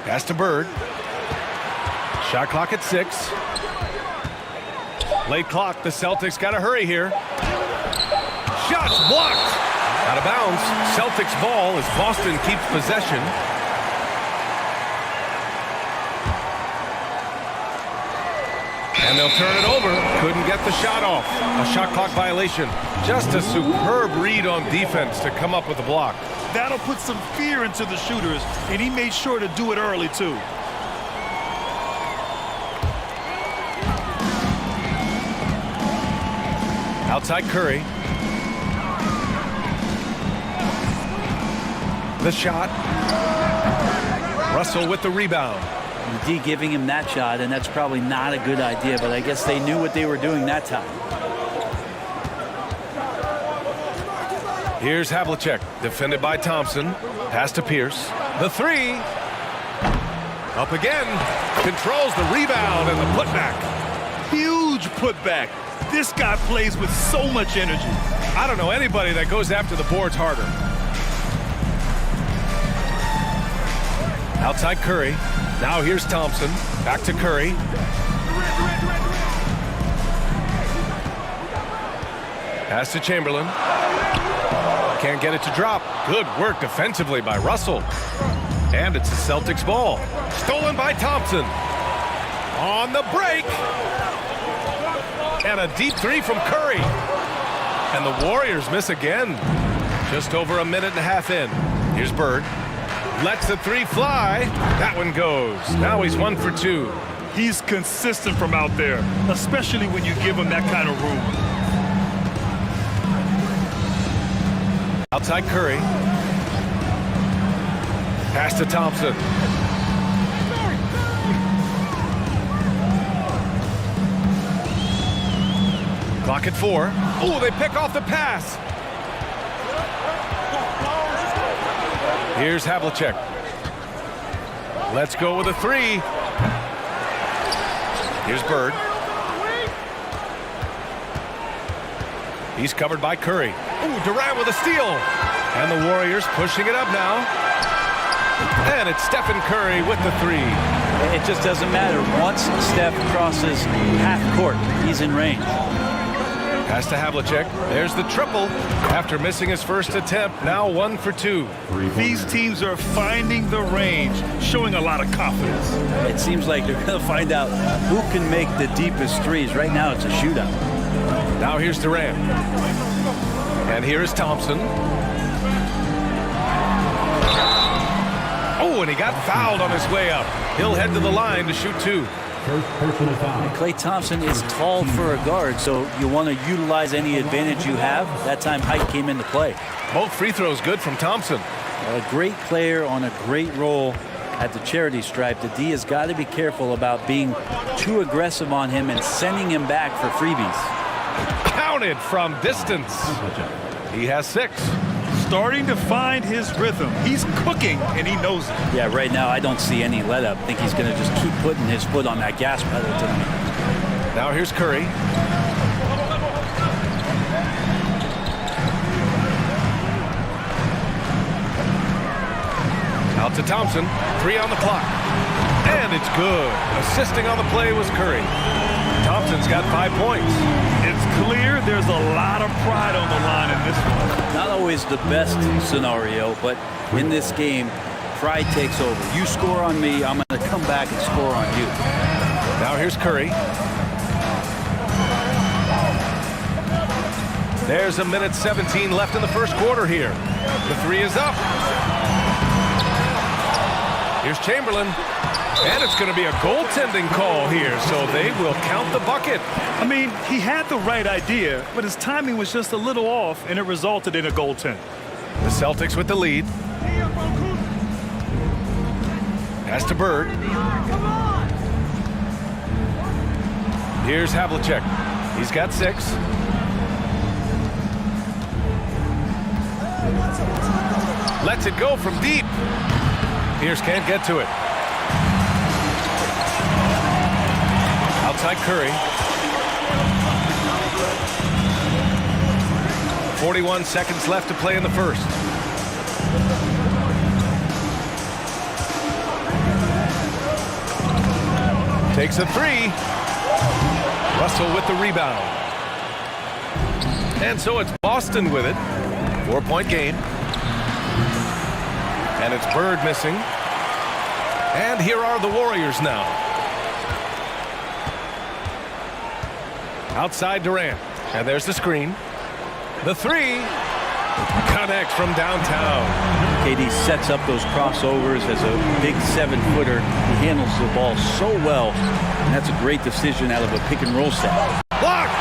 Pass to Bird. Shot clock at 6. Late clock, the Celtics got to hurry here. Shots blocked. Out of bounds. Celtics ball as Boston keeps possession. And they'll turn it over. Couldn't get the shot off. A shot clock violation. Just a superb read on defense to come up with the block. That'll put some fear into the shooters, and he made sure to do it early, too. Outside Curry. The shot. Russell with the rebound. The D giving him that shot, and that's probably not a good idea, but I guess they knew what they were doing that time. Here's Havlicek, defended by Thompson. Pass to Pierce. The three. Up again. Controls the rebound and the putback. Huge putback. This guy plays with so much energy. I don't know anybody that goes after the boards harder. Outside Curry. Now here's Thompson. Back to Curry. Pass to Chamberlain. Can't get it to drop. Good work defensively by Russell. And it's the Celtics ball. Stolen by Thompson. On the break. And a deep three from Curry. And the Warriors miss again. Just over a minute and a half in. Here's Bird. Lets the three fly. That one goes. Now he's 1 for 2. He's consistent from out there, especially when you give him that kind of room. Outside Curry. Pass to Thompson. Clock at 4. Oh, they pick off the pass. Here's Havlicek. Let's go with a three. Here's Bird. He's covered by Curry. Ooh, Durant with a steal. And the Warriors pushing it up now. And it's Stephen Curry with the three. It just doesn't matter. Once Steph crosses half court, he's in range. Pass to Havlicek. There's the triple. After missing his first attempt, now 1 for 2. These teams are finding the range, showing a lot of confidence. It seems like they're going to find out who can make the deepest threes. Right now, it's a shootout. Now here's Durant. And here is Thompson. Oh, and he got fouled on his way up. He'll head to the line to shoot 2. Klay Thompson is tall for a guard, so you want to utilize any advantage you have. That time height came into play. Both free throws good from Thompson. A great player on a great role at the charity stripe. The D has got to be careful about being too aggressive on him and sending him back for freebies. Counted from distance. He has 6. Starting to find his rhythm. He's cooking, and he knows it. Yeah, right now I don't see any let up. I think he's going to just keep putting his foot on that gas pedal tonight. Now here's Curry. Out to Thompson. 3 on the clock. And it's good. Assisting on the play was Curry. Thompson's got 5 points. It's clear there's a lot of pride on the line in this one. Not always the best scenario, but in this game, pride takes over. You score on me, I'm going to come back and score on you. Now here's Curry. There's a minute 17 left in the first quarter here. The three is up. Here's Chamberlain. And it's going to be a goaltending call here, so they will count the bucket. I mean, he had the right idea, but his timing was just a little off, and it resulted in a goaltend. The Celtics with the lead. Pass to Bird. Here's Havlicek. He's got 6. Lets it go from deep. Pierce can't get to it. Outside Curry. 41 seconds left to play in the first. Takes a three. Russell with the rebound. And so it's Boston with it. 4-point game. And it's Bird missing. And here are the Warriors now. Outside Durant. And there's the screen. The three. Connect from downtown. KD sets up those crossovers as a big 7-footer. He handles the ball so well. And that's a great decision out of a pick and roll set. Blocked!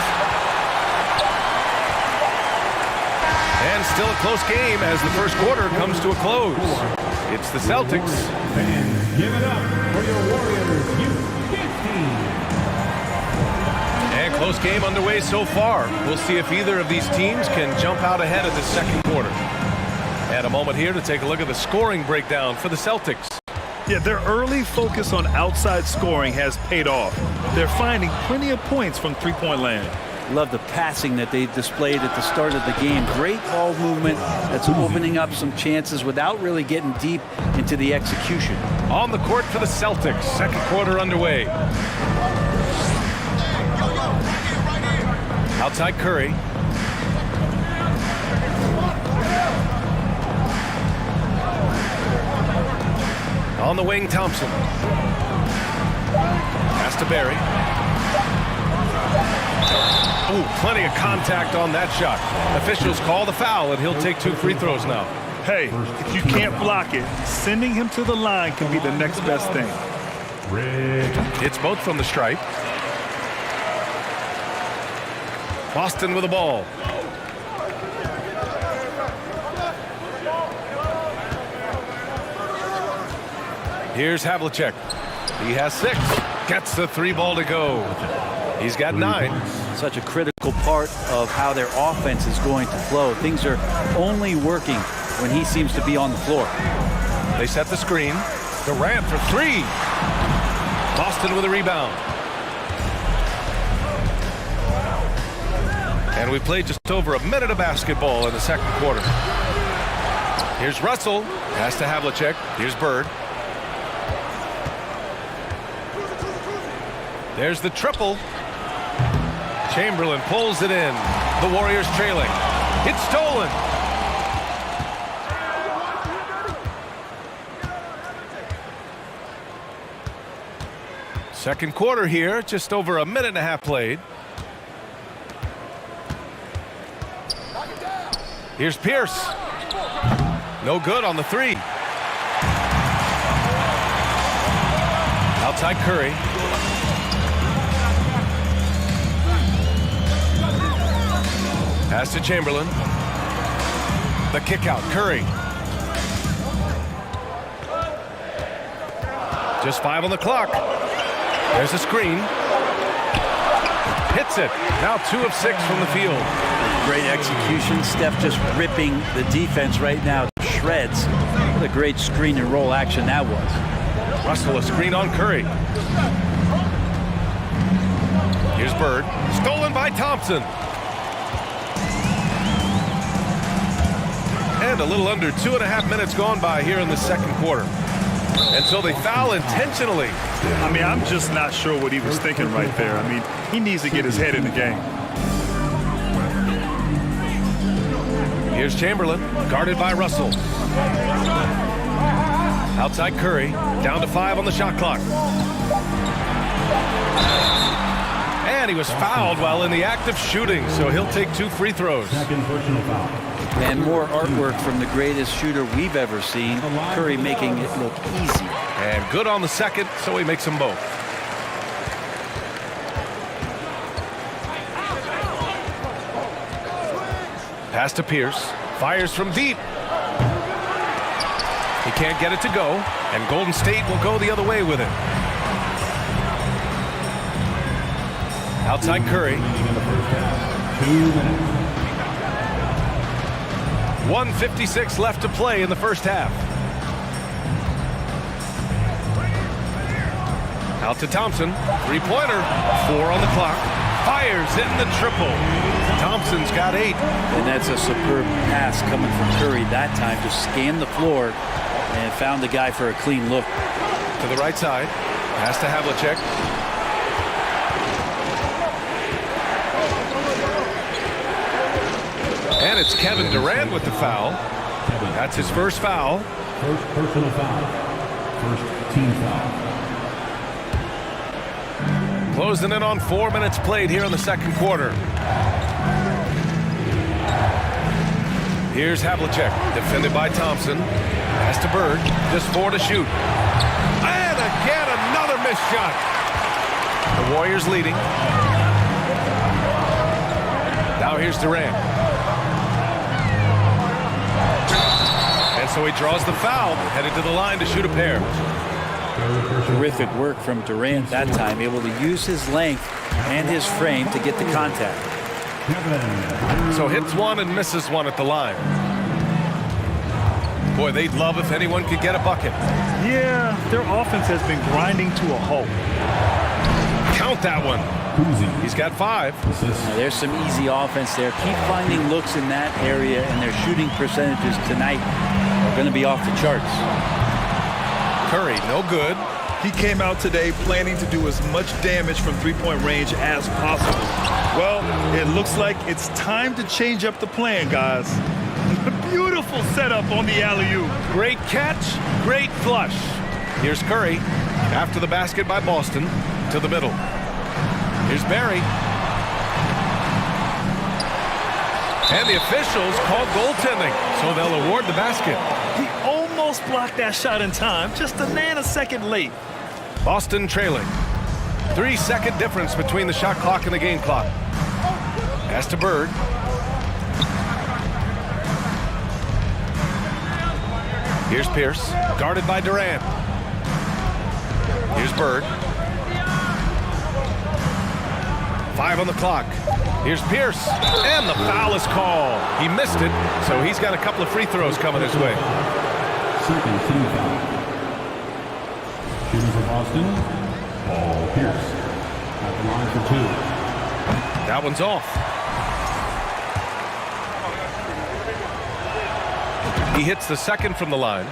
And still a close game as the first quarter comes to a close. It's the Celtics. Fans, give it up for your Warriors youth team. And close game underway so far. We'll see if either of these teams can jump out ahead of the second quarter. And a moment here to take a look at the scoring breakdown for the Celtics. Yeah, their early focus on outside scoring has paid off. They're finding plenty of points from three-point land. Love the passing that they displayed at the start of the game. Great ball movement that's opening up some chances without really getting deep into the execution. On the court for the Celtics, second quarter underway. Outside Curry. On the wing, Thompson. Pass to Barry. Ooh, plenty of contact on that shot. Officials call the foul, and he'll take 2 free throws now. Hey, if you can't block it, sending him to the line can be the next best thing. It's both from the stripe. Boston with the ball. Here's Havlicek. He has 6. Gets the 3 ball to go. He's got 9. Such a critical part of how their offense is going to flow. Things are only working when he seems to be on the floor. They set the screen. Durant for 3. Boston with a rebound. And we played just over a minute of basketball in the second quarter. Here's Russell. Pass to Havlicek. Here's Bird. There's the triple. Chamberlain pulls it in. The Warriors trailing. It's stolen. Second quarter here, just over a minute and a half played. Here's Pierce. No good on the 3. Outside Curry. Pass to Chamberlain. The kick out, Curry. Just 5 on the clock. There's a screen. Hits it. Now 2 of 6 from the field. Great execution. Steph just ripping the defense right now to shreds. What a great screen and roll action that was. Russell, a screen on Curry. Here's Bird. Stolen by Thompson. And a little under 2.5 minutes gone by here in the second quarter. And so they foul intentionally. I mean, I'm just not sure what he was thinking right there. I mean, he needs to get his head in the game. Here's Chamberlain, guarded by Russell. Outside Curry, down to 5 on the shot clock. And he was fouled while in the act of shooting, so he'll take 2 free throws. Second personal foul. And more artwork from the greatest shooter we've ever seen. Curry making it look easy. And good on the second, so he makes them both. Pass to Pierce. Fires from deep. He can't get it to go, and Golden State will go the other way with it. Outside Curry. 1:56 left to play in the first half. Out to Thompson. Three-pointer. 4 on the clock. Fires in the triple. Thompson's got 8. And that's a superb pass coming from Curry that time to scan the floor and found the guy for a clean look. To the right side. Pass to Havlicek. And it's Kevin Durant with the foul. That's his first foul. First personal foul. First team foul. Closing in on 4 minutes played here in the second quarter. Here's Havlicek, defended by Thompson. Pass to Bird, just 4 to shoot. And again, another missed shot. The Warriors leading. Now here's Durant. And so he draws the foul, headed to the line to shoot a pair. Terrific work from Durant that time, able to use his length and his frame to get the contact. So hits one and misses one at the line. Boy, they'd love if anyone could get a bucket. Yeah, their offense has been grinding to a halt. Count that one. He's got 5. Now, there's some easy offense there. Keep finding looks in that area, and their shooting percentages tonight are going to be off the charts. Curry, no good. He came out today planning to do as much damage from three-point range as possible. Well, it looks like it's time to change up the plan, guys. Beautiful setup on the alley-oop. Great catch, great flush. Here's Curry, after the basket by Boston, to the middle. Here's Barry. And the officials called goaltending, so they'll award the basket. He almost blocked that shot in time, just a nanosecond late. Boston trailing. 3-second difference between the shot clock and the game clock. Pass to Bird. Here's Pierce, guarded by Durant. Here's Bird. 5 on the clock. Here's Pierce, and the foul is called. He missed it, so he's got a couple of free throws coming his way. Second team foul. Shooting for Boston, Paul Pierce. At the line for 2. That one's off. He hits the second from the line.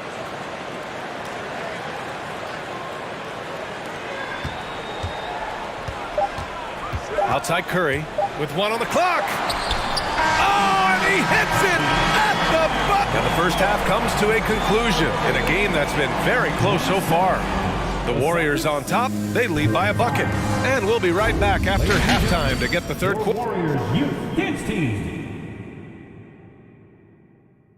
Outside Curry with 1 on the clock. Oh, and he hits it at the bucket. And the first half comes to a conclusion in a game that's been very close so far. The Warriors on top. They lead by a bucket. And we'll be right back after halftime to get the third quarter. Warriors Youth Dance Team.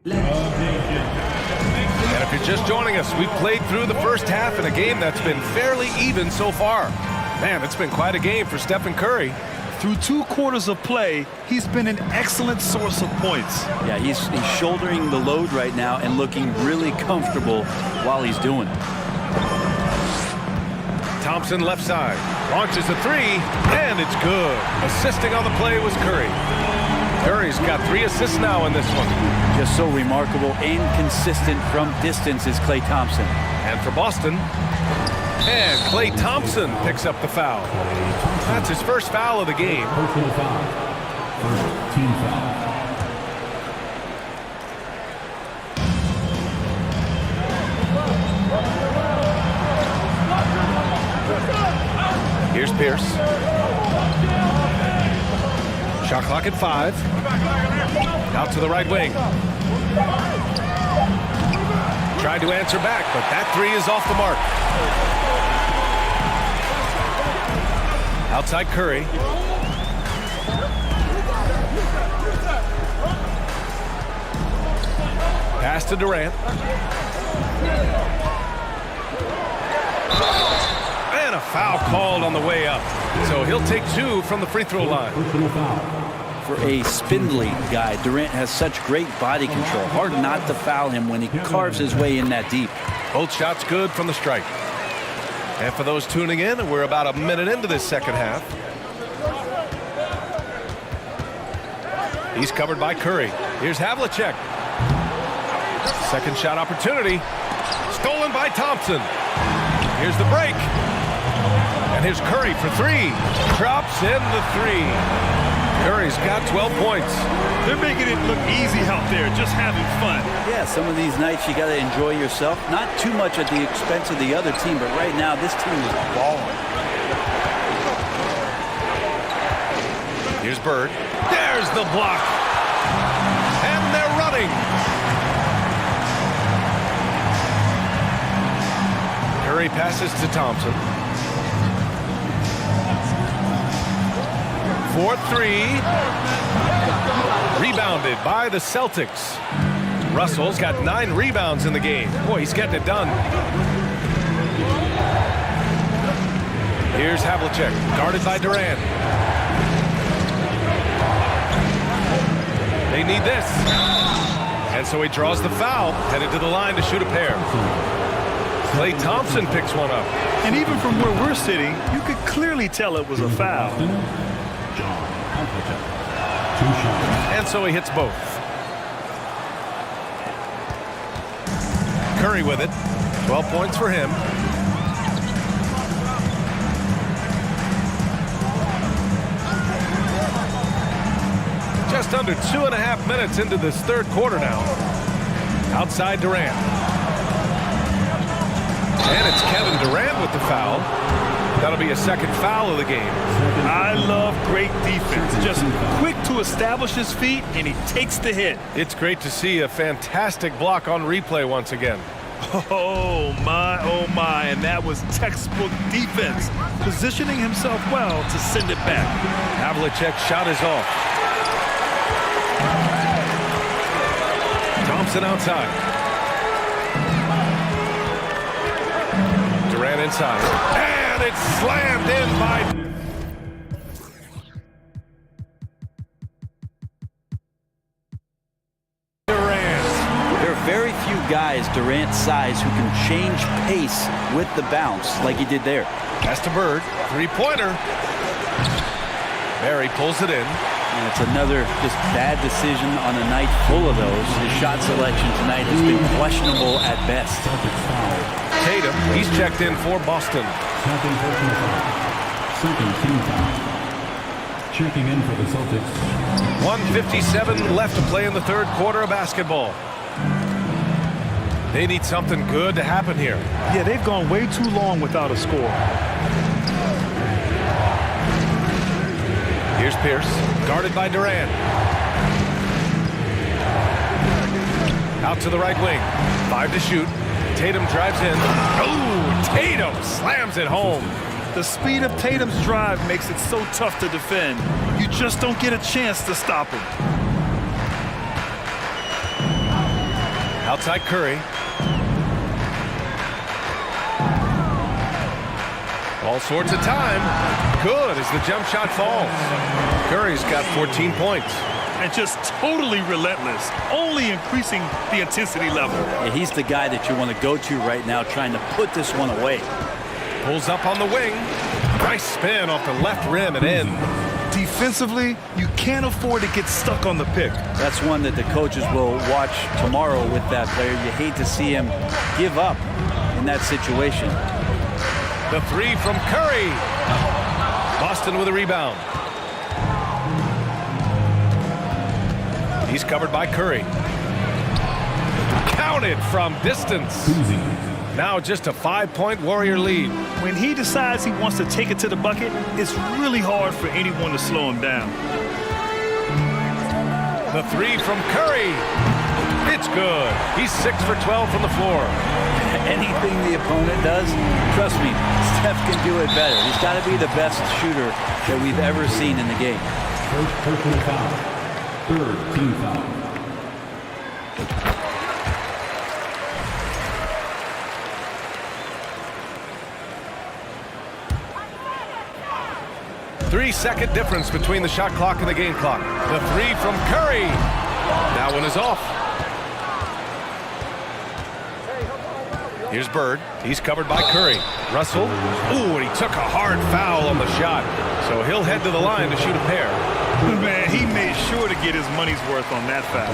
And if you're just joining us, we've played through the first half in a game that's been fairly even so far. Man, it's been quite a game for Stephen Curry. Through 2 quarters of play, he's been an excellent source of points. Yeah, he's shouldering the load right now and looking really comfortable while he's doing it. Thompson left side, launches a 3, and it's good. Assisting on the play was Curry. Curry's got 3 assists now in this one. Just so remarkable and consistent from distance is Klay Thompson. And for Boston, and Klay Thompson picks up the foul. That's his first foul of the game. Personal foul. First team foul. Here's Pierce. Shot clock at 5. Out to the right wing. Tried to answer back, but that 3 is off the mark. Outside Curry. Pass to Durant. And a foul called on the way up. So he'll take 2 from the free throw line. Personal foul. For a spindly guy, Durant has such great body control. Hard not to foul him when he carves his way in that deep. Both shots good from the strike. And for those tuning in, we're about a minute into this second half. He's covered by Curry. Here's Havlicek. Second shot opportunity. Stolen by Thompson. Here's the break. And here's Curry for three. Drops in the three. Curry's got 12 points. They're making it look easy out there, just having fun. Yeah, some of these nights you got to enjoy yourself. Not too much at the expense of the other team, but right now this team is balling. Here's Bird. There's the block. And they're running. Curry passes to Thompson. 4-3. Rebounded by the Celtics. Russell's got 9 rebounds in the game. Boy, he's getting it done. Here's Havlicek, guarded by Durant. They need this. And so he draws the foul, headed to the line to shoot a pair. Klay Thompson picks one up. And even from where we're sitting, you could clearly tell it was a foul. And so he hits both. Curry with it. 12 points for him. Just under 2.5 minutes into this third quarter now. Outside Durant. And it's Kevin Durant with the foul. That'll be a second foul of the game. I love great defense. Just quick to establish his feet, and he takes the hit. It's great to see a fantastic block on replay once again. Oh, my, and that was textbook defense. Positioning himself well to send it back. Havlicek's shot is off. Thompson outside. Durant inside. And it's slammed in by Durant. There are very few guys Durant's size who can change pace with the bounce like he did there. Pass to Bird. Three-pointer. Barry pulls it in. And it's another just bad decision on a night full of those. His shot selection tonight has been questionable at best. Tatum, he's checked in for Boston. Second team foul. Checking in for the Celtics. 1:57 left to play in the third quarter of basketball. They need something good to happen here. Yeah, they've gone way too long without a score. Here's Pierce, guarded by Durant. Out to the right wing. 5 to shoot. Tatum drives in. Oh, Tatum slams it home. The speed of Tatum's drive makes it so tough to defend. You just don't get a chance to stop him. Outside Curry. All sorts of time. Good as the jump shot falls. Curry's got 14 points. And just totally relentless, only increasing the intensity level. Yeah, he's the guy that you want to go to right now, trying to put this one away. Pulls up on the wing. Nice spin off the left rim and in. Defensively, you can't afford to get stuck on the pick. That's one that the coaches will watch tomorrow with that player. You hate to see him give up in that situation. The three from Curry. Boston with a rebound. He's covered by Curry. Counted from distance. Now just a 5-point Warrior lead. When he decides he wants to take it to the bucket, it's really hard for anyone to slow him down. The three from Curry. It's good. He's 6 for 12 from the floor. Anything the opponent does, trust me, Steph can do it better. He's got to be the best shooter that we've ever seen in the game. First personal foul. Third team foul. Three-second difference between the shot clock and the game clock. The three from Curry. That one is off. Here's Bird. He's covered by Curry. Russell. Ooh, and he took a hard foul on the shot. So he'll head to the line to shoot a pair. Man, he made sure to get his money's worth on that foul.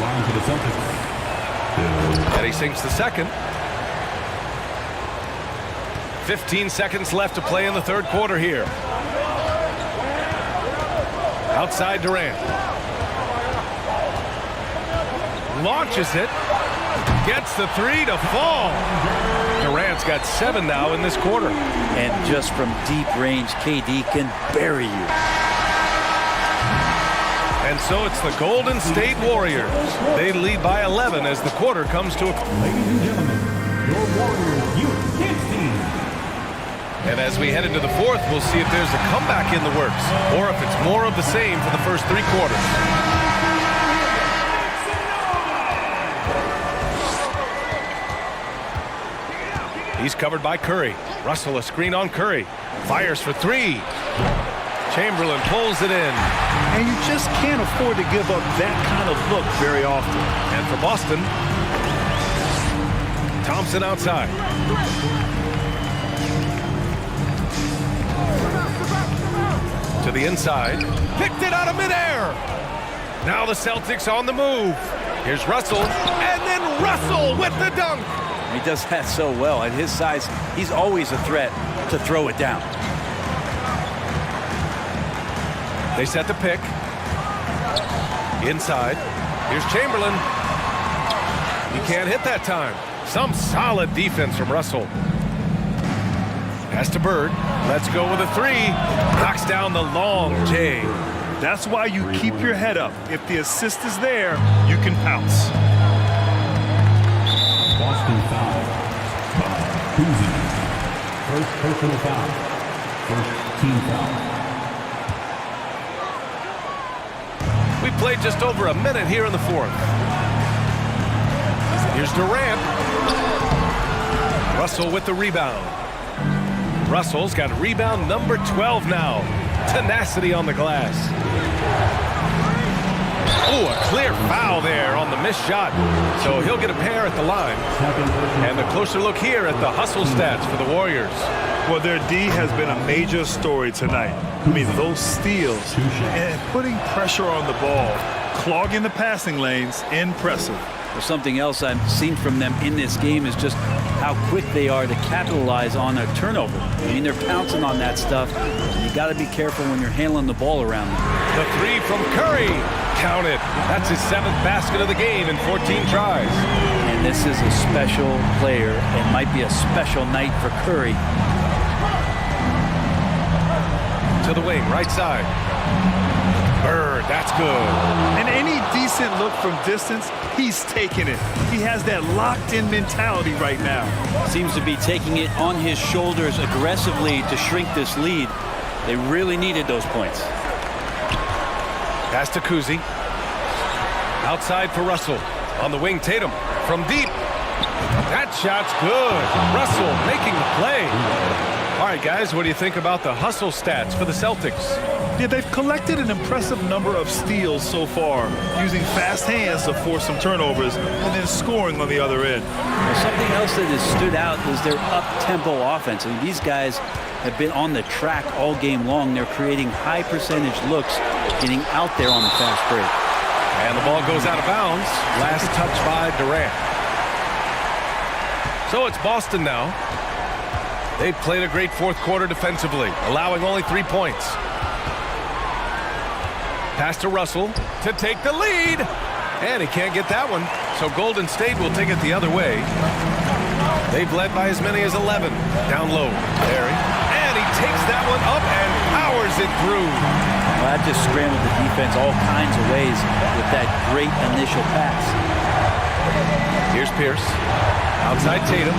And he sinks the second. 15 seconds left to play in the third quarter here. Outside Durant. Launches it. Gets the three to fall. Durant's got 7 now in this quarter. And just from deep range, KD can bury you. And so it's the Golden State Warriors. They lead by 11 as the quarter comes to a close. Ladies and gentlemen, your Warriors Youth Kids team. And as we head into the fourth, we'll see if there's a comeback in the works or if it's more of the same for the first 3 quarters. He's covered by Curry. Russell a screen on Curry. Fires for 3. Chamberlain pulls it in. And you just can't afford to give up that kind of look very often. And for Boston, Thompson outside. To the inside. Picked it out of midair. Now the Celtics on the move. Here's Russell. And then Russell with the dunk. He does that so well. At his size, he's always a threat to throw it down. They set the pick. Inside. Here's Chamberlain. He can't hit that time. Some solid defense from Russell. Pass to Bird. Let's go with a 3. Knocks down the long J. That's why you keep your head up. If the assist is there, you can pounce. Boston foul. Cousy. First personal foul. First team foul. We played just over a minute here in the fourth. Here's Durant. Russell with the rebound. Russell's got rebound number 12 now. Tenacity on the glass. Oh, a clear foul there on the missed shot. So he'll get a pair at the line. And a closer look here at the hustle stats for the Warriors. Well, their D has been a major story tonight. I mean, those steals and putting pressure on the ball, clogging the passing lanes, impressive. Well, something else I've seen from them in this game is just how quick they are to capitalize on a turnover. I mean, they're pouncing on that stuff. You got to be careful when you're handling the ball around them. The 3 from Curry. Counted. That's his 7th basket of the game in 14 tries. And this is a special player and might be a special night for Curry. To the wing, right side. Bird, that's good. And any decent look from distance, he's taking it. He has that locked-in mentality right now. Seems to be taking it on his shoulders aggressively to shrink this lead. They really needed those points. Pass to Cousy. Outside for Russell. On the wing, Tatum. From deep. That shot's good. Russell making the play. All right, guys, what do you think about the hustle stats for the Celtics? Yeah, they've collected an impressive number of steals so far, using fast hands to force some turnovers and then scoring on the other end. Well, something else that has stood out is their up-tempo offense. I mean, these guys have been on the track all game long. They're creating high-percentage looks, getting out there on the fast break. And the ball goes out of bounds. Last touch by Durant. So it's Boston now. They've played a great fourth quarter defensively, allowing only 3 points. Pass to Russell to take the lead. And he can't get that one. So Golden State will take it the other way. They've led by as many as 11. Down low. Terry. And he takes that one up and powers it through. Well, that just scrambled the defense all kinds of ways with that great initial pass. Here's Pierce. Outside Tatum.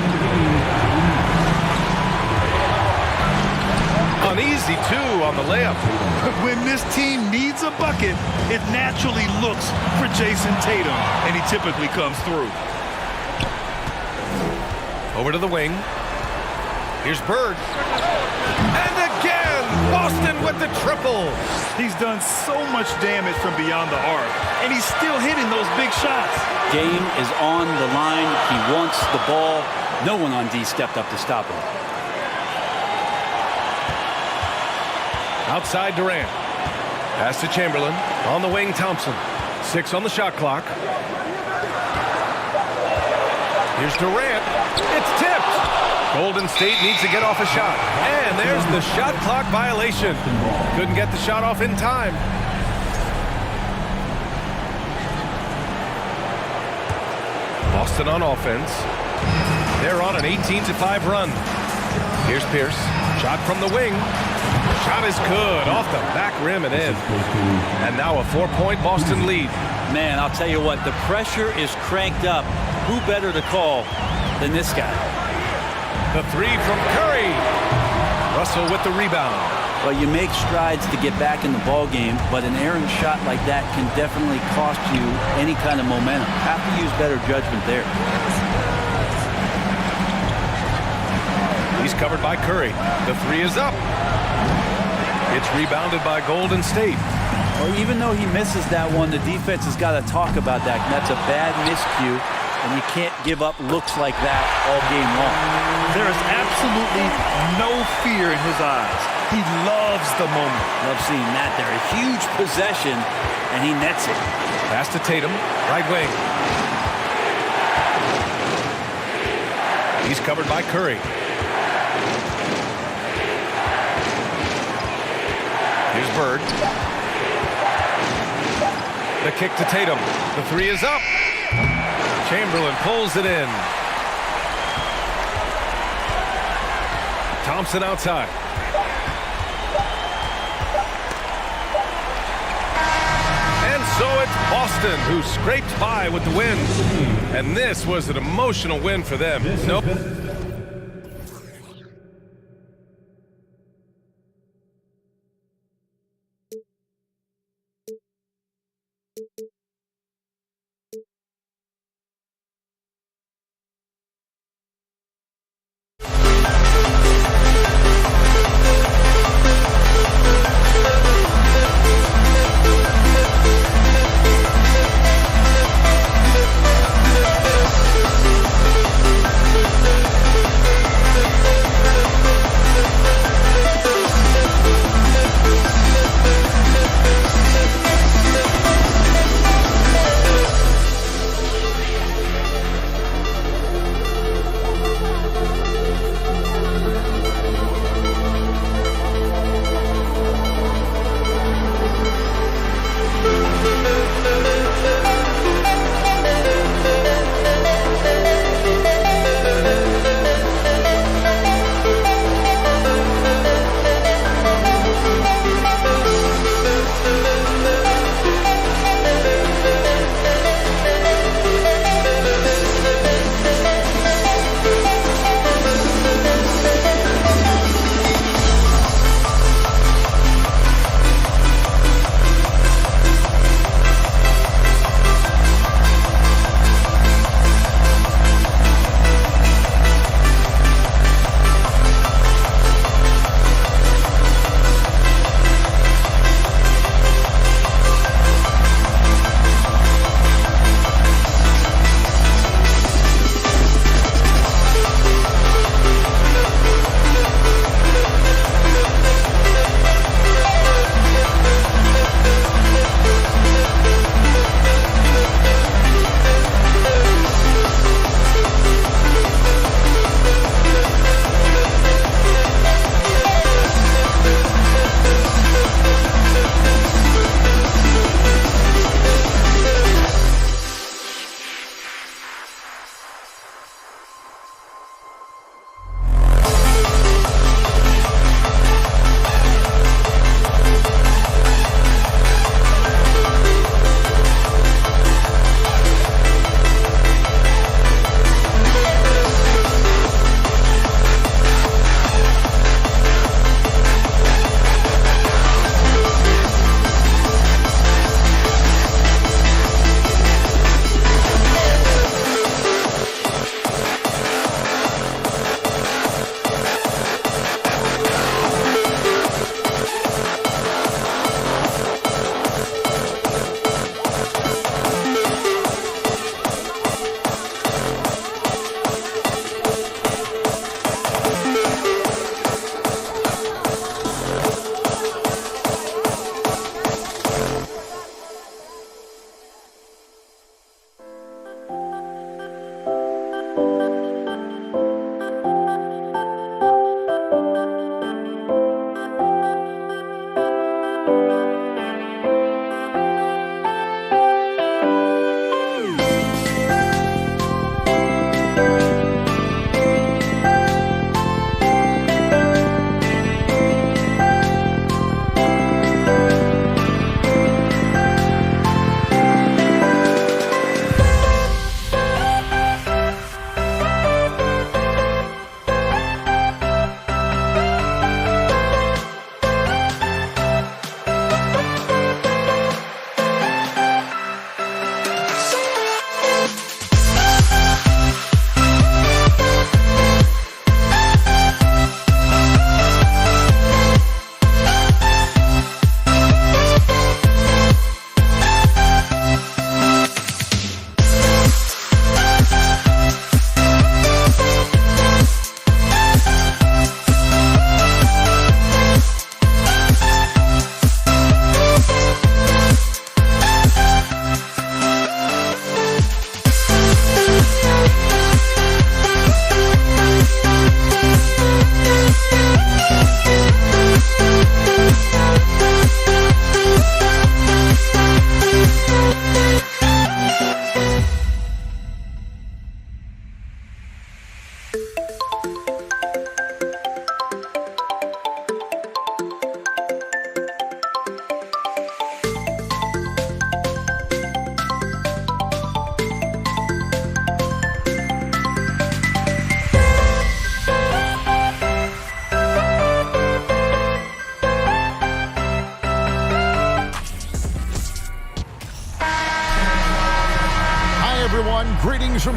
An easy 2 on the layup. When this team needs a bucket, it naturally looks for Jason Tatum, and he typically comes through. Over to the wing. Here's Bird. And again, Boston with the triple. He's done so much damage from beyond the arc, and he's still hitting those big shots. Game is on the line. He wants the ball. No one on D stepped up to stop him. Outside Durant. Pass to Chamberlain. On the wing, Thompson. 6 on the shot clock. Here's Durant. It's tipped. Golden State needs to get off a shot. And there's the shot clock violation. Couldn't get the shot off in time. Boston on offense. They're on an 18-5 run. Here's Pierce. Shot from the wing. Shot is good. Off the back rim and in. And now a 4-point Boston lead. Man, I'll tell you what, the pressure is cranked up. Who better to call than this guy? The three from Curry. Russell with the rebound. Well, you make strides to get back in the ball game, but an errant shot like that can definitely cost you any kind of momentum. Have to use better judgment there. He's covered by Curry. The three is up. It's rebounded by Golden State. Well, even though he misses that one, the defense has got to talk about that. That's a bad miscue, and you can't give up looks like that all game long. There is absolutely no fear in his eyes. He loves the moment. Love seeing that there. A huge possession, and he nets it. Pass to Tatum, right wing. He's covered by Curry. Here's Bird. The kick to Tatum. The three is up. Chamberlain pulls it in. Thompson outside. And so it's Boston who scraped by with the win. And this was an emotional win for them. Nope.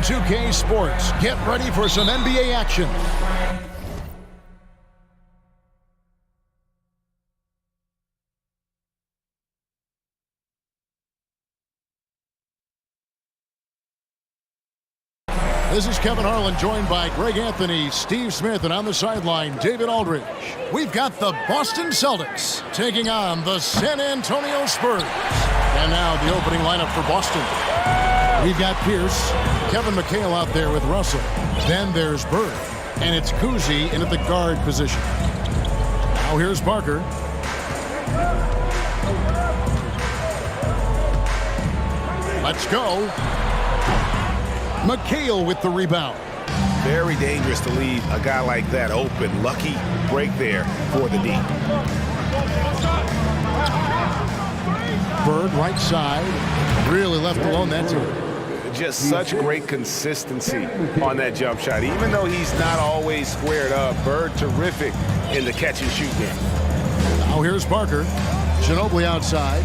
2K Sports. Get ready for some NBA action. This is Kevin Harlan, joined by Greg Anthony, Steve Smith, and on the sideline, David Aldridge. We've got the Boston Celtics taking on the San Antonio Spurs. And now the opening lineup for Boston. We've got Pierce, Kevin McHale out there with Russell. Then there's Bird, and it's Cousy in at the guard position. Now here's Parker. Let's go. McHale with the rebound. Very dangerous to leave a guy like that open. Lucky break there for the D. Bird right side. Really left alone that time. Just such great consistency on that jump shot. Even though he's not always squared up, Bird terrific in the catch and shoot game. Now here's Parker. Ginobili outside.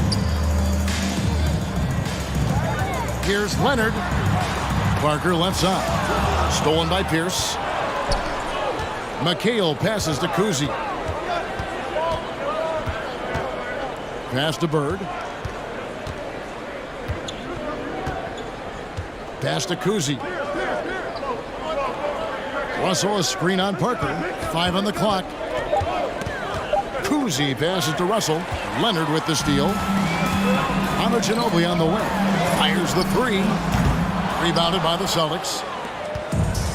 Here's Leonard. Parker left side. Stolen by Pierce. McHale passes to Cousy. Pass to Bird. Pass to Cousy. Russell, a screen on Parker. 5 on the clock. Cousy passes to Russell. Leonard with the steal. Manu Ginobili on the wing. Fires the three. Rebounded by the Celtics.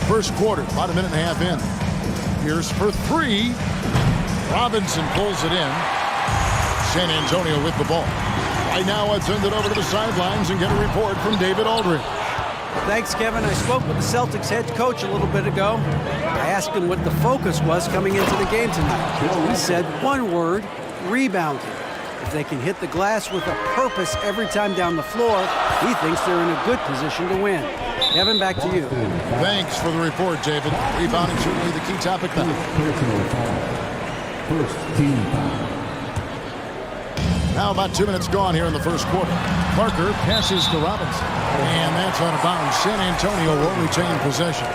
First quarter, about a minute and a half in. Pierce for three. Robinson pulls it in. San Antonio with the ball. Right now, let's send it over to the sidelines and get a report from David Aldridge. Thanks, Kevin. I spoke with the Celtics head coach a little bit ago. I asked him what the focus was coming into the game tonight. He said one word: rebounding. If they can hit the glass with a purpose every time down the floor, he thinks they're in a good position to win. Kevin, back to you. Thanks for the report, David. Rebounding certainly the key topic now. First team foul. Now about 2 minutes gone here in the first quarter. Parker passes to Robinson. And that's out of bounds. San Antonio will retain possession.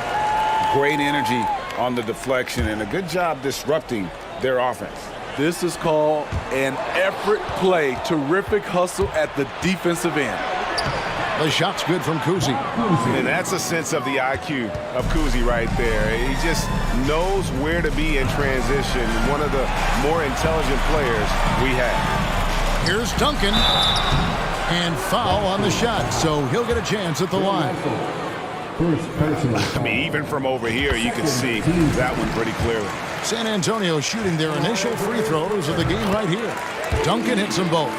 Great energy on the deflection and a good job disrupting their offense. This is called an effort play. Terrific hustle at the defensive end. The shot's good from Cousy. And that's a sense of the IQ of Cousy right there. He just knows where to be in transition. One of the more intelligent players we have. Here's Duncan. And foul on the shot, so he'll get a chance at the line. I mean, even from over here, you can see that one pretty clearly. San Antonio shooting their initial free throws of the game right here. Duncan hits them both.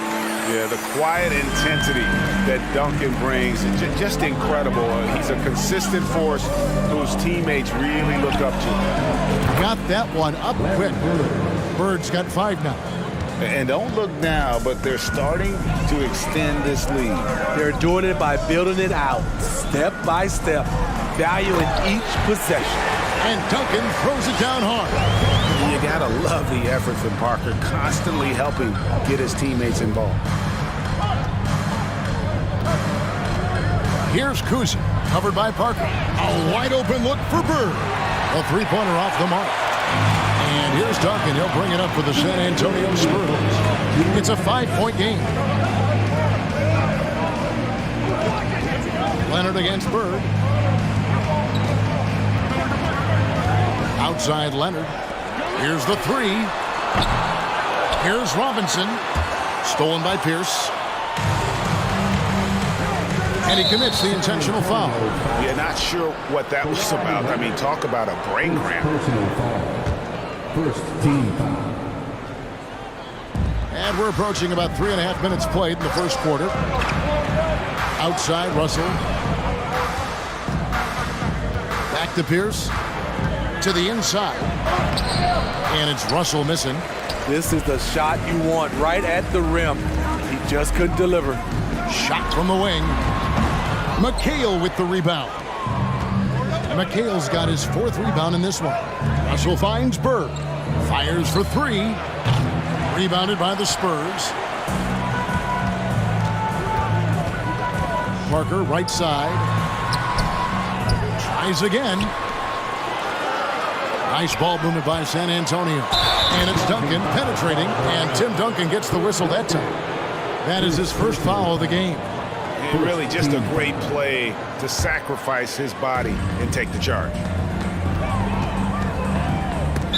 Yeah, the quiet intensity that Duncan brings, just incredible. He's a consistent force whose teammates really look up to. Got that one up quick. Bird's got 5 now. And don't look now, but they're starting to extend this lead. They're doing it by building it out, step by step, valuing each possession. And Duncan throws it down hard. You gotta love the effort from Parker, constantly helping get his teammates involved. Here's Cousy, covered by Parker. A wide open look for Bird. A three-pointer off the mark. And here's Duncan. He'll bring it up for the San Antonio Spurs. It's a 5-point game. Leonard against Bird. Outside Leonard. Here's the three. Here's Robinson. Stolen by Pierce. And he commits the intentional foul. Yeah, not sure what that was about. I mean, talk about a brain cramp. First team foul. And we're approaching about 3.5 minutes played in the first quarter. Outside Russell. Back to Pierce. To the inside. And it's Russell missing. This is the shot you want right at the rim. He just couldn't deliver. Shot from the wing. McHale with the rebound. McHale's got his 4th rebound in this one. Russell finds Bird. Fires for 3. Rebounded by the Spurs. Parker right side. Tries again. Nice ball movement by San Antonio. And it's Duncan penetrating, and Tim Duncan gets the whistle that time. That is his first foul of the game. And really just a great play to sacrifice his body and take the charge.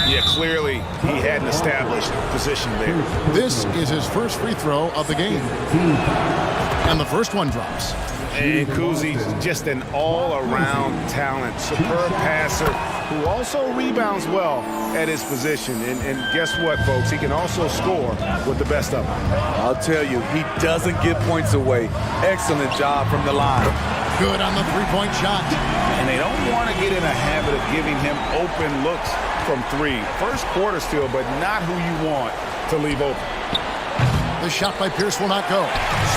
Yeah, clearly he had an established position there. This is his first free throw of the game. And the first one drops. And Cousy, just an all-around talent, superb passer who also rebounds well at his position. And guess what, folks? He can also score with the best of them. I'll tell you, he doesn't give points away. Excellent job from the line. Good on the three-point shot. And they don't want to get in a habit of giving him open looks from three. First quarter still, but not who you want to leave open. The shot by Pierce will not go.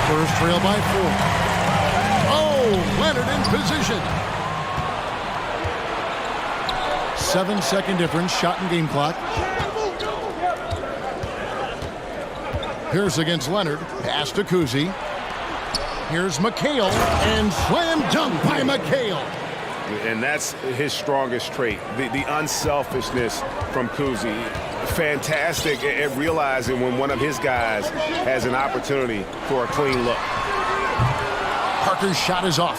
Spurs trail by 4. Leonard in position. 7-second difference, shot and game clock. Pierce against Leonard. Pass to Cousy. Here's McHale, and slam dunk by McHale. And that's his strongest trait, the unselfishness from Cousy. Fantastic at realizing when one of his guys has an opportunity for a clean look. Parker's shot is off.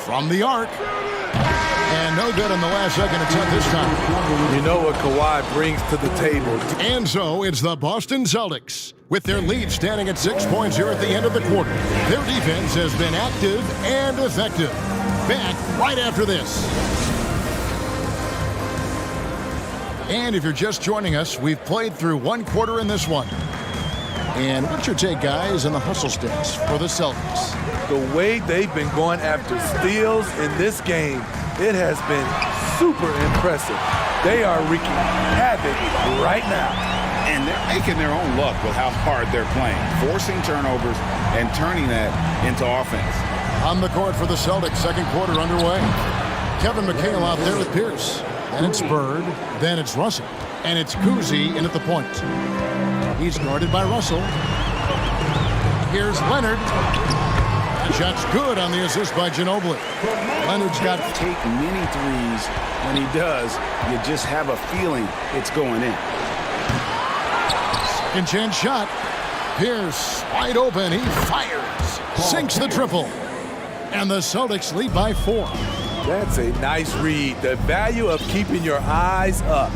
From the arc. And no good on the last second attempt this time. You know what Kawhi brings to the table. And so it's the Boston Celtics. With their lead standing at 6 points here at the end of the quarter. Their defense has been active and effective. Back right after this. And if you're just joining us, we've played through one quarter in this one. And what's your take, guys, in the hustle stats for the Celtics? The way they've been going after steals in this game, it has been super impressive. They are wreaking havoc right now. And they're making their own luck with how hard they're playing, forcing turnovers and turning that into offense. On the court for the Celtics, second quarter underway. Kevin McHale out there with Pierce. Then it's Bird, then it's Russell. And it's Cousy in at the point. He's guarded by Russell. Here's Leonard. That shot's good on the assist by Ginobili. Leonard's got to take many threes. When he does, you just have a feeling it's going in. Second chance shot. Pierce wide open. He fires. Sinks the triple. And the Celtics lead by 4. That's a nice read. The value of keeping your eyes up.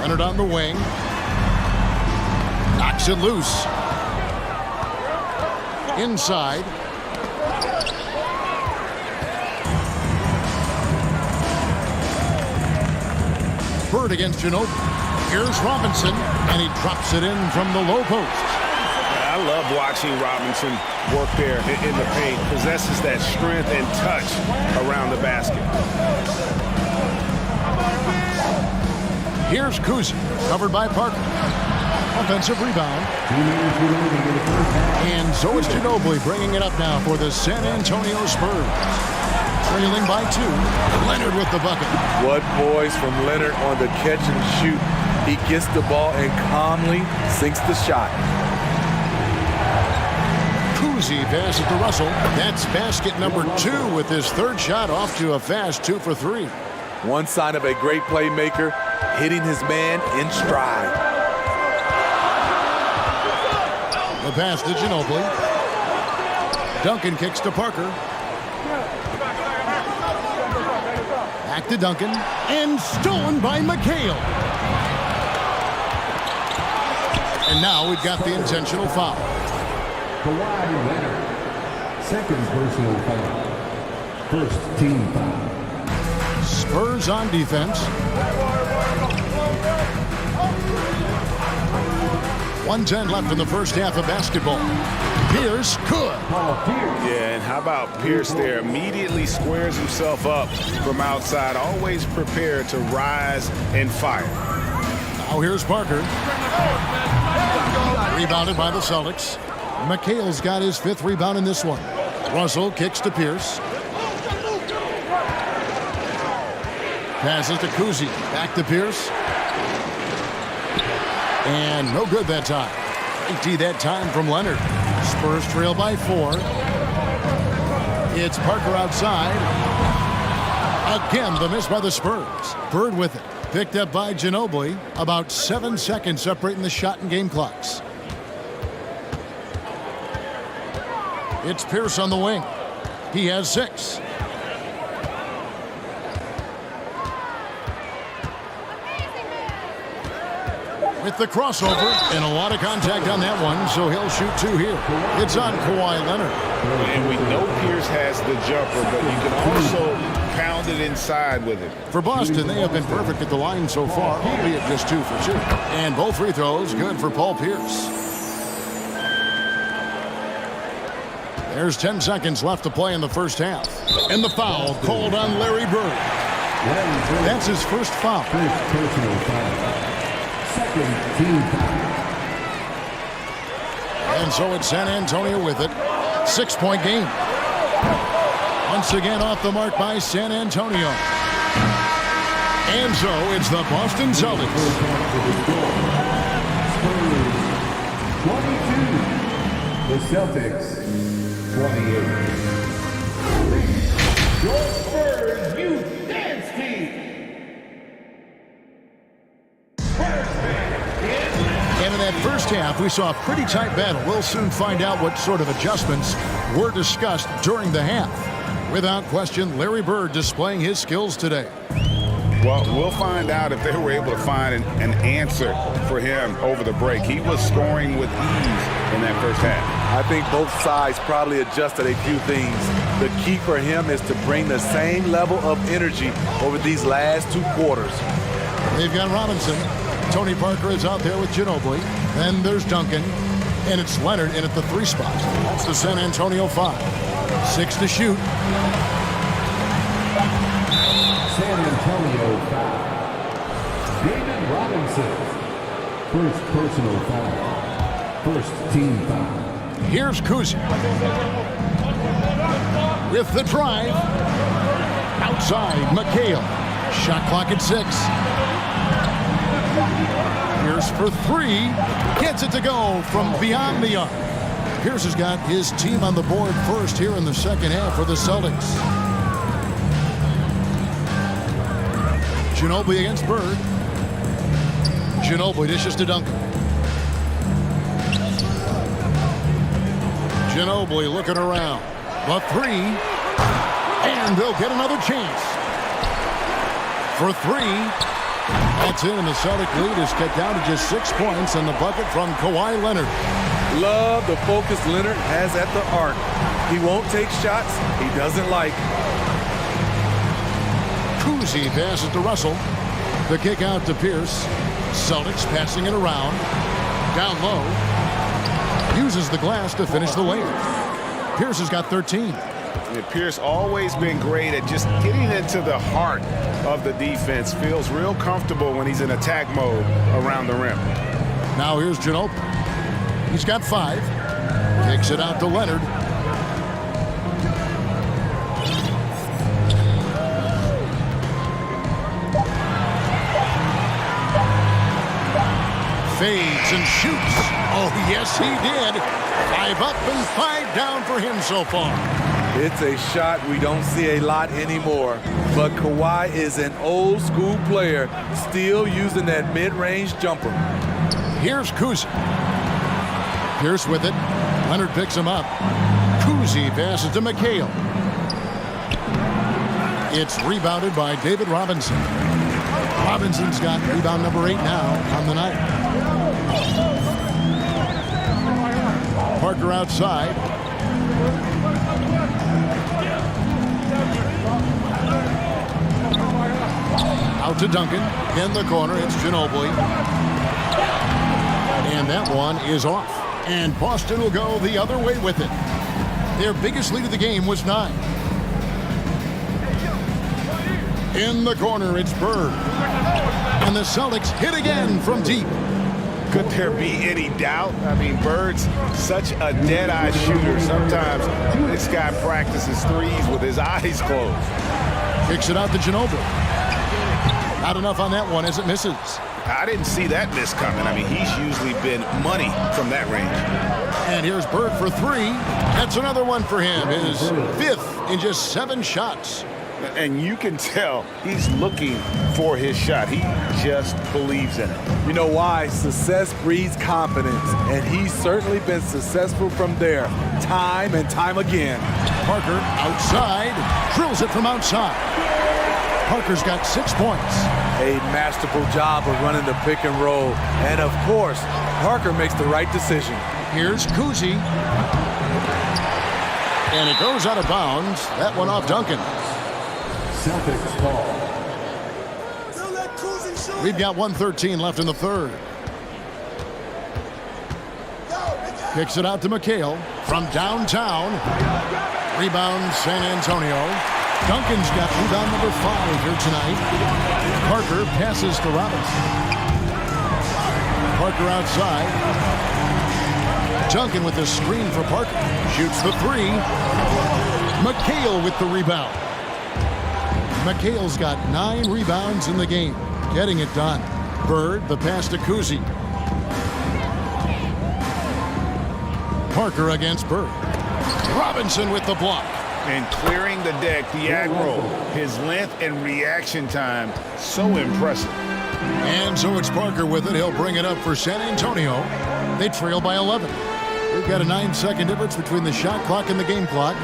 Leonard on the wing. Knocks it loose. Inside. Bird against Ginobili. Here's Robinson, and he drops it in from the low post. I love watching Robinson work there in the paint. Possesses that strength and touch around the basket. Here's Cousy, covered by Parker. Offensive rebound. And so is Ginobili bringing it up now for the San Antonio Spurs. Trailing by 2. Leonard with the bucket. What boys from Leonard on the catch and shoot. He gets the ball and calmly sinks the shot. Cousy passes to Russell. That's basket number 2 with his third shot off to a fast 2 for 3. One sign of a great playmaker, hitting his man in stride. The pass to Ginobili. Duncan kicks to Parker. Back to Duncan. And stolen by McHale. And now we've got the intentional foul. Kawhi Leonard. Second personal foul. First team foul. Spurs on defense. 1:10 left in the first half of basketball. Pierce good. Yeah, and how about Pierce there? Immediately squares himself up from outside, always prepared to rise and fire. Now here's Parker. Rebounded by the Celtics. McHale's got his 5th rebound in this one. Russell kicks to Pierce. Passes to Cousy. Back to Pierce. And no good that time. 80 that time from Leonard. Spurs trail by 4. It's Parker outside. Again, the miss by the Spurs. Bird with it. Picked up by Ginobili. About 7 seconds separating the shot and game clocks. It's Pierce on the wing. He has 6. With the crossover, and a lot of contact on that one, so he'll shoot 2 here. It's on Kawhi Leonard. And we know Pierce has the jumper, but you can also pound it inside with it. For Boston, they have been perfect at the line so far, albeit just 2 for 2. And both free throws good for Paul Pierce. There's 10 seconds left to play in the first half. And the foul called on Larry Bird. That's his first foul. And so it's San Antonio with it. 6-point game. Once again off the mark by San Antonio. And so it's the Boston Celtics. 22. The Celtics. 28. Your Spurs Youth Dance Team. And in that first half, we saw a pretty tight battle. We'll soon find out what sort of adjustments were discussed during the half. Without question, Larry Bird displaying his skills today. Well, we'll find out if they were able to find an answer for him over the break. He was scoring with ease in that first half. I think both sides probably adjusted a few things. The key for him is to bring the same level of energy over these last 2 quarters. They've got Robinson. Tony Parker is out there with Ginobili. Then there's Duncan. And it's Leonard in at the 3 spot. That's the San Antonio 5. 6 to shoot. San Antonio foul. David Robinson. First personal foul. First team foul. Here's Kuzi. With the drive. Outside, McHale. Shot clock at 6. Pierce for 3. Gets it to go from beyond the arc. Pierce has got his team on the board first here in the second half for the Celtics. Ginobili against Bird. Ginobili dishes to Duncan. Ginobili looking around. The 3. And they'll get another chance. For 3. That's in, and the Celtic lead is cut down to just 6 points, and the bucket from Kawhi Leonard. Love the focus Leonard has at the arc. He won't take shots he doesn't like. Kuzi passes to Russell. The kick out to Pierce. Celtics passing it around. Down low. Uses the glass to finish the layup. Pierce has got 13. And Pierce always been great at just getting into the heart of the defense. Feels real comfortable when he's in attack mode around the rim. Now here's Ginobili. He's got 5. Kicks it out to Leonard. Fades and shoots. Oh, yes, he did. 5 up and 5 down for him so far. It's a shot we don't see a lot anymore. But Kawhi is an old school player, still using that mid-range jumper. Here's Kuzi. Pierce with it. Leonard picks him up. Kuzi passes to McHale. It's rebounded by David Robinson. Robinson's got rebound number 8 now on the night. Parker outside. Out to Duncan. In the corner, it's Ginobili. And that one is off. And Boston will go the other way with it. Their biggest lead of the game was 9. In the corner, it's Bird. And the Celtics hit again from deep. Could there be any doubt? I mean, Bird's such a dead-eye shooter. Sometimes this guy practices threes with his eyes closed. Kicks it out to Ginobili. Not enough on that one as it misses. I didn't see that miss coming. I mean, he's usually been money from that range. And here's Bird for 3. That's another one for him. His 5th in just 7 shots. And you can tell he's looking for his shot. He just believes in it. You know why? Success breeds confidence, and he's certainly been successful from there, time and time again. Parker outside, drills it from outside. Parker's got 6 points. A masterful job of running the pick and roll. And of course, Parker makes the right decision. Here's Cousy. And it goes out of bounds. That one off Duncan. Celtics ball. We've got 1:13 left in the third. Kicks it out to McHale from downtown. Rebound San Antonio. Duncan's got rebound number 5 here tonight. Parker passes to Robinson. Parker outside. Duncan with the screen for Parker. Shoots the 3. McHale with the rebound. McHale's got 9 rebounds in the game. Getting it done. Bird, the pass to Cousy. Parker against Bird. Robinson with the block. And clearing the deck, the aggro. His length and reaction time, so impressive. And so it's Parker with it. He'll bring it up for San Antonio. They trail by 11. We've got a 9-second difference between the shot clock and the game clock.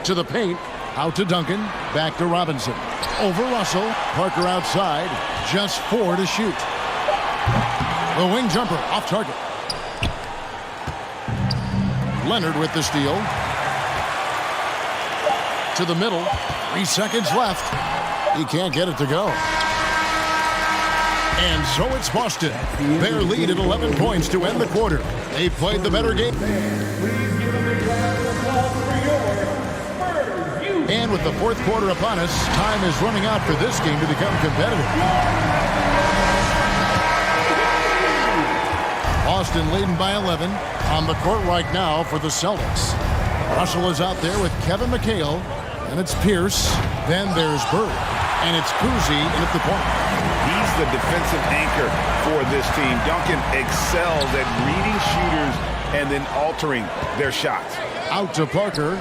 To the paint. Out to Duncan. Back to Robinson. Over Russell. Parker outside. Just 4 to shoot. The wing jumper off target. Leonard with the steal. To the middle. 3 seconds left. He can't get it to go. And so it's Boston. Their lead at 11 points to end the quarter. They played the better game. And with the fourth quarter upon us, time is running out for this game to become competitive. Boston leading by 11. On the court right now for the Celtics. Russell is out there with Kevin McHale. And it's Pierce. Then there's Bird. And it's Cousy in at the point. He's the defensive anchor for this team. Duncan excels at reading shooters and then altering their shots. Out to Parker.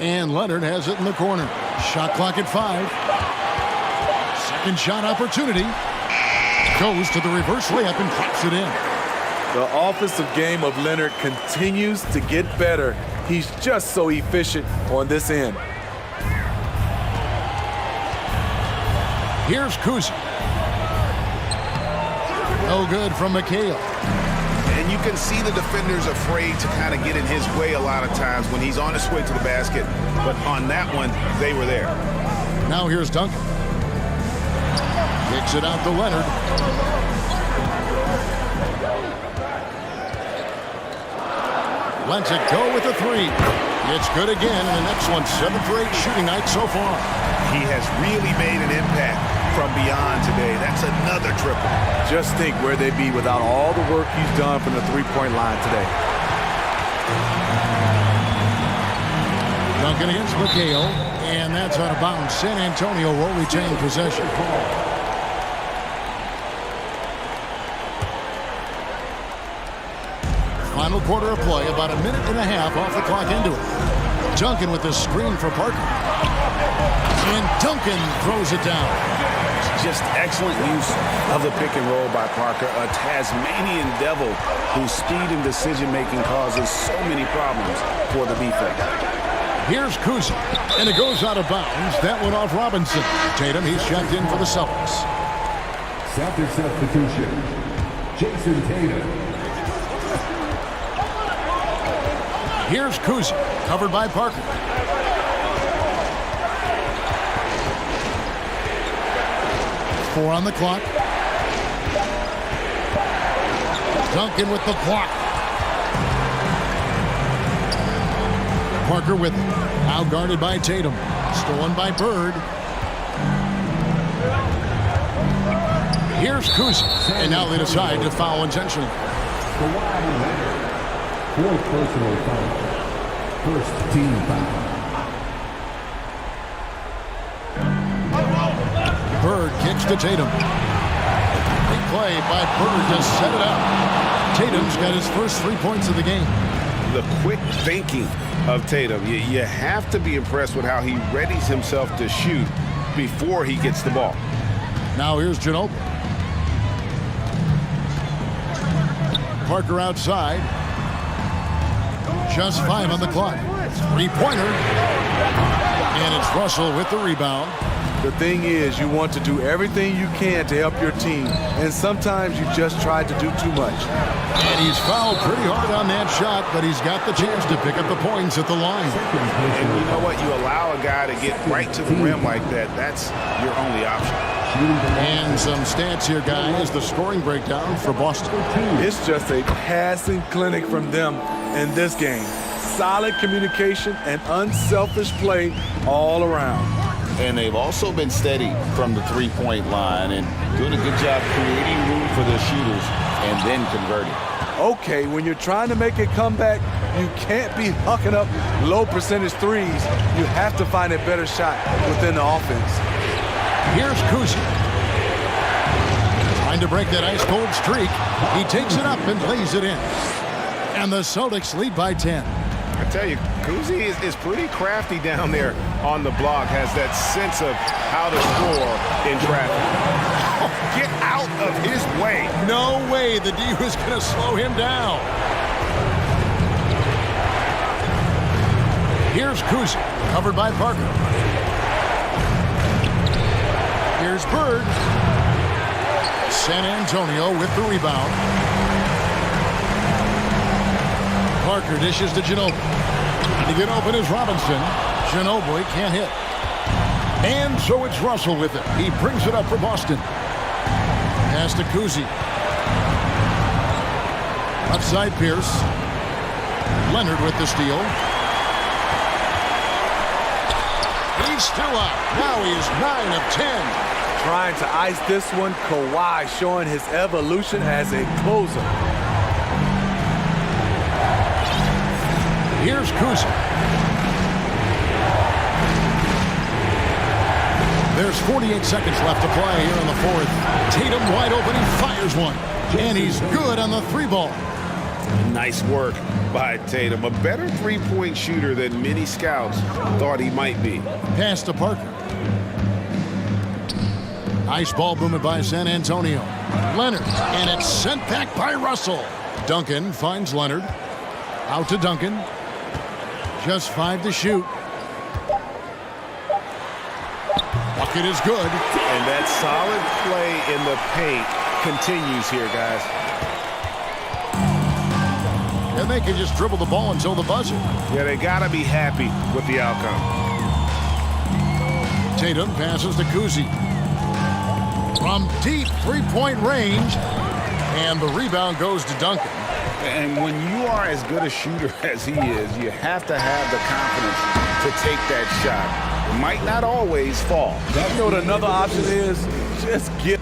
And Leonard has it in the corner. Shot clock at 5. Second shot opportunity. Goes to the reverse layup and drops it in. The offensive game of Leonard continues to get better. He's just so efficient on this end. Here's Cousy. No good from McHale. And you can see the defenders afraid to kind of get in his way a lot of times when he's on his way to the basket. But on that one, they were there. Now here's Duncan. Kicks it out to Leonard. Lets it go with a 3. It's good again, and the next one 7 for 8 shooting night so far. He has really made an impact from beyond today. That's another triple. Just think where they'd be without all the work he's done from the three-point line today. Duncan against McHale, and that's out of bounds. San Antonio will retain possession. Final quarter of play, about a minute and a half off the clock into it. Duncan with the screen for Parker. And Duncan throws it down. Just excellent use of the pick and roll by Parker, a Tasmanian devil whose speed and decision-making causes so many problems for the defense. Here's Cousy, and it goes out of bounds. That one off Robinson. Tatum, he's checked in for the Celtics. Celtics substitution. Jason Tatum. Here's Cousy, covered by Parker. Four on the clock. Duncan with the block. Parker with it. Now guarded by Tatum. Stolen by Bird. Here's Cousy. And now they decide to foul intentionally. Fourth personal foul. First team foul. Kicks to Tatum. Big play by Bird to set it up. Tatum's got his first 3 points of the game. The quick thinking of Tatum. You have to be impressed with how he readies himself to shoot before he gets the ball. Now here's Ginobili. Parker outside. Just 5 on the clock. Three-pointer. And it's Russell with the rebound. The thing is, you want to do everything you can to help your team, and sometimes you just try to do too much. And he's fouled pretty hard on that shot, but he's got the chance to pick up the points at the line. And you know what? You allow a guy to get right to the rim like that, that's your only option. And some stats here, guys. The scoring breakdown for Boston. It's just a passing clinic from them in this game. Solid communication and unselfish play all around. And they've also been steady from the three-point line and doing a good job creating room for their shooters and then converting. Okay, when you're trying to make a comeback, you can't be hucking up low percentage threes. You have to find a better shot within the offense. Here's Kuzi. Trying to break that ice-cold streak. He takes it up and lays it in. And the Celtics lead by 10. I tell you, Kuzi is pretty crafty down there on the block, has that sense of how to score in traffic. Oh, get out of his way. No way the D was going to slow him down. Here's Kuzi, covered by Parker. Here's Bird. San Antonio with the rebound. Parker dishes to Ginobili. To get open is Robinson. Ginobili can't hit. And so it's Russell with it. He brings it up for Boston. Pass to Kuzi. Outside Pierce. Leonard with the steal. He's still out. Now he is 9 of 10. Trying to ice this one, Kawhi showing his evolution as a closer. Here's Kuzi. There's 48 seconds left to play here in the fourth. Tatum wide open. He fires one. And he's good on the three ball. Nice work by Tatum. A better three-point shooter than many scouts thought he might be. Pass to Parker. Ice ball movement by San Antonio. Leonard. And it's sent back by Russell. Duncan finds Leonard. Out to Duncan. Just 5 to shoot. Bucket is good. And that solid play in the paint continues here, guys. And they can just dribble the ball until the buzzer. Yeah, they got to be happy with the outcome. Tatum passes to Kuzi. From deep three-point range. And the rebound goes to Duncan. And when you are as good a shooter as he is, you have to have the confidence to take that shot. It might not always fall. You know what another option is? Just get...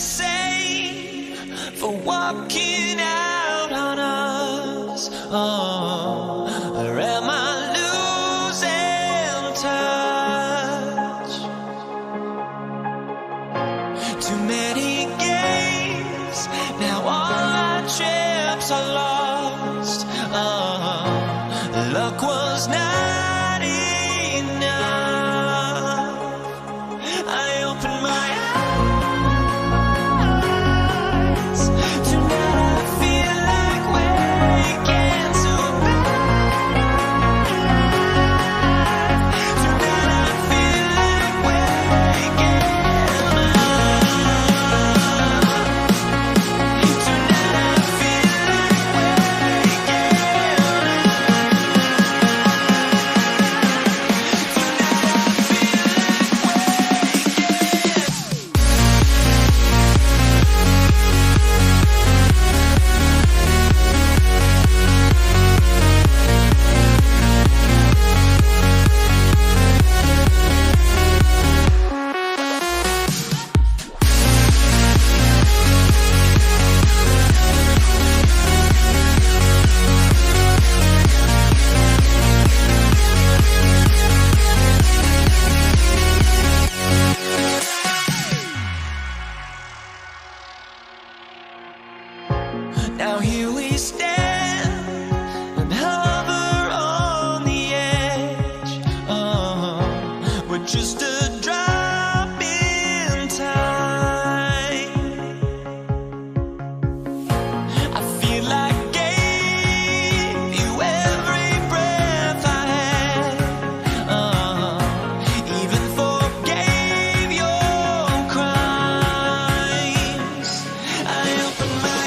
same for walking out on us? Or am I losing touch? Too many games, now all our chips are lost. Luck was not enough. I opened my eyes. Tonight I feel like waking to life. Tonight I feel like waking up. Tonight I feel like now here we stand and hover on the edge. We're just a drop in time. I feel like I gave you every breath I had. Even forgave your crimes. I opened my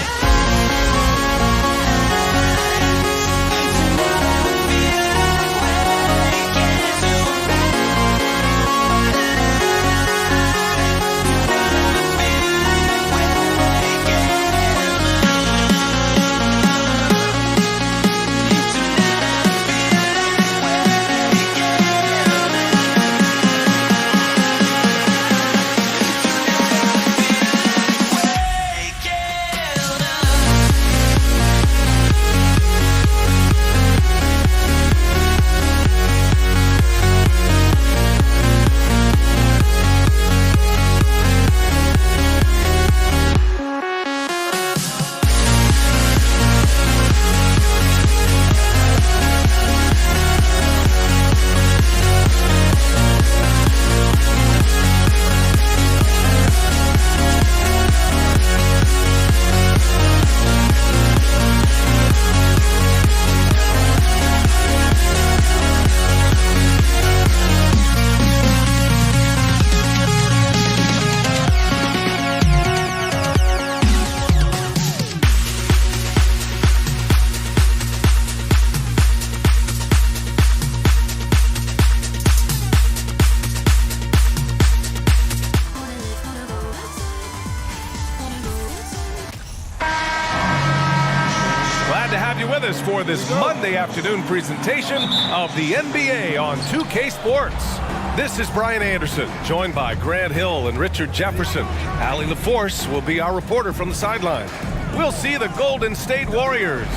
To have you with us for this Monday afternoon presentation of the NBA on 2K Sports. This is Brian Anderson, joined by Grant Hill and Richard Jefferson. Allie LaForce will be our reporter from the sideline. We'll see the Golden State Warriors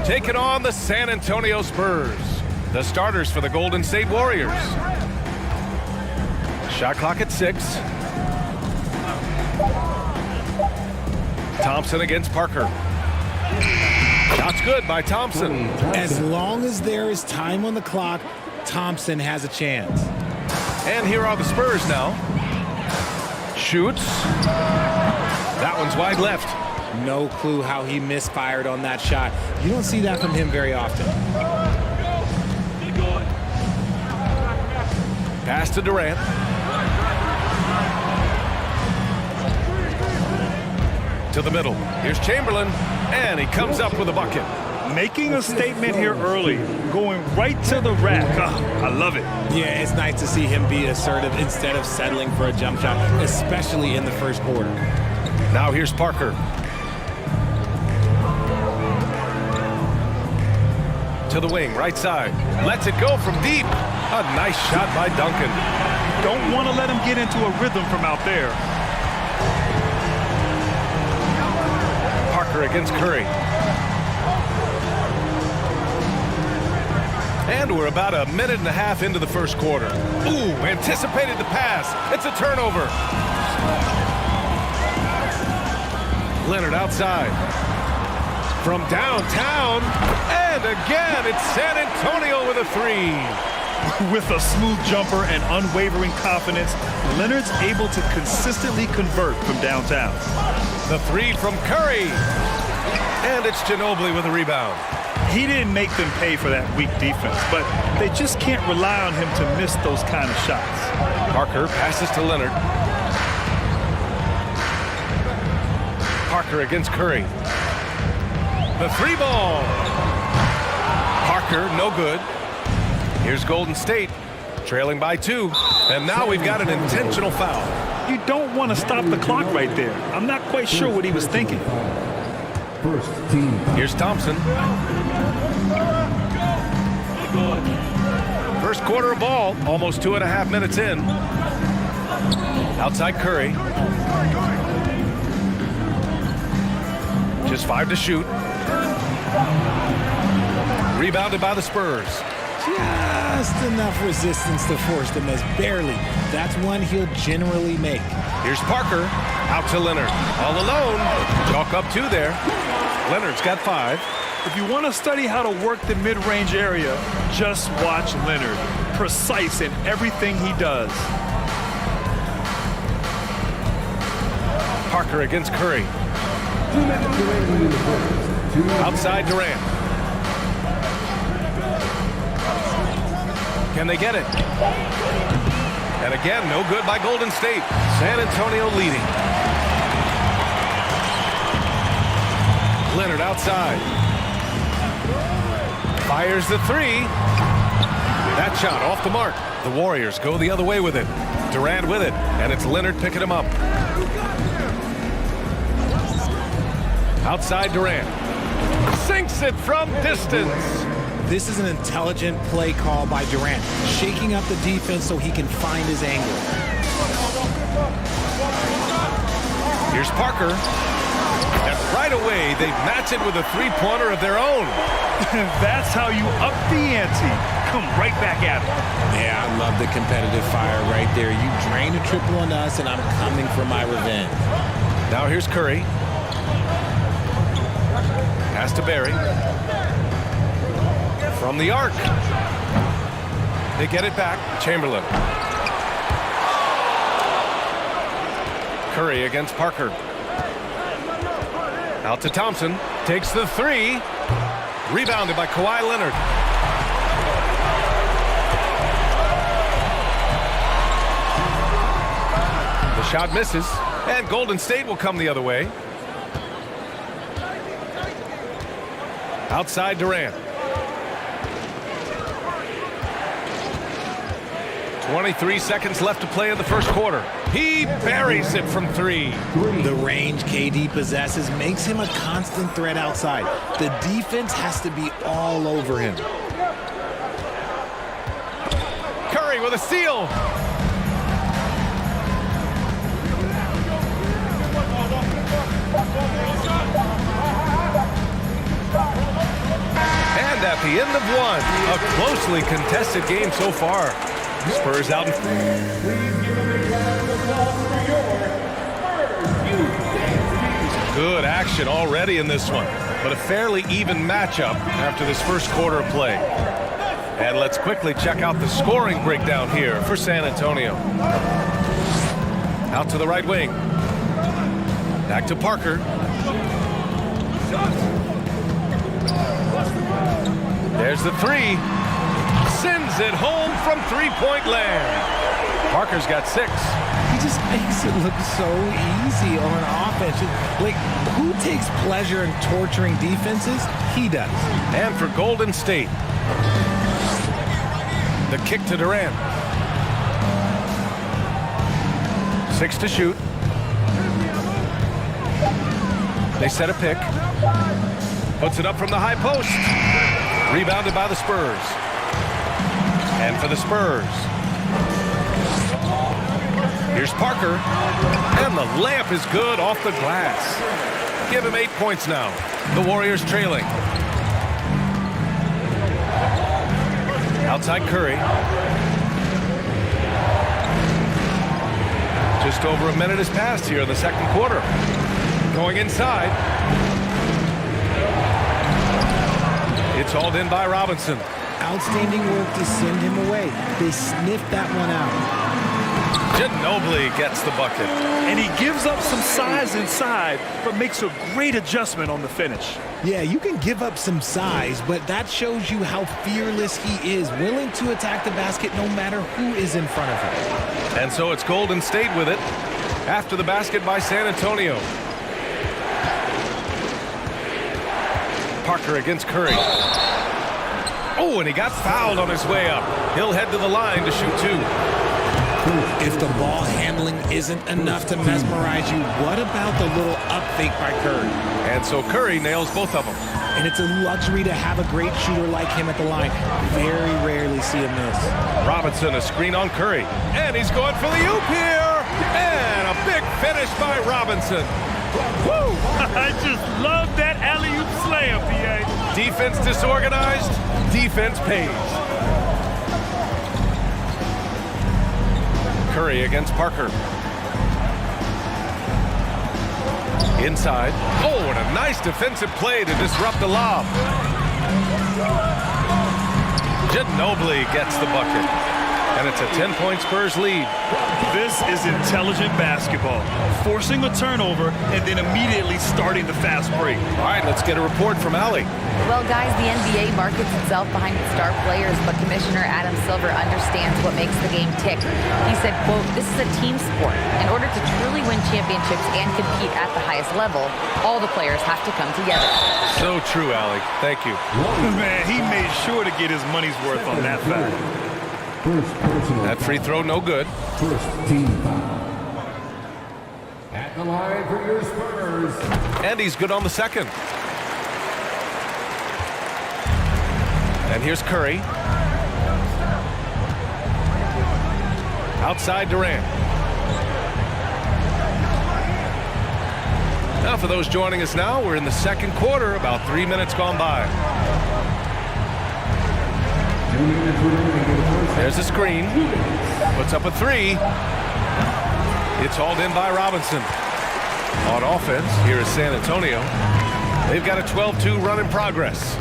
taking on the San Antonio Spurs. The starters for the Golden State Warriors. Shot clock at 6. Thompson against Parker. Shot's good by Thompson. As long as there is time on the clock, Thompson has a chance. And here are the Spurs now. Shoots. That one's wide left. No clue how he misfired on that shot. You don't see that from him very often. Pass to Durant. To the middle. Here's Chamberlain, and he comes up with a bucket. Making a statement here early, going right to the rack. I love it. Yeah, it's nice to see him be assertive instead of settling for a jump shot, especially in the first quarter. Now here's Parker. To the wing, right side. Lets it go from deep. A nice shot by Duncan. Don't want to let him get into a rhythm from out there. Parker against Curry. And we're about a minute and a half into the first quarter. Ooh, anticipated the pass. It's a turnover. Leonard outside. From downtown. And again, it's San Antonio with a three. With a smooth jumper and unwavering confidence, Leonard's able to consistently convert from downtown. The three from Curry. And it's Ginobili with a rebound. He didn't make them pay for that weak defense, but they just can't rely on him to miss those kind of shots. Parker passes to Leonard. Parker against Curry. The three ball. Parker, no good. Here's Golden State, trailing by 2. And now we've got an intentional foul. You don't want to stop the clock right there. I'm not quite sure what he was thinking. First team. Here's Thompson. First quarter of ball, almost 2.5 minutes in. Outside Curry. Just 5 to shoot. Rebounded by the Spurs. Just enough resistance to force the miss, barely. That's one he'll generally make. Here's Parker, out to Leonard. All alone, chalk up 2 there. Leonard's got 5. If you want to study how to work the mid-range area, just watch Leonard. Precise in everything he does. Parker against Curry. Outside Durant. Can they get it? And again, no good by Golden State. San Antonio leading. Leonard outside. Fires the three. That shot off the mark. The Warriors go the other way with it. Durant with it, and it's Leonard picking him up. Outside Durant. Sinks it from distance. This is an intelligent play call by Durant, shaking up the defense so he can find his angle. Here's Parker. And right away, they match it with a three-pointer of their own. That's how you up the ante. Come right back at it. Yeah, I love the competitive fire right there. You drain a triple on us, and I'm coming for my revenge. Now here's Curry. Pass to Barry. From the arc. They get it back. Chamberlain. Curry against Parker. Out to Thompson. Takes the three. Rebounded by Kawhi Leonard. The shot misses. And Golden State will come the other way. Outside Durant. 23 seconds left to play in the first quarter. He buries it from 3. The range KD possesses makes him a constant threat outside. The defense has to be all over him. Curry with a steal. And at the end of one, a closely contested game so far. Spurs out. Good action already in this one, but a fairly even matchup after this first quarter of play. And let's quickly check out the scoring breakdown here for San Antonio. Out to the right wing. Back to Parker. There's the three. Sends it home from three-point land. Parker's got 6. He just makes it look so easy on offense. Like, who takes pleasure in torturing defenses? He does. And for Golden State, the kick to Durant. 6 to shoot. They set a pick. Puts it up from the high post. Rebounded by the Spurs. And for the Spurs, here's Parker. And the layup is good off the glass. give him 8 points now. The Warriors trailing. Outside Curry. Just over a minute has passed here in the second quarter. Going inside. It's hauled in by Robinson. Outstanding work to send him away. They sniffed that one out. Ginobili gets the bucket. And he gives up some size inside, but makes a great adjustment on the finish. Yeah, you can give up some size, but that shows you how fearless he is, willing to attack the basket no matter who is in front of him. And so it's Golden State with it after the basket by San Antonio. Parker against Curry. Oh, and he got fouled on his way up. He'll head to the line to shoot 2. If the ball handling isn't enough to mesmerize you, what about the little up fake by Curry? And so Curry nails both of them. And it's a luxury to have a great shooter like him at the line. Very rarely see him miss. Robinson, a screen on Curry. And he's going for the oop here. And a big finish by Robinson. Woo! I just love that alley-oop slam, PA. Defense disorganized, defense pays. Curry against Parker. Inside. Oh, and a nice defensive play to disrupt the lob. Ginobili gets the bucket. And it's a 10-point Spurs lead. This is intelligent basketball. Forcing a turnover and then immediately starting the fast break. All right, let's get a report from Allie. Well, guys, the NBA markets itself behind its star players, but Commissioner Adam Silver understands what makes the game tick. He said, quote, "This is a team sport. In order to truly win championships and compete at the highest level, all the players have to come together." So true, Allie. Thank you. Man, he made sure to get his money's worth on that fact. That free throw, no good. First team foul. At the line for your Spurs. And he's good on the second. And here's Curry. Outside Durant. Now for those joining us now, we're in the second quarter, about 3 minutes gone by. There's a screen. Puts up a 3. It's hauled in by Robinson. On offense, here is San Antonio. They've got a 12-2 run in progress.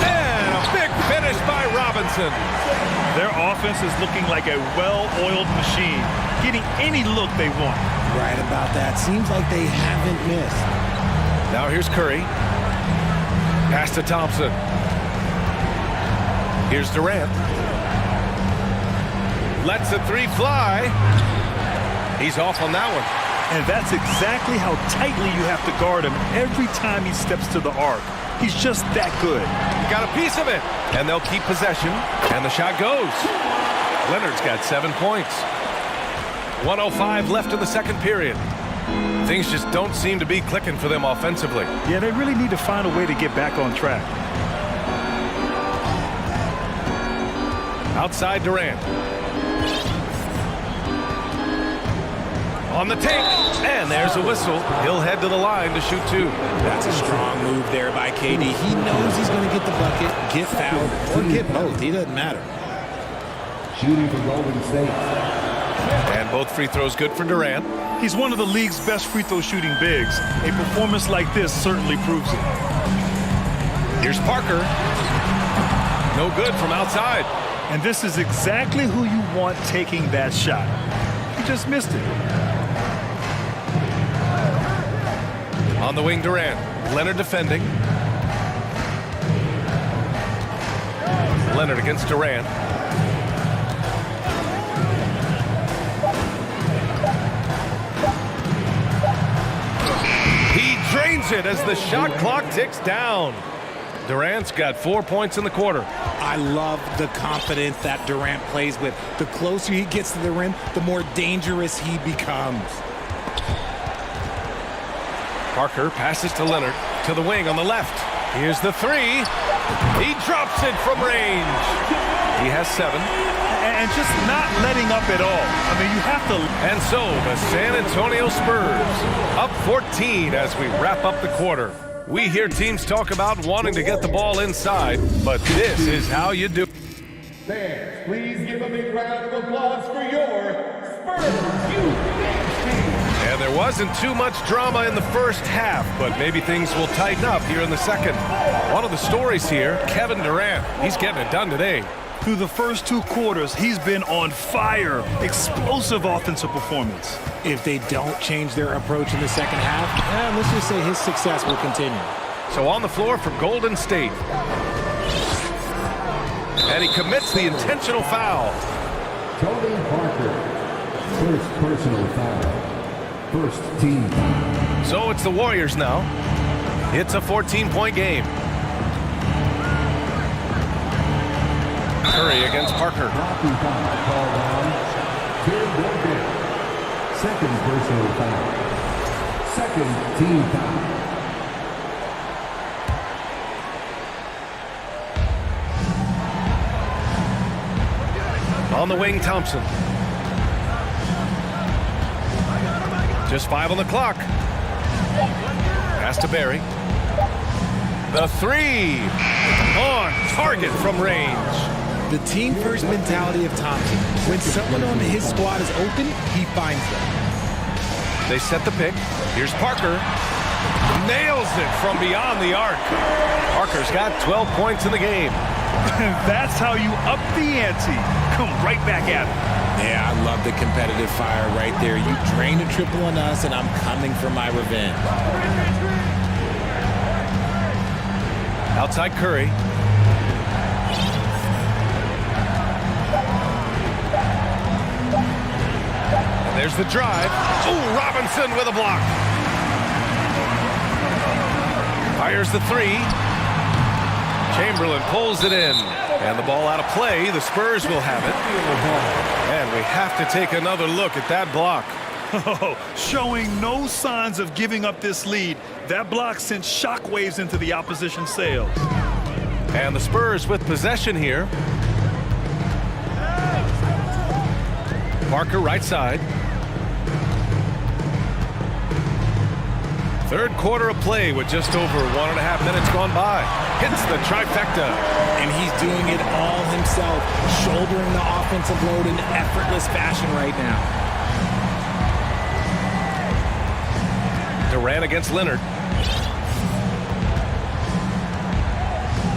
And a big finish by Robinson. Their offense is looking like a well-oiled machine, getting any look they want. Right about that. Seems like they haven't missed. Now here's Curry. Pass to Thompson. Here's Durant. Lets the 3 fly. He's off on that one. And that's exactly how tightly you have to guard him every time he steps to the arc. He's just that good. Got a piece of it. And they'll keep possession. And the shot goes. Leonard's got 7 points. 1:05 left in the second period. Things just don't seem to be clicking for them offensively. Yeah, they really need to find a way to get back on track. Outside Durant. On the take, and there's a whistle. He'll head to the line to shoot 2. That's a strong move there by KD. He knows he's going to get the bucket, get fouled, or get both. He doesn't matter. Shooting for Golden State. And both free throws good for Durant. He's one of the league's best free throw shooting bigs. A performance like this certainly proves it. Here's Parker. No good from outside. And this is exactly who you want taking that shot. He just missed it. On the wing, Durant. Leonard defending. Leonard against Durant. He drains it as the shot clock ticks down. Durant's got 4 points in the quarter. I love the confidence that Durant plays with. The closer he gets to the rim, the more dangerous he becomes. Parker passes to Leonard, to the wing on the left. Here's the 3. He drops it from range. He has 7. and just not letting up at all. I mean, you have to. And so the San Antonio Spurs up 14 as we wrap up the quarter. We hear teams talk about wanting to get the ball inside, but this is how you do. Fans, please give a big round of applause for your Spurs Youth Dance Team. And there wasn't too much drama in the first half, but maybe things will tighten up here in the second. One of the stories here, Kevin Durant. He's getting it done today. Through the first 2 quarters, he's been on fire. Explosive offensive performance. If they don't change their approach in the second half, let's just say his success will continue. So on the floor for Golden State. And he commits the intentional foul. Tony Parker, first personal foul. First team foul. So it's the Warriors now. It's a 14-point game. Curry against Parker. Blocking foul called on Tim Duncan. Second personal foul. Second team foul. On the wing, Thompson. Just 5 on the clock. Pass to Barry. The 3 on target from range. The team-first mentality of Thompson. When someone on his squad is open, he finds them. They set the pick. Here's Parker. Nails it from beyond the arc. Parker's got 12 points in the game. That's how you up the ante. Come right back at him. Yeah, I love the competitive fire right there. You drained a triple on us, and I'm coming for my revenge. Outside Curry. And there's the drive. Ooh, Robinson with a block. Fires the 3. Chamberlain pulls it in. And the ball out of play. The Spurs will have it. And we have to take another look at that block. Oh, showing no signs of giving up this lead. That block sent shockwaves into the opposition sails. And the Spurs with possession here. Parker right side. Third quarter of play with just over 1.5 minutes gone by. Hits the trifecta. And he's doing it all himself, shouldering the offensive load in effortless fashion right now. Durant against Leonard.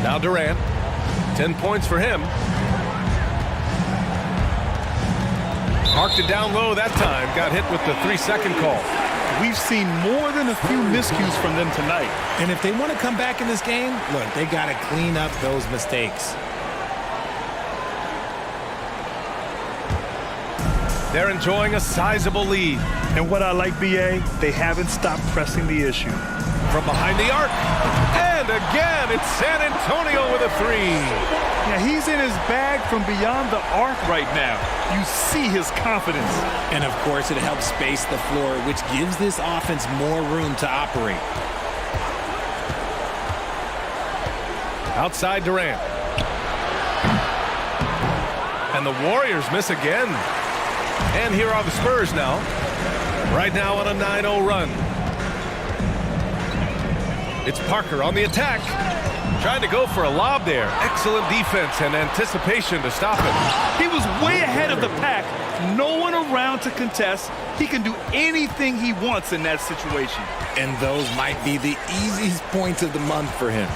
Now Durant. 10 points for him. Marked it down low that time. Got hit with the 3-second call. We've seen more than a few miscues from them tonight. And if they want to come back in this game, look, they got to clean up those mistakes. They're enjoying a sizable lead. And what I like, BA, they haven't stopped pressing the issue. From behind the arc. And again, it's San Antonio with a 3. Yeah, he's in his bag from beyond the arc right now. You see his confidence. And of course, it helps space the floor, which gives this offense more room to operate. Outside Durant. And the Warriors miss again. And here are the Spurs now. Right now on a 9-0 run. It's Parker on the attack. Trying to go for a lob there. Excellent defense and anticipation to stop it. He was way ahead of the pack. No one around to contest. He can do anything he wants in that situation. And those might be the easiest points of the month for him.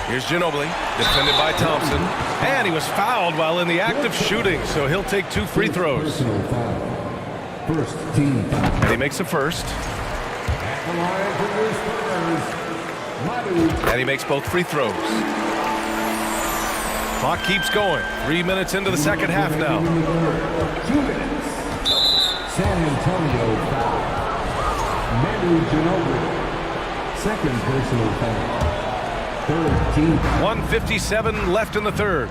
Here's Ginobili, defended by Thompson. And he was fouled while in the act of shooting, so he'll take 2 free throws. First team foul. And he makes the first. And he makes both free throws. Clock keeps going. 3 minutes into the second half now. 2 minutes. San Antonio foul. Manu Ginobili. Second personal foul. Third team foul. 1:57 left in the third.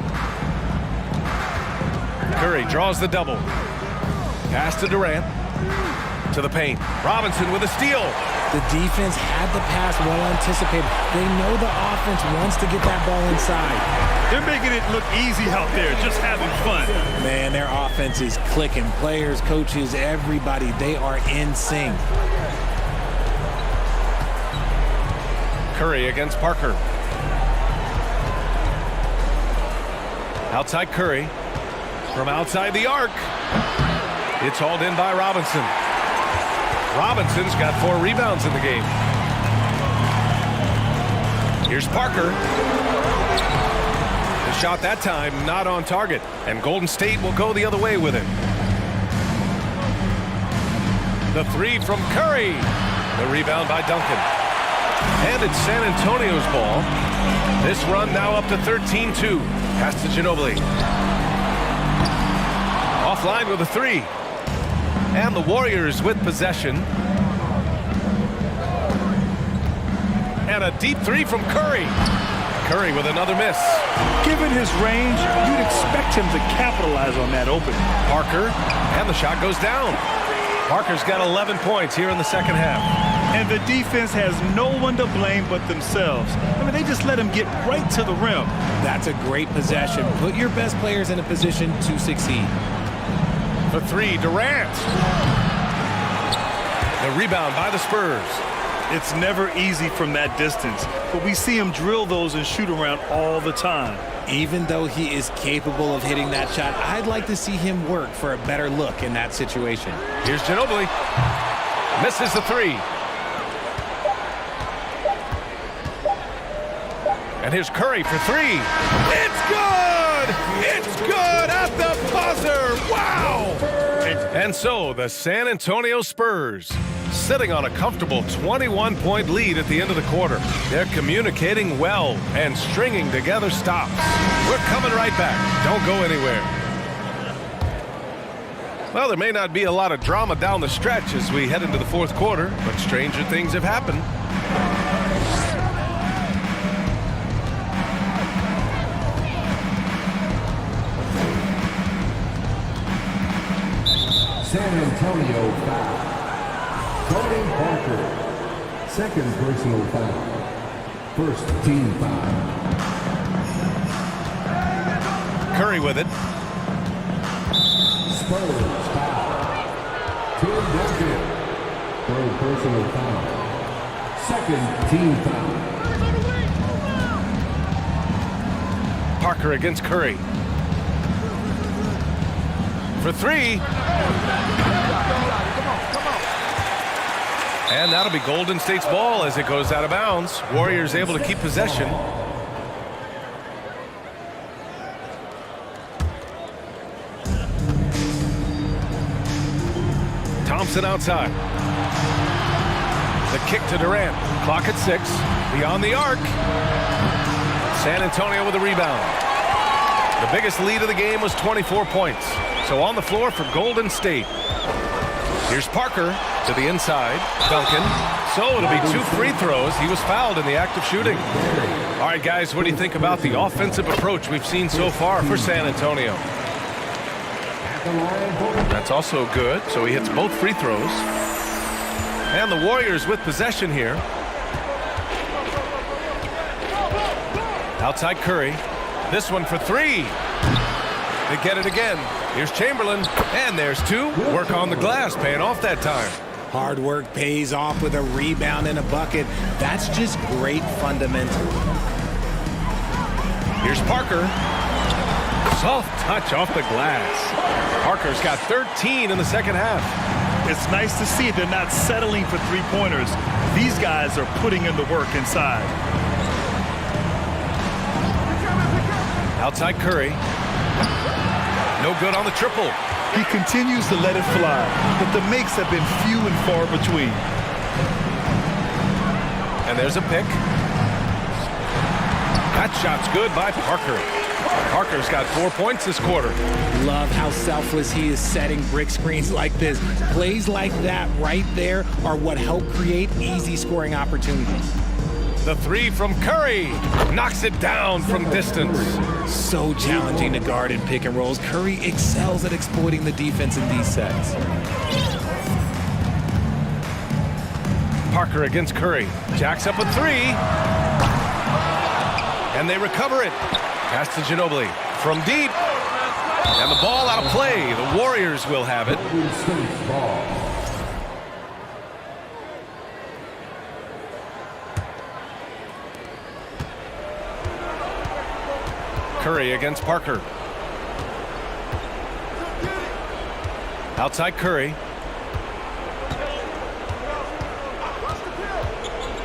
Curry draws the double. Pass to Durant. To the paint. Robinson with a steal. The defense had the pass well anticipated. They know the offense wants to get that ball inside. They're making it look easy out there, just having fun. Man, their offense is clicking. Players, coaches, everybody, they are in sync. Curry against Parker. Outside Curry. From outside the arc. It's hauled in by Robinson. Robinson's got 4 rebounds in the game. Here's Parker. The shot that time not on target, and Golden State will go the other way with it. The 3 from Curry. The rebound by Duncan. And it's San Antonio's ball. This run now up to 13-2. Pass to Ginobili. Offline with a 3. And the Warriors with possession. And a deep 3 from Curry. Curry with another miss. Given his range, you'd expect him to capitalize on that opening. Parker, and the shot goes down. Parker's got 11 points here in the second half. And the defense has no one to blame but themselves. I mean, they just let him get right to the rim. That's a great possession. Put your best players in a position to succeed. The 3, Durant. The rebound by the Spurs. It's never easy from that distance, but we see him drill those and shoot around all the time. Even though he is capable of hitting that shot, I'd like to see him work for a better look in that situation. Here's Ginobili. Misses the 3. And here's Curry for 3. It's good! It's good at the buzzer! Wow! And so the San Antonio Spurs, sitting on a comfortable 21-point lead at the end of the quarter. They're communicating well and stringing together stops. We're coming right back. Don't go anywhere. Well, there may not be a lot of drama down the stretch as we head into the fourth quarter, but stranger things have happened. San Antonio foul. Tony Parker, second personal foul. First team foul. Curry with it. Spurs foul. Tim Duncan, third personal foul. Second team foul. Parker against Curry. For 3. And that'll be Golden State's ball as it goes out of bounds. Warriors able to keep possession. Thompson outside. The kick to Durant. Clock at 6. Beyond the arc. San Antonio with a rebound. The biggest lead of the game was 24 points. So on the floor for Golden State. Here's Parker to the inside. Duncan. So it'll be 2 free throws. He was fouled in the act of shooting. All right, guys, what do you think about the offensive approach we've seen so far for San Antonio? That's also good. So he hits both free throws. And the Warriors with possession here. Outside Curry. This one for 3. They get it again. Here's Chamberlain, and there's 2. Work on the glass, paying off that time. Hard work pays off with a rebound and a bucket. That's just great fundamental. Here's Parker. Soft touch off the glass. Parker's got 13 in the second half. It's nice to see they're not settling for 3-pointers. These guys are putting in the work inside. Outside Curry. No good on the triple. He continues to let it fly, but the makes have been few and far between. And there's a pick. That shot's good by Parker. Parker's got 4 points this quarter. Love how selfless he is setting brick screens like this. Plays like that right there are what help create easy scoring opportunities. The 3 from Curry knocks it down from distance. So challenging to guard in pick and rolls. Curry excels at exploiting the defense in these sets. Parker against Curry. Jacks up a 3. And they recover it. Pass to Ginobili from deep. And the ball out of play. The Warriors will have it. Curry against Parker. Outside Curry.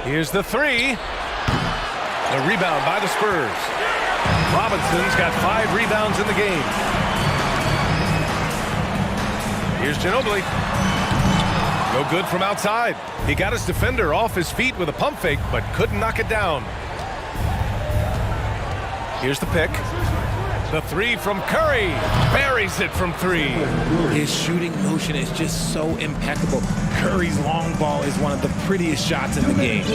Here's the three. The rebound by the Spurs. Robinson's got 5 rebounds in the game. Here's Ginobili. No good from outside. He got his defender off his feet with a pump fake, but couldn't knock it down. Here's the pick. The three from Curry. Buries it from 3. His shooting motion is just so impeccable. Curry's long ball is one of the prettiest shots in the game.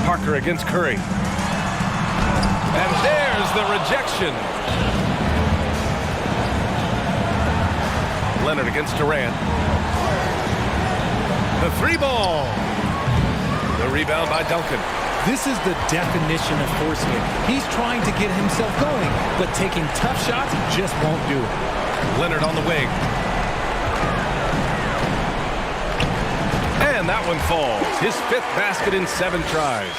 Parker against Curry. And there's the rejection. Leonard against Durant. The 3 ball. The rebound by Duncan. This is the definition of forcing it. He's trying to get himself going, but taking tough shots just won't do it. Leonard on the wing. And that one falls. His 5th basket in 7 tries.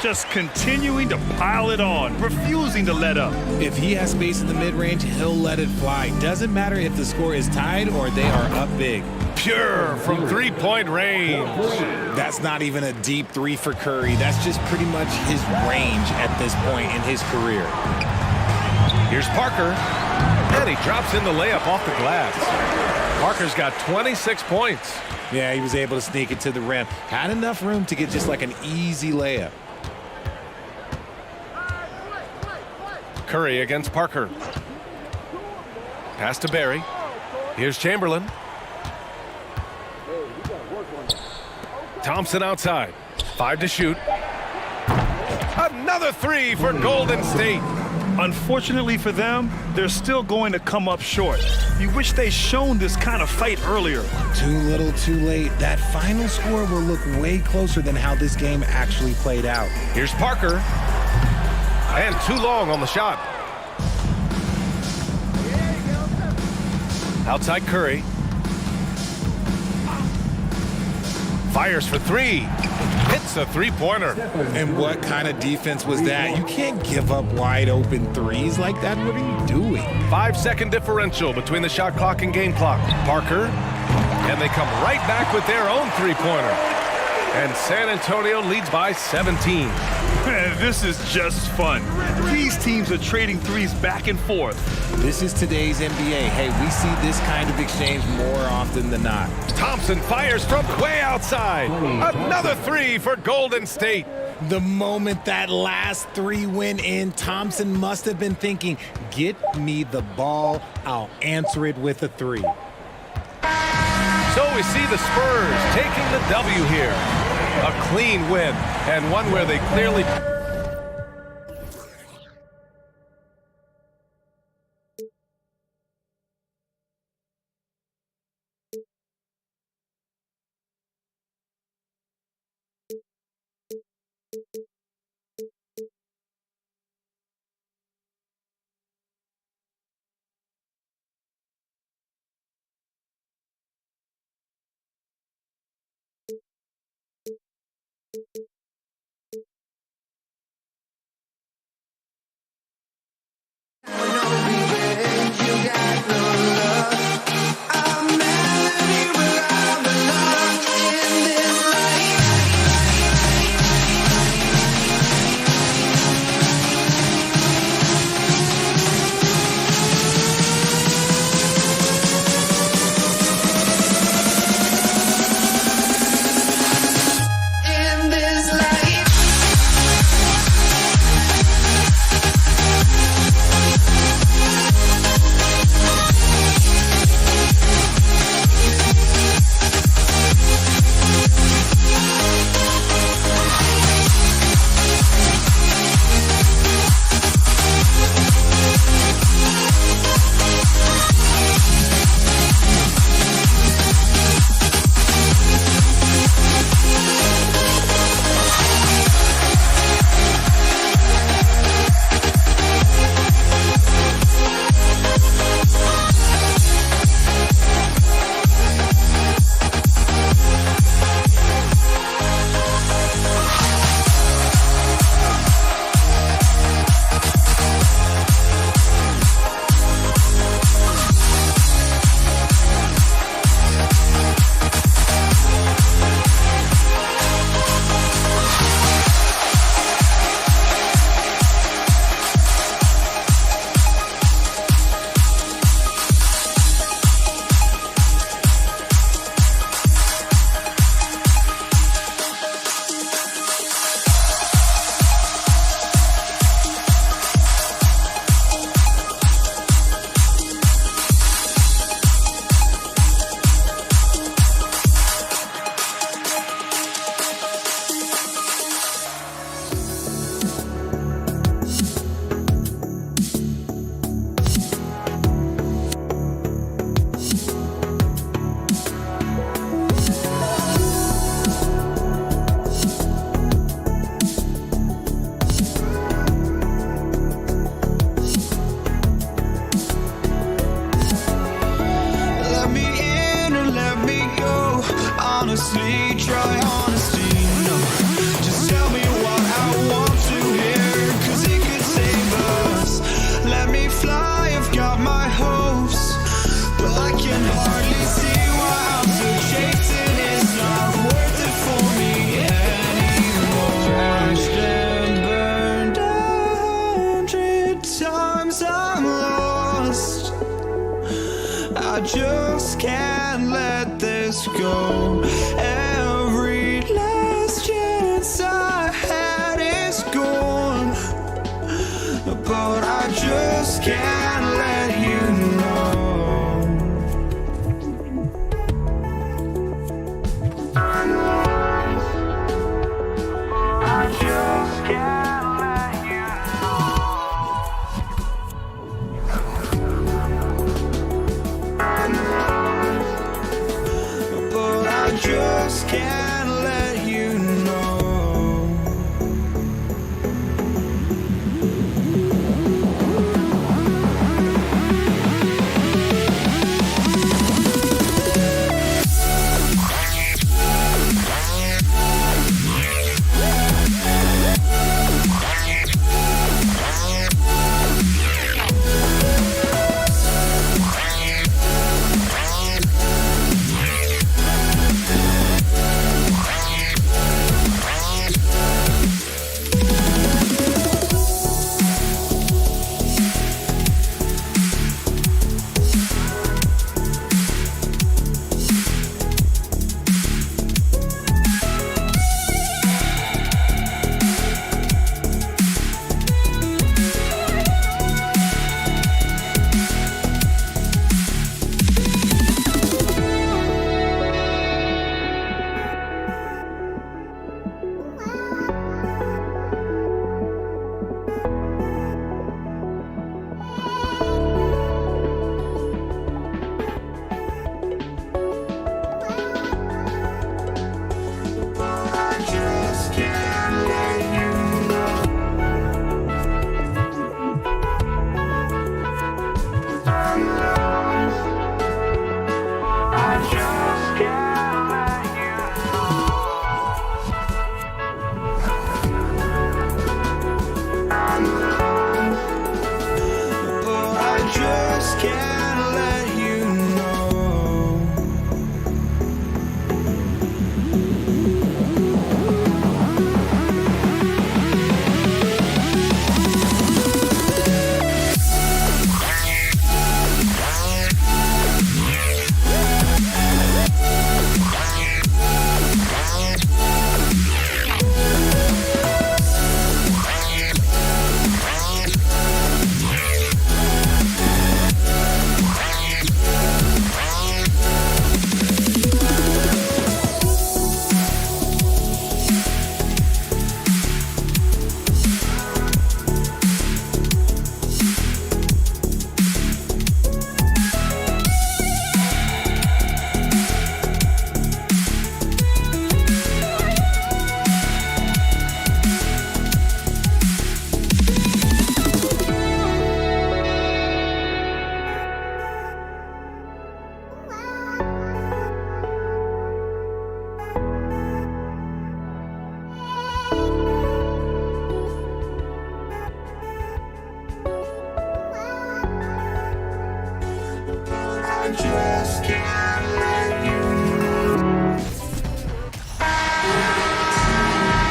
Just continuing to pile it on, refusing to let up. If he has space in the mid-range, he'll let it fly. Doesn't matter if the score is tied or they are up big. Pure from 3-point range. That's not even a deep 3 for Curry. That's just pretty much his range at this point in his career. Here's Parker. And he drops in the layup off the glass. Parker's got 26 points. Yeah, he was able to sneak it to the rim. Had enough room to get just like an easy layup. Curry against Parker. Pass to Barry. Here's Chamberlain. Thompson outside. 5 to shoot. Another 3 for Golden State. Unfortunately for them, they're still going to come up short. You wish they'd shown this kind of fight earlier. Too little, too late. That final score will look way closer than how this game actually played out. Here's Parker. And too long on the shot. Outside Curry. Fires for 3. Hits a 3-pointer. And what kind of defense was that? You can't give up wide open threes like that. What are you doing? 5-second differential between the shot clock and game clock. Parker. And they come right back with their own 3-pointer. And San Antonio leads by 17. This is just fun. These teams are trading threes back and forth. This is today's NBA. Hey, we see this kind of exchange more often than not. Thompson fires from way outside. Another 3 for Golden State. The moment that last 3 went in, Thompson must have been thinking, get me the ball, I'll answer it with a 3. So we see the Spurs taking the W here. A clean win, and one where they clearly... In this honestly try honesty. No, just tell me what I want to hear, 'cause it could save us. Let me fly, I've got my hopes, but I can hardly see why I'm still chasing. It's not worth it for me anymore. Crashed and burned 100 times, I'm lost. I just can't let this go. Every last chance I had is gone, but I just can't let you know. I just can't let you know. But I just can't let you know.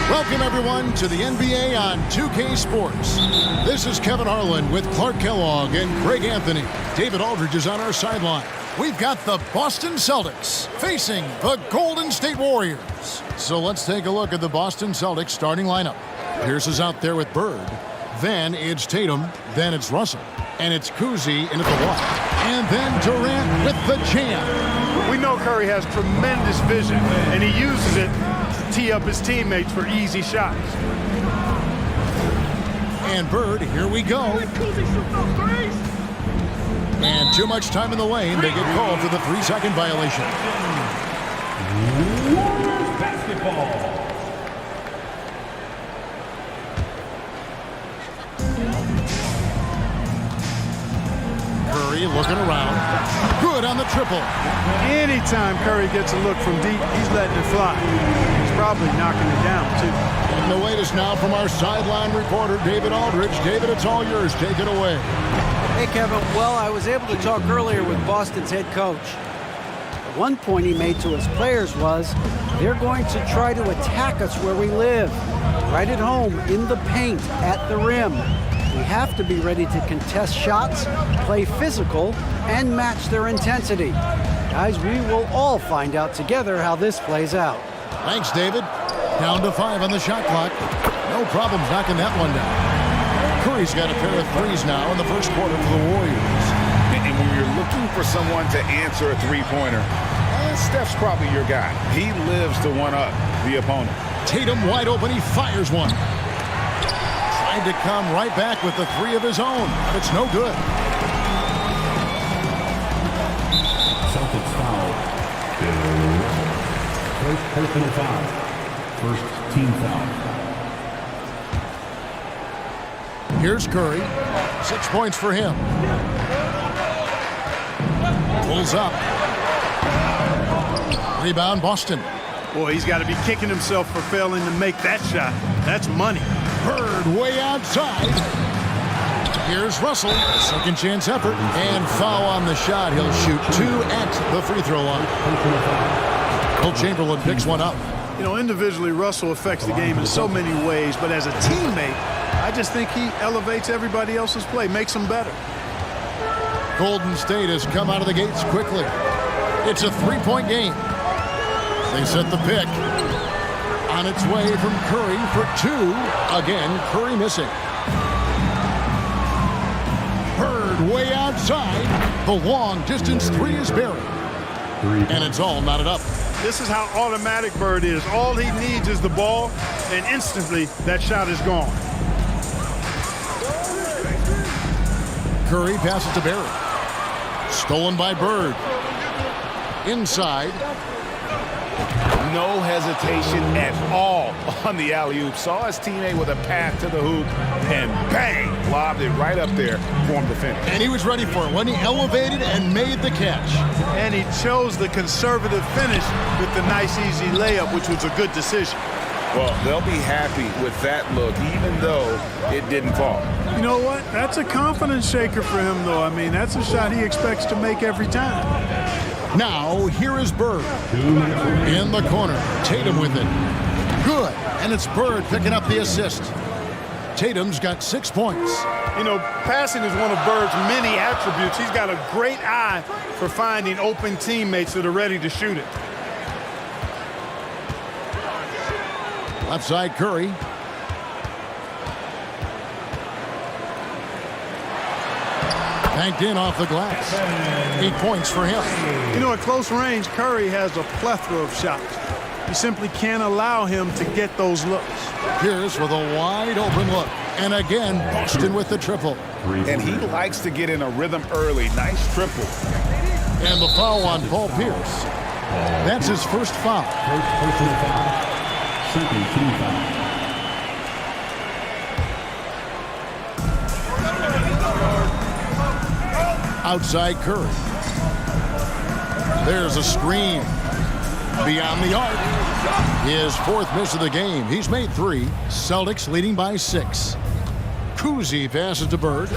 Welcome, everyone, to the NBA on 2K Sports. This is Kevin Harlan with Clark Kellogg and Greg Anthony. David Aldridge is on our sideline. We've got the Boston Celtics facing the Golden State Warriors. So let's take a look at the Boston Celtics starting lineup. Pierce is out there with Bird. Then it's Tatum. Then it's Russell. And it's Kuzi in at the one. And then Durant with the jam. We know Curry has tremendous vision, and he uses it to tee up his teammates for easy shots. And Bird, here we go. And too much time in the lane. They get called for the 3-second violation. Warriors basketball. Curry looking around. Good on the triple. Anytime Curry gets a look from deep, he's letting it fly. He's probably knocking it down, too. And the latest now from our sideline reporter, David Aldridge. David, it's all yours. Take it away. Hey, Kevin. Well, I was able to talk earlier with Boston's head coach. One point he made to his players was they're going to try to attack us where we live, right at home, in the paint, at the rim. We have to be ready to contest shots, play physical, and match their intensity. Guys, we will all find out together how this plays out. Thanks, David. Down to 5 on the shot clock. No problems knocking that one down. Curry's got a pair of threes now in the first quarter for the Warriors. And when you're looking for someone to answer a three-pointer, Steph's probably your guy. He lives to one-up the opponent. Tatum wide open. He fires one. Tried to come right back with the three of his own, but it's no good. Celtics foul. First personal foul. First team foul. Here's Curry. 6 points for him. Pulls up. Rebound, Boston. Boy, he's got to be kicking himself for failing to make that shot. That's money. Bird way outside. Here's Russell. Second chance effort. And foul on the shot. He'll shoot 2 at the free throw line. Will Chamberlain picks one up. You know, individually, Russell affects the game in so many ways, but as a teammate, I just think he elevates everybody else's play, makes them better. Golden State has come out of the gates quickly. It's a 3-point game. They set the pick. On its way from Curry for 2. Again, Curry missing. Bird way outside. The long distance 3 is buried. And it's all knotted up. This is how automatic Bird is. All he needs is the ball, and instantly that shot is gone. Curry passes to Barry. Stolen by Bird. Inside. No hesitation at all on the alley-oop. Saw his teammate with a path to the hoop, and bang, lobbed it right up there for him to finish. And he was ready for it when he elevated and made the catch. And he chose the conservative finish with the nice, easy layup, which was a good decision. Well, they'll be happy with that look, even though it didn't fall. You know what? That's a confidence shaker for him, though. I mean, that's a shot he expects to make every time. Now, here is Bird. In the corner. Tatum with it. Good. And it's Bird picking up the assist. Tatum's got 6 points. You know, passing is one of Bird's many attributes. He's got a great eye for finding open teammates that are ready to shoot it. Left side, Curry. Banked in off the glass. 8 points for him. You know, at close range, Curry has a plethora of shots. You simply can't allow him to get those looks. Pierce with a wide open look. And again, Boston with the triple. And he likes to get in a rhythm early. Nice triple. And the foul on Paul Pierce. That's his first foul. First personal foul. Second team foul. Outside Curry. There's a screen. Beyond the arc. His 4th miss of the game. He's made 3. Celtics leading by 6. Kuzi passes to Bird.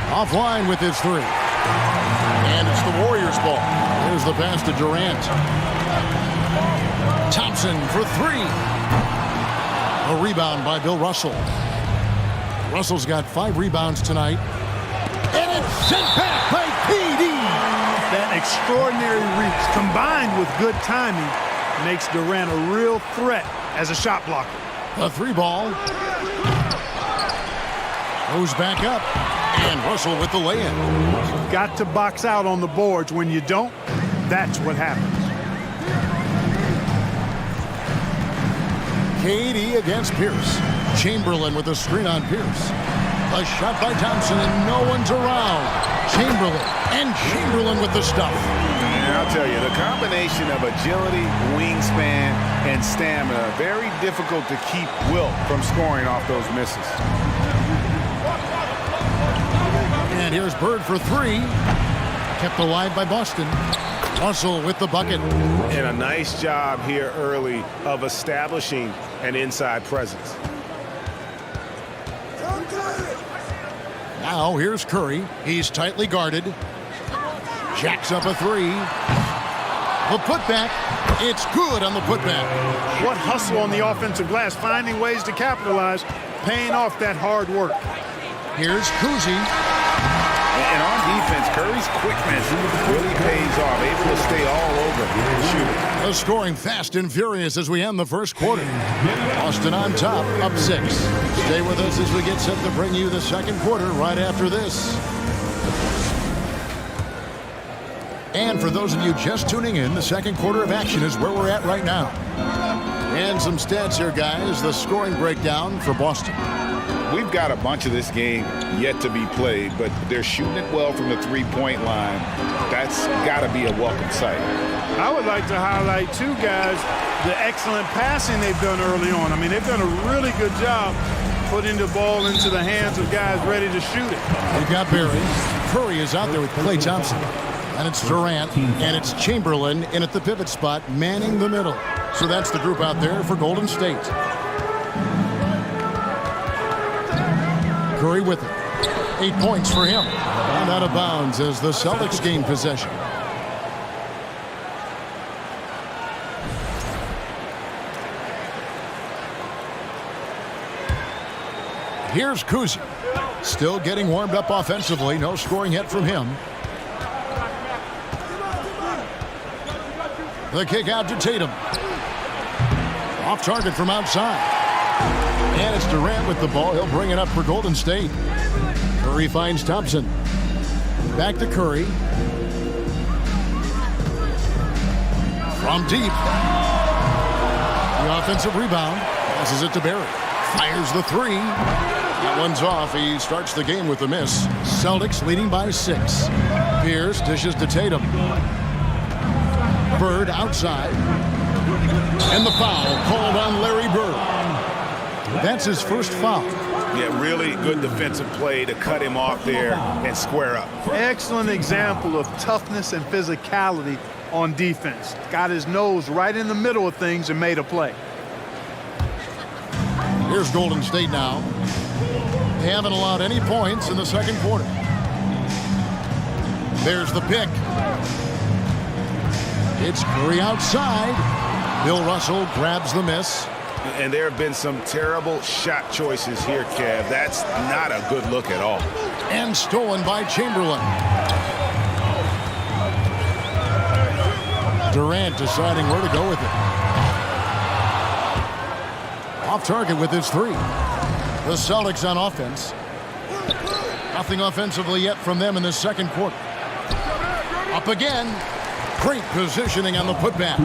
Offline with his 3. And it's the Warriors' ball. Here's the pass to Durant. Thompson for 3. A rebound by Bill Russell. Russell's got 5 rebounds tonight. And it's sent back by KD. That extraordinary reach combined with good timing makes Durant a real threat as a shot blocker. A 3 ball. Goes back up. And Russell with the lay-in. You've got to box out on the boards. When you don't, that's what happens. KD against Pierce. Chamberlain with a screen on Pierce. A shot by Thompson, and no one's around. Chamberlain, and Chamberlain with the stuff. And I'll tell you, the combination of agility, wingspan, and stamina, very difficult to keep Wilt from scoring off those misses. And here's Bird for 3. Kept alive by Boston. Russell with the bucket. And a nice job here early of establishing an inside presence. Now here's Curry. He's tightly guarded. Jacks up a three. The putback. It's good on the putback. What hustle on the offensive glass, finding ways to capitalize, paying off that hard work. Here's Kuzi. And on defense, Curry's quickness really pays off, able to stay all over the shooter. The scoring fast and furious as we end the first quarter. Boston on top, up 6. Stay with us as we get set to bring you the second quarter right after this. And for those of you just tuning in, the second quarter of action is where we're at right now. And some stats here, guys. The scoring breakdown for Boston. We've got a bunch of this game yet to be played, but they're shooting it well from the three-point line. That's got to be a welcome sight. I would like to highlight, too, guys, the excellent passing they've done early on. I mean, they've done a really good job putting the ball into the hands of guys ready to shoot it. We've got Barry. Curry is out there with Klay Thompson. And it's Durant, and it's Chamberlain in at the pivot spot, manning the middle. So that's the group out there for Golden State. Curry with it. 8 points for him. And out of bounds as the Celtics gain possession. Here's Kuzi. Still getting warmed up offensively. No scoring yet from him. The kick out to Tatum. Off target from outside. And it's Durant with the ball. He'll bring it up for Golden State. Curry finds Thompson. Back to Curry. From deep. The offensive rebound. Passes it to Barry. Fires the three. That one's off. He starts the game with a miss. Celtics leading by 6. Pierce dishes to Tatum. Bird outside. And the foul called on Larry Bird. That's his first foul. Yeah, really good defensive play to cut him off there and square up. Excellent example of toughness and physicality on defense. Got his nose right in the middle of things and made a play. Here's Golden State now. They haven't allowed any points in the second quarter. There's the pick. It's Curry outside. Bill Russell grabs the miss. And there have been some terrible shot choices here, Kev. That's not a good look at all. And stolen by Chamberlain. Durant deciding where to go with it. Off target with his three. The Celtics on offense. Nothing offensively yet from them in the second quarter. Up again. Great positioning on the putback.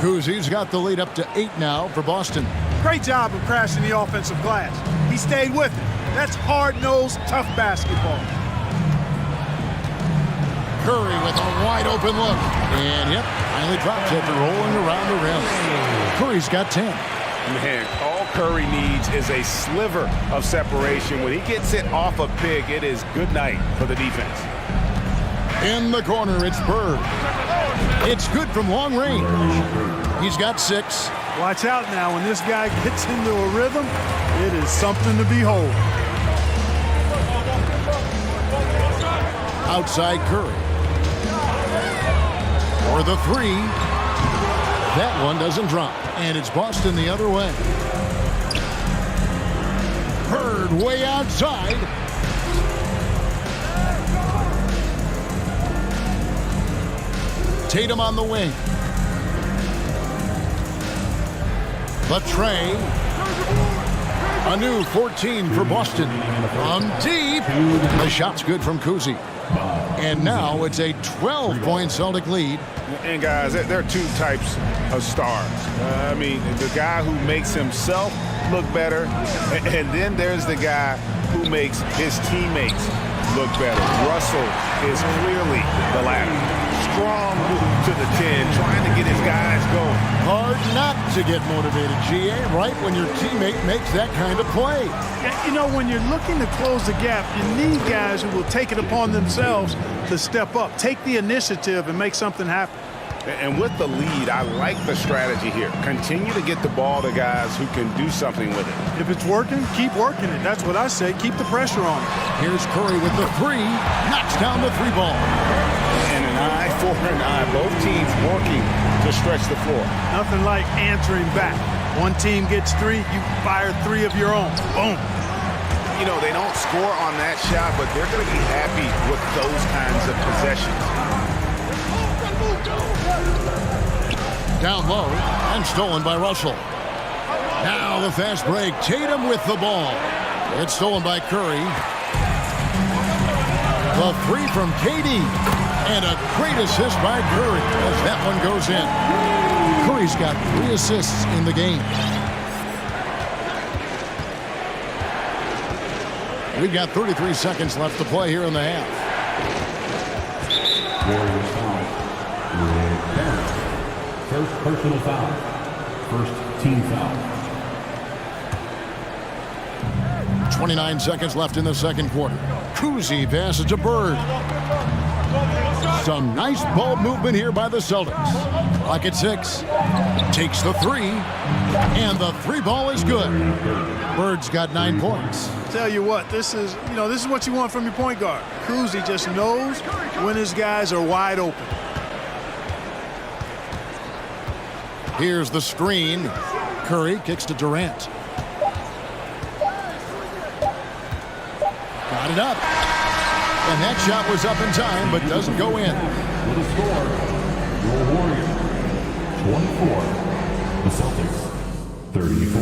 Kuzi's got the lead up to 8 now for Boston. Great job of crashing the offensive glass. He stayed with it. That's hard-nosed, tough basketball. Curry with a wide open look. And yep, finally drops after rolling around the rim. Curry's got 10. Man, all Curry needs is a sliver of separation. When he gets it off a pick, it is good night for the defense. In the corner, it's Bird. It's good from long range. He's got 6. Watch out now. When this guy gets into a rhythm, it is something to behold. Outside Curry. For the 3. That one doesn't drop. And it's Boston the other way. Bird way outside. Tatum on the wing. The tray. A new 14 for Boston. From deep. The shot's good from Kuzi. And now it's a 12-point Celtic lead. And guys, there are 2 types of stars. I mean, the guy who makes himself look better, and then there's the guy who makes his teammates look better. Russell is clearly the latter. strong move to the 10, trying to get his guys going. Hard not to get motivated, GA, right when your teammate makes that kind of play. You know, when you're looking to close the gap, you need guys who will take it upon themselves to step up, take the initiative, and make something happen. And with the lead, I like the strategy here. Continue to get the ball to guys who can do something with it. If it's working, keep working it. That's what I say. Keep the pressure on it. Here's Curry with the three. Knocks down the three ball. And an eye for an eye. Both teams working to stretch the floor. Nothing like answering back. One team gets three, you fire three of your own. Boom. You know, they don't score on that shot, but they're going to be happy with those kinds of possessions. Down low and stolen by Russell. Now the fast break. Tatum with the ball. It's stolen by Curry. The three from KD. And a great assist by Curry as that one goes in. Curry's got 3 assists in the game. We've got 33 seconds left to play here in the half. Warriors foul. With Barrett. First personal foul. First team foul. 29 seconds left in the second quarter. Cousy passes to Bird. Some nice ball movement here by the Celtics. Clock at 6. Takes the three. And the three ball is good. Bird's got 9 points. Tell you what, this is what you want from your point guard. Cousy just knows when his guys are wide open. Here's the screen. Curry kicks to Durant. Got it up. And that shot was up in time, but doesn't go in. With a score, your Warriors 24, the Celtics 34.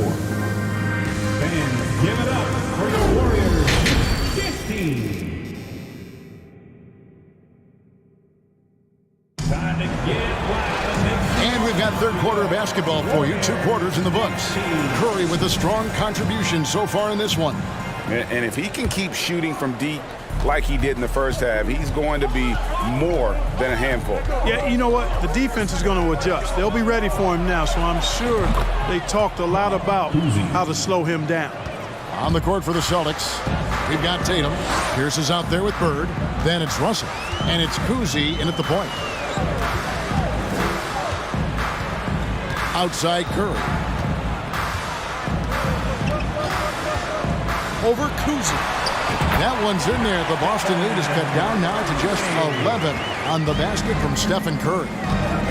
Fans, give it up for your Warriors 15. Time to get wild. And we've got third quarter of basketball for you. 2 quarters in the books. Curry with a strong contribution so far in this one. And if he can keep shooting from deep like he did in the first half, he's going to be more than a handful. Yeah, you know what? The defense is going to adjust. They'll be ready for him now, so I'm sure they talked a lot about how to slow him down. On the court for the Celtics, we've got Tatum. Pierce is out there with Bird. Then it's Russell. And it's Cousy in at the point. Outside Curry. Over Cousy. That one's in there. The Boston lead is cut down now to just 11 on the basket from Stephen Curry.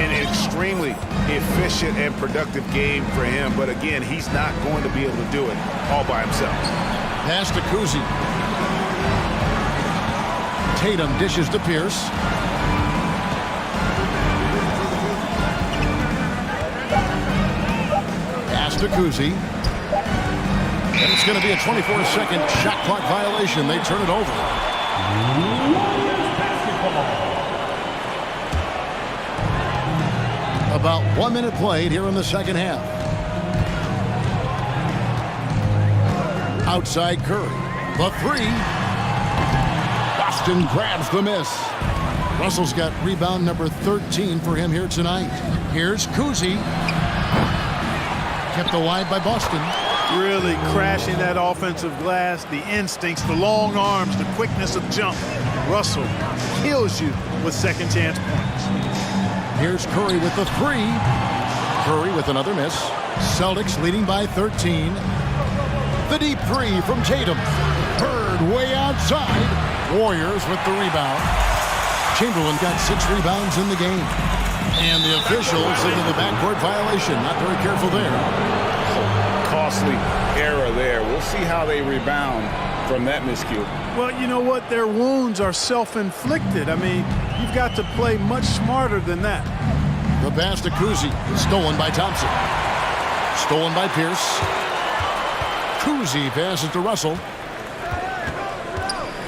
An extremely efficient and productive game for him, but again, he's not going to be able to do it all by himself. Pass to Cousy. Tatum dishes to Pierce. Pass to Cousy. And it's going to be a 24-second shot clock violation. They turn it over. About 1 minute played here in the second half. Outside Curry. The three. Boston grabs the miss. Russell's got rebound number 13 for him here tonight. Here's Cousy. Kept wide by Boston. Really crashing that offensive glass, the instincts, the long arms, the quickness of jump. Russell kills you with second chance points. Here's Curry with the three. Curry with another miss. Celtics leading by 13. The deep three from Tatum. Bird way outside. Warriors with the rebound. Chamberlain got 6 rebounds in the game. And the officials signal the backcourt violation. Not very careful there. Costly error there. We'll see how they rebound from that miscue. Well, you know what? Their wounds are self-inflicted. I mean, you've got to play much smarter than that. The pass to Cousy is stolen by Thompson. Stolen by Pierce. Cousy passes to Russell.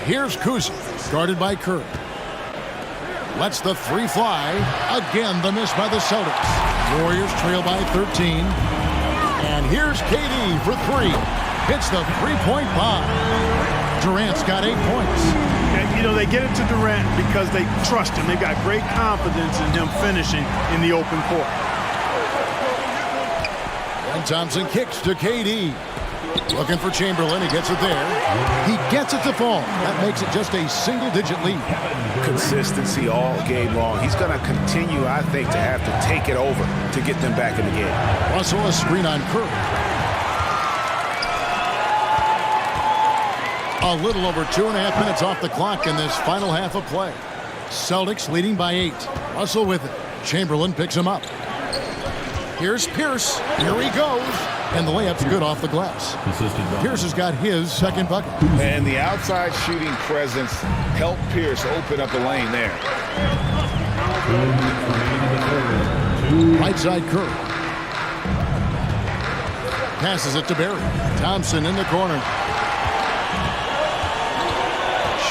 Here's Cousy, guarded by Curry. Lets the three fly. Again, the miss by the Celtics. Warriors trail by 13. And here's KD for 3. Hits the three-point bomb. Durant's got 8 points. And, you know, they get it to Durant because they trust him. They've got great confidence in him finishing in the open court. And Thompson kicks to KD. Looking for Chamberlain. He gets it there. He gets it to fall. That makes it just a single-digit lead. Consistency all game long. He's going to continue, I think, to have to take it over to get them back in the game. Russell, a screen on Curry. A little over 2.5 minutes off the clock in this final half of play. Celtics leading by 8. Russell with it. Chamberlain picks him up. Here's Pierce. Here he goes. And the layup's good off the glass. Pierce has got his second bucket. And the outside shooting presence helped Pierce open up the lane there. Right side Curry. Passes it to Barry. Thompson in the corner.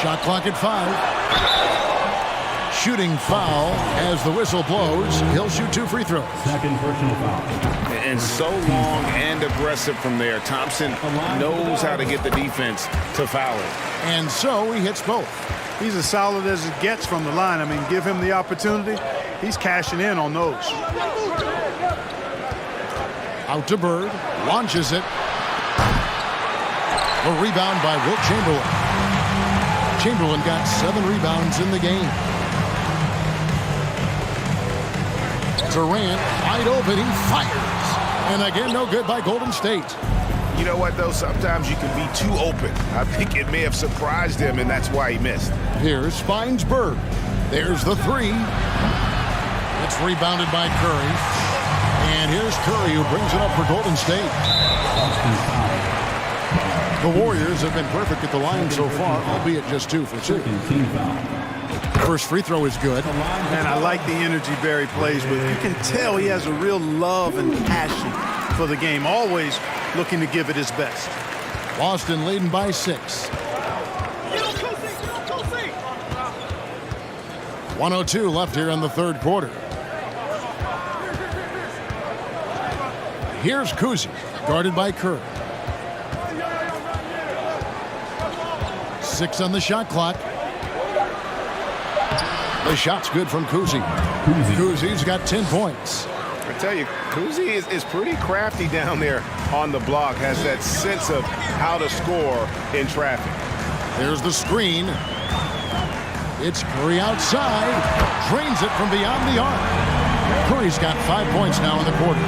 Shot clock at 5. Shooting foul as the whistle blows. He'll shoot 2 free throws. Second personal foul. And so long and aggressive from there. Thompson knows how to get the defense to foul it. And so he hits both. He's as solid as it gets from the line. I mean, give him the opportunity. He's cashing in on those. Out to Bird. Launches it. A rebound by Wilt Chamberlain. Chamberlain got 7 rebounds in the game. Durant wide open. He fires. And again, no good by Golden State. You know what, though? Sometimes you can be too open. I think it may have surprised him, and that's why he missed. Here's finds Bird. There's the 3. It's rebounded by Curry. And here's Curry, who brings it up for Golden State. The Warriors have been perfect at the line so far, albeit just 2 for 2. First free throw is good. Man, I like the energy Barry plays with. You can tell he has a real love and passion for the game, always looking to give it his best. Boston leading by 6. 1:02 left here in the third quarter. Here's Kuzi, guarded by Curry. 6 on the shot clock. The shot's good from Kuzi. Kuzi's got 10 points. I tell you, Kuzi is pretty crafty down there on the block, has that sense of how to score in traffic. There's the screen. It's Curry outside. Drains it from beyond the arc. Curry's got 5 points now in the quarter.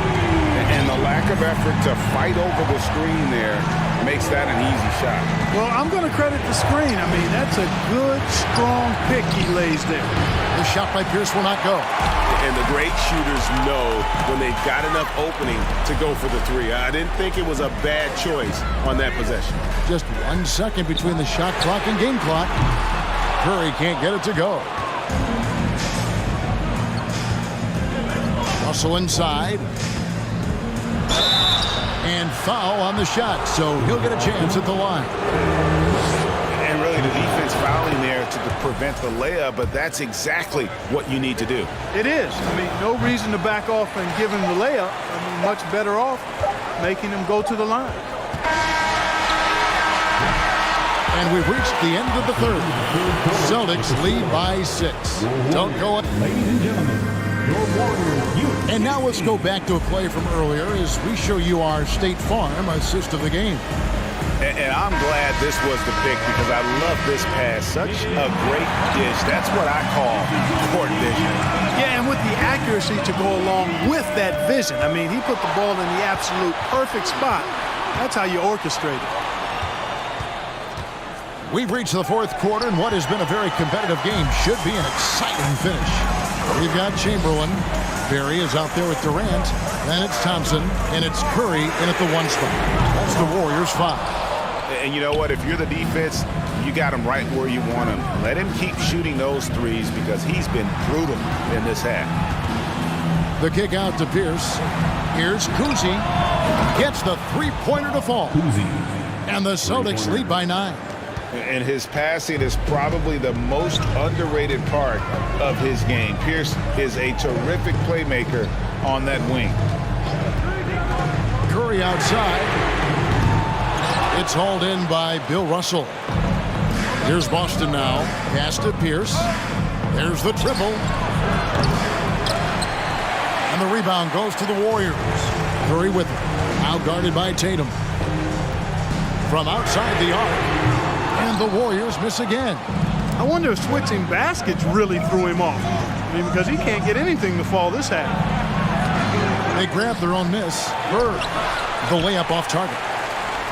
And the lack of effort to fight over the screen there makes that an easy shot. Well, I'm going to credit the screen. I mean, that's a good, strong pick he lays there. The shot by Pierce will not go. And the great shooters know when they've got enough opening to go for the 3. I didn't think it was a bad choice on that possession. Just 1 second between the shot clock and game clock. Curry can't get it to go. Russell inside. And foul on the shot, so he'll get a chance at the line. And really the defense fouling there to prevent the layup, but that's exactly what you need to do. It is. I mean, no reason to back off and give him the layup. I mean, much better off making him go to the line. And we've reached the end of the third. Celtics lead by 6. Don't go up. Ladies and gentlemen, your Warriors. And now let's go back to a play from earlier as we show you our State Farm assist of the game. And I'm glad this was the pick because I love this pass. Such a great dish. That's what I call court vision. Yeah, and with the accuracy to go along with that vision. I mean, he put the ball in the absolute perfect spot. That's how you orchestrate it. We've reached the fourth quarter, and what has been a very competitive game should be an exciting finish. We've got Chamberlain. Barry is out there with Durant. Then it's Thompson, and it's Curry in at the 1 spot. That's the Warriors 5. And you know what? If you're the defense, you got him right where you want him. Let him keep shooting those 3s because he's been brutal in this half. The kick out to Pierce. Here's Kuzi. Gets the 3-pointer to fall. And the Celtics lead by 9. And his passing is probably the most underrated part of his game. Pierce is a terrific playmaker on that wing. Curry outside. It's hauled in by Bill Russell. Here's Boston now. Pass to Pierce. There's the triple. And the rebound goes to the Warriors. Curry with it. Now guarded by Tatum. From outside the arc. And the Warriors miss again. I wonder if switching baskets really threw him off. I mean, because he can't get anything to fall this half. They grab their own miss. Bird. The layup off target.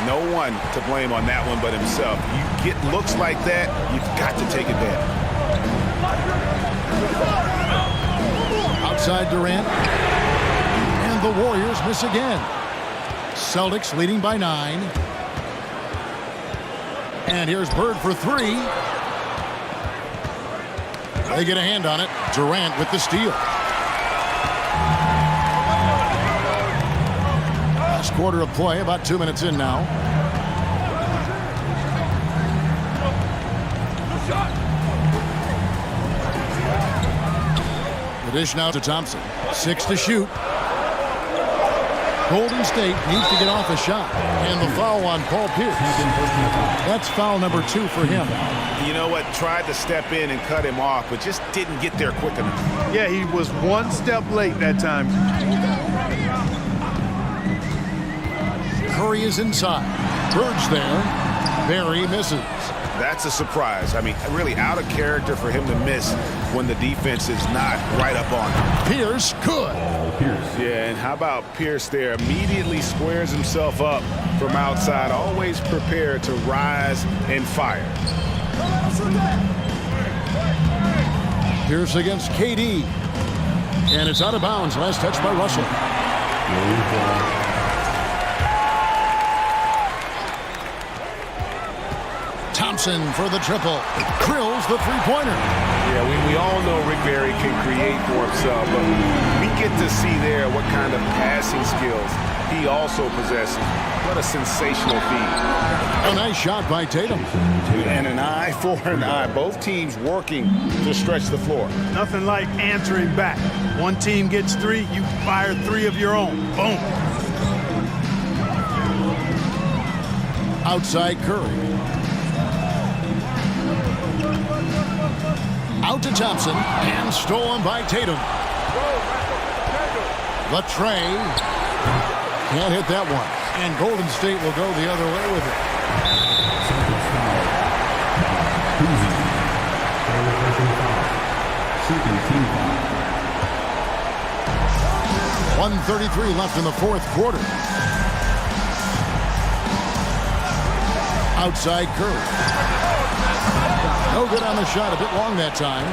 No one to blame on that one but himself. You get looks like that, you've got to take advantage. Outside Durant. And the Warriors miss again. Celtics leading by 9. And here's Bird for 3. They get a hand on it. Durant with the steal. Last quarter of play, about 2 minutes in now. The dish now to Thompson. 6 to shoot. Golden State needs to get off a shot. And the foul on Paul Pierce. That's foul number 2 for him. You know what? Tried to step in and cut him off, but just didn't get there quick enough. Yeah, he was one step late that time. Curry is inside. Bird's there. Barry misses. That's a surprise. I mean, really out of character for him to miss when the defense is not right up on him. Pierce good. Yeah, and how about Pierce there? Immediately squares himself up from outside, always prepared to rise and fire. Pierce against KD. And it's out of bounds. Last touch by Russell. Thompson for the triple. Drills the three-pointer. Yeah, we all know Rick Barry can create for himself, but we get to see there what kind of passing skills he also possesses. What a sensational feat. A nice shot by Tatum. And an eye for an eye. Both teams working to stretch the floor. Nothing like answering back. One team gets 3, you fire 3 of your own. Boom. Outside Curry. Out to Thompson, and stolen by Tatum. Latrey can't hit that one, and Golden State will go the other way with it. 1:33 left in the fourth quarter. Outside Curry. No good on the shot, a bit long that time.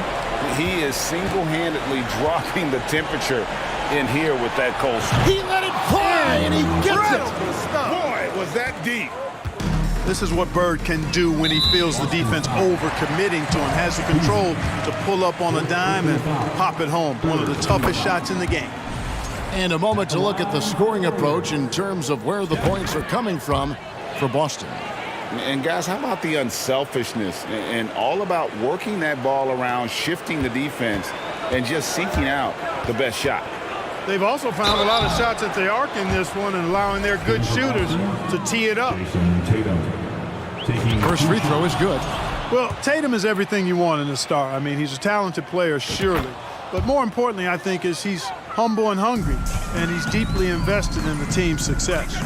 He is single-handedly dropping the temperature in here with that cold. He let it fly, and he gets it. Boy, was that deep. This is what Bird can do when he feels the defense over-committing to him. Has the control to pull up on a dime and pop it home. One of the toughest shots in the game. And a moment to look at the scoring approach in terms of where the points are coming from for Boston. And guys, how about the unselfishness and all about working that ball around, shifting the defense, and just seeking out the best shot. They've also found a lot of shots at the arc in this one and allowing their good shooters to tee it up. First free throw is good. Well, Tatum is everything you want in a star. I mean, he's a talented player, surely. But more importantly, I think, is he's humble and hungry, and he's deeply invested in the team's success.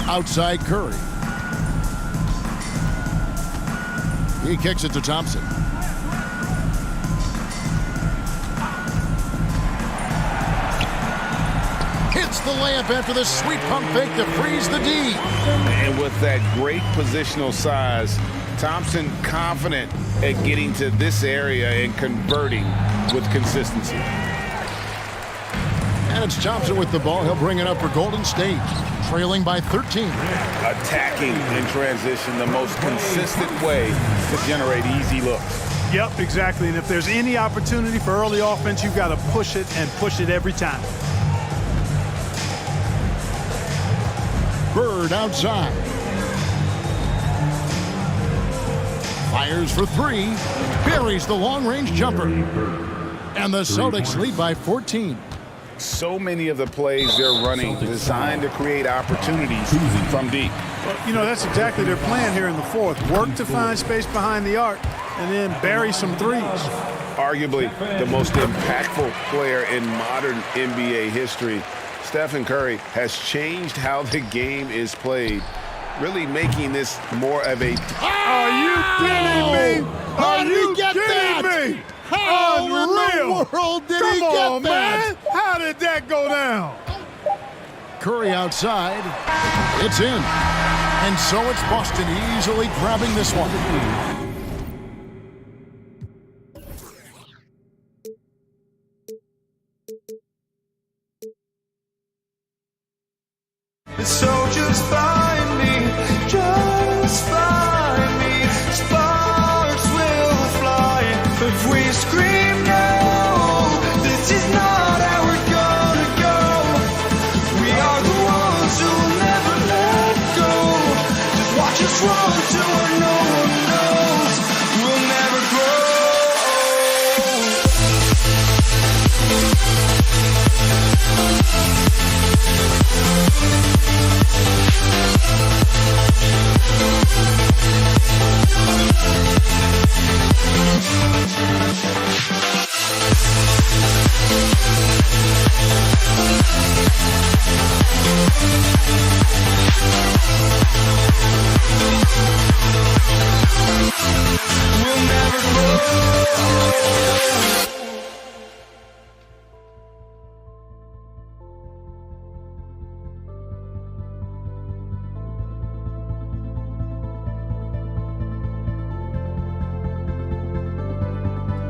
Outside Curry. He kicks it to Thompson. Hits the layup after the sweet pump fake to freeze the D. And with that great positional size, Thompson confident at getting to this area and converting with consistency. And it's Thompson with the ball. He'll bring it up for Golden State, trailing by 13. Attacking in transition, the most consistent way to generate easy looks. Yep, exactly. And if there's any opportunity for early offense, you've got to push it and push it every time. Bird outside. Fires for 3. Buries the long-range jumper. And the Celtics lead by 14. So many of the plays they're running designed to create opportunities from deep. Well, you know, that's exactly their plan here in the fourth. Work to find space behind the arc and then bury some threes. Arguably the most impactful player in modern NBA history, Stephen Curry has changed how the game is played, really making this more of a... Are you kidding me? How did he get that? Me? How Unreal. in the world did he Come get on, that? man. How did that go down? Curry outside. It's in. And so it's Boston easily grabbing this one. So just find me, just find me. Sparks will fly if we scream no. This is not how we're gonna go. We are the ones who'll never let go. Just watch us run to where no one knows. We'll never grow. We'll never grow.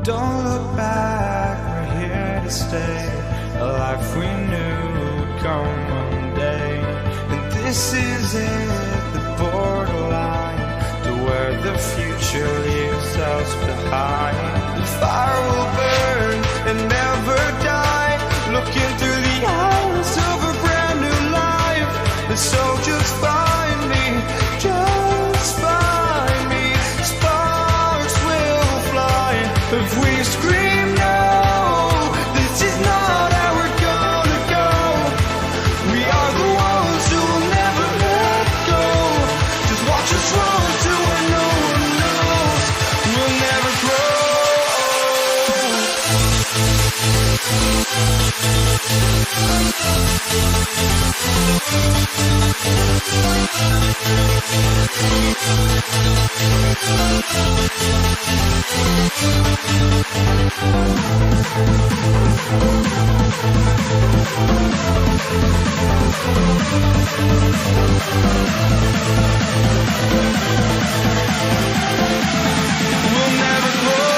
Don't look back, we're here to stay. A life we knew would come one day. And this is it, the borderline to where the future leaves us behind. The fire will burn and never die, looking through the eyes of a brand new life. And so just find me, just find me. Sparks will fly if we scream no. This is not how we're gonna go. We are the ones who will never let go. Just watch us run to where no one knows. We'll never grow. We'll never grow. We'll never grow.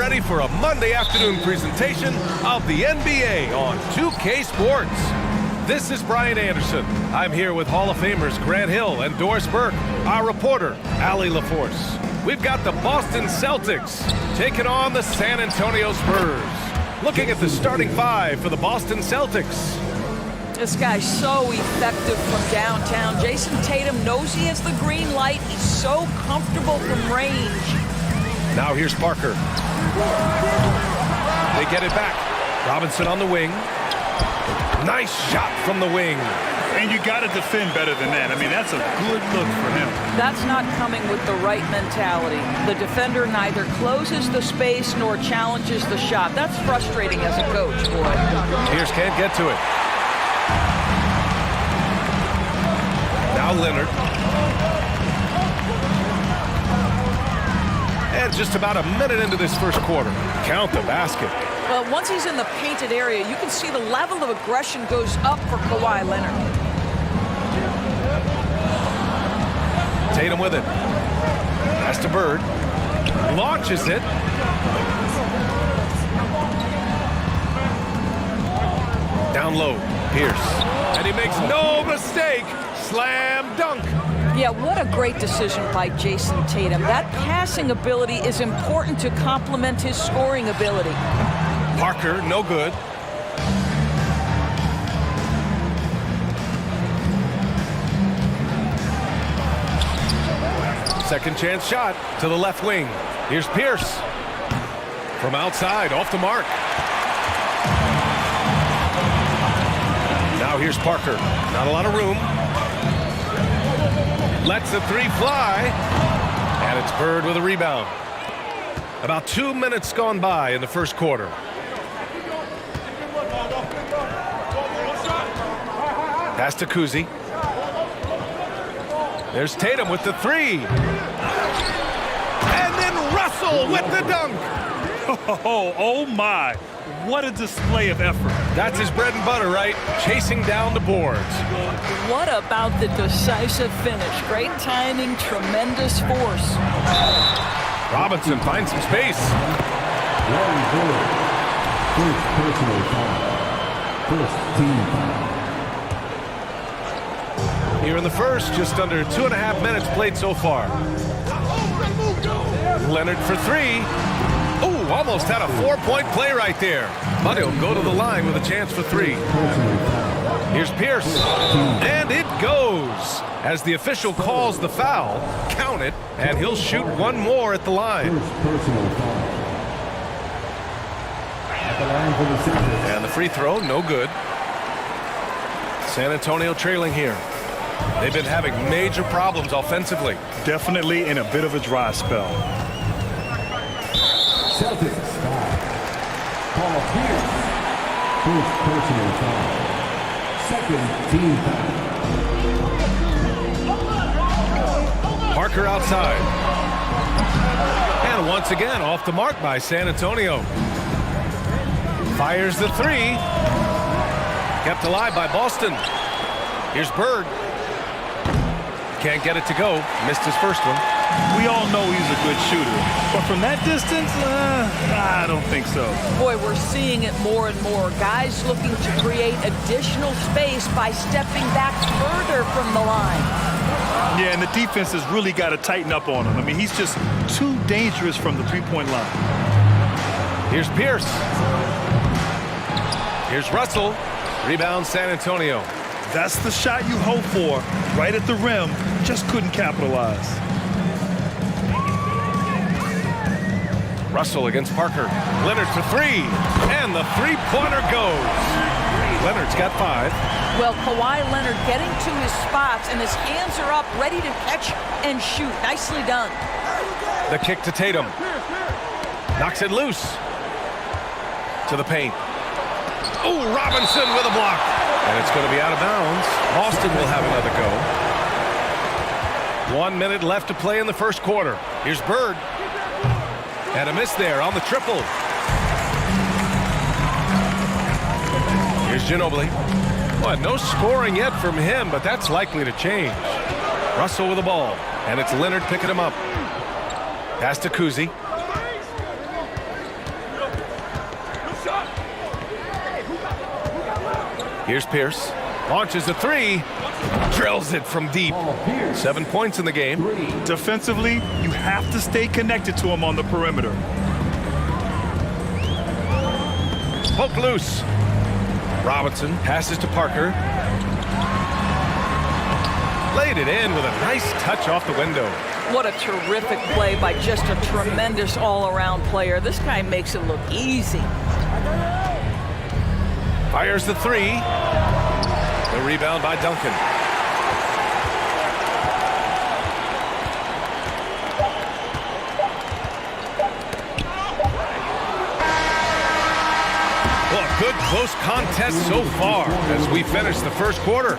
ready for a Monday afternoon presentation of the NBA on 2K Sports. This is Brian Anderson. I'm here with Hall of Famers Grant Hill and Doris Burke, our reporter, Allie LaForce. We've got the Boston Celtics taking on the San Antonio Spurs. Looking at the starting five for the Boston Celtics. This guy's so effective from downtown. Jason Tatum knows he has the green light. He's so comfortable from range. Now here's Parker. They get it back. Robinson on the wing. Nice shot from the wing. And you got to defend better than that. I mean, that's a good look for him. That's not coming with the right mentality. The defender neither closes the space nor challenges the shot. That's frustrating as a coach, boy. Pierce can't get to it. Now Leonard. And just about a minute into this first quarter. Count the basket. Well, once he's in the painted area, you can see the level of aggression goes up for Kawhi Leonard. Tatum with it. Pass to Bird. Launches it. Down low. Pierce. And he makes no mistake. Slam dunk. Yeah, what a great decision by Jason Tatum. That passing ability is important to complement his scoring ability. Parker, no good. Second chance shot to the left wing. Here's Pierce. From outside, off the mark. Now here's Parker. Not a lot of room. Lets the three fly. And it's Bird with a rebound. About 2 minutes gone by in the first quarter. Pass to Kuzi. There's Tatum with the three. And then Russell with the dunk. Oh my. What a display of effort. That's his bread and butter, right? Chasing down the boards. What about the decisive finish? Great timing, tremendous force. Robinson finds some space. First personal foul. First team foul. Here in the first, just under 2.5 minutes played so far. Leonard for three. Ooh, almost had a 4-point play right there. But he'll go to the line with a chance for three. Here's Pierce. And it goes. As the official calls the foul, count it, and he'll shoot one more at the line. And the free throw, no good. San Antonio trailing here. They've been having major problems offensively. Definitely in a bit of a dry spell. Celtics foul. Paul Pierce. First personal foul. Second team foul. Parker outside. And once again off the mark by San Antonio. Fires the three. Kept alive by Boston. Here's Bird. Can't get it to go. Missed his first one. We all know he's a good shooter. But from that distance, I don't think so. Boy, we're seeing it more and more. Guys looking to create additional space by stepping back further from the line. Yeah, and the defense has really got to tighten up on him. I mean, he's just too dangerous from the three-point line. Here's Pierce. Here's Russell. Rebound San Antonio. That's the shot you hope for. Right at the rim. Just couldn't capitalize. Russell against Parker. Leonard for three. And the three-pointer goes. Leonard's got 5. Well, Kawhi Leonard getting to his spots, and his hands are up, ready to catch and shoot. Nicely done. The kick to Tatum. Knocks it loose. To the paint. Oh, Robinson with a block. And it's going to be out of bounds. Boston will have another go. 1 minute left to play in the first quarter. Here's Bird. And a miss there on the triple. Here's Ginobili. Well, no scoring yet from him, but that's likely to change. Russell with the ball. And it's Leonard picking him up. Pass to Kuzi. Here's Pierce. Launches a three. Drills it from deep. 7 points in the game. Defensively, you have to stay connected to him on the perimeter. Poke loose. Robinson passes to Parker. Laid it in with a nice touch off the window. What a terrific play by just a tremendous all-around player. This guy makes it look easy. Fires the three. The rebound by Duncan. Well, a good close contest so far as we finish the first quarter.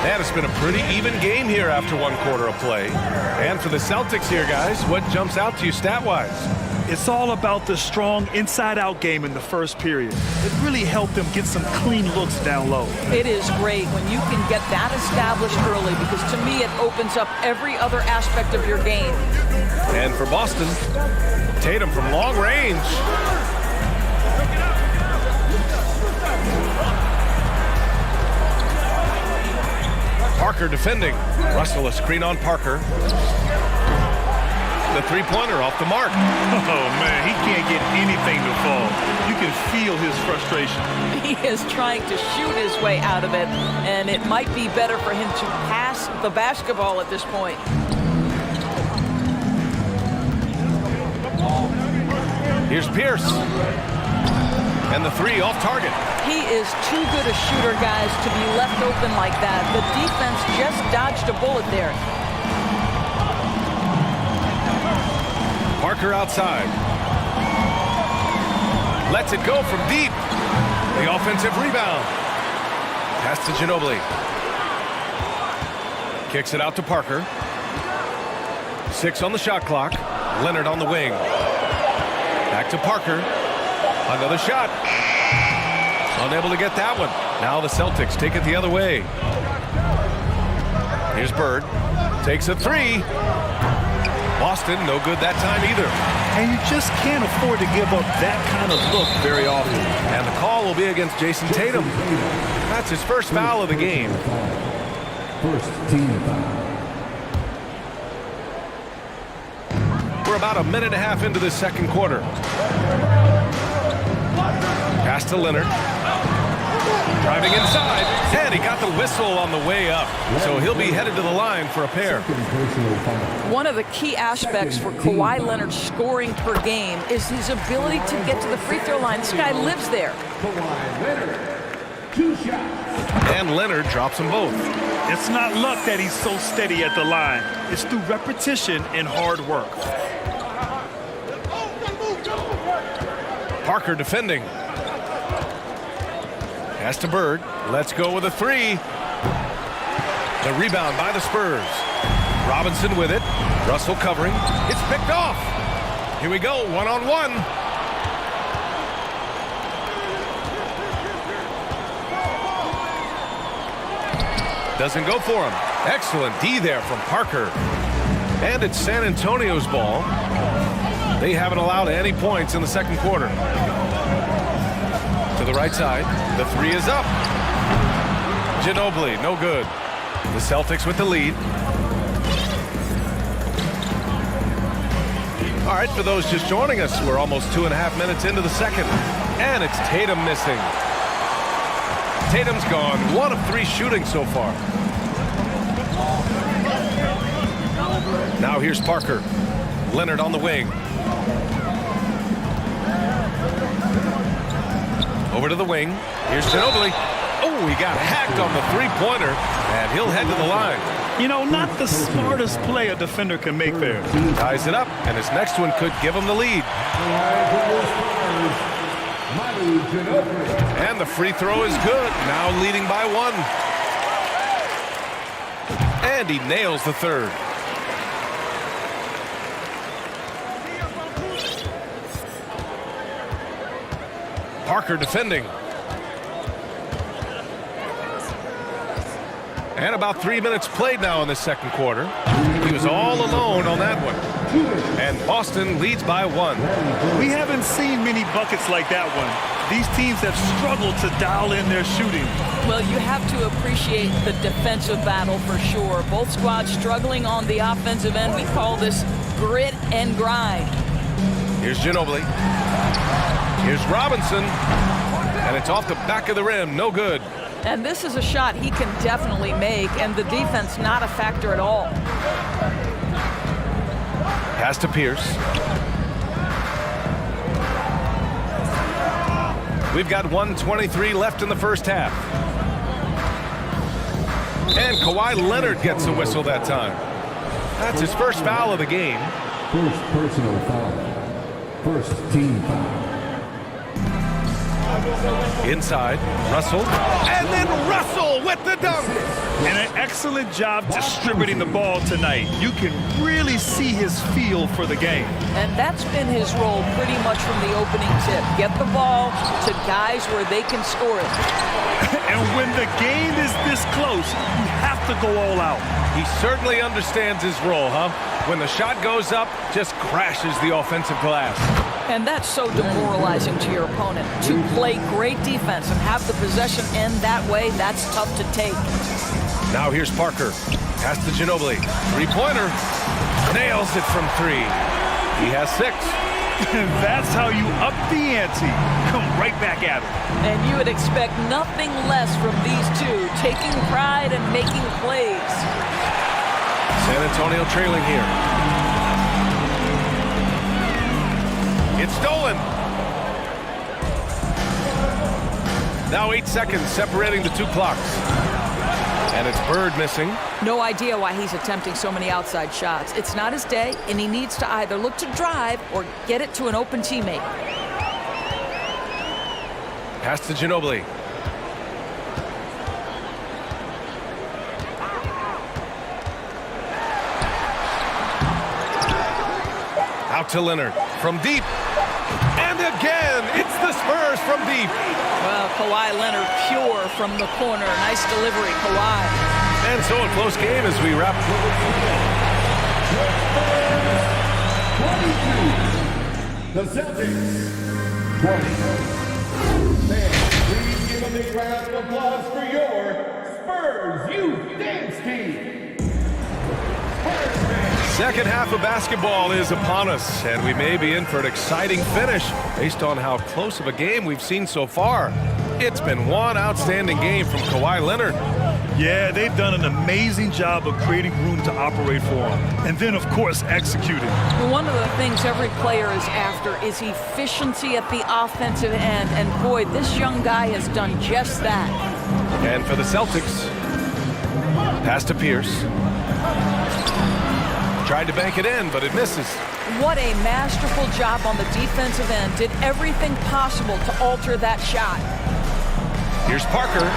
And it's been a pretty even game here after 1 quarter of play. And for the Celtics here, guys, what jumps out to you stat-wise? It's all about the strong inside-out game in the first period. It really helped them get some clean looks down low. It is great when you can get that established early because to me it opens up every other aspect of your game. And for Boston, Tatum from long range. Parker defending. Russell a screen on Parker. The three-pointer off the mark. Oh, man, he can't get anything to fall. You can feel his frustration. He is trying to shoot his way out of it, and it might be better for him to pass the basketball at this point. Here's Pierce. And the three off target. He is too good a shooter, guys, to be left open like that. The defense just dodged a bullet there. Parker outside. Lets it go from deep. The offensive rebound. Pass to Ginobili. Kicks it out to Parker. 6 on the shot clock. Leonard on the wing. Back to Parker. Another shot. Unable to get that one. Now the Celtics take it the other way. Here's Bird. Takes a three. Boston, no good that time either. And you just can't afford to give up that kind of look very often. And the call will be against Jason Tatum. That's his first foul of the game. First team foul. We're about a minute and a half into this second quarter. Pass to Leonard. Driving inside, and he got the whistle on the way up. So he'll be headed to the line for a pair. One of the key aspects for Kawhi Leonard's scoring per game is his ability to get to the free throw line. This guy lives there. Kawhi Leonard, 2 shots. And Leonard drops them both. It's not luck that he's so steady at the line. It's through repetition and hard work. Parker defending. Pass to Bird. Let's go with a three. The rebound by the Spurs. Robinson with it. Russell covering. It's picked off. Here we go, one-on-one. Doesn't go for him. Excellent D there from Parker. And it's San Antonio's ball. They haven't allowed any points in the second quarter. To the right side. The three is up. Ginobili, no good. The Celtics with the lead. All right, for those just joining us, we're almost 2.5 minutes into the second. And it's Tatum missing. Tatum's gone 1 of 3 shooting so far. Now here's Parker. Leonard on the wing. Over to the wing. Here's Ginobili. Oh, he got hacked on the three-pointer, and he'll head to the line. You know, not the smartest play a defender can make there. Ties it up, and his next one could give him the lead. And the free throw is good. Now leading by 1. And he nails the third. Parker defending. And about 3 minutes played now in the second quarter. He was all alone on that one. And Boston leads by 1. We haven't seen many buckets like that one. These teams have struggled to dial in their shooting. Well, you have to appreciate the defensive battle for sure. Both squads struggling on the offensive end. We call this grit and grind. Here's Ginobili. Here's Robinson. And it's off the back of the rim. No good. And this is a shot he can definitely make, and the defense not a factor at all. Pass to Pierce. We've got 1:23 left in the first half. And Kawhi Leonard gets a whistle that time. That's his first foul of the game. First personal foul. First team foul. Inside, Russell. And then Russell with the dunk. And an excellent job distributing the ball tonight. You can really see his feel for the game. And that's been his role pretty much from the opening tip. Get the ball to guys where they can score it. And when the game is this close, you have to go all out. He certainly understands his role, huh? When the shot goes up, just crashes the offensive glass. And that's so demoralizing to your opponent. To play great defense and have the possession end that way, that's tough to take. Now here's Parker. Pass to Ginobili. Three-pointer. Nails it from 3. He has 6. That's how you up the ante. Come right back at him. And you would expect nothing less from these two, taking pride and making plays. San Antonio trailing here. It's stolen. Now 8 seconds separating the two clocks. And it's Bird missing. No idea why he's attempting so many outside shots. It's not his day, and he needs to either look to drive or get it to an open teammate. Pass to Ginobili. Out to Leonard from deep. And again, it's the Spurs from deep. Well, Kawhi Leonard pure from the corner. Nice delivery, Kawhi. And so a close game as we wrap. 22. The Celtics. 20. Fans, please give a big round of applause for your Spurs Youth Dance Team. Second half of basketball is upon us, and we may be in for an exciting finish based on how close of a game we've seen so far. It's been one outstanding game from Kawhi Leonard. Yeah, they've done an amazing job of creating room to operate for him. And then, of course, executing. Well, one of the things every player is after is efficiency at the offensive end. And boy, this young guy has done just that. And for the Celtics, pass to Pierce. Tried to bank it in, but it misses. What a masterful job on the defensive end. Did everything possible to alter that shot. Here's Parker.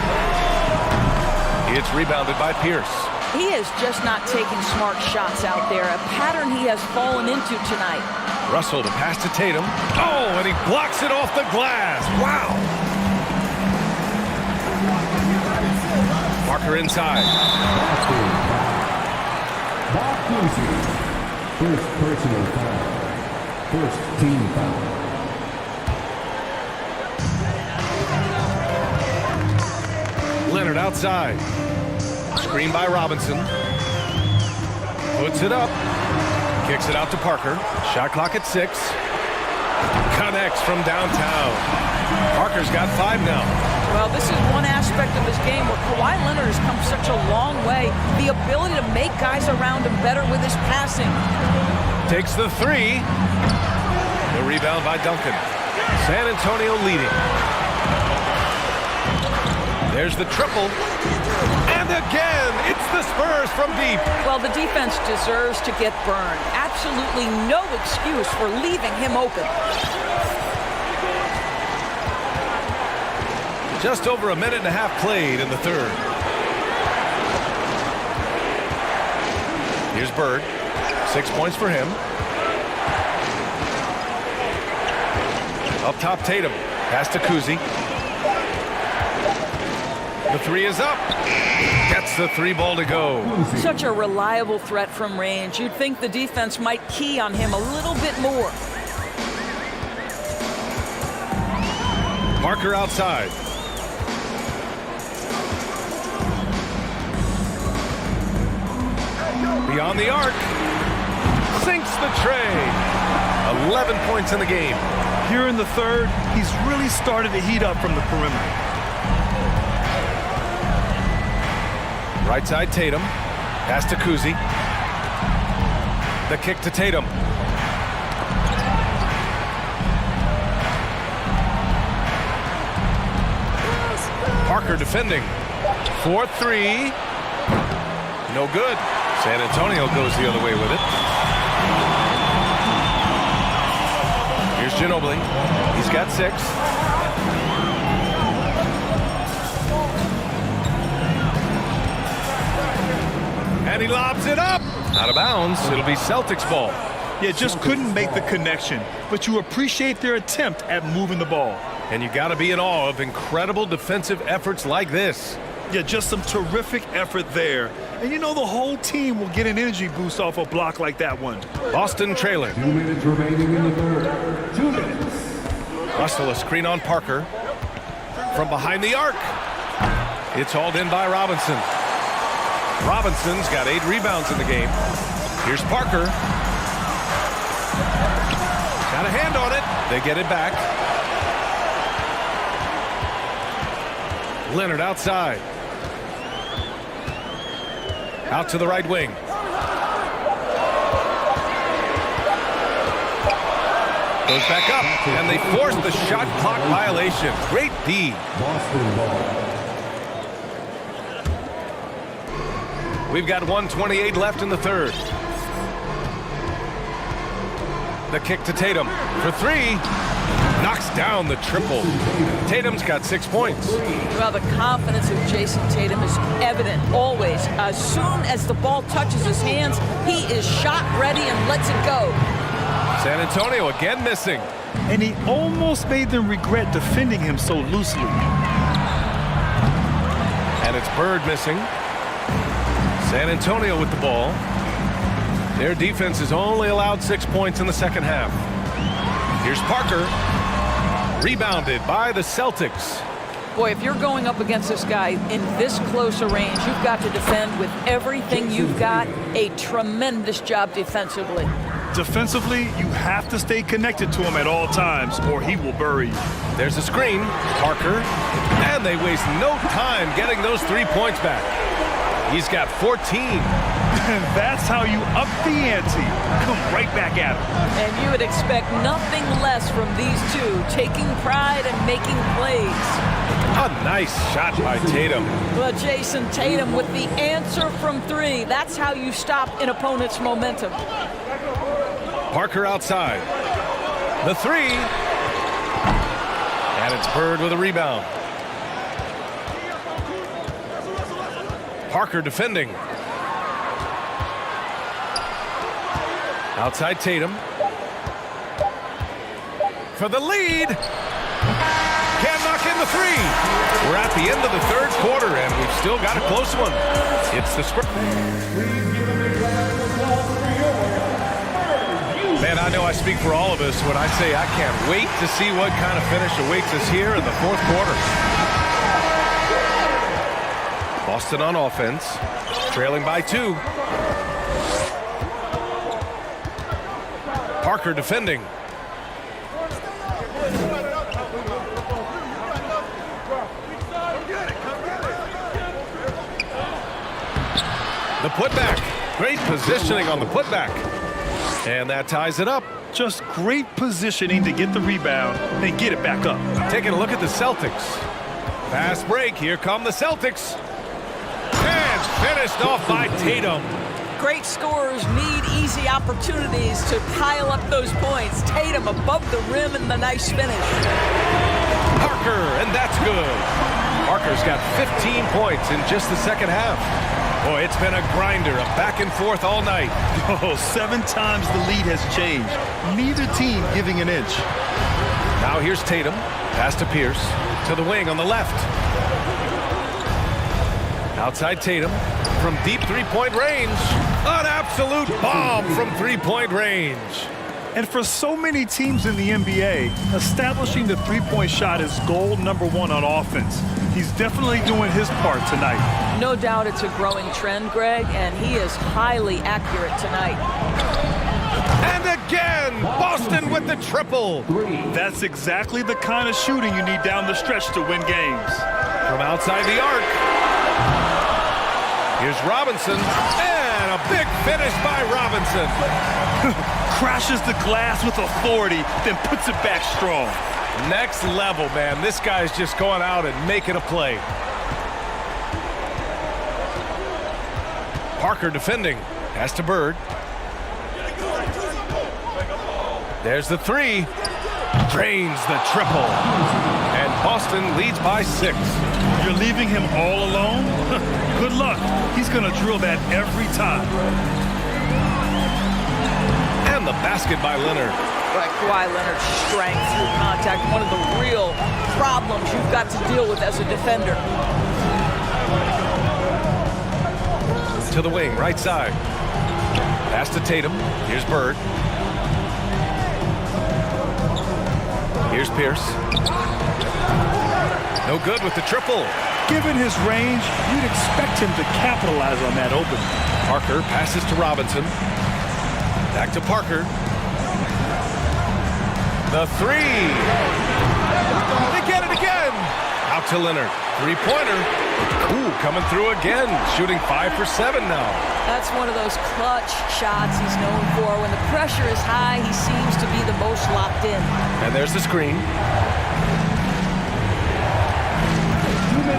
It's rebounded by Pierce. He is just not taking smart shots out there, a pattern he has fallen into tonight. Russell to pass to Tatum. Oh, and he blocks it off the glass. Wow. Parker inside. First personal foul. First team foul. Leonard outside. Screen by Robinson. Puts it up. Kicks it out to Parker. Shot clock at 6. Connects from downtown. Parker's got 5 now. Well, this is one aspect of this game where Kawhi Leonard has come such a long way. The ability to make guys around him better with his passing. Takes the 3. The rebound by Duncan. San Antonio leading. There's the triple. And again, it's the Spurs from deep. Well, the defense deserves to get burned. Absolutely no excuse for leaving him open. Just over a minute and a half played in the third. Here's Bird. 6 points for him. Up top, Tatum. Pass to Kuzi. The three is up. Gets the three ball to go. Such a reliable threat from range. You'd think the defense might key on him a little bit more. Parker outside. Beyond the arc. Sinks the tray. 11 points in the game. Here in the third, he's really started to heat up from the perimeter. Right side Tatum. Pass to Kuzi. The kick to Tatum. Parker defending. 4-3. No good. San Antonio goes the other way with it. Here's Ginobili. He's got 6. And he lobs it up. Out of bounds. It'll be Celtics ball. Yeah, just couldn't make the connection. But you appreciate their attempt at moving the ball. And you got to be in awe of incredible defensive efforts like this. Yeah, just some terrific effort there. And you know the whole team will get an energy boost off a block like that one. Boston trailing. 2 minutes remaining in the third. 2 minutes. Russell, a screen on Parker. From behind the arc. It's hauled in by Robinson. Robinson's got 8 rebounds in the game. Here's Parker. Got a hand on it. They get it back. Leonard outside. Out to the right wing. Goes back up, and they force the shot clock violation. Great D. Boston ball. We've got 1:28 left in the third. The kick to Tatum for 3. Knocks down the triple. Tatum's got 6 points. Well, the confidence of Jason Tatum is evident always. As soon as the ball touches his hands, he is shot ready and lets it go. San Antonio again missing. And he almost made them regret defending him so loosely. And it's Bird missing. San Antonio with the ball. Their defense has only allowed 6 points in the second half. Here's Parker. Rebounded by the Celtics. Boy, if you're going up against this guy in this close a range, you've got to defend with everything you've got. A tremendous job defensively. Defensively, you have to stay connected to him at all times or he will bury you. There's a screen. Parker. And they waste no time getting those 3 points back. He's got 14. And that's how you up the ante. Come right back at him. And you would expect nothing less from these two, taking pride and making plays. A nice shot by Tatum. Well, Jason Tatum with the answer from 3. That's how you stop an opponent's momentum. Parker outside. The 3. And it's Bird with a rebound. Parker defending. Outside Tatum. For the lead. Can't knock in the 3. We're at the end of the third quarter, and we've still got a close one. It's the Spurs. Man, I know I speak for all of us when I say I can't wait to see what kind of finish awaits us here in the fourth quarter. Boston on offense, trailing by 2. Parker defending. The putback. Great positioning on the putback. And that ties it up. Just great positioning to get the rebound and get it back up. Taking a look at the Celtics. Fast break. Here come the Celtics. And finished off by Tatum. Great scorers need easy opportunities to pile up those points. Tatum above the rim and the nice finish. Parker, and that's good. Parker's got 15 points in just the second half. Boy, it's been a grinder, a back and forth all night. Oh, 7 times the lead has changed. Neither team giving an inch. Now here's Tatum. Pass to Pierce. To the wing on the left. Outside Tatum from deep three-point range. An absolute bomb from three-point range. And for so many teams in the NBA, establishing the three-point shot is goal number one on offense. He's definitely doing his part tonight. No doubt it's a growing trend, Greg, and he is highly accurate tonight. And again, Boston with the triple. That's exactly the kind of shooting you need down the stretch to win games. From outside the arc. Here's Robinson, and a big finish by Robinson. Crashes the glass with authority, then puts it back strong. Next level, man. This guy's just going out and making a play. Parker defending. Pass to Bird. There's the three. Drains the triple. And Boston leads by 6. You're leaving him all alone? Good luck. He's going to drill that every time. And the basket by Leonard. Right, Kawhi Leonard's strength through contact, one of the real problems you've got to deal with as a defender. To the wing, right side. Pass to Tatum. Here's Bird. Here's Pierce. No good with the triple. Given his range, you'd expect him to capitalize on that opening. Parker passes to Robinson. Back to Parker. The three. They get it again. Out to Leonard. Three-pointer. Ooh, coming through again. Shooting 5 for 7 now. That's one of those clutch shots he's known for. When the pressure is high, he seems to be the most locked in. And there's the screen.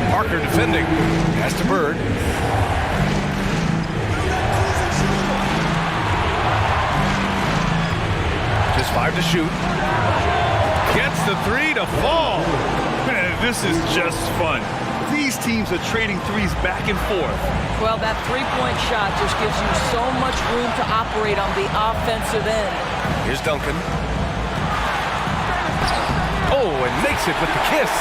Parker defending. Pass to Bird. Just 5 to shoot. Gets the three to fall. Man, this is just fun. These teams are trading threes back and forth. Well, that three-point shot just gives you so much room to operate on the offensive end. Here's Duncan. Oh, and makes it with the kiss.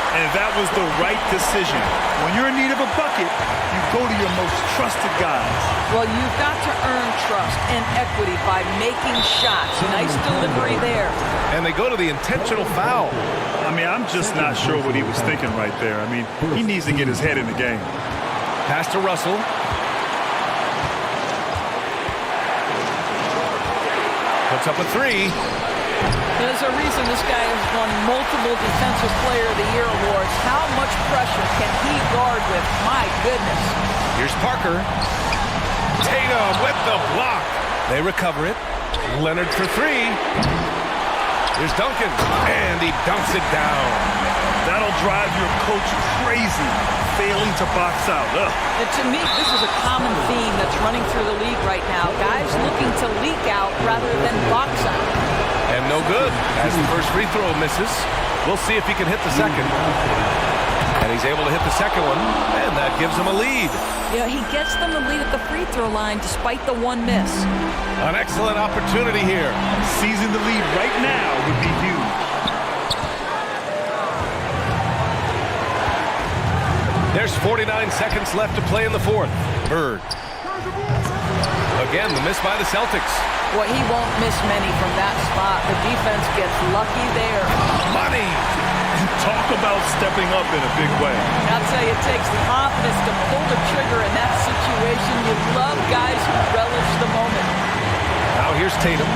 And that was the right decision. When you're in need of a bucket, you go to your most trusted guys. Well, you've got to earn trust and equity by making shots. Nice delivery there. And they go to the intentional foul. I mean, I'm just not sure what he was thinking right there. I mean, he needs to get his head in the game. Pass to Russell. Puts up a three. There's a reason this guy has won multiple Defensive Player of the Year awards. How much pressure can he guard with? My goodness. Here's Parker. Tatum with the block. They recover it. Leonard for three. Here's Duncan. And he dunks it down. That'll drive your coach crazy, failing to box out. And to me, this is a common theme that's running through the league right now. Guys looking to leak out rather than box out. And no good as the first free throw misses. We'll see if he can hit the second. And he's able to hit the second one, and that gives him a lead. Yeah, he gets them the lead at the free throw line despite the one miss. An excellent opportunity here. Seizing the lead right now would be huge. There's 49 seconds left to play in the fourth. Bird. Again, the miss by the Celtics. Well, he won't miss many from that spot. The defense gets lucky there. Money! Talk about stepping up in a big way. I'll tell you, it takes confidence to pull the trigger in that situation. You love guys who relish the moment. Now here's Tatum.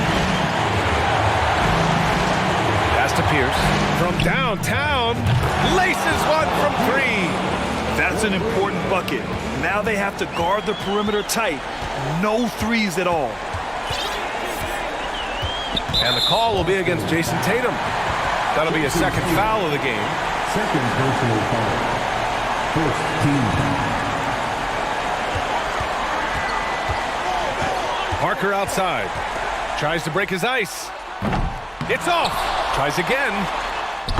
Pass to Pierce. From downtown, laces one from three. That's an important bucket. Now they have to guard the perimeter tight. No threes at all. And the call will be against Jason Tatum. That'll be a second foul of the game. Second personal foul. First team foul. Parker outside. Tries to break his ice. It's off. Tries again.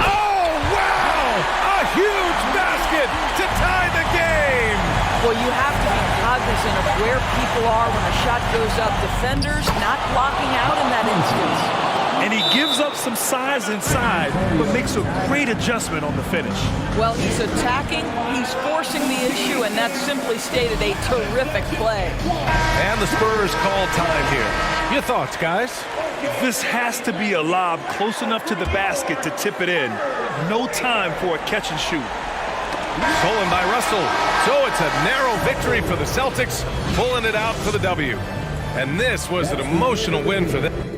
Oh, wow! A huge basket to tie the game! Well, you have to be cognizant of where people are when a shot goes up. Defenders not blocking out in that instance. And he gives up some size inside, but makes a great adjustment on the finish. Well, he's attacking, he's forcing the issue, and that's simply stated a terrific play. And the Spurs call time here. Your thoughts, guys? This has to be a lob close enough to the basket to tip it in. No time for a catch and shoot. Stolen by Russell. So it's a narrow victory for the Celtics, pulling it out for the W. And this was an emotional win for them.